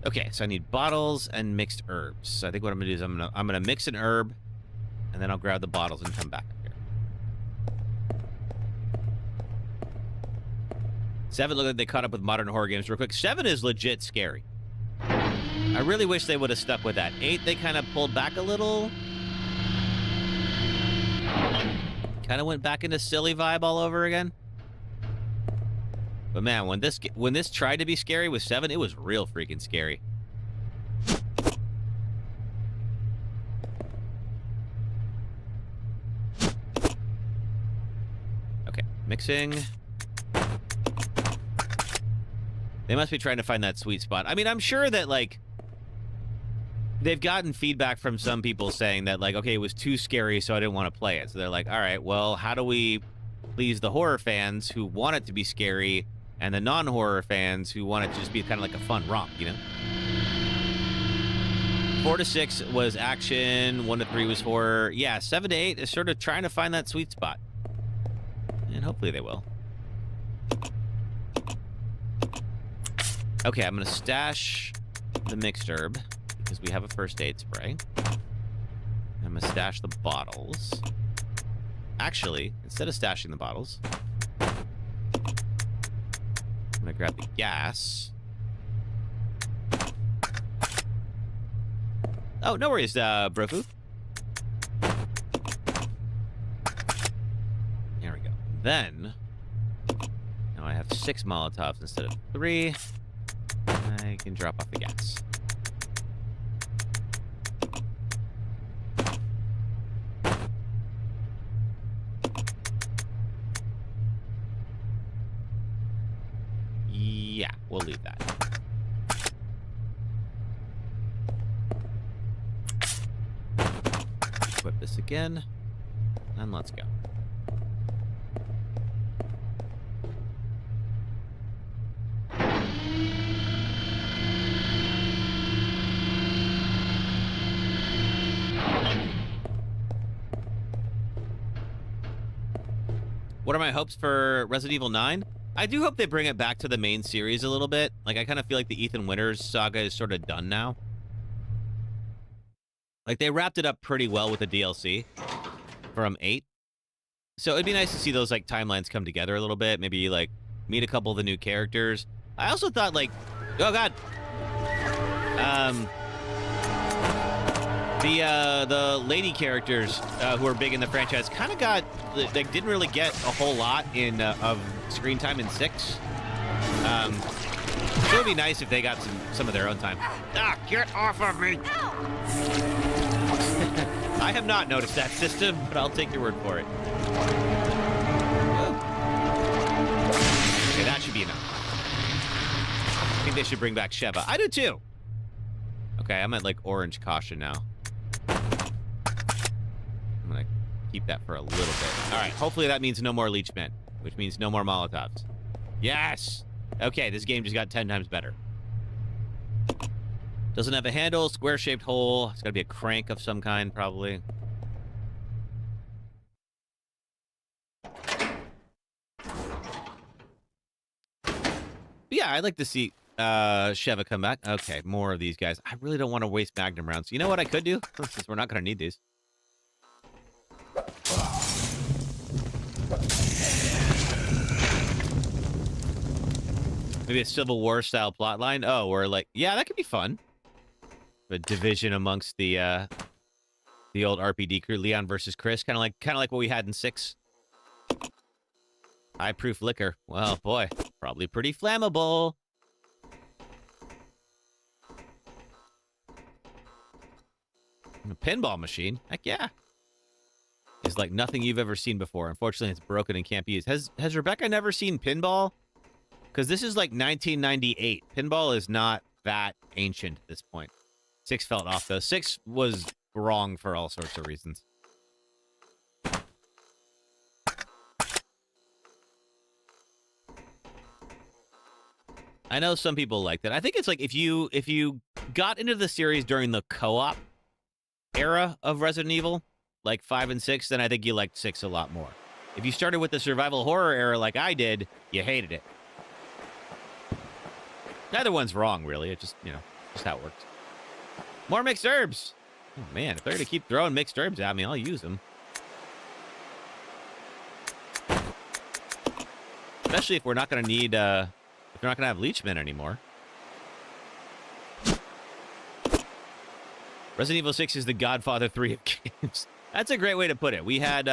Okay, so I need bottles and mixed herbs. So I think what I'm gonna do is I'm gonna mix an herb, and then I'll grab the bottles and come back here. 7 look like they caught up with modern horror games real quick. 7 is legit scary. I really wish they would have stuck with that. 8, they kind of pulled back a little. Kind of went back into silly vibe all over again. But man, when this tried to be scary with 7, it was real freaking scary. Okay, mixing. They must be trying to find that sweet spot. I mean, I'm sure that, like, they've gotten feedback from some people saying that, like, okay, it was too scary, so I didn't want to play it. So they're like, all right, well, how do we please the horror fans who want it to be scary and the non-horror fans who want it to just be kind of like a fun romp, you know? 4 to 6 was action, 1 to 3 was horror. Yeah, 7 to 8 is sort of trying to find that sweet spot. And hopefully they will. Okay, I'm going to stash the mixed herb because we have a first aid spray. I'm going to stash the bottles. Actually, instead of stashing the bottles, I'm going to grab the gas. Oh, no worries, Brofu. There we go. Then, now I have 6 Molotovs instead of 3. I can drop off the gas. Yeah. Yeah, we'll leave that. Equip this again, and let's go. What are my hopes for Resident Evil 9? I do hope they bring it back to the main series a little bit. Like, I kind of feel like the Ethan Winters saga is sort of done now. Like, they wrapped it up pretty well with the DLC from 8. So it'd be nice to see those, like, timelines come together a little bit. Maybe, like, meet a couple of the new characters. I also thought, like... Oh, God! The lady characters who are big in the franchise kind of got... They didn't really get a whole lot in of screen time in 6. So it would be nice if they got some of their own time. Ah, get off of me! I have not noticed that system, but I'll take your word for it. Okay, that should be enough. I think they should bring back Sheva. I do too! Okay, I'm at like orange caution now. I'm gonna keep that for a little bit. Alright, hopefully that means no more Leechmen, which means no more Molotovs. Yes! Okay, this game just got 10 times better. Doesn't have a handle, square-shaped hole. It's gotta be a crank of some kind, probably. Yeah, I'd like to see Sheva come back. Okay, more of these guys. I really don't want to waste Magnum rounds. You know what I could do? Since we're not gonna need these. Maybe a Civil War style plotline. Oh, or like, yeah, that could be fun. A division amongst the old RPD crew, Leon versus Chris, kind of like what we had in 6. High proof liquor. Well, boy, probably pretty flammable. A pinball machine. Heck yeah. It's like nothing you've ever seen before. Unfortunately, it's broken and can't be used. Has Rebecca never seen pinball? Because this is like 1998. Pinball is not that ancient at this point. 6 felt off, though. 6 was wrong for all sorts of reasons. I know some people like that. I think it's like if you got into the series during the co-op era of Resident Evil, like 5 and 6, then I think you liked 6 a lot more. If you started with the survival horror era like I did, you hated it. Neither one's wrong, really. It just, you know, just how it works. More mixed herbs! Oh, man, if they're going to keep throwing mixed herbs at me, I'll use them. Especially if we're not going to need, if we're not going to have Leechmen anymore. Resident Evil 6 is the Godfather 3 of games. That's a great way to put it. We had,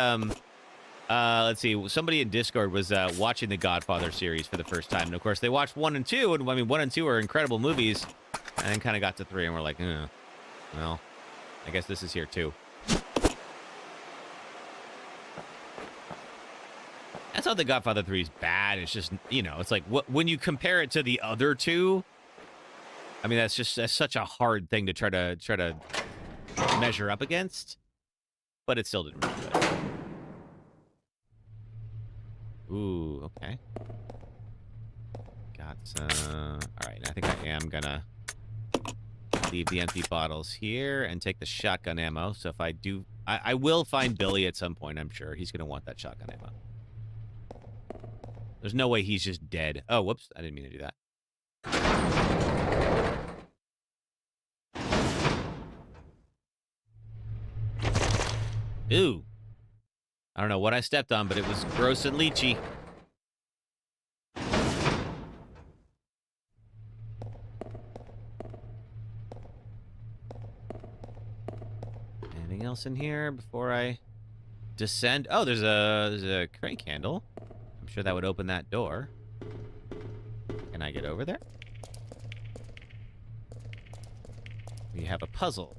let's see, somebody in Discord was watching the Godfather series for the first time. And, of course, they watched 1 and 2, and, I mean, 1 and 2 are incredible movies, and then kind of got to 3, and we're like, well, I guess this is here, too. That's not the Godfather 3 is bad. It's just, you know, it's like, when you compare it to the other 2, I mean, that's such a hard thing to try to measure up against, but it still didn't really good. Ooh, okay. Got all right, I think I am gonna leave the empty bottles here and take the shotgun ammo. So if I do, I will find Billy at some point, I'm sure. He's gonna want that shotgun ammo. There's no way he's just dead. Oh, whoops, I didn't mean to do that. Ooh. I don't know what I stepped on, but it was gross and leechy. Anything else in here before I descend? Oh, there's a crank handle. I'm sure that would open that door. Can I get over there? We have a puzzle.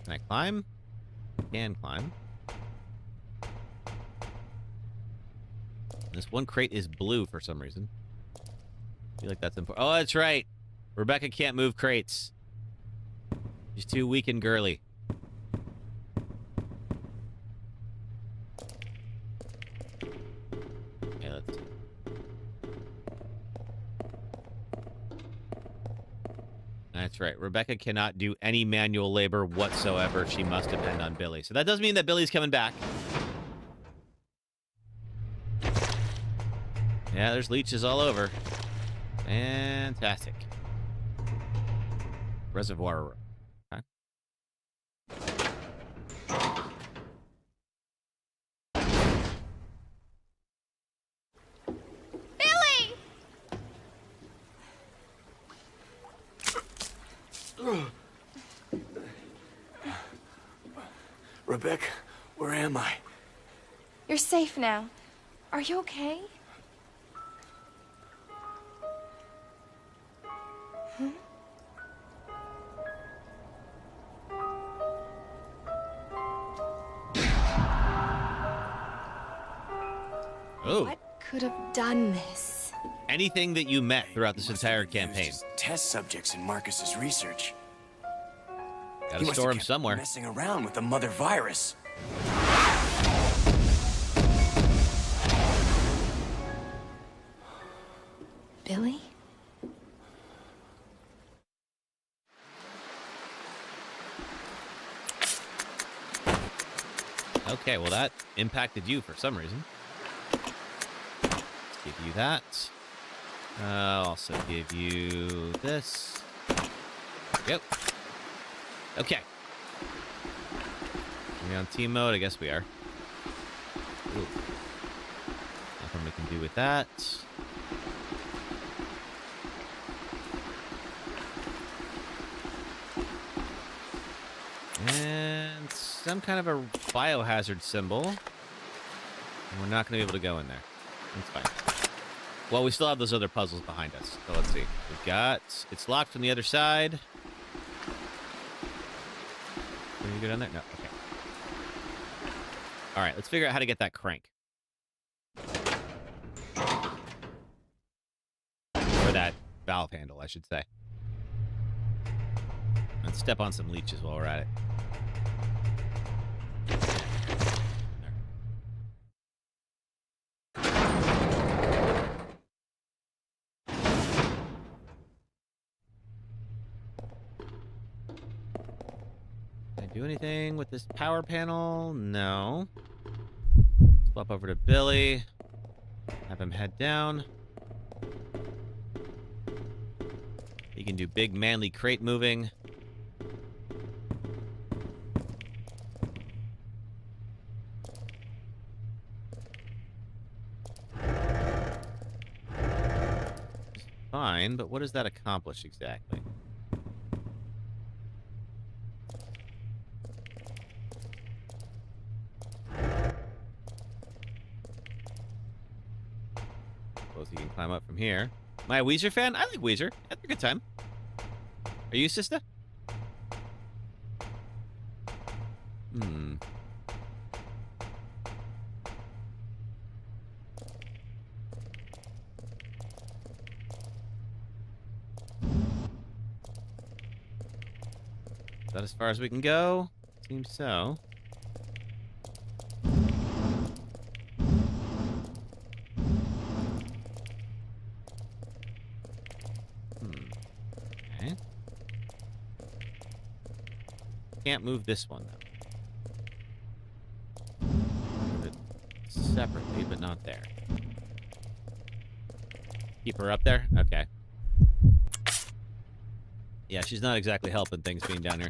Can I climb? Can climb. This one crate is blue for some reason. I feel like that's important. Oh, that's right. Rebecca can't move crates. She's too weak and girly. Okay, let's see. That's right. Rebecca cannot do any manual labor whatsoever. She must depend on Billy. So that does mean that Billy's coming back. Yeah, there's leeches all over. Fantastic. Reservoir room. Okay. Billy! Rebecca, where am I? You're safe now. Are you okay? Huh? Oh. What could have done this? Anything that you met throughout this entire campaign. Test subjects in Marcus's research. Gotta store them somewhere. Messing around with the mother virus. Billy? Okay, well that impacted you for some reason. Let's give you that. I'll also give you this. Yep. Okay. Are we on team mode? I guess we are. Ooh. Nothing we can do with that. And some kind of a biohazard symbol. And we're not going to be able to go in there. That's fine. Well, we still have those other puzzles behind us. So let's see. We've got... It's locked from the other side. Can you go down there? No. Okay. All right. Let's figure out how to get that crank. Or that valve handle, I should say. Let's step on some leeches while we're at it. Do anything with this power panel? No. Swap over to Billy. Have him head down. He can do big manly crate moving. Fine, but what does that accomplish exactly? Suppose you can climb up from here. Am I a Weezer fan? I like Weezer. That's a good time. Are you, sister? Hmm. Is that as far as we can go? Seems so. Okay. Can't move this one, though. Move it separately, but not there. Keep her up there? Okay. Yeah, she's not exactly helping things being down here.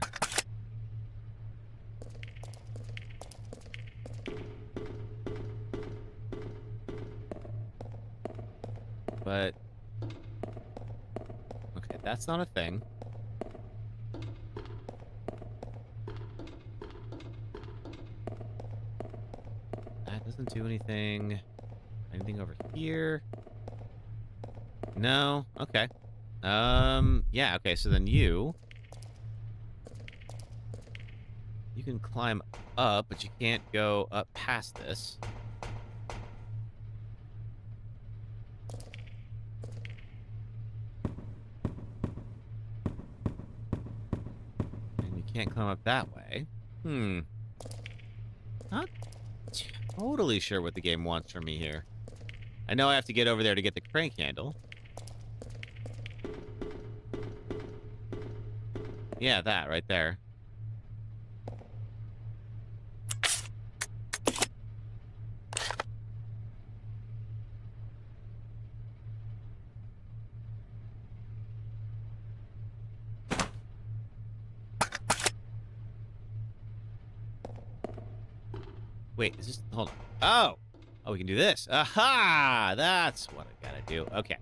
But... okay, that's not a thing. That doesn't do anything. Anything over here? No? Okay. Yeah, okay, so then you can climb up, but you can't go up past this. can't climb up that way. Not totally sure what the game wants from me here. I know I have to get over there to get the crank handle. Yeah, that right there. Wait, is this... Hold on. Oh, we can do this. Aha! That's what I gotta do. Okay.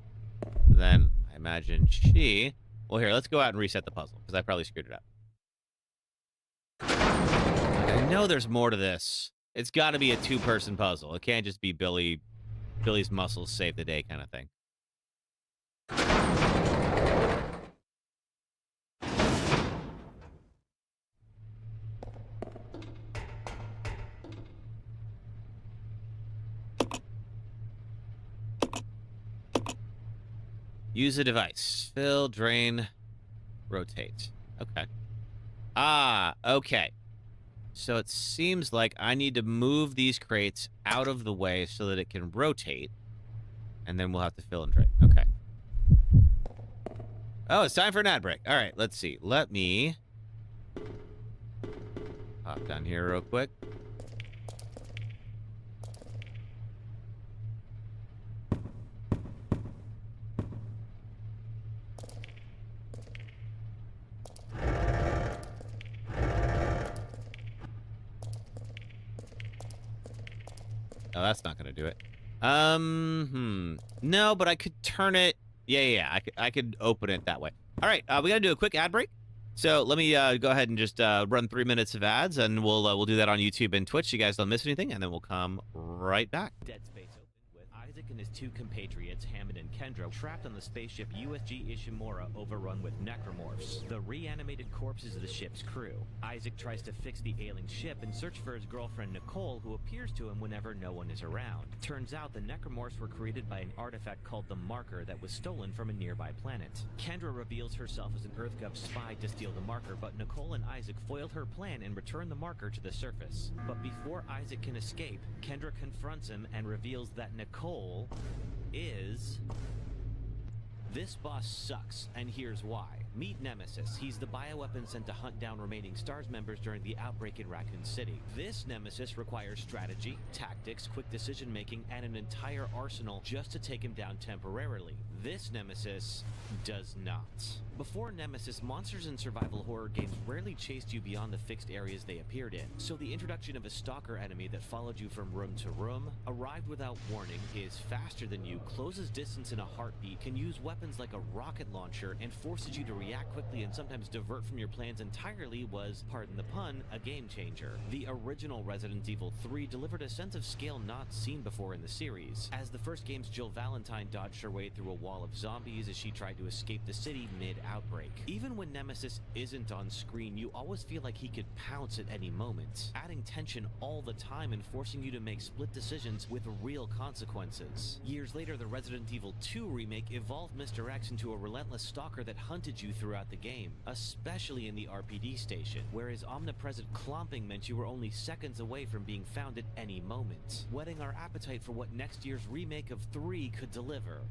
Then, I imagine she... Well, here, let's go out and reset the puzzle, because I probably screwed it up. I know there's more to this. It's gotta be a two-person puzzle. It can't just be Billy's muscles save the day kind of thing. Use a device. Fill, drain, rotate. Okay. Okay. So it seems like I need to move these crates out of the way so that it can rotate. And then we'll have to fill and drain. Okay. Oh, it's time for an ad break. All right, let's see. Let me pop down here real quick. Oh, that's not gonna do it. No, but I could turn it. Yeah. I could open it that way. All right, we gotta do a quick ad break. So let me go ahead and just run 3 minutes of ads, and we'll do that on YouTube and Twitch. So you guys don't miss anything, and then we'll come right back. Dead Space opened with Isaac and his two compatriots, Hammond and Kendra, trapped on the spaceship USG Ishimura, overrun with necromorphs, the reanimated corpses of the ship's crew. Isaac tries to fix the ailing ship and search for his girlfriend Nicole, who appears to him whenever no one is around. Turns out the necromorphs were created by an artifact called the Marker that was stolen from a nearby planet. Kendra reveals herself as an EarthGov spy to steal the Marker, but Nicole and Isaac foiled her plan and return the Marker to the surface. But before Isaac can escape, Kendra confronts him and reveals that Nicole is... This boss sucks, and here's why. Meet Nemesis. He's the bioweapon sent to hunt down remaining STARS members during the outbreak in Raccoon City. This Nemesis requires strategy, tactics, quick decision-making, and an entire arsenal just to take him down temporarily. This Nemesis does not. Before Nemesis, monsters in survival horror games rarely chased you beyond the fixed areas they appeared in, so the introduction of a stalker enemy that followed you from room to room, arrived without warning, is faster than you, closes distance in a heartbeat, can use weapons like a rocket launcher, and forces you to react quickly and sometimes divert from your plans entirely was, pardon the pun, a game changer. The original Resident Evil 3 delivered a sense of scale not seen before in the series. As the first game's Jill Valentine dodged her way through a wall of zombies as she tried to escape the city mid-outbreak. Even when Nemesis isn't on screen, you always feel like he could pounce at any moment, adding tension all the time and forcing you to make split decisions with real consequences. Years later, the Resident Evil 2 remake evolved Mr. X into a relentless stalker that hunted you throughout the game, especially in the RPD station, where his omnipresent clomping meant you were only seconds away from being found at any moment, whetting our appetite for what next year's remake of 3 could deliver.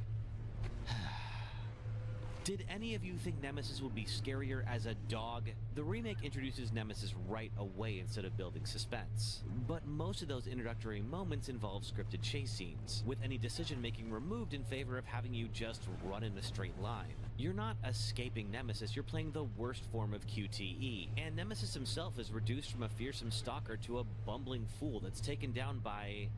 Did any of you think Nemesis would be scarier as a dog? The remake introduces Nemesis right away instead of building suspense. But most of those introductory moments involve scripted chase scenes, with any decision-making removed in favor of having you just run in a straight line. You're not escaping Nemesis, you're playing the worst form of QTE, and Nemesis himself is reduced from a fearsome stalker to a bumbling fool that's taken down by...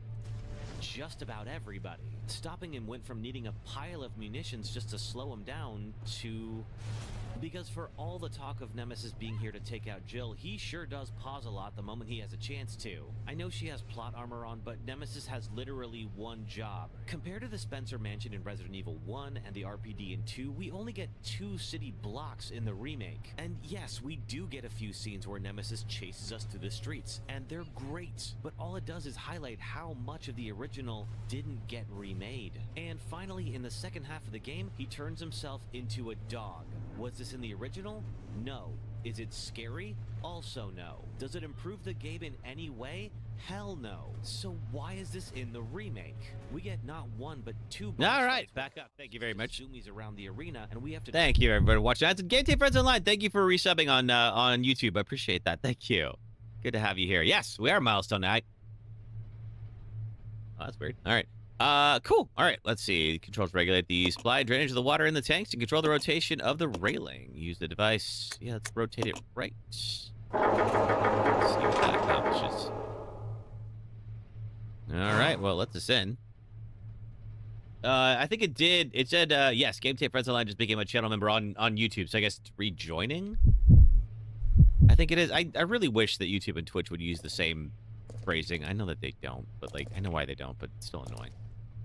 just about everybody. Stopping him went from needing a pile of munitions just to slow him down to... Because for all the talk of Nemesis being here to take out Jill, he sure does pause a lot the moment he has a chance to. I know she has plot armor on, but Nemesis has literally one job. Compared to the Spencer Mansion in Resident Evil 1 and the RPD in 2, we only get 2 city blocks in the remake. And yes, we do get a few scenes where Nemesis chases us through the streets, and they're great, but all it does is highlight how much of the original didn't get remade. And finally, in the second half of the game, he turns himself into a dog. Was the this in the original? No. Is it scary? Also no. Does it improve the game in any way? Hell no. So why is this in the remake? We get not one, but two. All right, back up. Thank you very much. Zoomies around the arena, and we have to. Thank you, everybody, watching. That's Game Tape Friends Online. Thank you for resubbing on YouTube. I appreciate that. Thank you. Good to have you here. Yes, we are Milestone Night. Oh, that's weird. All right. Cool. All right, let's see. Controls regulate the supply and drainage of the water in the tanks and control the rotation of the railing. Use the device. Yeah, let's rotate it right. Let's see what that accomplishes. All right, well, let this in. I think it did. It said, yes, Game Tape Friends Online just became a channel member on YouTube, so I guess it's rejoining? I think it is. I really wish that YouTube and Twitch would use the same phrasing. I know that they don't, but, like, I know why they don't, but it's still annoying.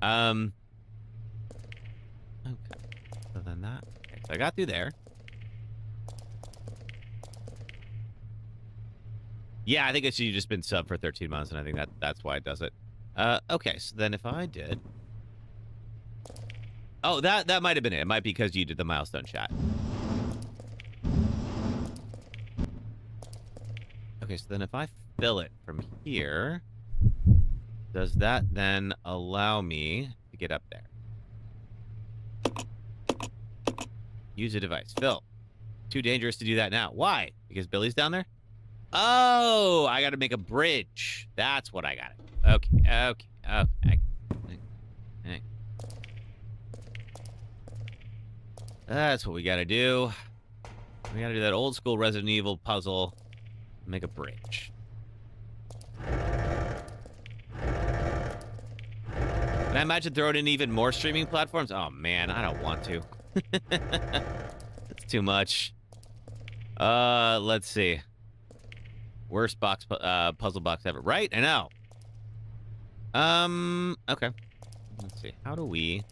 Okay. Other than that, okay, so I got through there. Yeah, I think it's just been sub for 13 months, and I think that's why it does it. Okay, so then if I did... Oh, that might have been it. It might be because you did the milestone chat. Okay, so then if I fill it from here, does that then allow me to get up there? Use a device. Fill. Too dangerous to do that now. Why? Because Billy's down there? Oh, I got to make a bridge. That's what I got. Okay. That's what we got to do. We got to do that old school Resident Evil puzzle. Make a bridge. Can I imagine throwing in even more streaming platforms? Oh, man, I don't want to. That's too much. Let's see. Worst box puzzle box ever. Right? I know. Okay. Let's see. How do we...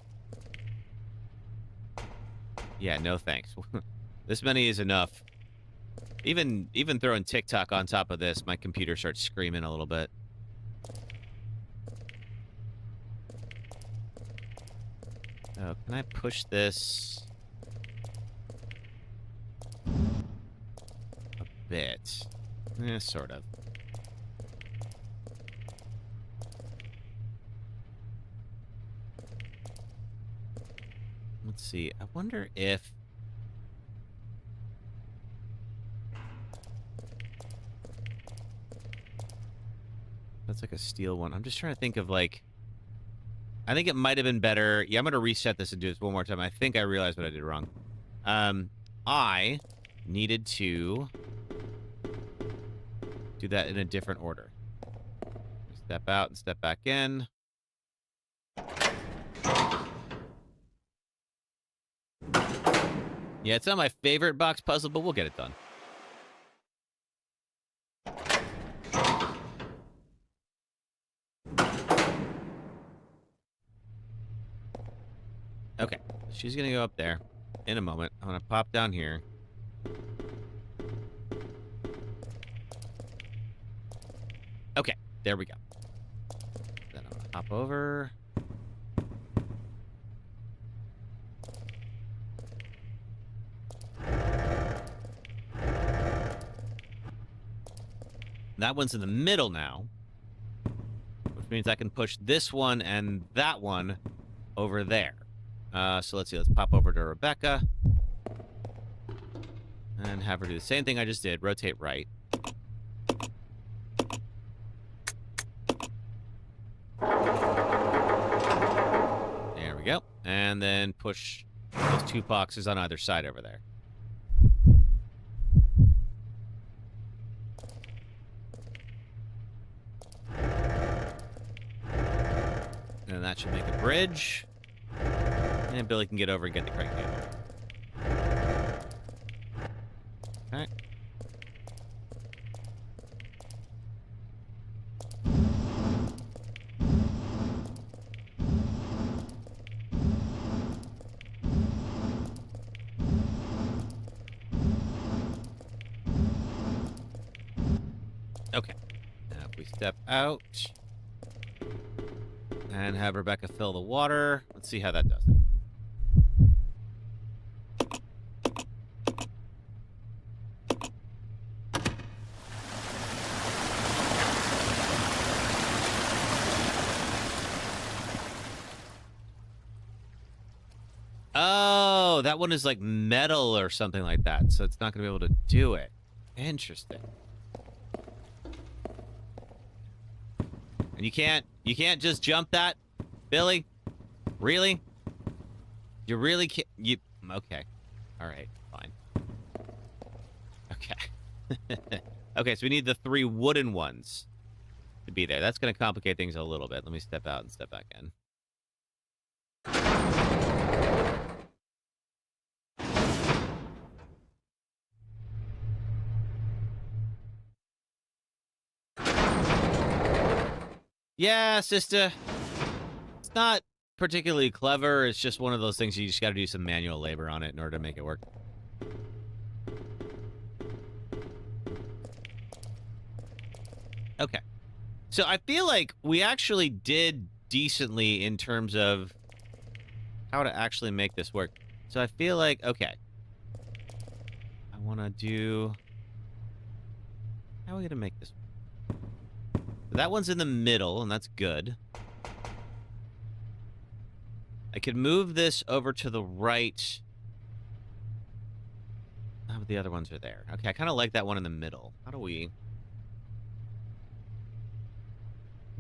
Yeah, no thanks. This many is enough. Even throwing TikTok on top of this, my computer starts screaming a little bit. Oh, can I push this a bit? Sort of. Let's see. I wonder if... That's like a steel one. I'm just trying to think of, like... I think it might have been better... Yeah, I'm going to reset this and do this one more time. I think I realized what I did wrong. I needed to do that in a different order. Step out and step back in. Yeah, it's not my favorite box puzzle, but we'll get it done. Okay, she's gonna go up there in a moment. I'm gonna pop down here. Okay, there we go. Then I'm gonna hop over. That one's in the middle now, which means I can push this one and that one over there. So let's see. Let's pop over to Rebecca and have her do the same thing I just did. Rotate right. There we go. And then push those two boxes on either side over there. And that should make a bridge. And Billy can get over and get the crank handle. Okay. Okay. Now if we step out and have Rebecca fill the water, let's see how that does it. Oh, that one is like metal or something like that, so it's not going to be able to do it. Interesting. And you can't just jump that, Billy? Really? You really can't? Okay. All right, fine. Okay. Okay, so we need the 3 wooden ones to be there. That's going to complicate things a little bit. Let me step out and step back in. Yeah, sister. It's not particularly clever. It's just one of those things you just got to do some manual labor on it in order to make it work. Okay. So I feel like we actually did decently in terms of how to actually make this work. So I feel like, okay. I want to do... How are we going to make this work? That one's in the middle, and that's good. I could move this over to the right. Oh, but the other ones are there. Okay, I kind of like that one in the middle. How do we...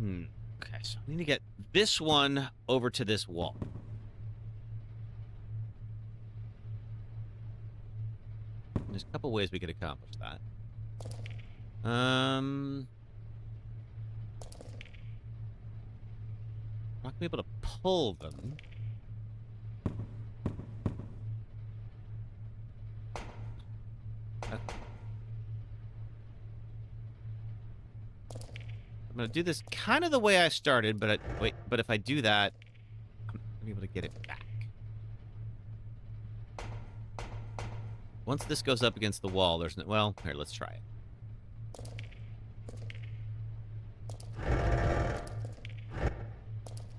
Okay, so I need to get this one over to this wall. There's a couple ways we could accomplish that. I'm not going to be able to pull them. Okay. I'm going to do this kind of the way I started, but but if I do that, I'm going to be able to get it back. Once this goes up against the wall, there's no... Well, here, let's try it.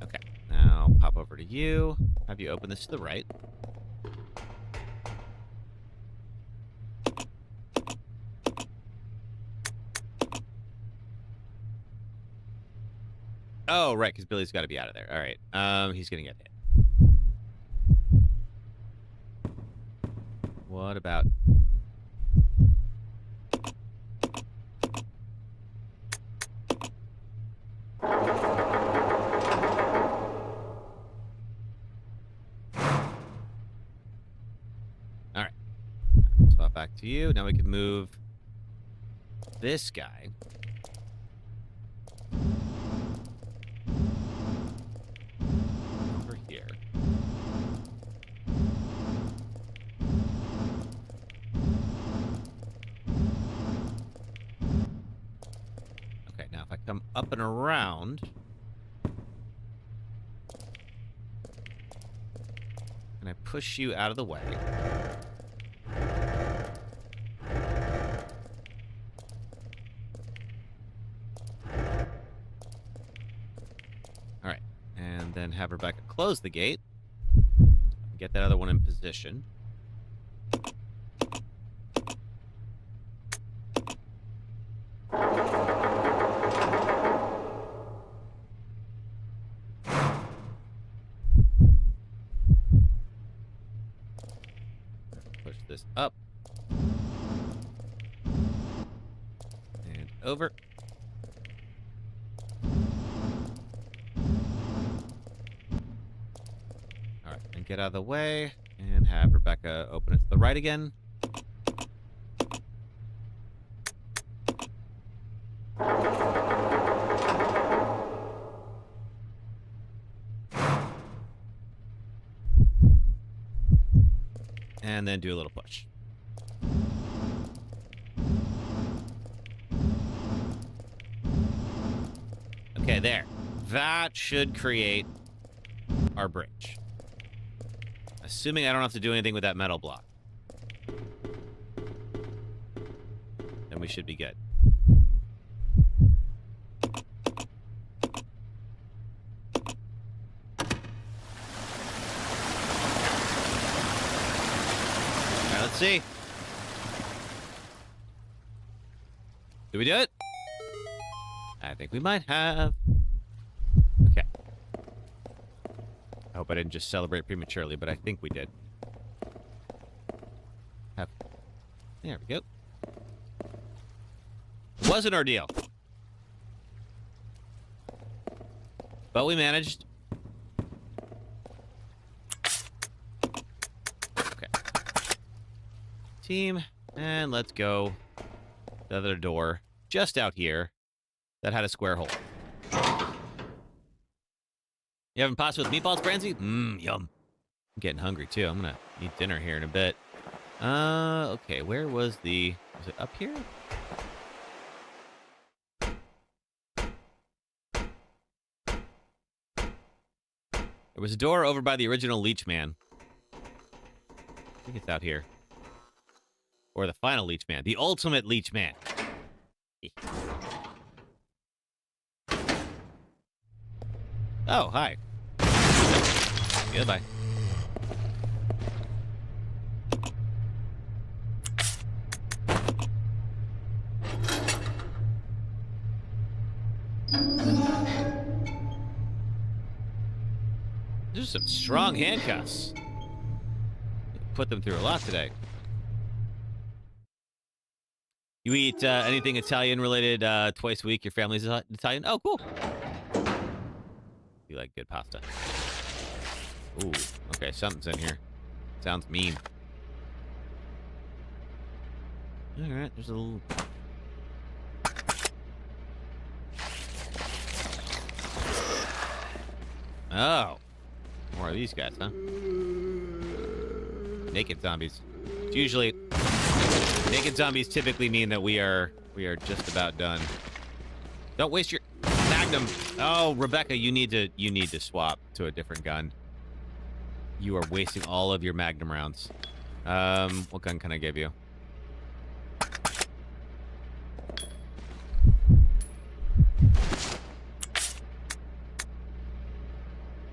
Okay, now pop over to you. Have you open this to the right. Oh, right, because Billy's got to be out of there. All right, he's going to get hit. What about... All right. Swap back to you. Now we can move this guy. Over here. Okay, now if I come up and around... and I push you out of the way. All right, and then have Rebecca close the gate. Get that other one in position. Push this up. And over. All right, and get out of the way, and have Rebecca open it to the right again. And then do a little push. Okay, there. That should create our bridge. Assuming I don't have to do anything with that metal block. Then we should be good. Let's see. Did we do it? I think we might have. Okay. hope I didn't just celebrate prematurely, but I think we did. There we go. It was an ordeal. But we managed. Okay. Team, and let's go. The other door, just out here, that had a square hole. You having pasta with meatballs, Branzy? Yum. I'm getting hungry, too. I'm gonna eat dinner here in a bit. Okay, where was it up here? There was a door over by the original Leech Man. I think it's out here. Or the final Leech Man. The ultimate Leech Man. Oh, hi. Goodbye. There's some strong handcuffs. Put them through a lot today. You eat anything Italian-related twice a week? Your family's Italian? Oh, cool. You like good pasta. Ooh, okay, something's in here. Sounds mean. All right, there's a little... Oh. More of these guys, huh? Naked zombies. It's usually... Naked zombies typically mean that we are just about done. Don't waste your magnum. Oh, Rebecca, you need to swap to a different gun. You are wasting all of your magnum rounds. What gun can I give you?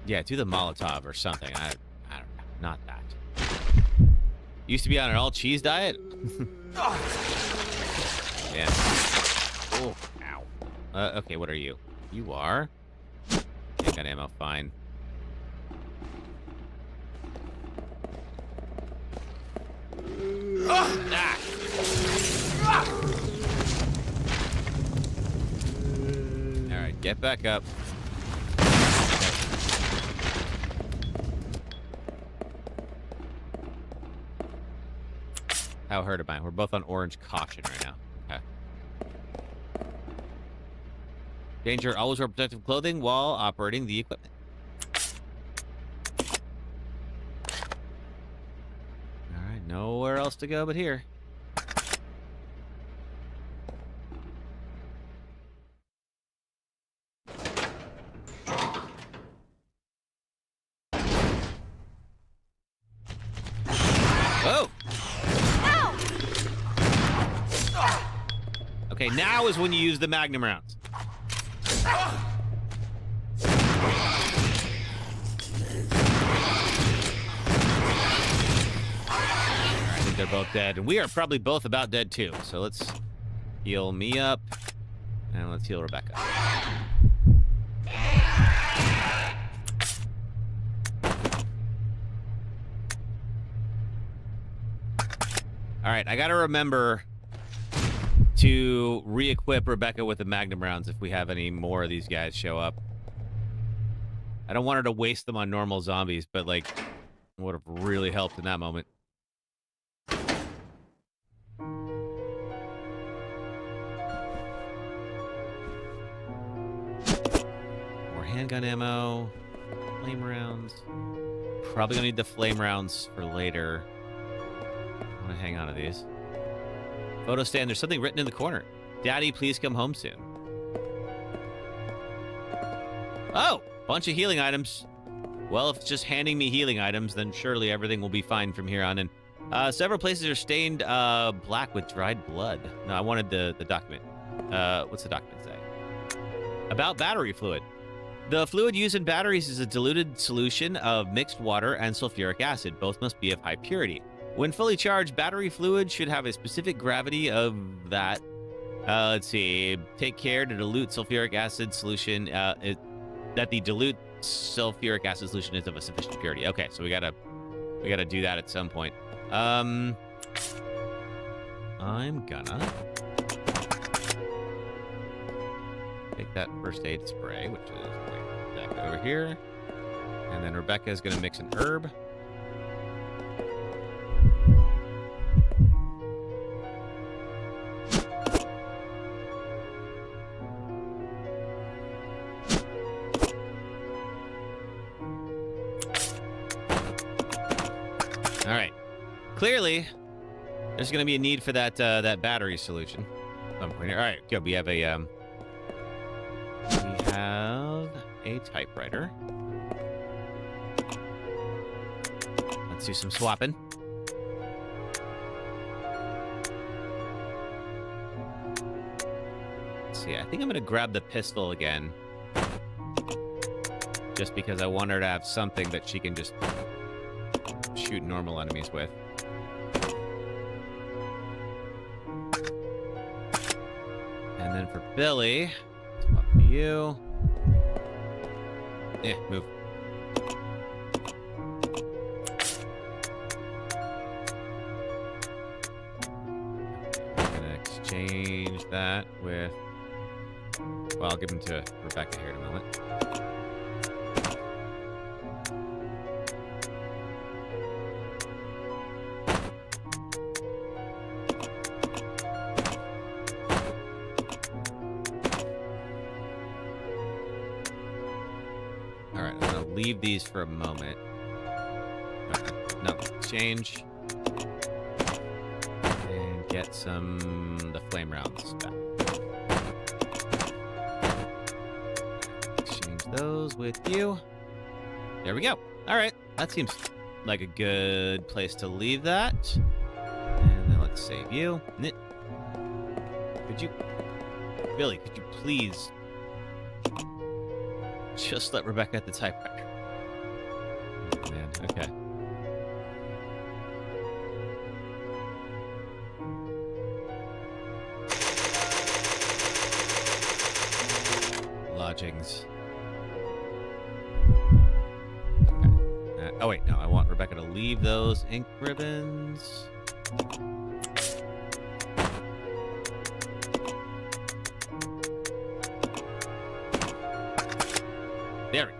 Yeah, do the Molotov or something. I don't know. Not that. Used to be on an all-cheese diet? Yeah. Oh, ow. Okay, what are you? You are? Got ammo, fine. Ah. Alright, get back up. How hurt am I? We're both on orange caution right now. Okay. Danger, always wear protective clothing while operating the equipment. Alright, nowhere else to go but here. Oh! Okay, now is when you use the magnum rounds. I think they're both dead, and we are probably both about dead too. So let's heal me up, and let's heal Rebecca. All right, I gotta remember to re-equip Rebecca with the magnum rounds if we have any more of these guys show up. I don't want her to waste them on normal zombies, but like, it would have really helped in that moment. More handgun ammo, flame rounds. Probably gonna need the flame rounds for later. I'm gonna hang on to these. Photo stand, there's something written in the corner. Daddy, please come home soon. Oh, bunch of healing items. Well, if it's just handing me healing items, then surely everything will be fine from here on in. Several places are stained black with dried blood. No, I wanted the document. What's the document say? About battery fluid. The fluid used in batteries is a diluted solution of mixed water and sulfuric acid. Both must be of high purity. When fully charged, battery fluid should have a specific gravity of that. Let's see. Take care to dilute sulfuric acid solution. That the dilute sulfuric acid solution is of a sufficient purity. Okay, so we gotta do that at some point. I'm gonna take that first aid spray, which is back over here, and then Rebecca is gonna mix an herb. All right. Clearly, there's going to be a need for that that battery solution at some point. All right, good. We have a typewriter. Let's do some swapping. Let's see. I think I'm going to grab the pistol again, just because I want her to have something that she can just shoot normal enemies with. And then for Billy, swap to you. Yeah, move. I'm gonna exchange that with. Well, I'll give him to Rebecca here in a moment. Leave these for a moment. No, exchange. And get the flame rounds back. Exchange those with you. There we go. All right. That seems like a good place to leave that. And then let's save you. Could you... Billy, could you please... just let Rebecca at the typewriter? Man, okay. Lodgings. Okay. Oh wait, no, I want Rebecca to leave those ink ribbons. There we go.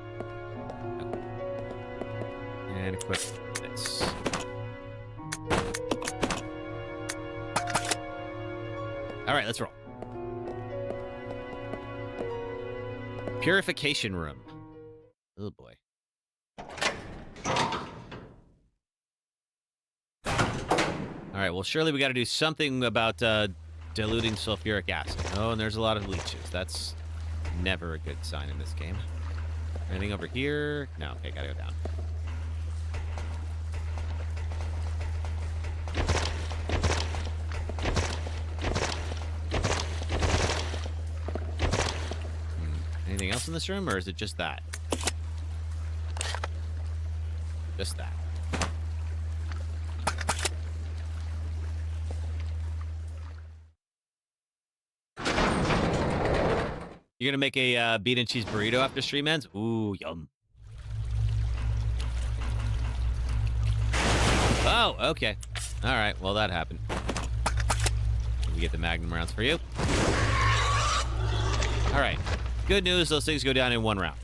And equip this. All right, let's roll. Purification room. Oh boy. All right, well, surely we got to do something about diluting sulfuric acid. Oh, and there's a lot of leeches. That's never a good sign in this game. Anything over here? No, okay, gotta go down. Anything else in this room, or is it just that? Just that. You're gonna make a bean and cheese burrito after stream ends? Ooh, yum. Oh, okay. All right, well, that happened. We get the magnum rounds for you. All right. Good news, those things go down in one round.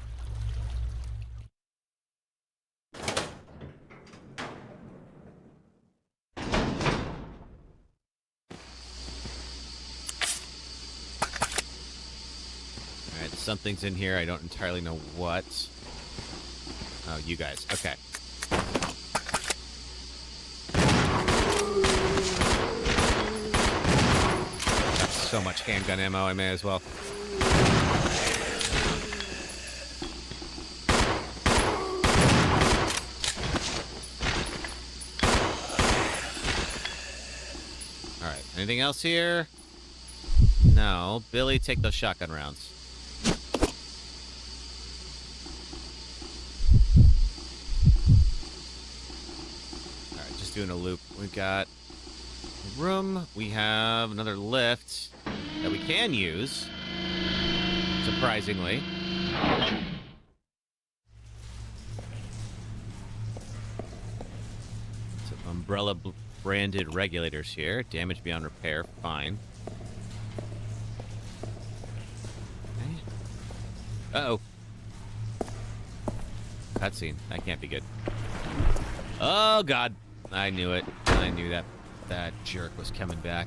Something's in here. I don't entirely know what. Oh, you guys. Okay. Got so much handgun ammo, I may as well. All right. Anything else here? No. Billy, take those shotgun rounds. Doing a loop. We've got a room. We have another lift that we can use, surprisingly. Umbrella branded regulators here. Damage beyond repair. Fine. Okay. Uh-oh. Cutscene. That can't be good. Oh, God. I knew it. I knew that jerk was coming back.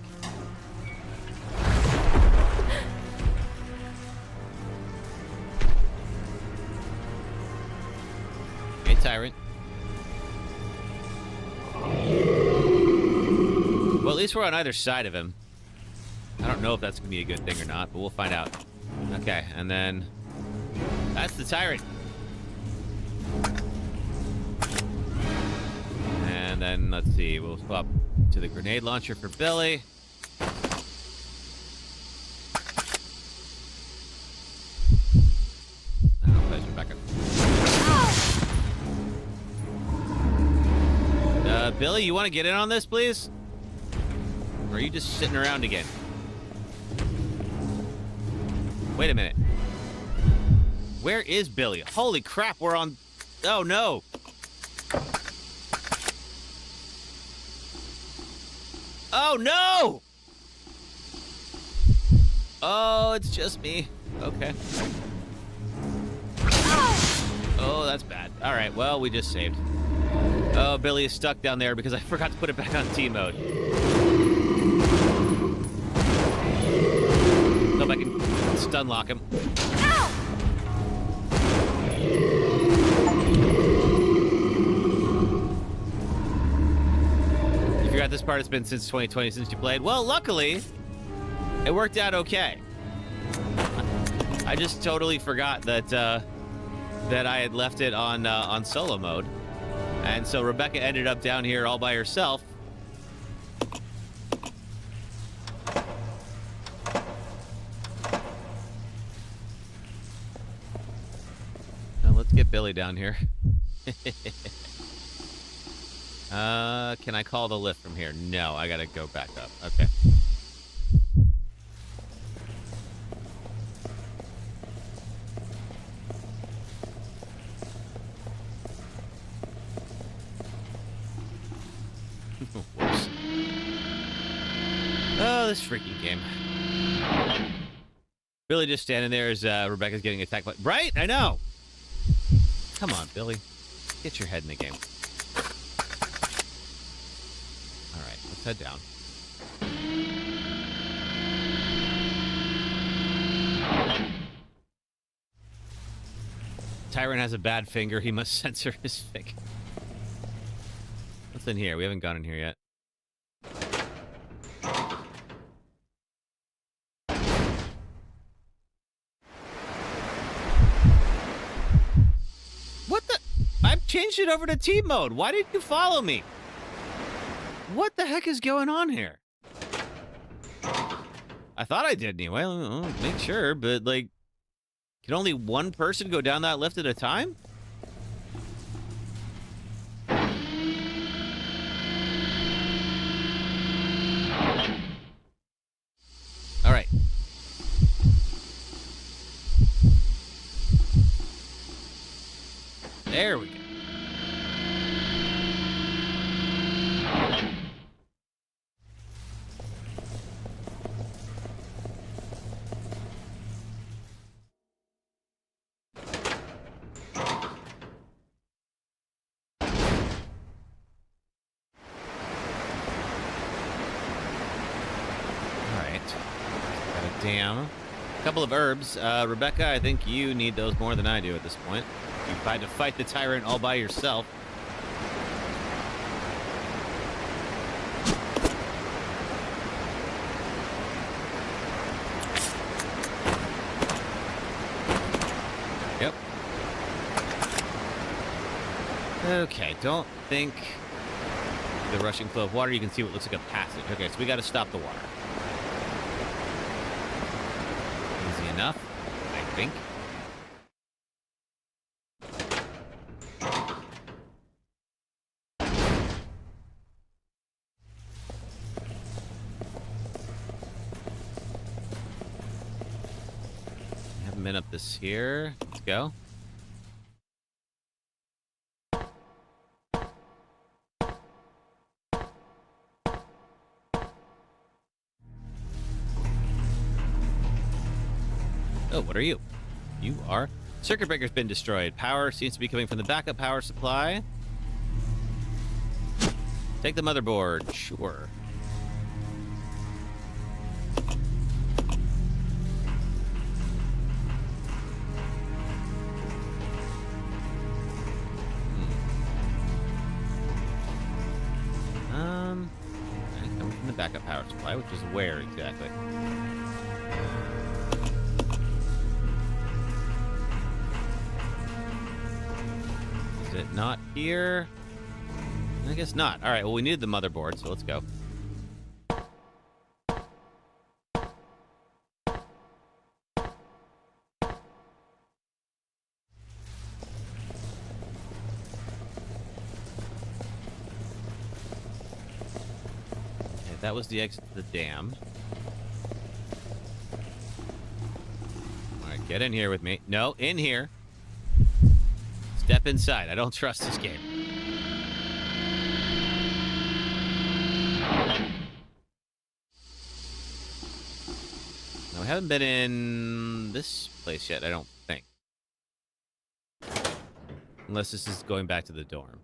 Hey, Tyrant. Well, at least we're on either side of him. I don't know if that's going to be a good thing or not, but we'll find out. Okay, and then... That's the Tyrant. And then, let's see, we'll swap to the grenade launcher for Billy. Billy, you want to get in on this, please? Or are you just sitting around again? Wait a minute. Where is Billy? Holy crap, we're on... Oh, no. Oh, no! Oh, it's just me. Okay. Oh, that's bad. All right, well, we just saved. Oh, Billy is stuck down there because I forgot to put it back on T mode. Hope I can stun lock him. Ow! You forgot this part? It's been since 2020 since you played. Well, luckily, it worked out okay. I just totally forgot that that I had left it on solo mode. And so Rebecca ended up down here all by herself. Now let's get Billy down here. Can I call the lift from here? No, I gotta go back up. Okay. Oh, this freaking game. Billy just standing there as Rebecca's getting attacked by... Right? I know! Come on, Billy. Get your head in the game. Alright, let's head down. Tyrant has a bad finger. He must censor his finger. What's in here? We haven't gone in here yet. Changed it over to team mode. Why didn't you follow me? What the heck is going on here? I thought I did anyway. I'll make sure, but like, can only one person go down that lift at a time? All right. There we go. Damn. A couple of herbs. Rebecca, I think you need those more than I do at this point. You tried to fight the Tyrant all by yourself. Yep. Okay, don't think the rushing flow of water. You can see what looks like a passage. Okay, so we got to stop the water. Easy enough, I think. Haven't been up this here. Let's go. Oh, what are you? You are... Circuit breaker's been destroyed. Power seems to be coming from the backup power supply. Take the motherboard. Sure. Coming from the backup power supply, which is where exactly? Is it not here? I guess not. All right, well, we needed the motherboard, so let's go. That was the exit to the dam. All right, get in here with me. No, in here. Step inside. I don't trust this game. No, we haven't been in this place yet, I don't think. Unless this is going back to the dorm.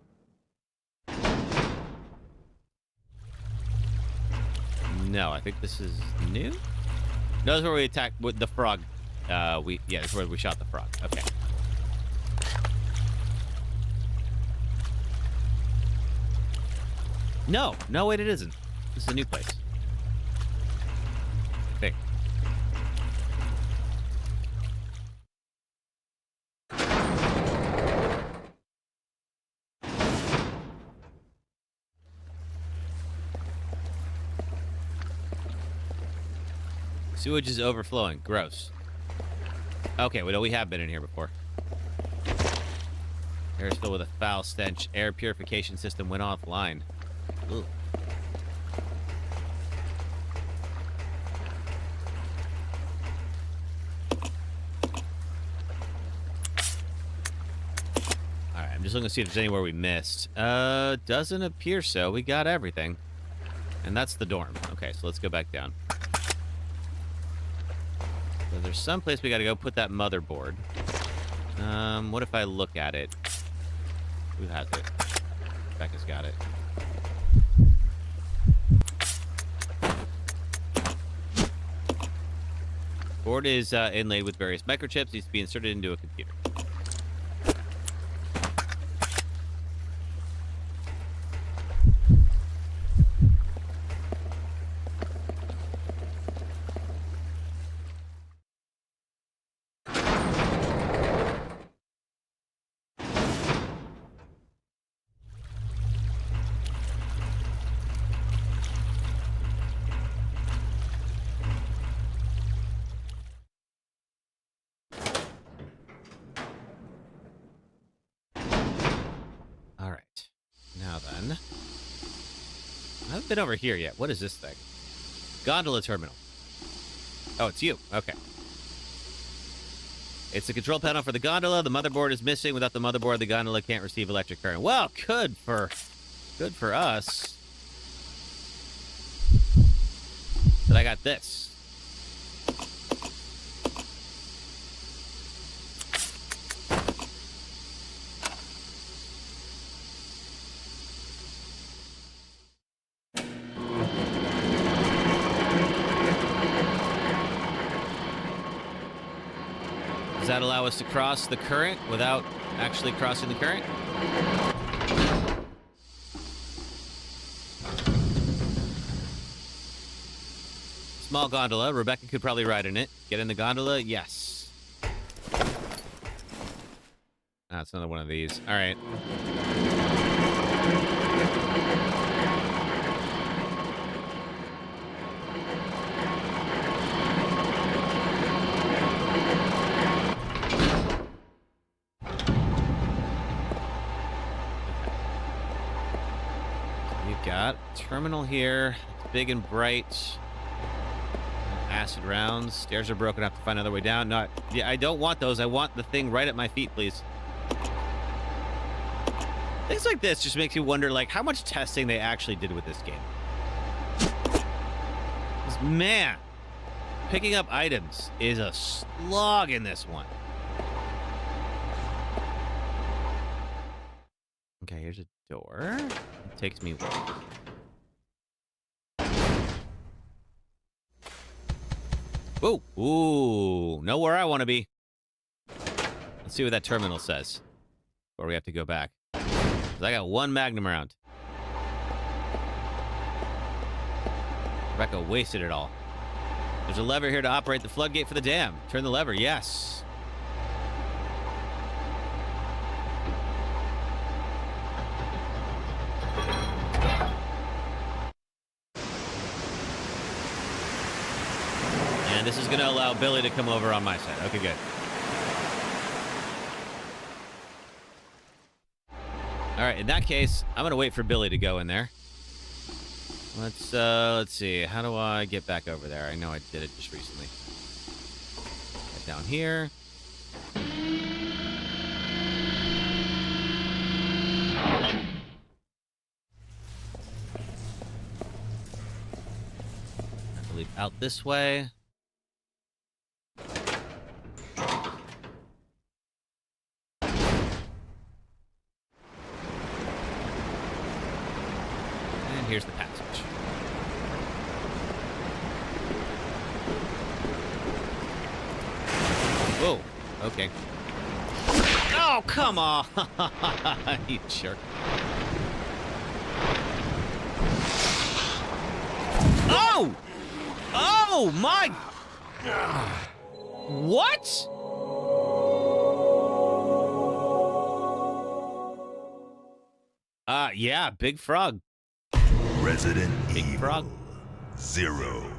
No, I think this is new. No, this is where we attacked with the frog. Yeah, this is where we shot the frog. Okay. No, wait, it isn't. This is a new place. I think. Sewage is overflowing. Gross. Okay, well, we have been in here before. Air is filled with a foul stench. Air purification system went offline. Ugh. Alright, I'm just looking to see if there's anywhere we missed. Doesn't appear so. We got everything. And that's the dorm. Okay, so let's go back down. So there's some place we gotta go put that motherboard. What if I look at it? Who has it? Becca's got it. Board is inlaid with various microchips. Needs to be inserted into a computer. I haven't been over here yet. What is this thing? Gondola terminal. Oh, it's you. Okay. It's the control panel for the gondola. The motherboard is missing. Without the motherboard, the gondola can't receive electric current. Well, good for us. But I got this. Does that allow us to cross the current without actually crossing the current? Small gondola. Rebecca could probably ride in it. Get in the gondola? Yes. Ah, it's another one of these. All right. Got terminal here. It's big and bright. Acid rounds. Stairs are broken. I have to find another way down. No, yeah, I don't want those. I want the thing right at my feet, please. Things like this just makes you wonder, like, how much testing they actually did with this game. 'Cause, man, Picking up items is a slog in this one. Okay, here's a door. It takes me where? Whoa! Ooh, know where I want to be. Let's see what that terminal says. Or we have to go back. 'Cause I got one Magnum round. Rebecca wasted it all. There's a lever here to operate the floodgate for the dam. Turn the lever, yes. And this is going to allow Billy to come over on my side. Okay, good. All right, in that case, I'm going to wait for Billy to go in there. Let's see. How do I get back over there? I know I did it just recently. Right down here. I believe out this way. And here's the passage. Whoa, okay. Oh, come on! You jerk. Oh! Oh, my... What? Yeah, Big Frog. Resident Big Evil Frog. 0.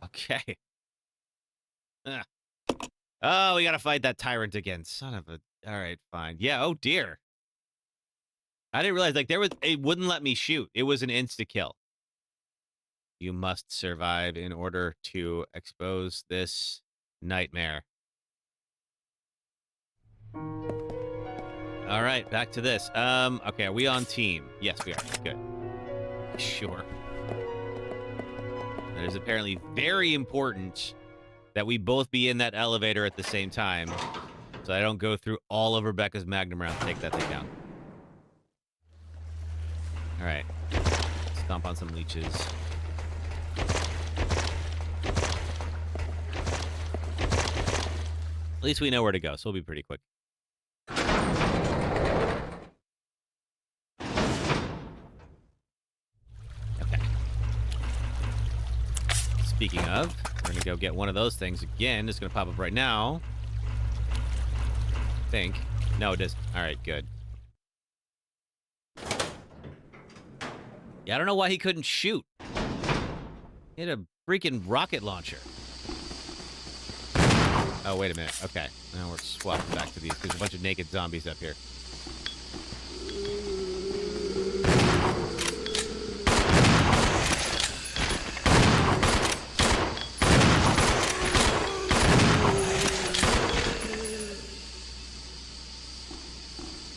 Okay. Oh, we gotta fight that tyrant again. Son of a... Alright, fine. Yeah, oh dear. I didn't realize, like, it wouldn't let me shoot. It was an insta-kill. You must survive in order to expose this nightmare. Alright, back to this. Okay, are we on team? Yes, we are. Good. Sure. That is apparently very important that we both be in that elevator at the same time, so I don't go through all of Rebecca's Magnum round to take that thing down. All right. Stomp on some leeches. At least we know where to go, so we'll be pretty quick. Okay. Speaking of, we're gonna go get one of those things again. It's gonna pop up right now. I think. No, it isn't. All right, good. Yeah, I don't know why he couldn't shoot. He had a freaking rocket launcher. Oh, wait a minute. Okay. Now we're swapping back to these. There's a bunch of naked zombies up here.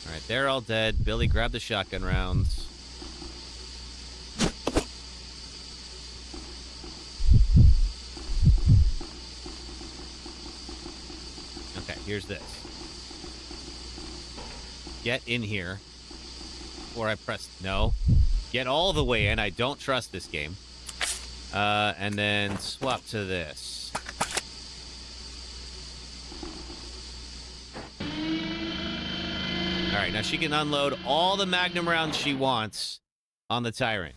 Alright, they're all dead. Billy, grab the shotgun rounds. Here's this. Get in here. Or I press no. Get all the way in. I don't trust this game. And then swap to this. Alright, now she can unload all the Magnum rounds she wants on the Tyrant.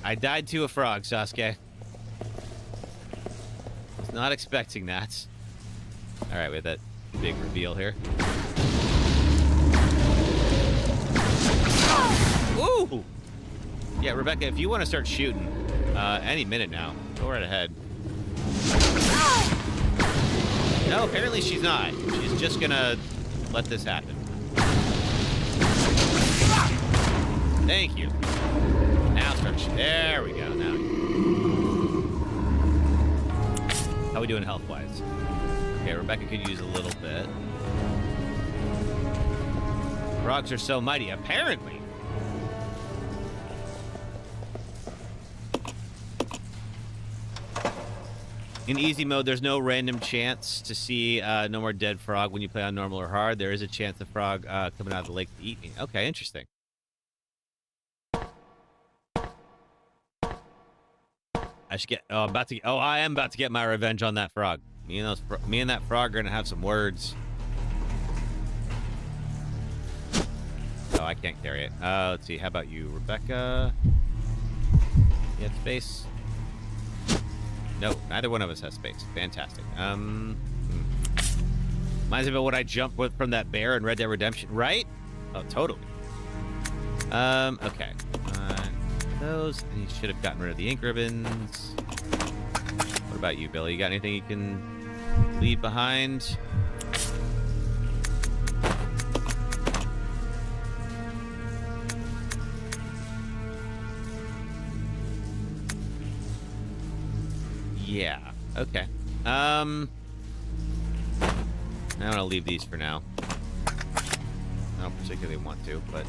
I died to a frog, Sasuke. Was not expecting that. Alright, we have that big reveal here. Ooh! Yeah, Rebecca, if you want to start shooting, any minute now, go right ahead. No, apparently she's not. She's just gonna let this happen. Thank you. Now start shooting. There we go, now. How we doing health-wise? Okay, Rebecca could use a little bit. Frogs are so mighty, apparently. In easy mode, there's no random chance to see no more dead frog when you play on normal or hard. There is a chance the frog coming out of the lake to eat me. Okay, interesting. I should get. Oh, I am about to get my revenge on that frog. Me and that frog are gonna have some words. Oh, I can't carry it. Let's see. How about you, Rebecca? You have space? No, neither one of us has space. Fantastic. Reminds me of what I jumped with from that bear in Red Dead Redemption, right? Oh, totally. Okay. Those, and you should have gotten rid of the ink ribbons. What about you, Billy? You got anything you can leave behind? Yeah. Okay. I want to leave these for now. I don't particularly want to, but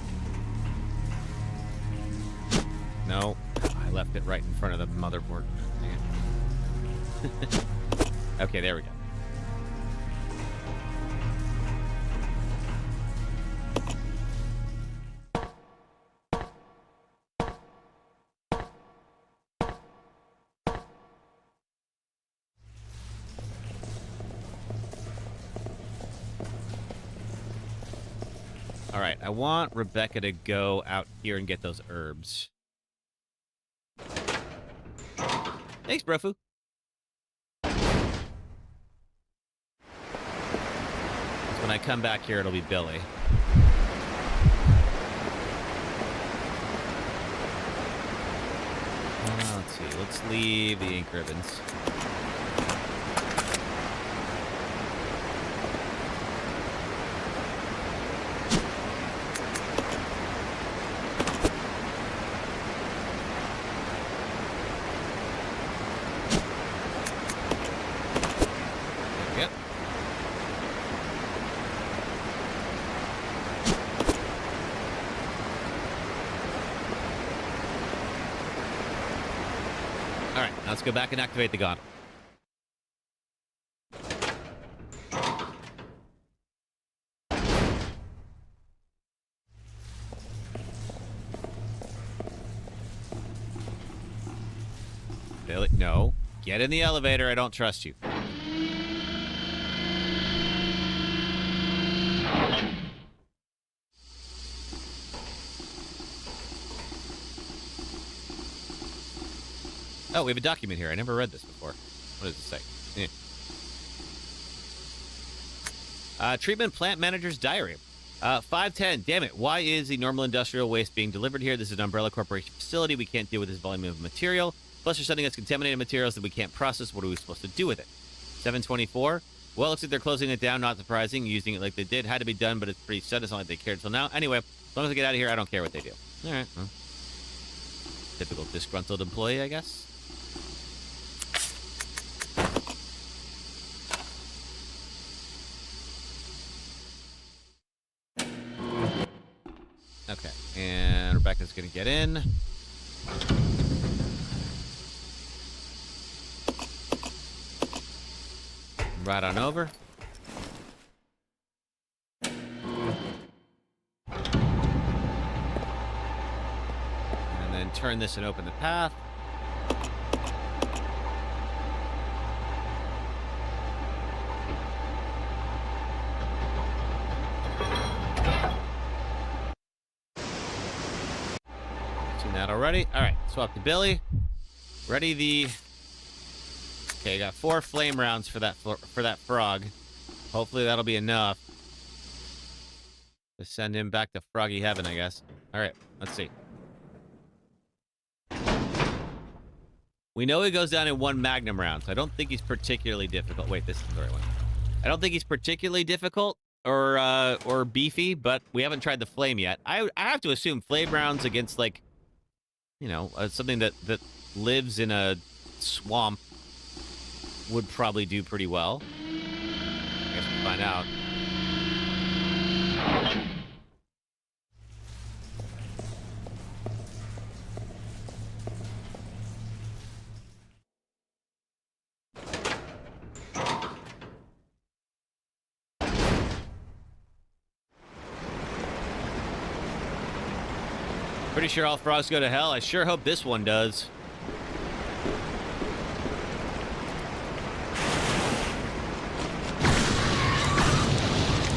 no, I left it right in front of the motherboard. Dang it. Okay, there we go. All right, I want Rebecca to go out here and get those herbs. Thanks, Brofu. When I come back here, it'll be Billy. Let's see. Let's leave the ink ribbons. Let's go back and activate the gun. Billy, no. Get in the elevator. I don't trust you. Oh, we have a document here. I never read this before. What does it say? Treatment plant manager's diary. 510. Damn it. Why is the normal industrial waste being delivered here? This is an Umbrella Corporation facility. We can't deal with this volume of material. Plus, they're sending us contaminated materials that we can't process. What are we supposed to do with it? 724. Well, looks like they're closing it down. Not surprising. Using it like they did. Had to be done, but it's pretty sudden. It's not like they cared until now. Anyway, as long as I get out of here, I don't care what they do. All right. Well, typical disgruntled employee, I guess. Okay, and Rebecca's gonna get in. Right on over. And then turn this and open the path. That already. All right, swap to Billy. Ready the. Okay, got 4 flame rounds for that frog. Hopefully that'll be enough to send him back to froggy heaven, I guess. All right, let's see. We know he goes down in 1 magnum round, so I don't think he's particularly difficult. Wait, this is the right one. I don't think he's particularly difficult or beefy, but we haven't tried the flame yet. I have to assume flame rounds against like. You know, something that lives in a swamp would probably do pretty well. I guess we'll find out. Pretty sure all frogs go to hell. I sure hope this one does.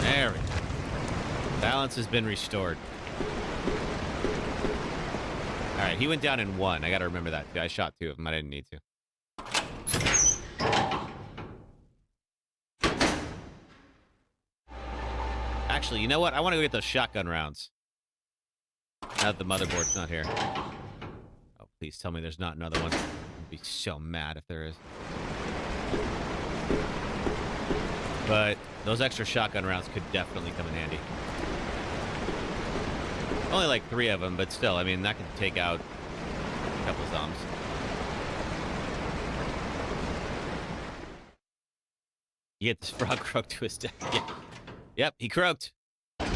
There we go. Balance has been restored. All right, he went down in one. I got to remember that. I shot two of them. I didn't need to. Actually, you know what? I want to go get those shotgun rounds. Now that the motherboard's not here. Oh, please tell me there's not another one. I'd be so mad if there is. But those extra shotgun rounds could definitely come in handy. Only like 3 of them, but still, I mean, that could take out a couple of zombies. You get this frog croaked to his death. Yeah. Yep, he croaked. Okay.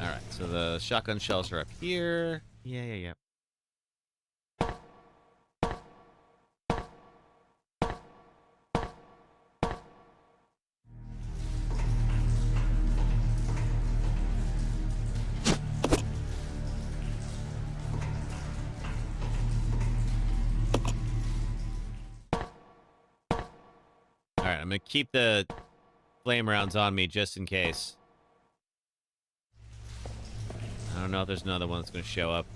Alright, so the shotgun shells are up here. Yeah. I'm going to keep the flame rounds on me just in case. I don't know if there's another one that's going to show up.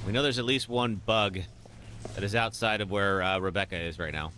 We know there's at least one bug that is outside of where Rebecca is right now.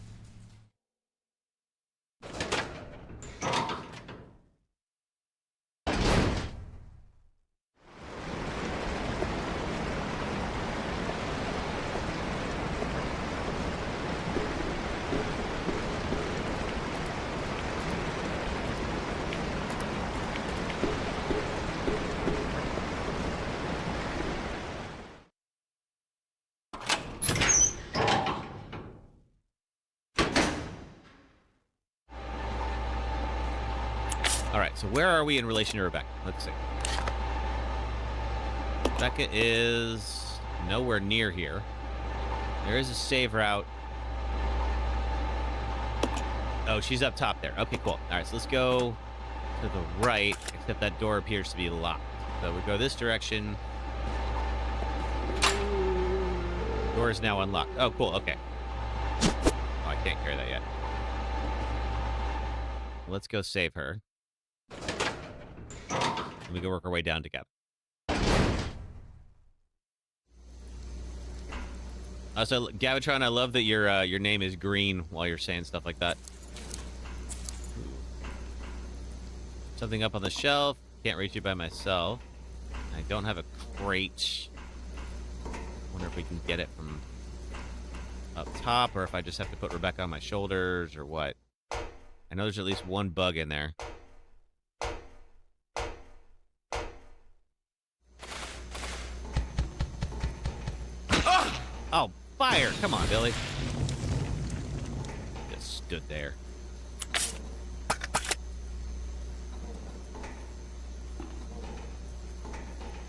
Alright, so where are we in relation to Rebecca? Let's see. Rebecca is nowhere near here. There is a save route. Oh, she's up top there. Okay, cool. Alright, so let's go to the right, except that door appears to be locked. So we go this direction. Door is now unlocked. Oh, cool, okay. Oh, I can't carry that yet. Let's go save her. We can work our way down together. So, Gavitron, I love that your name is green while you're saying stuff like that. Something up on the shelf. Can't reach it by myself. I don't have a crate. Wonder if we can get it from up top, or if I just have to put Rebecca on my shoulders, or what. I know there's at least one bug in there. Oh, fire! Come on, Billy. Just stood there.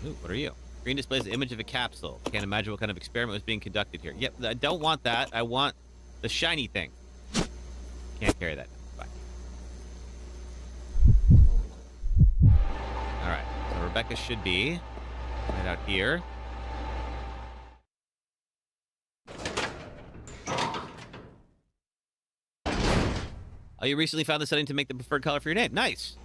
Ooh, what are you? Screen displays the image of a capsule. Can't imagine what kind of experiment was being conducted here. Yep, I don't want that. I want the shiny thing. Can't carry that. Bye. Alright, so Rebecca should be right out here. Oh, you recently found the setting to make the preferred color for your name. Nice.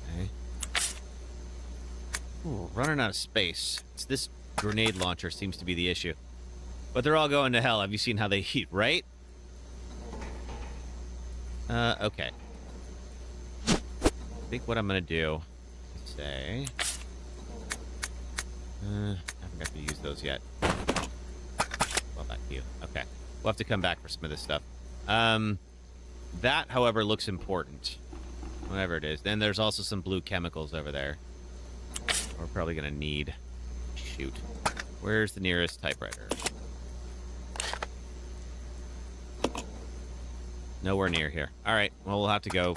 Okay. Ooh, running out of space. It's this grenade launcher seems to be the issue. But they're all going to hell. Have you seen how they heat, right? Okay. I think what I'm going to do is say... I haven't got to use those yet. Well, back to you. Okay. We'll have to come back for some of this stuff. That, however, looks important. Whatever it is. Then there's also some blue chemicals over there. We're probably going to need... Shoot. Where's the nearest typewriter? Nowhere near here. All right. Well, we'll have to go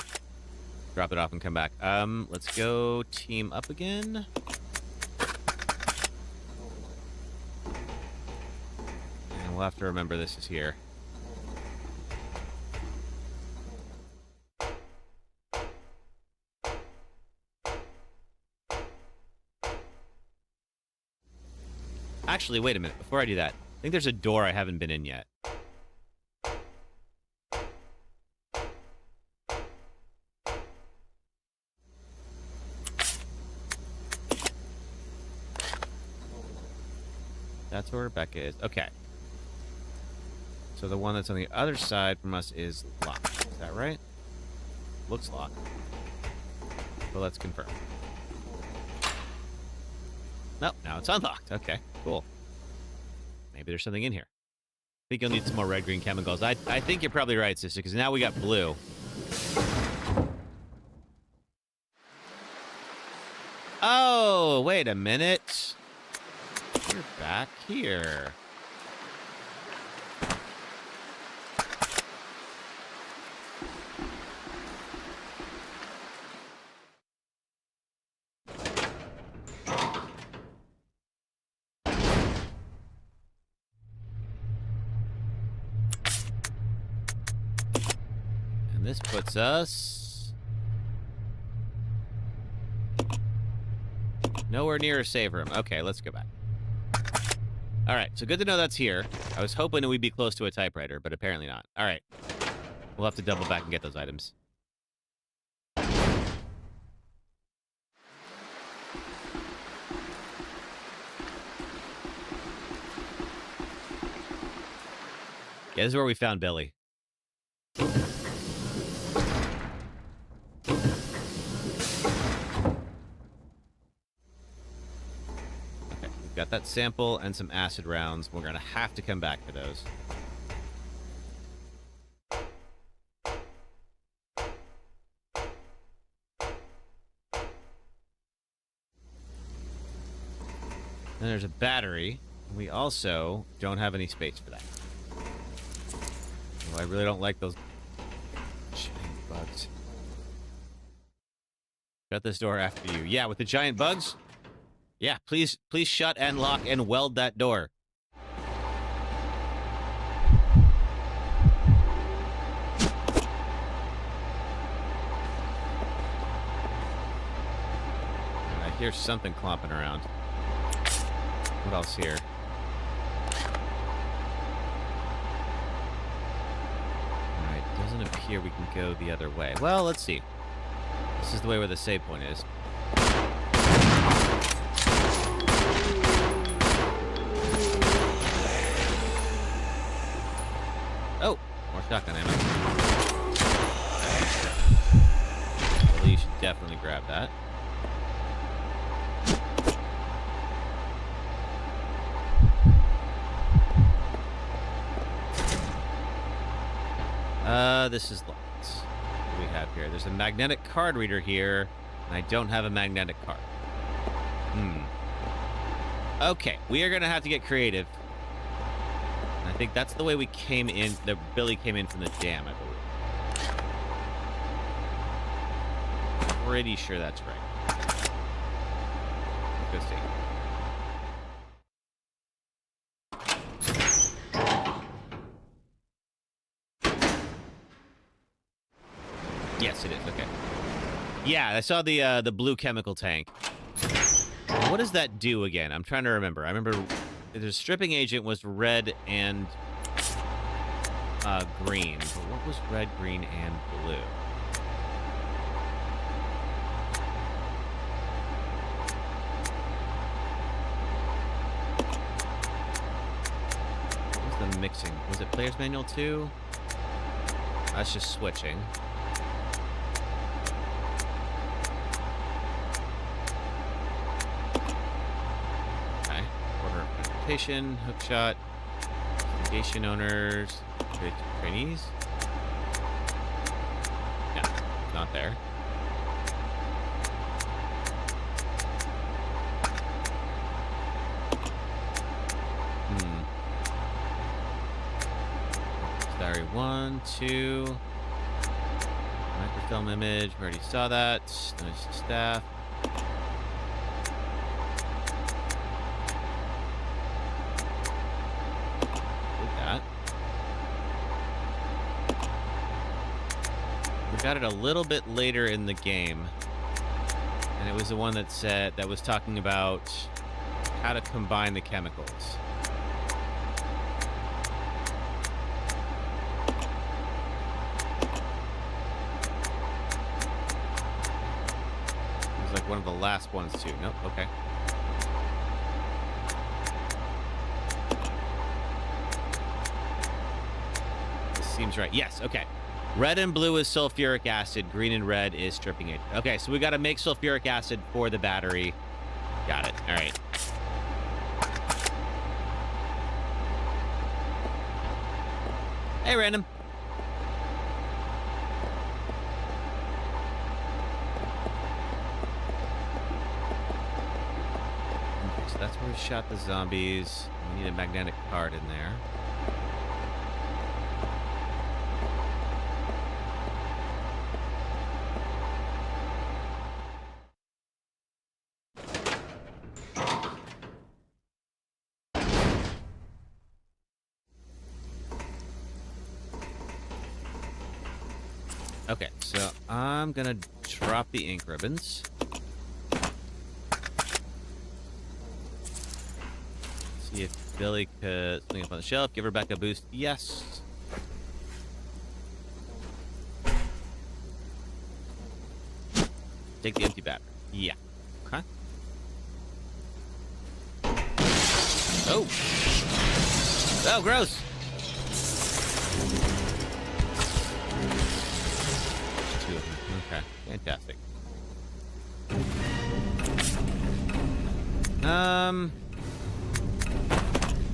drop it off and come back. Let's go team up again. And we'll have to remember this is here. Actually, wait a minute. Before I do that, I think there's a door I haven't been in yet. That's where Rebecca is. Okay. So the one that's on the other side from us is locked. Is that right? Looks locked. But let's confirm. Nope, now it's unlocked. Okay, cool. Maybe there's something in here. I think you'll need some more red, green chemicals. I think you're probably right, sister, because now we got blue. Oh, wait a minute. You're back here. And this puts us nowhere near a save room. Okay, let's go back. All right, so good to know that's here. I was hoping we'd be close to a typewriter, but apparently not. All right. We'll have to double back and get those items. Yeah, this is where we found Billy. Okay, we've got that sample and some acid rounds. We're going to have to come back for those. Then there's a battery. We also don't have any space for that. Oh, I really don't like those giant bugs. Shut this door after you. Yeah, with the giant bugs? Yeah, please shut and lock and weld that door. I hear something clomping around. What else here? Alright, doesn't appear we can go the other way. Well, let's see. This is the way where the save point is. Oh, more shotgun ammo. Well, you should definitely grab that. This is locked. What do we have here? There's a magnetic card reader here, and I don't have a magnetic card. Okay, we are gonna have to get creative. And I think that's the way we came in, that Billy came in from the dam, I believe. Pretty sure that's right. Let's go see. Yes, it is. Okay. Yeah, I saw the blue chemical tank. What does that do again? I'm trying to remember. I remember the stripping agent was red and green. But what was red, green, and blue? What was the mixing? Was it Player's Manual 2? That's just switching. Hookshot, station owners, trainees. No, not there. Diary 1, 2. Microfilm image. We already saw that. Nice staff. Did that. We got it a little bit later in the game. And it was the one that was talking about how to combine the chemicals. It was like one of the last ones too. Nope, okay. This seems right. Yes, okay. Red and blue is sulfuric acid. Green and red is stripping it. Okay, so we got to make sulfuric acid for the battery. Got it. All right. Hey, random. Okay, so that's where we shot the zombies. We need a magnetic card in there. Okay, so I'm gonna drop the ink ribbons. See if Billy could swing up on the shelf, give Rebecca a boost. Yes. Take the empty battery. Yeah. Okay. Oh. Oh, gross. Okay, fantastic.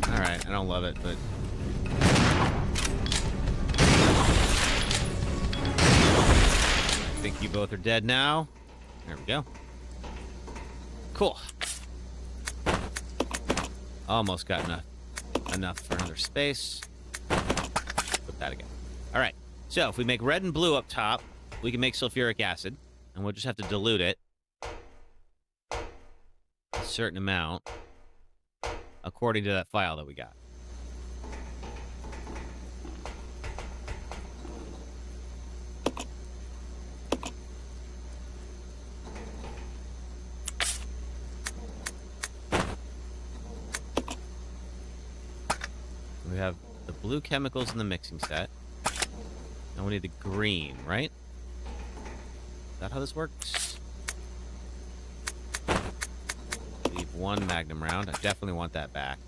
Alright, I don't love it, but... I think you both are dead now. There we go. Cool. Almost got enough for another space. Put that again. Alright, so if we make red and blue up top, we can make sulfuric acid, and we'll just have to dilute it a certain amount according to that file that we got. We have the blue chemicals in the mixing set, and we need the green, right? Is that how this works? Leave one magnum round. I definitely want that back.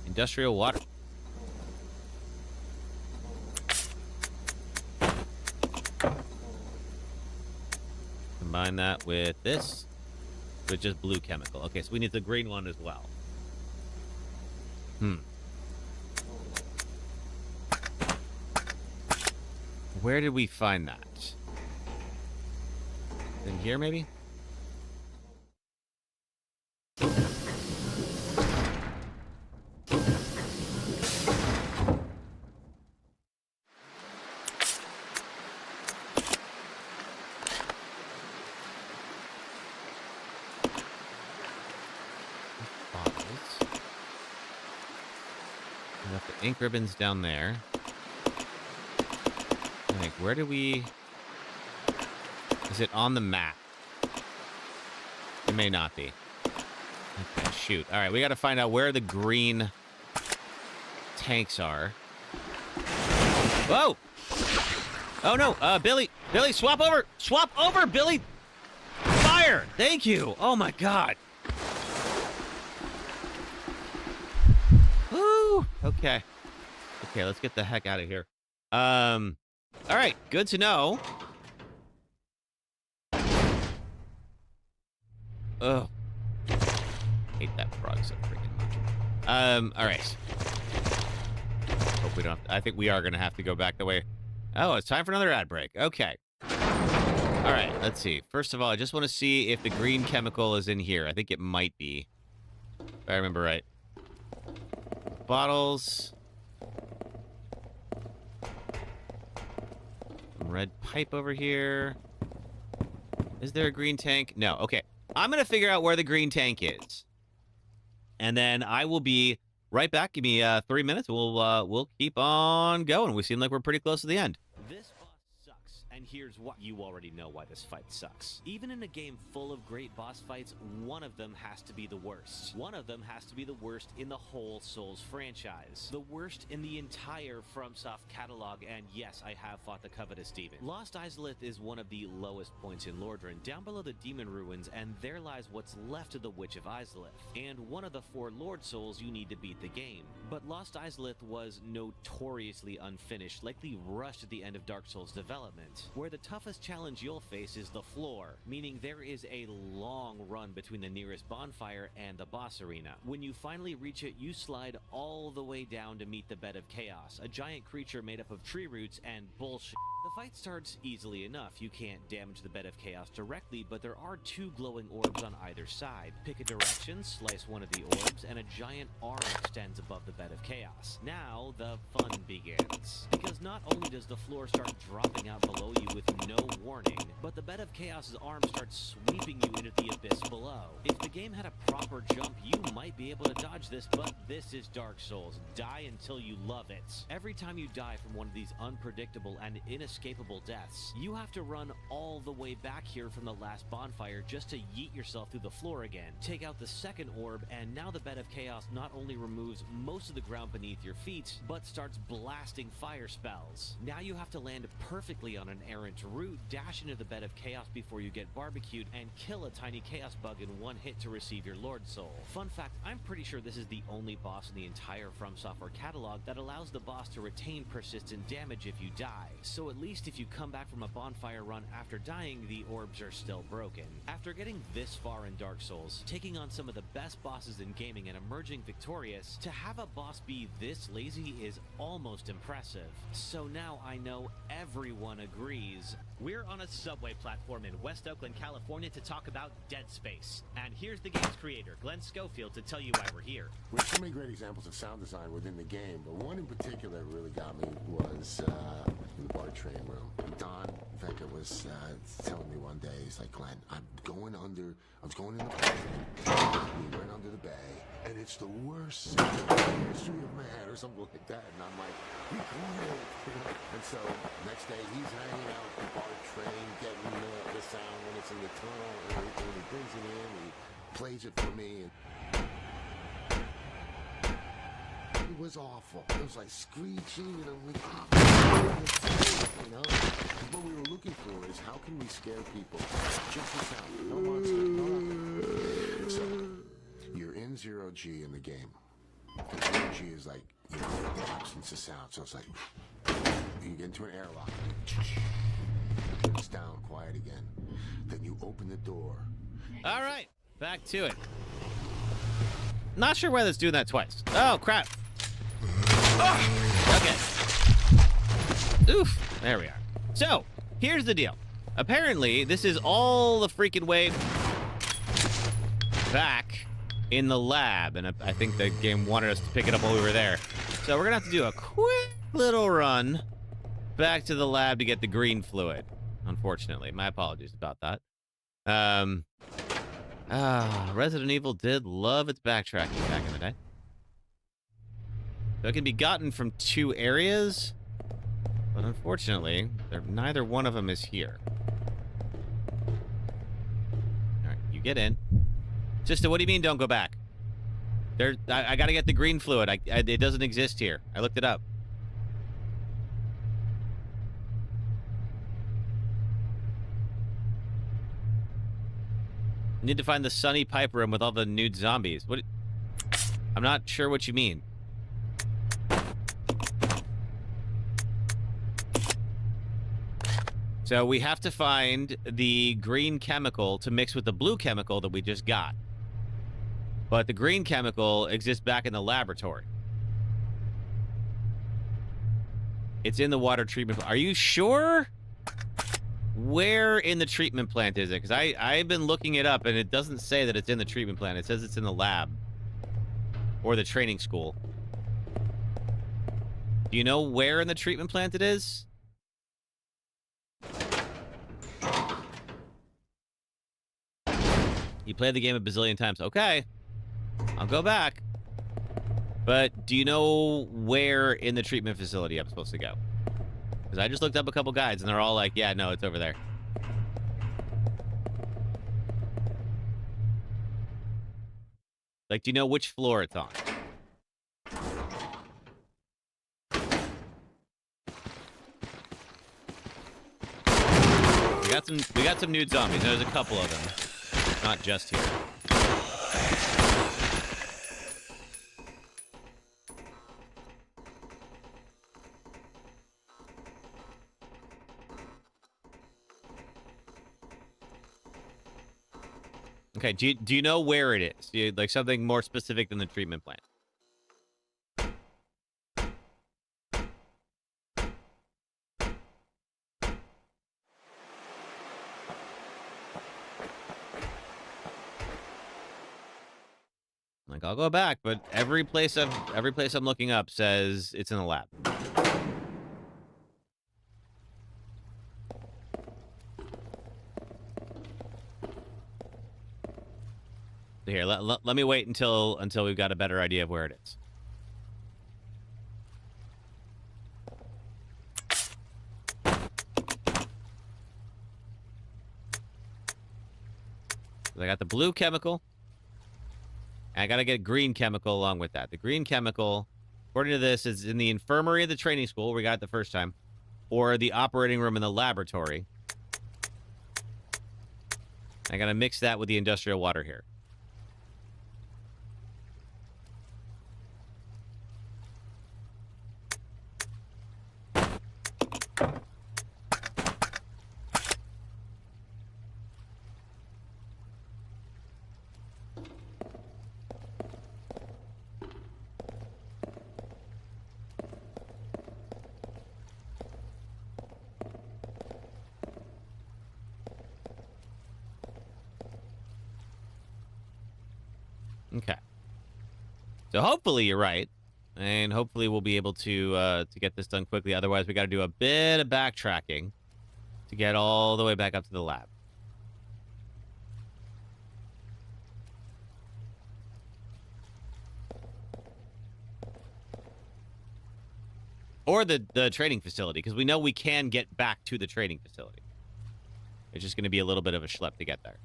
Industrial water. Combine that with this, with just blue chemical. Okay, so we need the green one as well. Where did we find that? In here, maybe? We left the ink ribbons down there. Like, where do we... Is it on the map? It may not be. Okay, shoot. All right, we got to find out where the green tanks are. Whoa! Oh, no. Billy, swap over! Swap over, Billy! Fire! Thank you! Oh, my God. Woo! Okay. Okay, let's get the heck out of here. All right, good to know. Oh, hate that frog so freaking much. All right. Hope we don't have to, I think we are gonna have to go back the way. Oh, it's time for another ad break. Okay. All right, let's see. First of all, I just want to see if the green chemical is in here. I think it might be, if I remember right. Bottles. Some red pipe over here. Is there a green tank? No. Okay. I'm going to figure out where the green tank is. And then I will be right back. Give me 3 minutes. We'll keep on going. We seem like we're pretty close to the end. This boss sucks, and here's why. You already know why this fight sucks. Even in a game full of great boss fights, one of them has to be the worst. One of them has to be the worst in the whole Souls franchise. The worst in the entire FromSoft catalog, and yes, I have fought the covetous demon. Lost Izalith is one of the lowest points in Lordran, down below the demon ruins, and there lies what's left of the Witch of Izalith, and one of the 4 Lord Souls you need to beat the game. But Lost Izalith was notoriously unfinished, likely rushed at the end of Dark Souls development, where the toughest challenge you'll face is the floor, meaning there is a long run between the nearest bonfire and the boss arena. When you finally reach it, you slide all the way down to meet the Bed of Chaos, a giant creature made up of tree roots and bullshit. The fight starts easily enough. You can't damage the Bed of Chaos directly, but there are 2 glowing orbs on either side. Pick a direction, slice one of the orbs, and a giant arm extends above the Bed of Chaos. Now, the fun begins. Because not only does the floor start dropping out below you with no warning, but the Bed of Chaos's arm starts sweeping you into the abyss below. If the game had a proper jump, you might be able to dodge this, but this is Dark Souls. Die until you love it. Every time you die from one of these unpredictable and inescapable deaths, you have to run all the way back here from the last bonfire just to yeet yourself through the floor again. Take out the second orb, and now the Bed of Chaos not only removes most of the ground beneath your feet, but starts blasting fire spells. Now you have to land perfectly on an errant route, dash into the Bed of Chaos before you get barbecued, and kill a tiny chaos bug in one hit to receive your Lord Soul. Fun fact, I'm pretty sure this is the only boss in the entire From Software catalog that allows the boss to retain persistent damage if you die. So at least if you come back from a bonfire run after dying, the orbs are still broken. After getting this far in Dark Souls, taking on some of the best bosses in gaming and emerging victorious, to have a boss be this lazy is almost impressive. So now I know everyone agrees. We're on a subway platform in West Oakland, California to talk about Dead Space. And here's the game's creator, Glenn Schofield, to tell you why we're here. We have so many great examples of sound design within the game, but one in particular that really got me was in the bar train room. Don, in fact, it was telling me one day, he's like, Glenn, I was going in the bar train, we went under the bay, and it's the worst scene in the history of man, or something like that. And I'm like, be quiet. And so, next day, he's hanging out at the bar train, getting the sound when it's in the tunnel, and everything. He brings it in, he plays it for me. And it was awful. It was like screeching, and I'm like, you know? What we were looking for is how can we scare people? Just the sound. No monster, no nothing. So, you're in 0G in the game. 0G is like, you know, the absence of sound. So it's like, you get into an airlock. It's down, quiet again. Then you open the door. All right, back to it. Not sure why that's doing that twice. Oh, crap. Okay. Oof. There we are. So, here's the deal. Apparently, this is all the freaking way back in the lab, and I think the game wanted us to pick it up while we were there. So we're gonna have to do a quick little run back to the lab to get the green fluid. Unfortunately, my apologies about that. Resident Evil did love its backtracking back in the day. So it can be gotten from 2 areas, but unfortunately, neither one of them is here. All right, you get in. Sister, what do you mean don't go back? I gotta get the green fluid. It doesn't exist here. I looked it up. Need to find the sunny pipe room with all the nude zombies. What? I'm not sure what you mean. So we have to find the green chemical to mix with the blue chemical that we just got. But the green chemical exists back in the laboratory. It's in the water treatment. Are you sure? Where in the treatment plant is it? Because I've been looking it up, and it doesn't say that it's in the treatment plant. It says it's in the lab. Or the training school. Do you know where in the treatment plant it is? You played the game a bazillion times. Okay. I'll go back. But do you know where in the treatment facility I'm supposed to go? Because I just looked up a couple guides, and they're all like, yeah, no, it's over there. Like, do you know which floor it's on? We got some nude zombies. There's a couple of them. Not just here. Okay, do you know where it is? Like something more specific than the treatment plant? Like, I'll go back, but every place I'm looking up says it's in the lab. Here, let me wait until we've got a better idea of where it is. I got the blue chemical. And I got to get green chemical along with that. The green chemical, according to this, is in the infirmary of the training school, we got it the first time, or the operating room in the laboratory. I got to mix that with the industrial water here. Okay. So hopefully you're right, and hopefully we'll be able to get this done quickly. Otherwise, we got to do a bit of backtracking to get all the way back up to the lab. Or the training facility, because we know we can get back to the training facility. It's just going to be a little bit of a schlep to get there.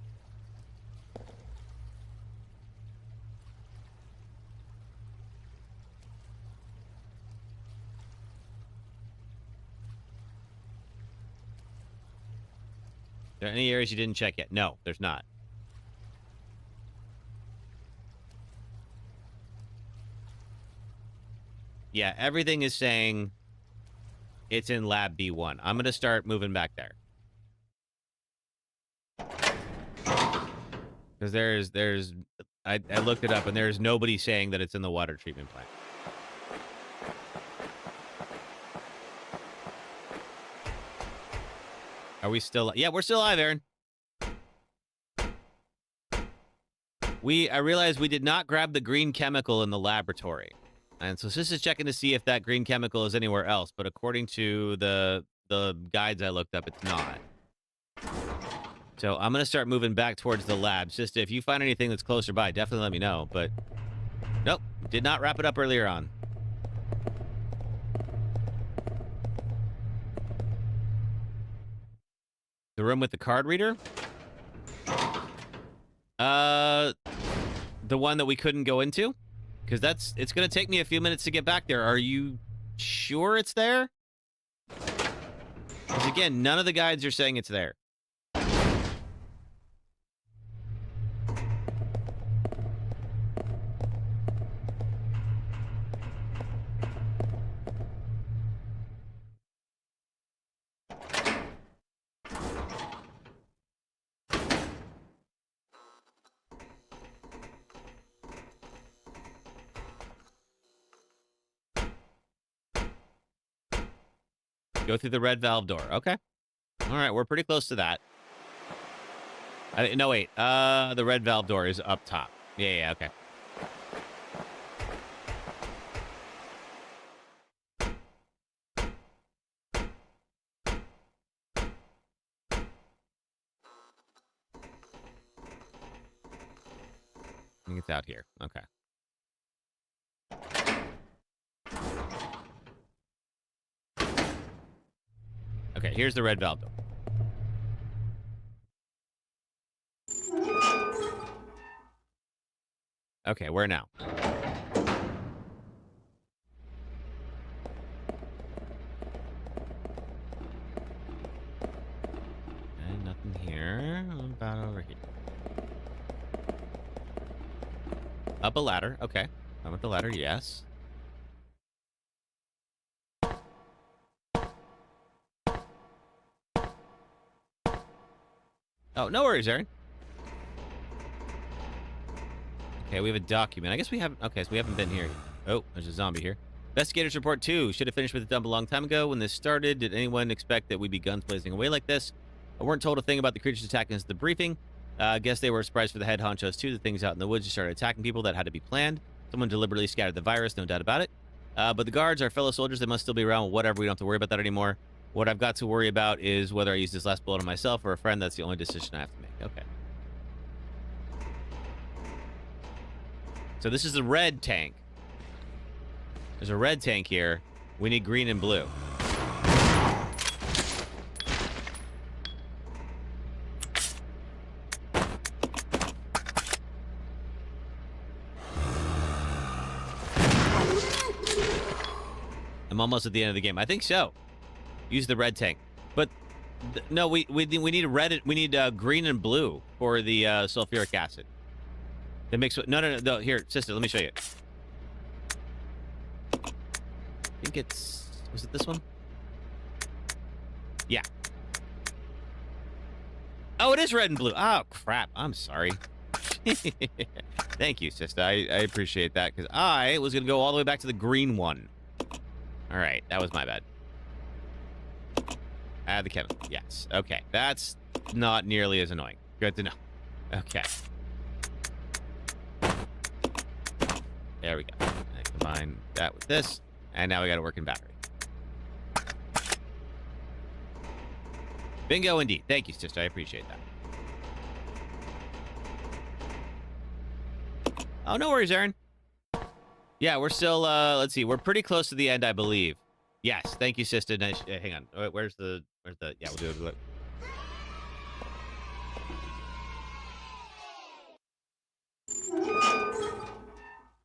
Are there any areas you didn't check yet? No, there's not. Yeah, everything is saying it's in Lab B1. I'm going to start moving back there. Because I looked it up, and there's nobody saying that it's in the water treatment plant. Are we still... Yeah, we're still alive, Aaron. I realized we did not grab the green chemical in the laboratory. And so this is checking to see if that green chemical is anywhere else. But according to the guides I looked up, it's not. So I'm going to start moving back towards the lab. Sister, if you find anything that's closer by, definitely let me know. But nope, did not wrap it up earlier on. The room with the card reader? The one that we couldn't go into? Because it's going to take me a few minutes to get back there. Are you sure it's there? Because again, none of the guides are saying it's there. Go through the red valve door. Okay. All right, we're pretty close to that. No, wait. The red valve door is up top. Yeah, okay. think it's out here. Okay. Okay, here's the red valve door. Okay, where now? Nothing here. What about over here? Up a ladder. Okay. I'm at the ladder, yes. Oh, no worries, Aaron. Okay, we have a document. I guess we haven't... Okay, so we haven't been here. Oh, there's a zombie here. Investigators report 2. Should have finished with the dump a long time ago. When this started, did anyone expect that we'd be guns blazing away like this? I weren't told a thing about the creatures attacking us at the briefing. I guess they were surprised for the head honchos, too. The things out in the woods just started attacking people. That had to be planned. Someone deliberately scattered the virus, no doubt about it. But the guards, our fellow soldiers, they must still be around. Whatever, we don't have to worry about that anymore. What I've got to worry about is whether I use this last bullet on myself or a friend. That's the only decision I have to make. Okay. So this is the red tank. There's a red tank here. We need green and blue. I'm almost at the end of the game. I think so. Use the red tank, but no, we need red. We need green and blue for the sulfuric acid. That makes no. Here, sister, let me show you. I think it's was it this one? Yeah. Oh, it is red and blue. Oh crap! I'm sorry. Thank you, sister. I appreciate that because I was gonna go all the way back to the green one. All right, that was my bad. Add the Kevin. Yes. Okay, that's not nearly as annoying. Good to know. Okay. There we go. I combine that with this, and now we got a working battery. Bingo indeed. Thank you, sister. I appreciate that. Oh, no worries, Aaron. Yeah, we're still, let's see. We're pretty close to the end, I believe. Yes, thank you, sister. Nice, hang on. Where's the, yeah, we'll do it.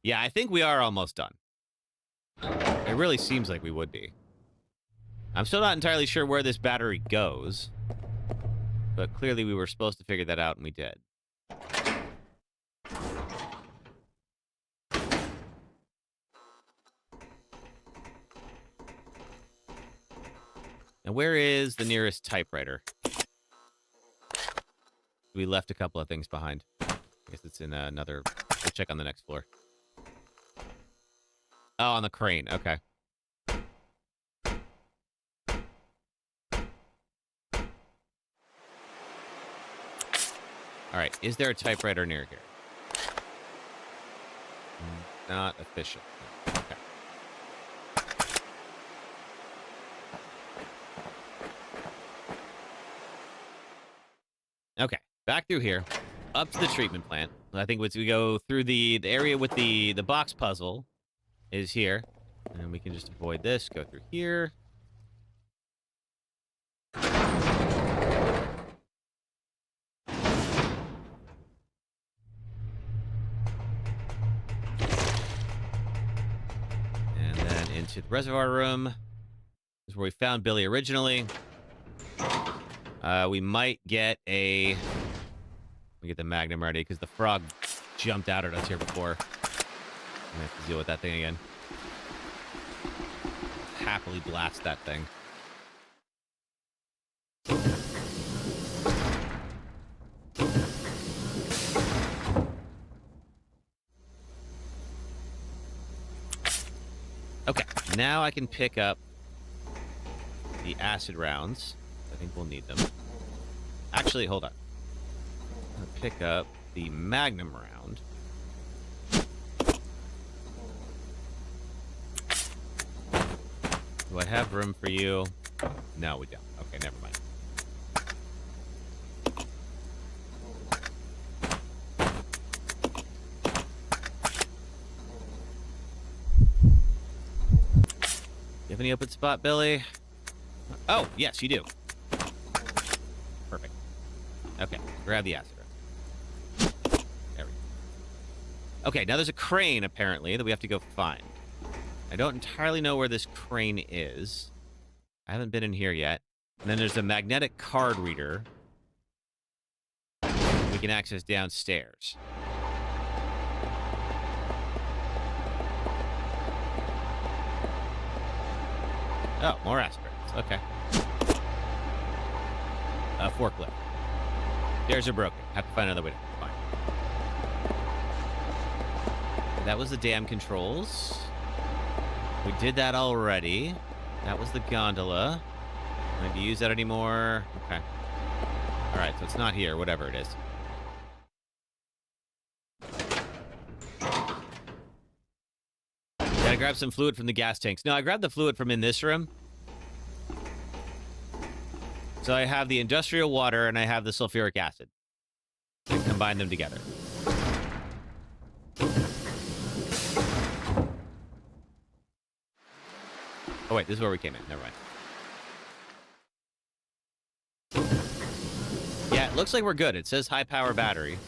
Yeah, I think we are almost done. It really seems like we would be. I'm still not entirely sure where this battery goes, but clearly we were supposed to figure that out, and we did. Now, where is the nearest typewriter? We left a couple of things behind. I guess it's in another... We'll check on the next floor. Oh, on the crane. Okay. All right. Is there a typewriter near here? Not official. Okay. Okay. Back through here. Up to the treatment plant. I think once we go through the area with the box puzzle is here. And we can just avoid this. Go through here. And then into the reservoir room. This is where we found Billy originally. We might get a... We get the Magnum ready, because the frog jumped out at us here before. I'm gonna have to deal with that thing again. Happily blast that thing. Okay, now I can pick up the acid rounds. I think we'll need them. Actually, hold on. I'm gonna pick up the Magnum round. Do I have room for you? No, we don't. Okay, never mind. have any open spot, Billy? Oh, yes, you do. Perfect. Okay, grab the acid. There we go. Okay, now there's a crane, apparently, that we have to go find. I don't entirely know where this crane is. I haven't been in here yet. And then there's a magnetic card reader we can access downstairs. Oh, more aspirates. Okay. Forklift. Stairs are broken. Have to find another way to find. That was the dam controls. We did that already. That was the gondola. Don't need to use that anymore. Okay. Alright, so it's not here, whatever it is. Gotta grab some fluid from the gas tanks. No, I grabbed the fluid from in this room. So I have the industrial water and I have the sulfuric acid. I combine them together. Oh wait, this is where we came in. Never mind. Yeah, it looks like we're good. It says high power battery.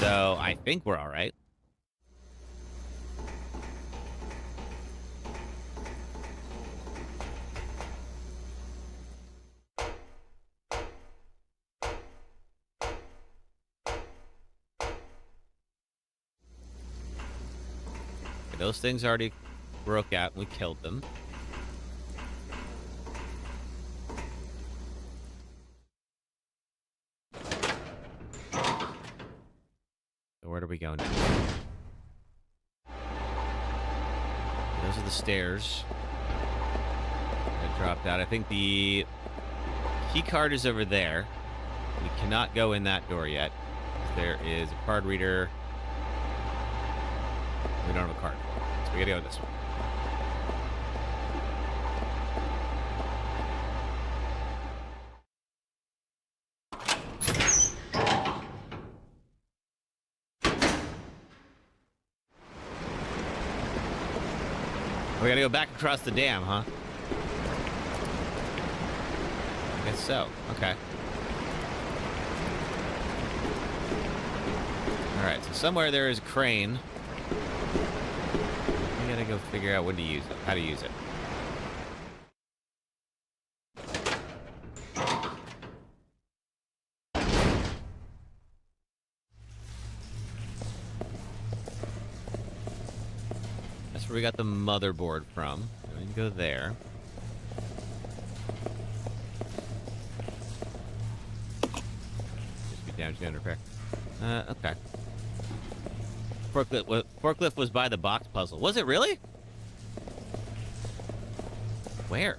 So I think we're all right. Those things already broke out and we killed them. So where do we go now? Those are the stairs that dropped out. I think the key card is over there. We cannot go in that door yet. There is a card reader. We don't have a card. So we gotta go this way. We gotta go back across the dam, huh? I guess so. Okay. Alright, so somewhere there is a crane. We gotta go figure out when to use it, how to use it. That's where we got the motherboard from. We can go there. Just be damaged and repair. Okay. Forklift was by the box puzzle. Was it really? Where?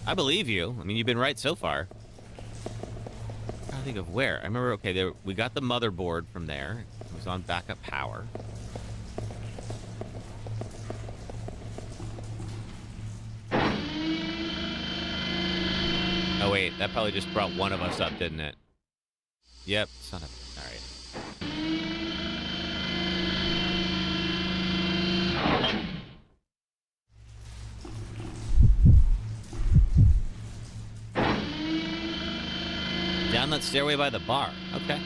I believe you. I mean, you've been right so far. I'm trying to think of where. I remember, okay, we got the motherboard from there. It was on backup power. Oh, wait. That probably just brought one of us up, didn't it? Yep. Son of a... All right. Down that stairway by the bar. Okay.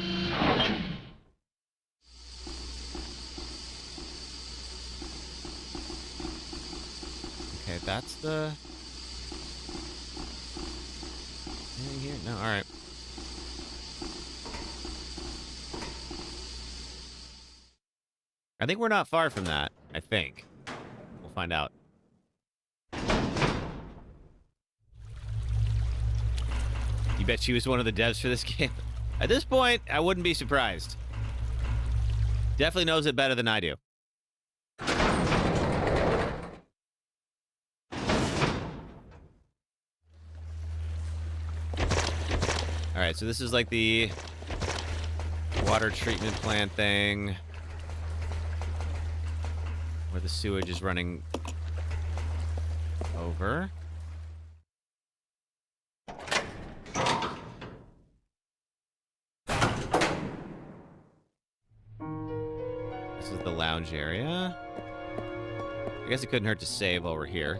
Okay, that's the... Anything here? No, alright. I think we're not far from that. I think. We'll find out. You bet she was one of the devs for this game? At this point, I wouldn't be surprised. Definitely knows it better than I do. Alright, so this is like the water treatment plant thing. Where the sewage is running over. This is the lounge area. I guess it couldn't hurt to save while we're here.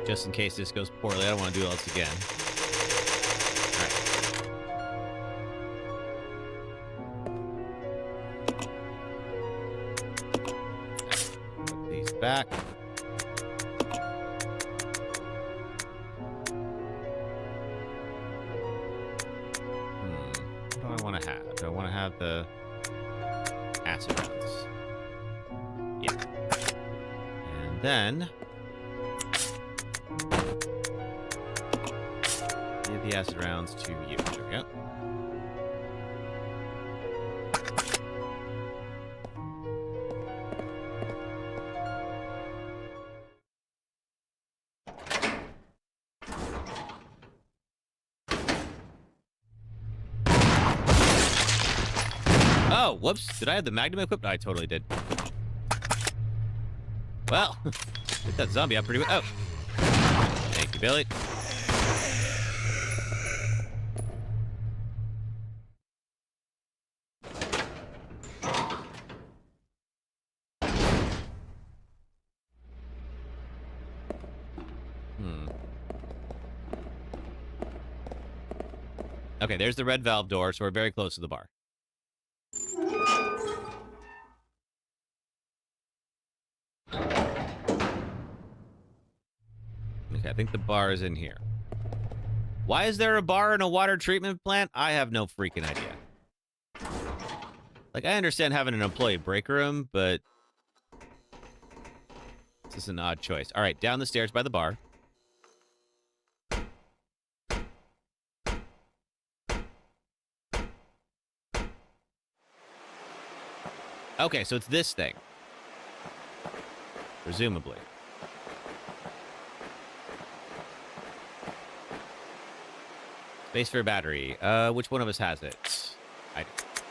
Just in case this goes poorly, I don't want to do all this again. All right. Put these back. What do I want to have? Do I want to have the acid rounds? Yeah. And then give the acid rounds to you. There we go. Oh, whoops. Did I have the Magnum equipped? I totally did. Well, get that zombie out pretty well. Oh. Thank you, Billy. Okay, there's the red valve door, so we're very close to the bar. Okay, I think the bar is in here. Why is there a bar in a water treatment plant? I have no freaking idea. Like, I understand having an employee break room, but this is an odd choice. All right, down the stairs by the bar. Okay, so it's this thing. Presumably. Space for a battery. Which one of us has it? I do.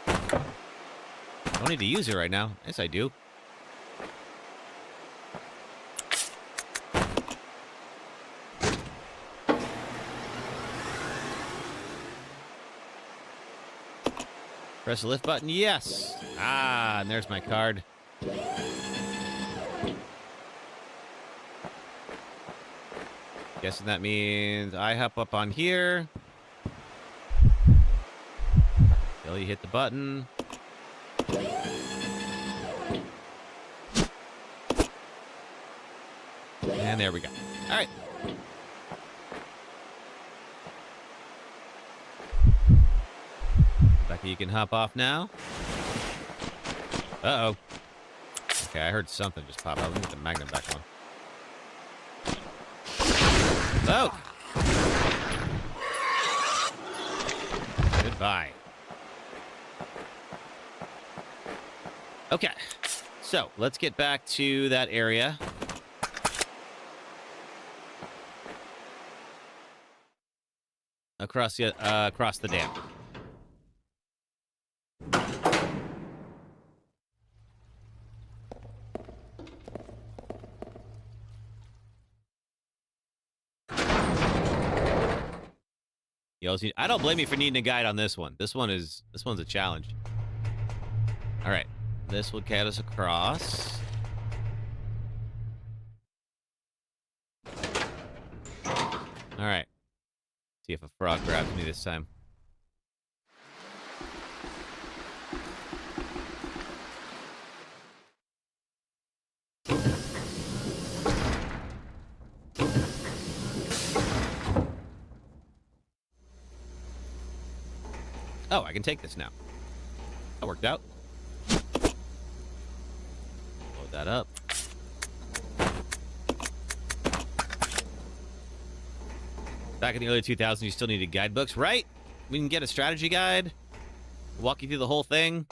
I don't need to use it right now. Yes, I do. Press the lift button. Yes. Ah, and there's my card. Guessing that means I hop up on here. Billy hit the button. And there we go. All right. Becky, you can hop off now. Uh-oh. Okay, I heard something just pop out. Let me get the Magnum back on. Oh! Goodbye. Okay, so let's get back to that area. Across the dam. I don't blame you for needing a guide on this one. This one's a challenge. All right, this will get us across. All right. See if a frog grabs me this time. Oh, I can take this now. That worked out. Load that up. Back in the early 2000s, you still needed guidebooks, right? We can get a strategy guide, walk you through the whole thing.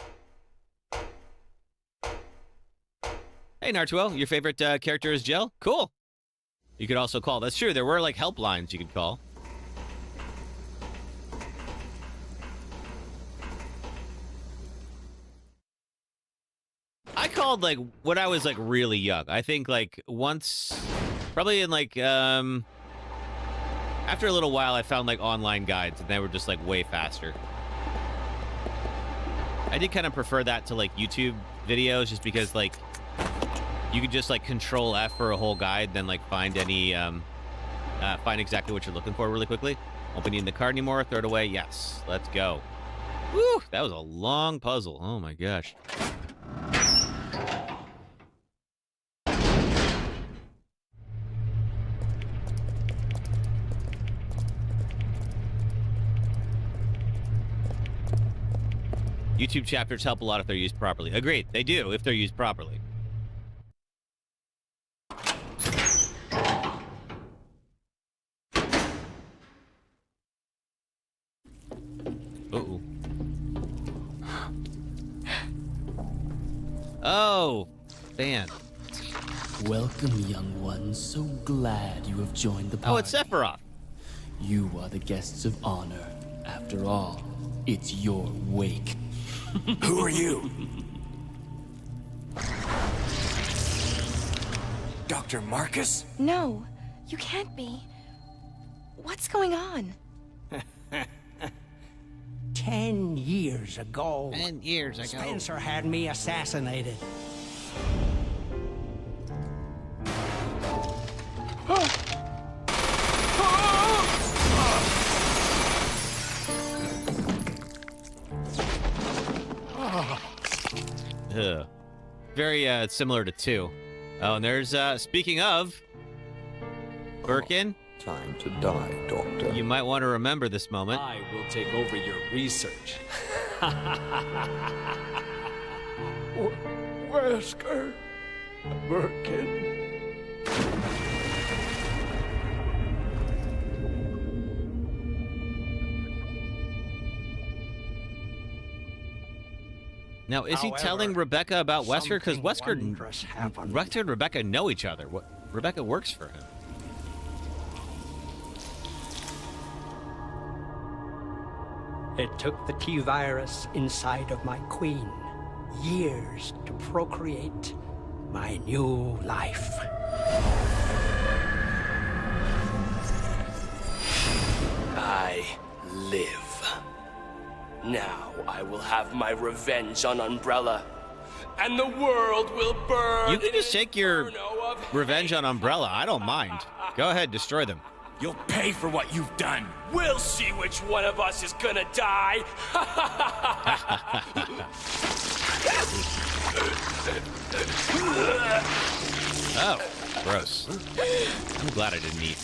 Hey, Nartuel, your favorite character is Jill? Cool. You could also call. That's true. There were, like, helplines you could call. installed like when I was like really young. I think like once, probably in like after a little while, I found like online guides, and they were just like way faster. I did kind of prefer that to like YouTube videos, just because like you could just like Control F for a whole guide, then like find any find exactly what you're looking for really quickly. Won't be needing the card anymore. Throw it away. Yes, let's go. Woo, that was a long puzzle. Oh my gosh. YouTube chapters help a lot if they're used properly. Agreed, they do if they're used properly. Uh-oh. Oh, man. Welcome, young ones. So glad you have joined the party. Oh, it's Sephiroth. You are the guests of honor. After all, it's your wake. Who are you? Dr. Marcus? No, you can't be. What's going on? 10 years ago. 10 years ago. Spencer had me assassinated. Very similar to 2. Oh, and there's speaking of Birkin. Time to die, Doctor. You might want to remember this moment. I will take over your research. Wesker. Birkin. Now, is he telling Rebecca about Wesker? Because Wesker and Rebecca know each other. Rebecca works for him. It took the T-virus inside of my queen years to procreate my new life. I live. Now I will have my revenge on Umbrella, and the world will burn. You can just take your revenge on Umbrella. I don't mind. Go ahead, destroy them. You'll pay for what you've done. We'll see which one of us is gonna die. Oh, gross. I'm glad I didn't eat.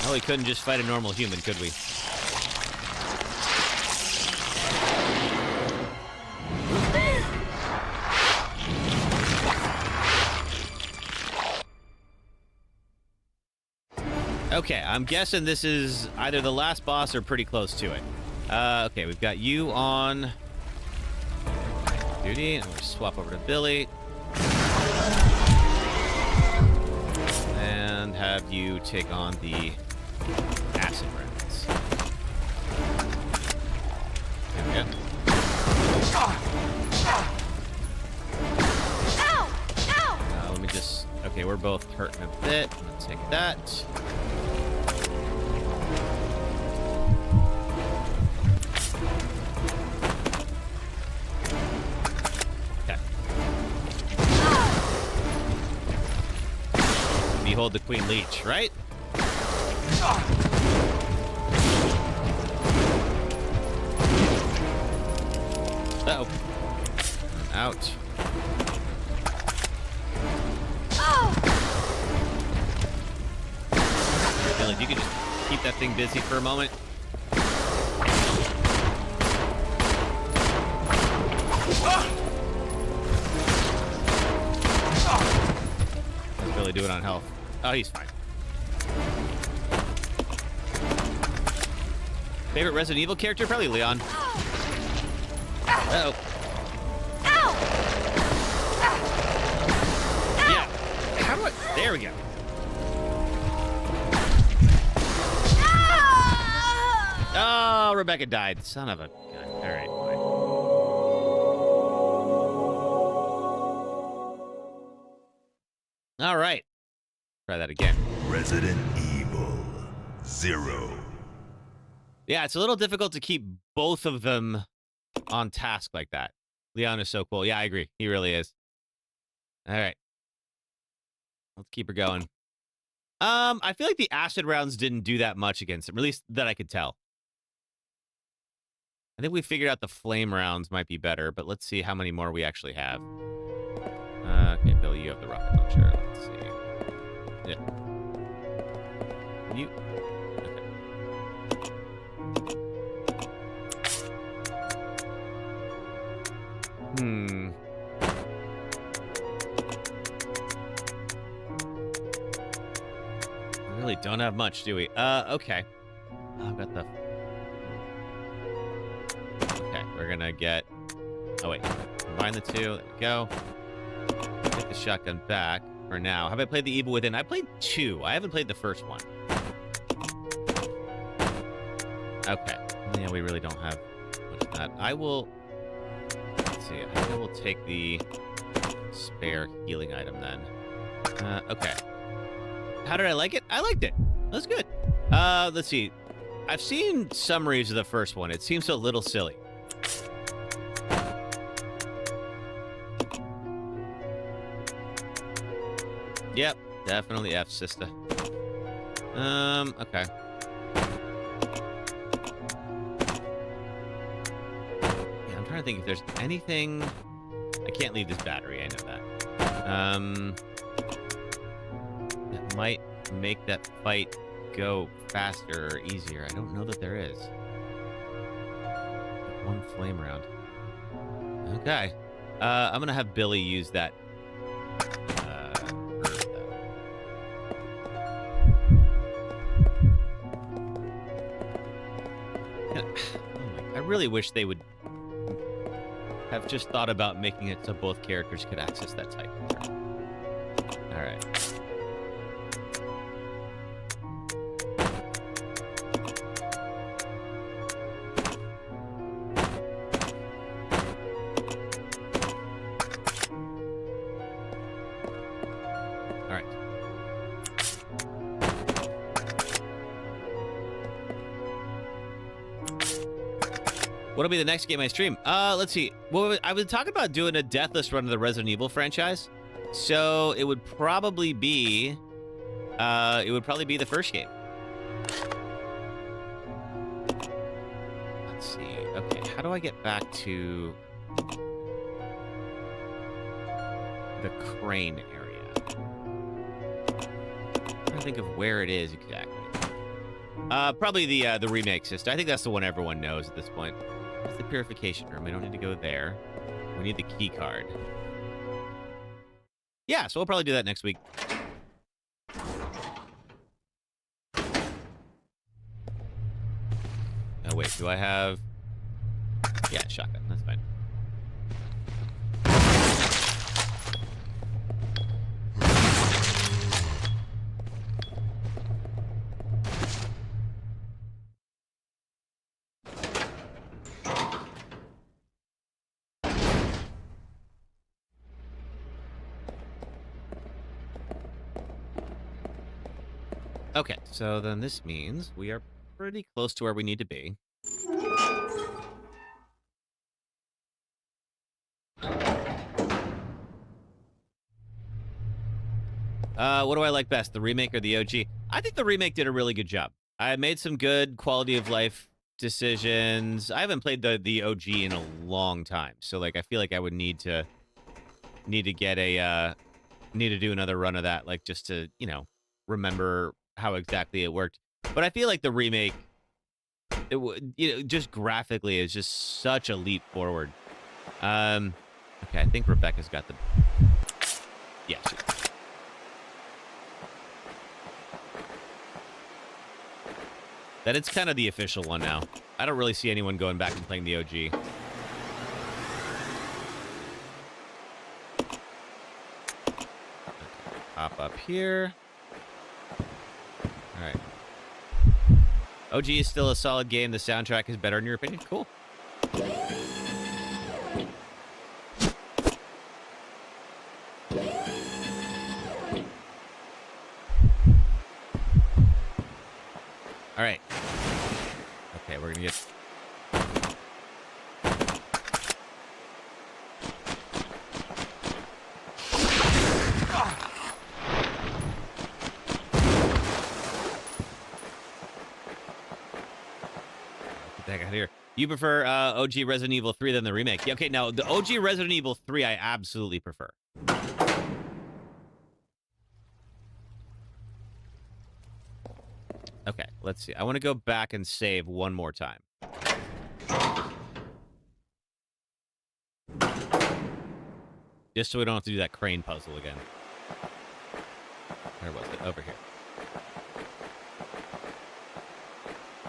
Oh, we couldn't just fight a normal human, could we? Okay, I'm guessing this is either the last boss or pretty close to it. Okay, we've got you on duty. I'm gonna swap over to Billy. And have you take on the acid rounds. There we go. Let me just... Okay, we're both hurting a bit. Let's take that. Behold the Queen Leech, right? Uh-oh. I'm out. Billy, if you could just keep that thing busy for a moment. How's Billy doing on health? Oh, he's fine. Favorite Resident Evil character? Probably Leon. Uh-oh. Yeah. How do I... There we go. Oh, Rebecca died. Son of a gun. All right, fine. All right. Try that again. Resident Evil 0. Yeah, it's a little difficult to keep both of them on task like that. Leon is so cool. Yeah, I agree. He really is. All right. Let's keep her going. I feel like the acid rounds didn't do that much against him, at least that I could tell. I think we figured out the flame rounds might be better, but let's see how many more we actually have. Okay, Bill, you have the rocket launcher. Let's see. Yeah. You. Okay. We really don't have much, do we? Okay. I've got the... Okay, we're gonna get... Oh, wait. Combine the two. There we go. Take the shotgun back for now. Have I played the Evil Within? I played 2. I haven't played the first one. Okay. Yeah, we really don't have much of that. I will... Let's see. I think I will take the spare healing item then. Okay. How did I like it? I liked it. That's good. Let's see. I've seen summaries of the first one. It seems a little silly. Yep, definitely F, sister. Okay. Yeah, I'm trying to think if there's anything... I can't leave this battery, I know that. That might make that fight go faster or easier. I don't know that there is. One flame round. Okay. I'm gonna have Billy use that. I really wish they would have just thought about making it so both characters could access that type. All right. What'll be the next game I stream? Let's see. Well, I was talking about doing a deathless run of the Resident Evil franchise, so it would probably be, the first game. Let's see. Okay, how do I get back to the crane area? I'm trying to think of where it is exactly. Probably the remake system. I think that's the one everyone knows at this point. That's the purification room. I don't need to go there. We need the key card. Yeah, so we'll probably do that next week. Oh, wait. Do I have... Yeah, shotgun. That's fine. Okay, so then this means we are pretty close to where we need to be. What do I like best, the remake or the OG? I think the remake did a really good job. I made some good quality of life decisions. I haven't played the OG in a long time, so like I feel like I would need to get a need to do another run of that, like just to, you know, remember how exactly it worked. But I feel like the remake, just graphically is just such a leap forward. Okay, I think Rebecca's got the... Yeah. That it's kind of the official one now. I don't really see anyone going back and playing the OG. Hop up here. All right. OG is still a solid game. The soundtrack is better in your opinion? Cool. All right. Okay, we're gonna get. Get the heck out of here. You prefer OG Resident Evil 3 than the remake? Yeah, okay, now the OG Resident Evil 3 I absolutely prefer. Okay, let's see. I want to go back and save one more time. Just so we don't have to do that crane puzzle again. Where was it? Over here.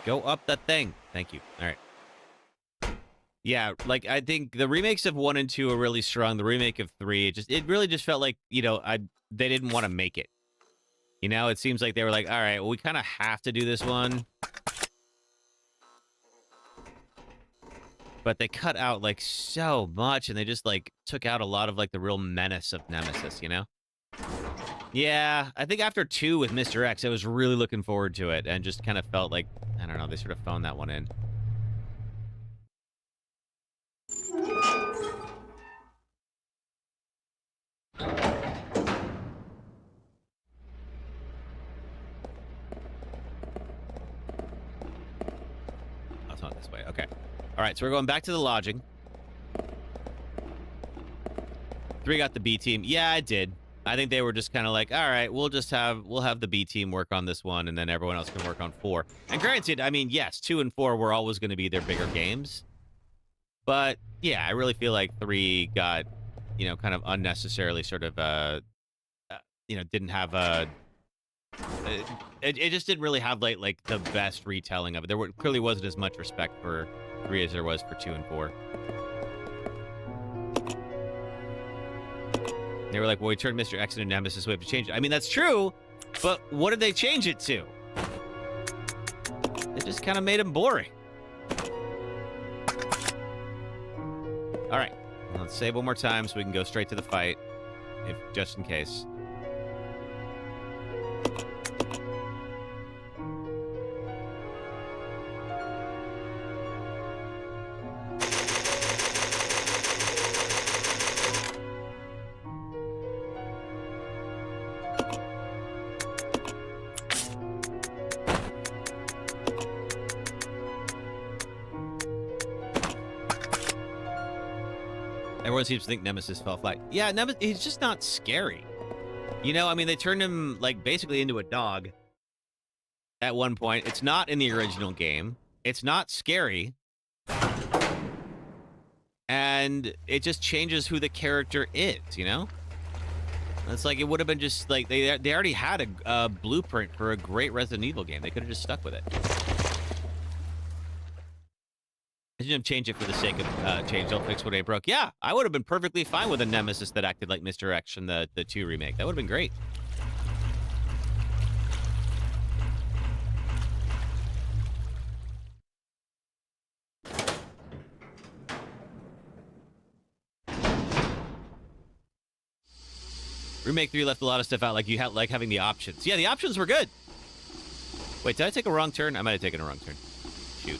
Go up the thing. Thank you. All right. Yeah, like, I think the remakes of 1 and 2 are really strong. The remake of 3, it really just felt like, you know, they didn't want to make it. You know, it seems like they were like, all right, well, we kind of have to do this one. But they cut out, like, so much, and they just, like, took out a lot of, like, the real menace of Nemesis, you know? Yeah, I think after 2 with Mr. X, I was really looking forward to it, and just kind of felt like, I don't know, they sort of phoned that one in. Not this way. Okay. All right, so we're going back to the lodging. 3 got the B team. Yeah, I did. I think they were just kind of like, all right, we'll have the B team work on this one, and then everyone else can work on 4. And granted, I mean, yes, 2 and 4 were always going to be their bigger games. But yeah, I really feel like 3 got, you know, kind of unnecessarily sort of, you know, didn't have a. It just didn't really have like the best retelling of it. There clearly wasn't as much respect for 3 as there was for 2 and 4. They were like, well, we turned Mr. X into Nemesis, we have to change it. I mean, that's true, but what did they change it to? It just kind of made him boring. All right, let's save one more time so we can go straight to the fight, just in case. Everyone seems to think Nemesis fell flat. Yeah, he's just not scary. You know, I mean, they turned him, like, basically into a dog at one point. It's not in the original game. It's not scary. And it just changes who the character is, you know? It's like, it would have been just, like, they already had a blueprint for a great Resident Evil game. They could have just stuck with it. I didn't change it for the sake of change. Don't fix what ain't broke. Yeah, I would have been perfectly fine with a Nemesis that acted like Mr. X in the 2 remake. That would have been great. Remake 3 left a lot of stuff out, like you had, like having the options. Yeah, the options were good. Wait, did I take a wrong turn? I might have taken a wrong turn. Shoot.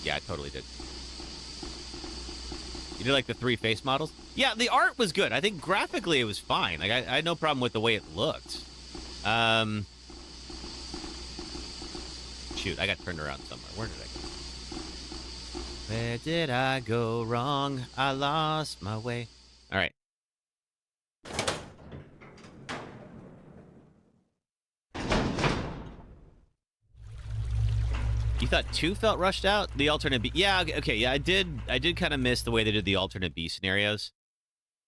Yeah, I totally did. You did like the 3 face models? Yeah, the art was good. I think graphically it was fine. Like I had no problem with the way it looked. Shoot, I got turned around somewhere. Where did I go? Where did I go wrong? I lost my way. All right. You thought 2 felt rushed out? The alternate B? Yeah, okay, yeah, I did kind of miss the way they did the alternate B scenarios.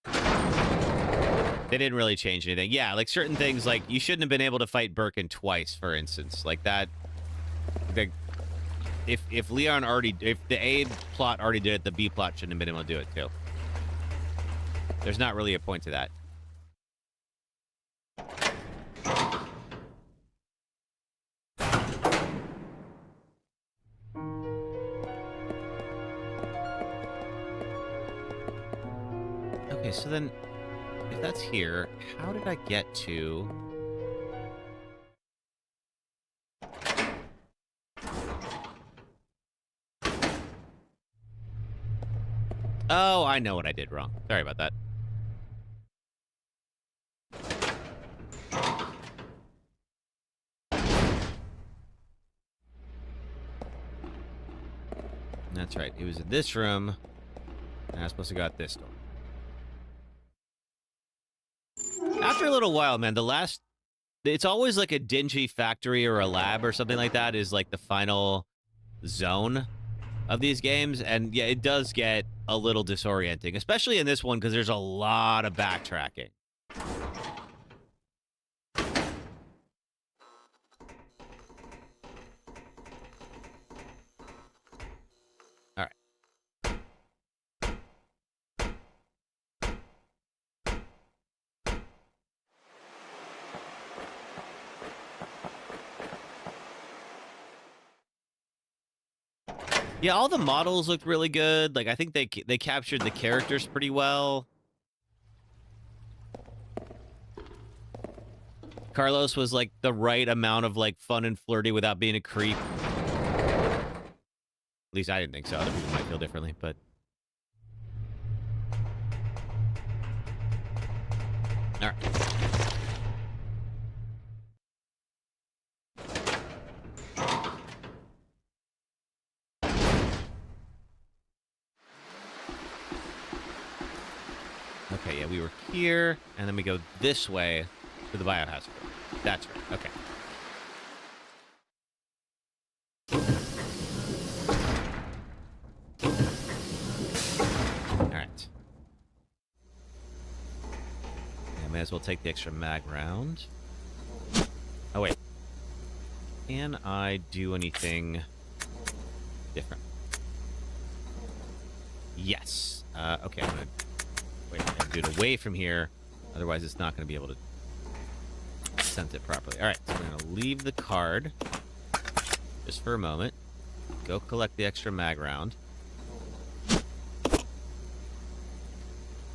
They didn't really change anything. Yeah, like certain things, like you shouldn't have been able to fight Birkin twice, for instance. Like that, if Leon already, if the A plot already did it, the B plot shouldn't have been able to do it too. There's not really a point to that. Okay, so then, if that's here, how did I get to... Oh, I know what I did wrong. Sorry about that. That's right. It was in this room, and I was supposed to go out this door. After a little while, man, it's always like a dingy factory or a lab or something like that is like the final zone of these games. And yeah, it does get a little disorienting, especially in this one because there's a lot of backtracking. All right. Yeah, all the models looked really good. Like, I think they captured the characters pretty well. Carlos was, like, the right amount of, like, fun and flirty without being a creep. At least I didn't think so. Other people might feel differently, but... All right. Okay, yeah, we were here, and then we go this way to the biohazard. That's right, okay. Alright. I may as well take the extra mag round. Oh, wait. Can I do anything different? Yes. Okay, I'm gonna... Wait, I have to do it away from here. Otherwise, it's not going to be able to sense it properly. All right, so we're going to leave the card just for a moment. Go collect the extra mag round.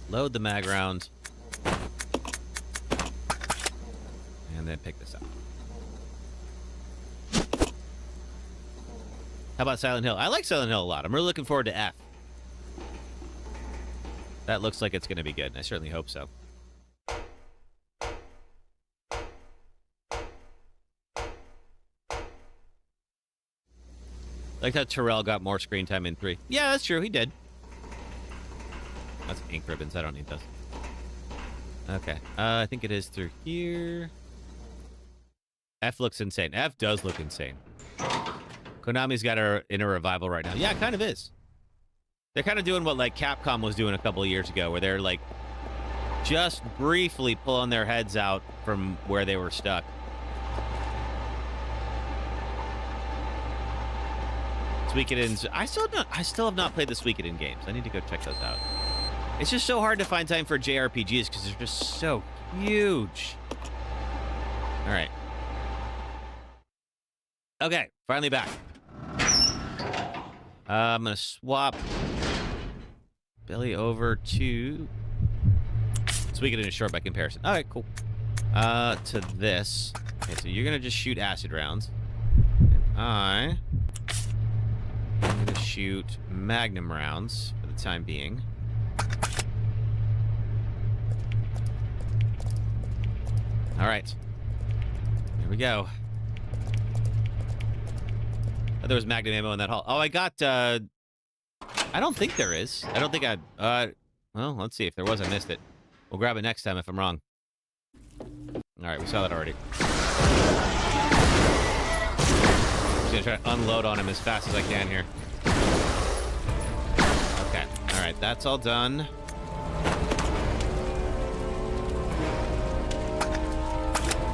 Load the mag round. And then pick this up. How about Silent Hill? I like Silent Hill a lot. I'm really looking forward to F. That looks like it's going to be good, and I certainly hope so. Like how Terrell got more screen time in 3. Yeah, that's true. He did. That's ink ribbons. I don't need those. Okay. I think it is through here. F looks insane. F does look insane. Konami's got her in a revival right now. Yeah, it kind of is. They're kind of doing what, like, Capcom was doing a couple of years ago, where they're, like, just briefly pulling their heads out from where they were stuck. Suikoden. I still have not played the Suikoden games. I need to go check those out. It's just so hard to find time for JRPGs because they're just so huge. All right. Okay, finally back. I'm going to swap Billy over to... Suikoden is short by comparison. All right, cool. To this. Okay, so you're going to just shoot acid rounds. And I'm going to shoot magnum rounds for the time being. All right. Here we go. Oh, there was magnum ammo in that hall. Oh, I got, I don't think there is. I don't think well, let's see. If there was, I missed it. We'll grab it next time if I'm wrong. All right, we saw that already. I'm just going to try to unload on him as fast as I can here. Okay. All right, that's all done.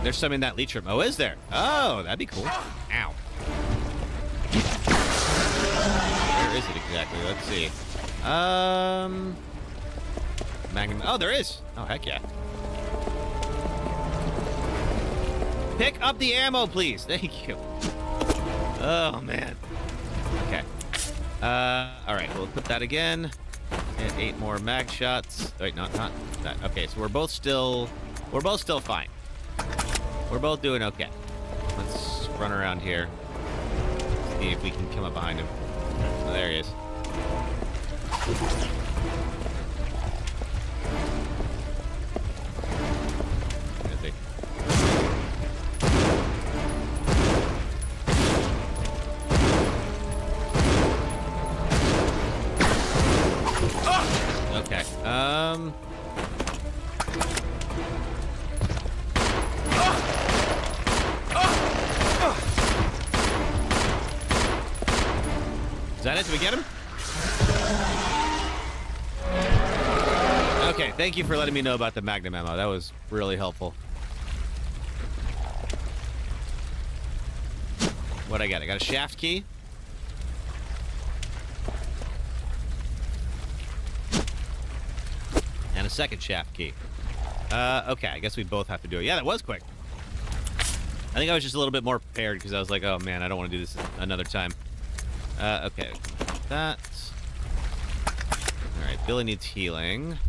There's some in that leech room. Oh, is there? Oh, that'd be cool. Ow. Where is it exactly? Let's see. Magnum. Oh, there is. Oh, heck yeah. Pick up the ammo, please. Thank you. Oh, man. Okay. All right. We'll put that again. And 8 more mag shots. Wait, not that. Okay, so we're both still fine. We're both doing okay. Let's run around here. See if we can come up behind him. Oh, there he is. Is he? Okay. Is that it? Did we get him? Okay, thank you for letting me know about the Magnum ammo. That was really helpful. What I got? I got a shaft key. And a second shaft key. Okay, I guess we both have to do it. Yeah, that was quick. I think I was just a little bit more prepared because I was like, oh man, I don't want to do this another time. Okay, that. All right, Billy needs healing.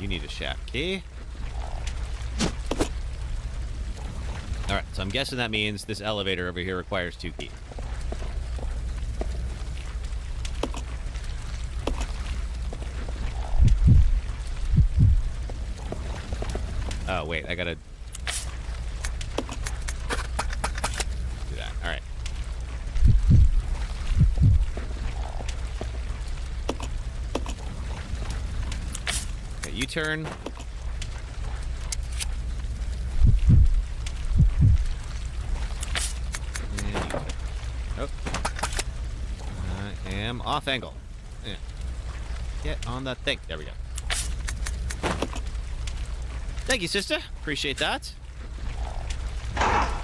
You need a shaft key. All right, so I'm guessing that means this elevator over here requires 2 keys. Oh, wait, I gotta do that. All right. Okay, U-turn. Oh. I am off angle. Yeah. Get on the thing. There we go. Thank you, sister. Appreciate that. Alright,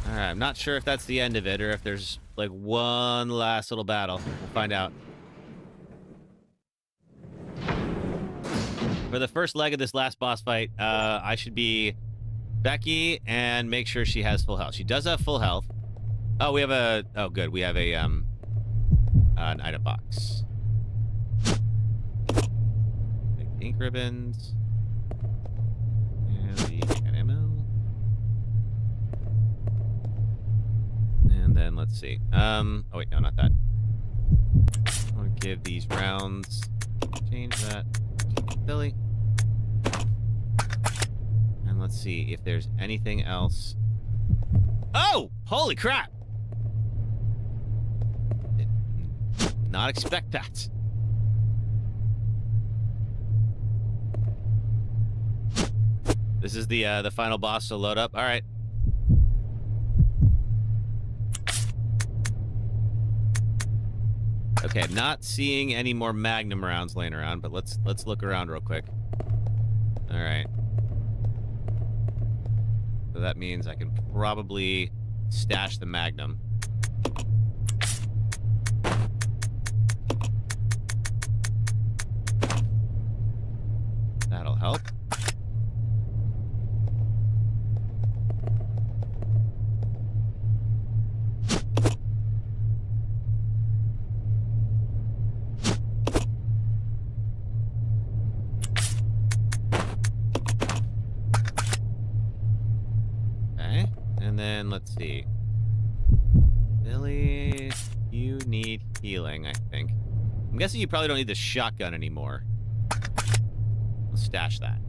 I'm not sure if that's the end of it or if there's, like, one last little battle. We'll find out. For the first leg of this last boss fight, I should be Becky and make sure she has full health. She does have full health. Oh, we have a... Oh, good. We have a, an item box. Big ink ribbons. And the ammo. And then, let's see. Oh, wait. No, not that. I want to give these rounds... Change that. Billy. And let's see if there's anything else. Oh! Holy crap! Did not expect that. This is the final boss to load up. All right. Okay, I'm not seeing any more Magnum rounds laying around, but let's look around real quick. All right. So that means I can probably stash the Magnum. That'll help. Let's see. Billy, you need healing, I think. I'm guessing you probably don't need the shotgun anymore. We'll stash that.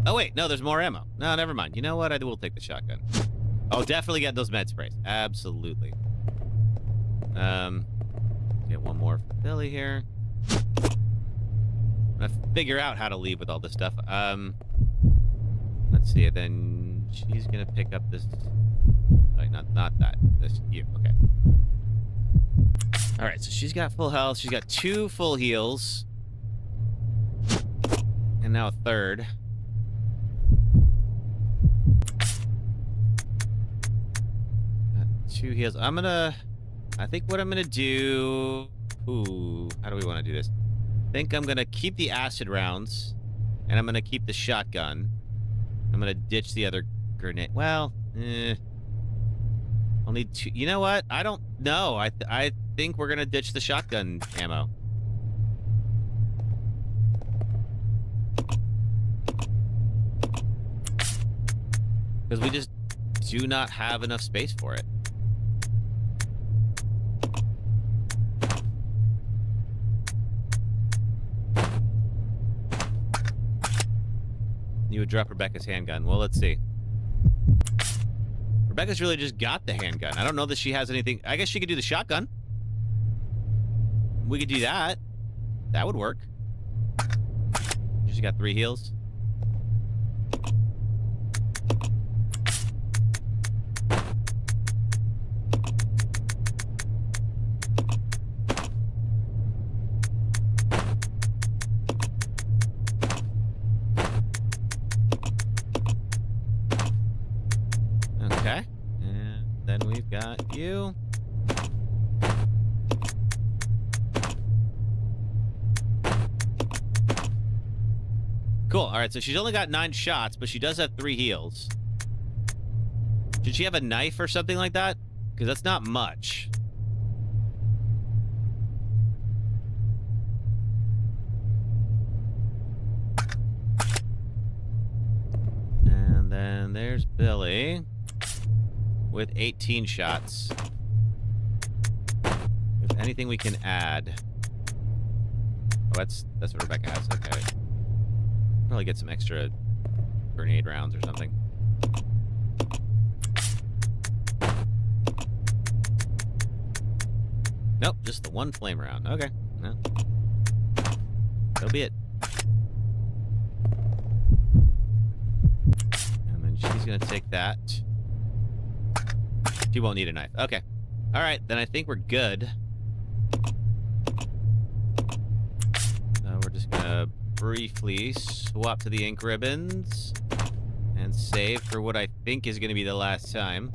Oh, wait. No, there's more ammo. No, never mind. You know what? I will take the shotgun. Oh, definitely get those med sprays. Absolutely. Get one more for Billy here. I'm gonna figure out how to leave with all this stuff. Let's see. Then she's gonna pick up this. Wait, not that. This you. Okay. All right. So she's got full health. She's got 2 full heals, and now a third. Got 2 heals. I think what I'm gonna do. Ooh, how do we want to do this? I think I'm gonna keep the acid rounds, and I'm gonna keep the shotgun. I'm gonna ditch the other grenade. Well, I'll need 2. You know what? I don't know. I think we're gonna ditch the shotgun ammo. Because we just do not have enough space for it. You would drop Rebecca's handgun. Well, let's see. Rebecca's really just got the handgun. I don't know that she has anything. I guess she could do the shotgun. We could do that. That would work. She's got 3 heals. Okay. And then we've got you. Cool. All right, so she's only got 9 shots, but she does have 3 heals. Should she have a knife or something like that? Because that's not much. And then there's Billy with 18 shots. If anything we can add. Oh, that's what Rebecca has. Okay. Probably get some extra grenade rounds or something. Nope, just the 1 flame round. Okay. No. So be it. And then she's gonna take that. She won't need a knife. Okay. All right, then I think we're good. We're just gonna briefly swap to the ink ribbons and save for what I think is gonna be the last time.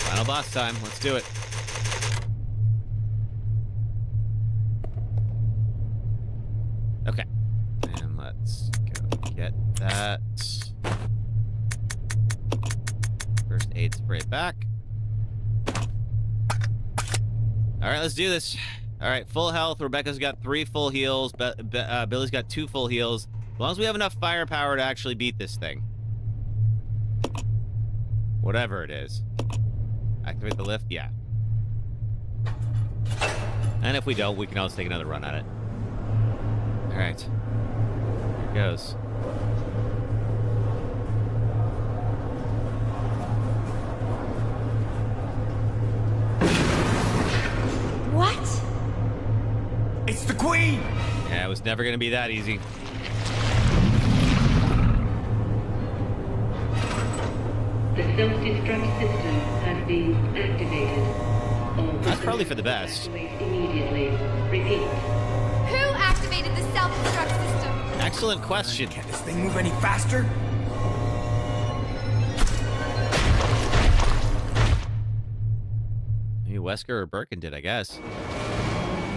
Final boss time. Let's do it. Okay. And let's go get that. First aid spray back. All right, let's do this. All right, full health. Rebecca's got 3 full heals. Billy's got 2 full heals. As long as we have enough firepower to actually beat this thing. Whatever it is. Activate the lift? Yeah. And if we don't, we can always take another run at it. All right. Here it goes. What? It's the Queen! Yeah, it was never going to be that easy. The self-destruct system has been activated. That's probably for the best. Immediately. Repeat. Who activated the self-destruct system? Excellent question. Can this thing move any faster? Maybe Wesker or Birkin did, I guess.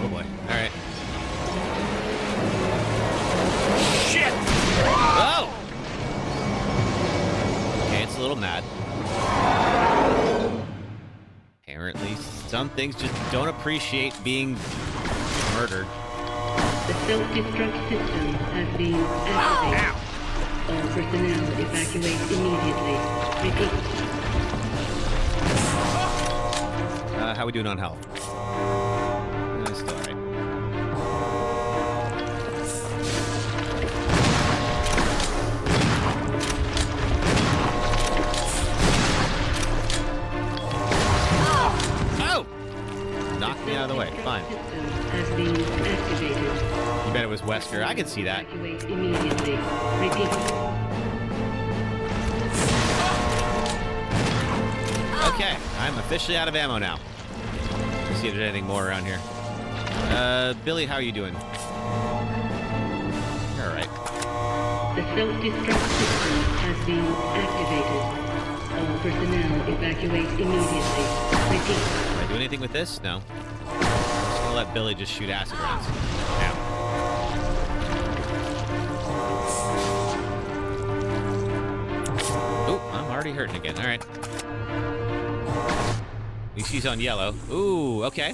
Oh boy. All right. Shit! Oh! Okay, it's a little mad. Apparently, some things just don't appreciate being murdered. The self-destruct system has been activated. All personnel evacuate immediately. Repeat. How we doing on health? Still all right. Oh! Knocked me out of the way. Fine. Has been activated. You bet it was Wesker. I could see that. Evacuate immediately. Repeat. Okay, I'm officially out of ammo now. Let's see if there's anything more around here. Billy, how are you doing? You're all right. The self-destruct system has been activated. All personnel evacuate immediately. Repeat. Do I do anything with this? No. I'm just gonna let Billy just shoot acid rounds. Now. Ooh, I'm already hurting again. All right. At least he's on yellow. Ooh, okay.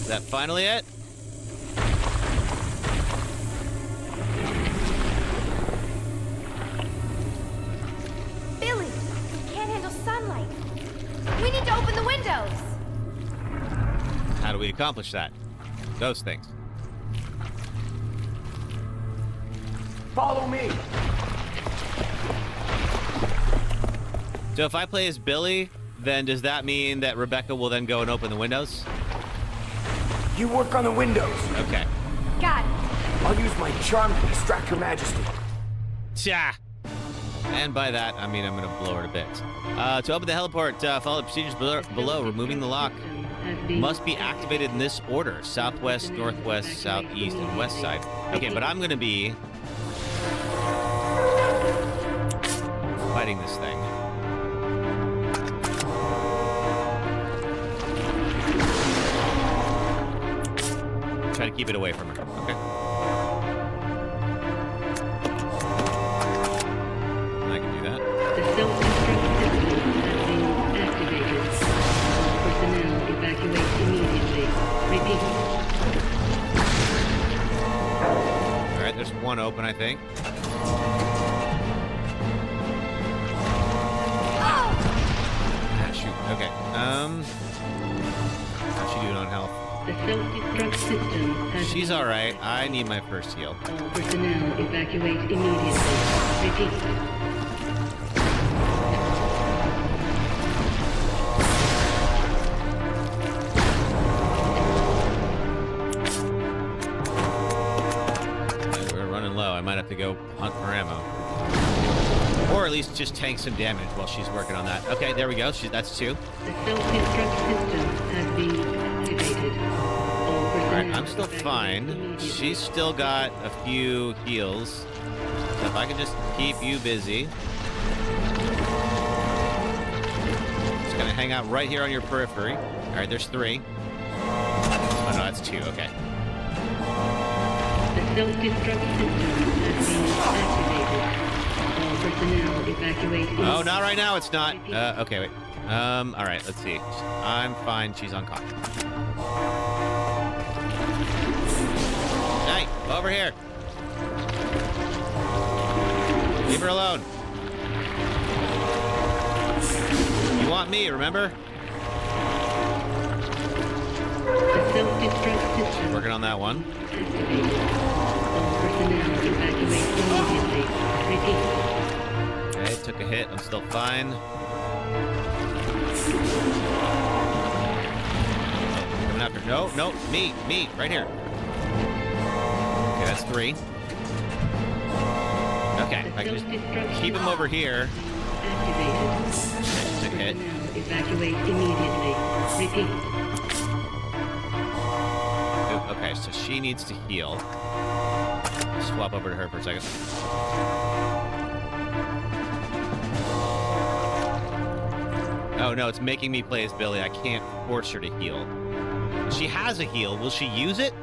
Is that finally it? Billy, can't handle sunlight. We need to open the windows. How do we accomplish that? Those things. Follow me. So if I play as Billy, then does that mean that Rebecca will then go and open the windows? You work on the windows. Okay. Got it. I'll use my charm to distract Her Majesty. Tja. And by that, I mean I'm going to blow her to bits. To open the heliport, follow the procedures below. Removing the lock must be activated in this order. Southwest, northwest, southeast, and west side. Okay, but I'm going to be fighting this thing. Try to keep it away from her. Okay. I can do that. The self-destruct system has been activated. All personnel evacuate immediately. Repeat. All right, there's one open, I think. Ah, shoot. Okay. How's she doing on health? The self-destruct system has She's all right. I need my first heal. all personnel evacuate immediately. Repeat. Yeah, we're running low. I might have to go hunt for ammo. Or at least just tank some damage while she's working on that. Okay, there we go. That's two. The self-destruct system has been activated. All personnel Alright, I'm still evacuate fine. immediately. She's still got a few heals. So if I can just keep you busy. Just gonna hang out right here on your periphery. Alright, there's three. Oh no, that's two, okay. The self-destruct system has been activated. All personnel evacuate immediately. Oh, not right now, it's not. Okay, wait. Alright, let's see. I'm fine, she's on cock. Hey, over here. Leave her alone. You want me, remember? The self-destruct system Working on that one. activated. All personnel evacuate immediately. Repeat. Okay, took a hit. I'm still fine. Coming after. No, me, right here. Okay, that's three. Okay, I can just keep him over here. Activated. Okay, took a hit. Personnel evacuate immediately. Repeat. Oop, okay, so she needs to heal. Swap over to her for a second. Oh no, it's making me play as Billy. I can't force her to heal. She has a heal. Will she use it?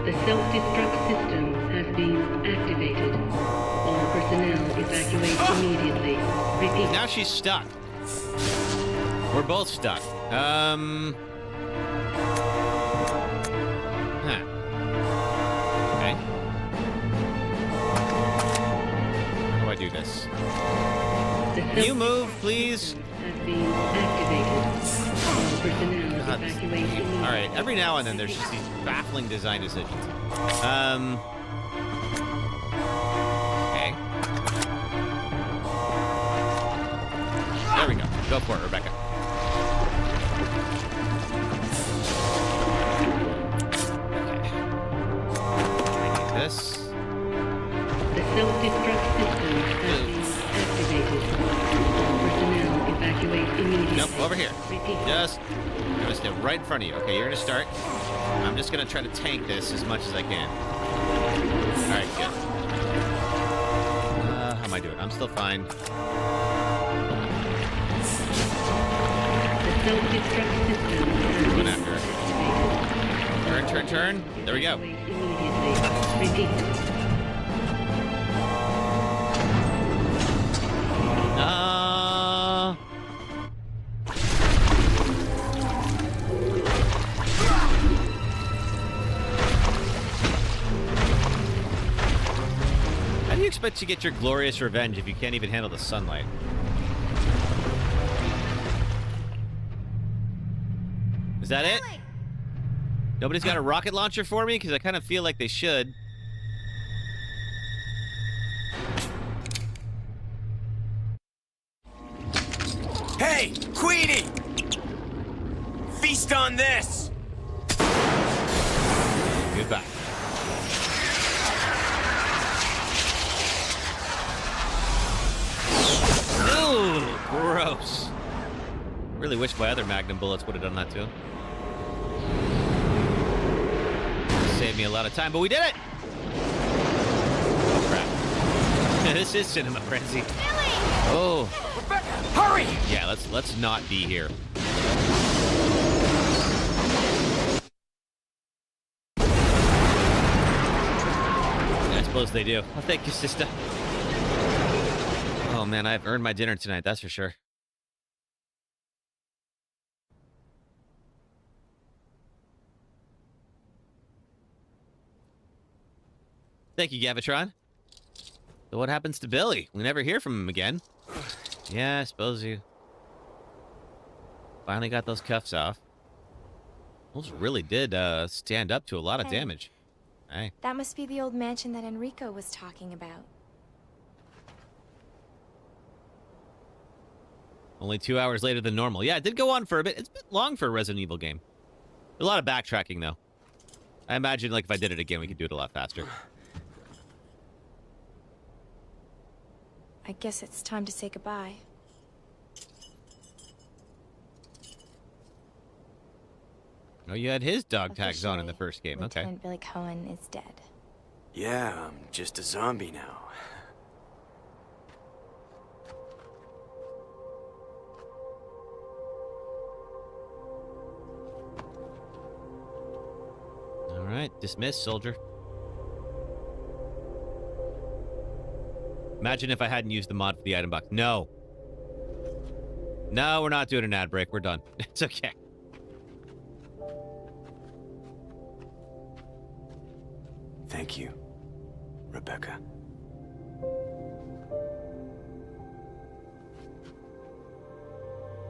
The self-destruct system has been activated. All personnel evacuate immediately. Repeat. Now she's stuck. We're both stuck. Huh. Okay. How do I do this? Can you move, please? Has been activated. All personnel God, evacuate immediately. all right, every now and then there's just these baffling design decisions. Okay. There we go. Go for it, Rebecca. Okay. I need this. The self-destruct system has been activated. All personnel evacuate immediately. Nope, over here. Repeat. Just, I'm gonna stay right in front of you. Okay, you're gonna start. I'm just gonna try to tank this as much as I can. All right, good. am I doing? I'm still fine. The self-destruct system has Going been after activated. Turn. There we go. Immediately. Repeat. How do you expect to get your glorious revenge if you can't even handle the sunlight? Is that it? Nobody's got a rocket launcher for me? Because I kind of feel like they should. Hey, Queenie! Feast on this! Goodbye. Ooh, gross. Really wish my other Magnum bullets would have done that too. Saved me a lot of time, but we did it! Oh, crap. This is Cinema Frenzy. Billy! Oh. Rebecca, hurry! Yeah, let's not be here. I suppose they do. Oh, thank you, sister. Oh man, I've earned my dinner tonight, that's for sure. Thank you, Gavitron. So what happens to Billy? We never hear from him again. Yeah, I suppose you finally got those cuffs off. Those really did stand up to a lot of damage. Hey. That must be the old mansion that Enrico was talking about. Only 2 hours later than normal. Yeah, it did go on for a bit. It's a bit long for a Resident Evil game. A lot of backtracking, though. I imagine, like, if I did it again, we could do it a lot faster. I guess it's time to say goodbye. Oh, you had his dog tags on in the first game. Okay. Lieutenant Billy Cohen is dead. Yeah, I'm just a zombie now. All right, dismissed, soldier. Imagine if I hadn't used the mod for the item box. No. No, we're not doing an ad break. We're done. It's okay. Thank you, Rebecca.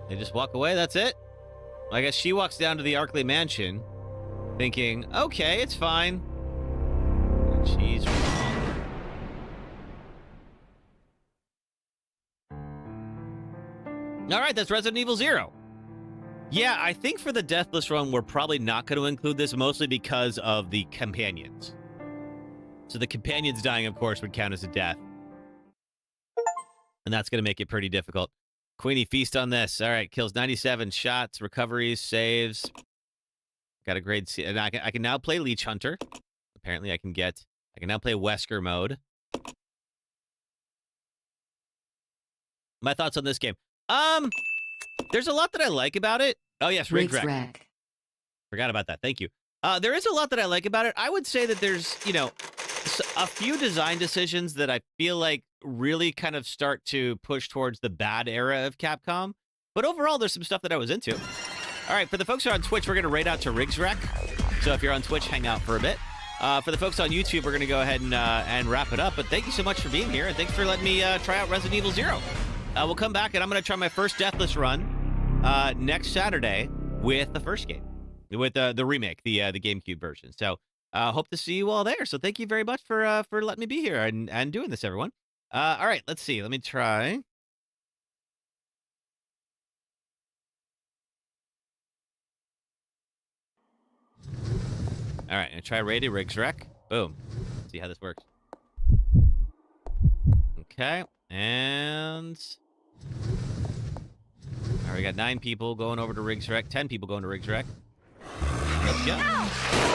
They just walk away, that's it? I guess she walks down to the Arkley mansion thinking, okay, it's fine. And she's wrong. All right, that's Resident Evil 0. Yeah, I think for the Deathless run, we're probably not going to include this, mostly because of the companions. So the companions dying, of course, would count as a death. And that's going to make it pretty difficult. Queenie, feast on this. All right, kills 97 shots, recoveries, saves. Got a grade C. And I can now play Leech Hunter. Apparently I can now play Wesker mode. My thoughts on this game. There's a lot that I like about it. Oh, yes, Riggs Wreck. Forgot about that. Thank you. There is a lot that I like about it. I would say that there's, you know, a few design decisions that I feel like really kind of start to push towards the bad era of Capcom. But overall, there's some stuff that I was into. All right, for the folks who are on Twitch, we're going to raid out to Riggs Wreck. So if you're on Twitch, hang out for a bit. For the folks on YouTube, we're going to go ahead and wrap it up. But thank you so much for being here, and thanks for letting me try out Resident Evil 0. We'll come back, and I'm going to try my first Deathless run next Saturday with the first game, with the remake, the GameCube version. So hope to see you all there. So thank you very much for letting me be here and doing this, everyone. All right, let's see. Let me try. All right, I'm going to try raid Riggs Wreck. Boom. See how this works. Okay, and... All right, we got 9 people going over to Riggs Wreck, 10 people going to Riggs Wreck. Let's go.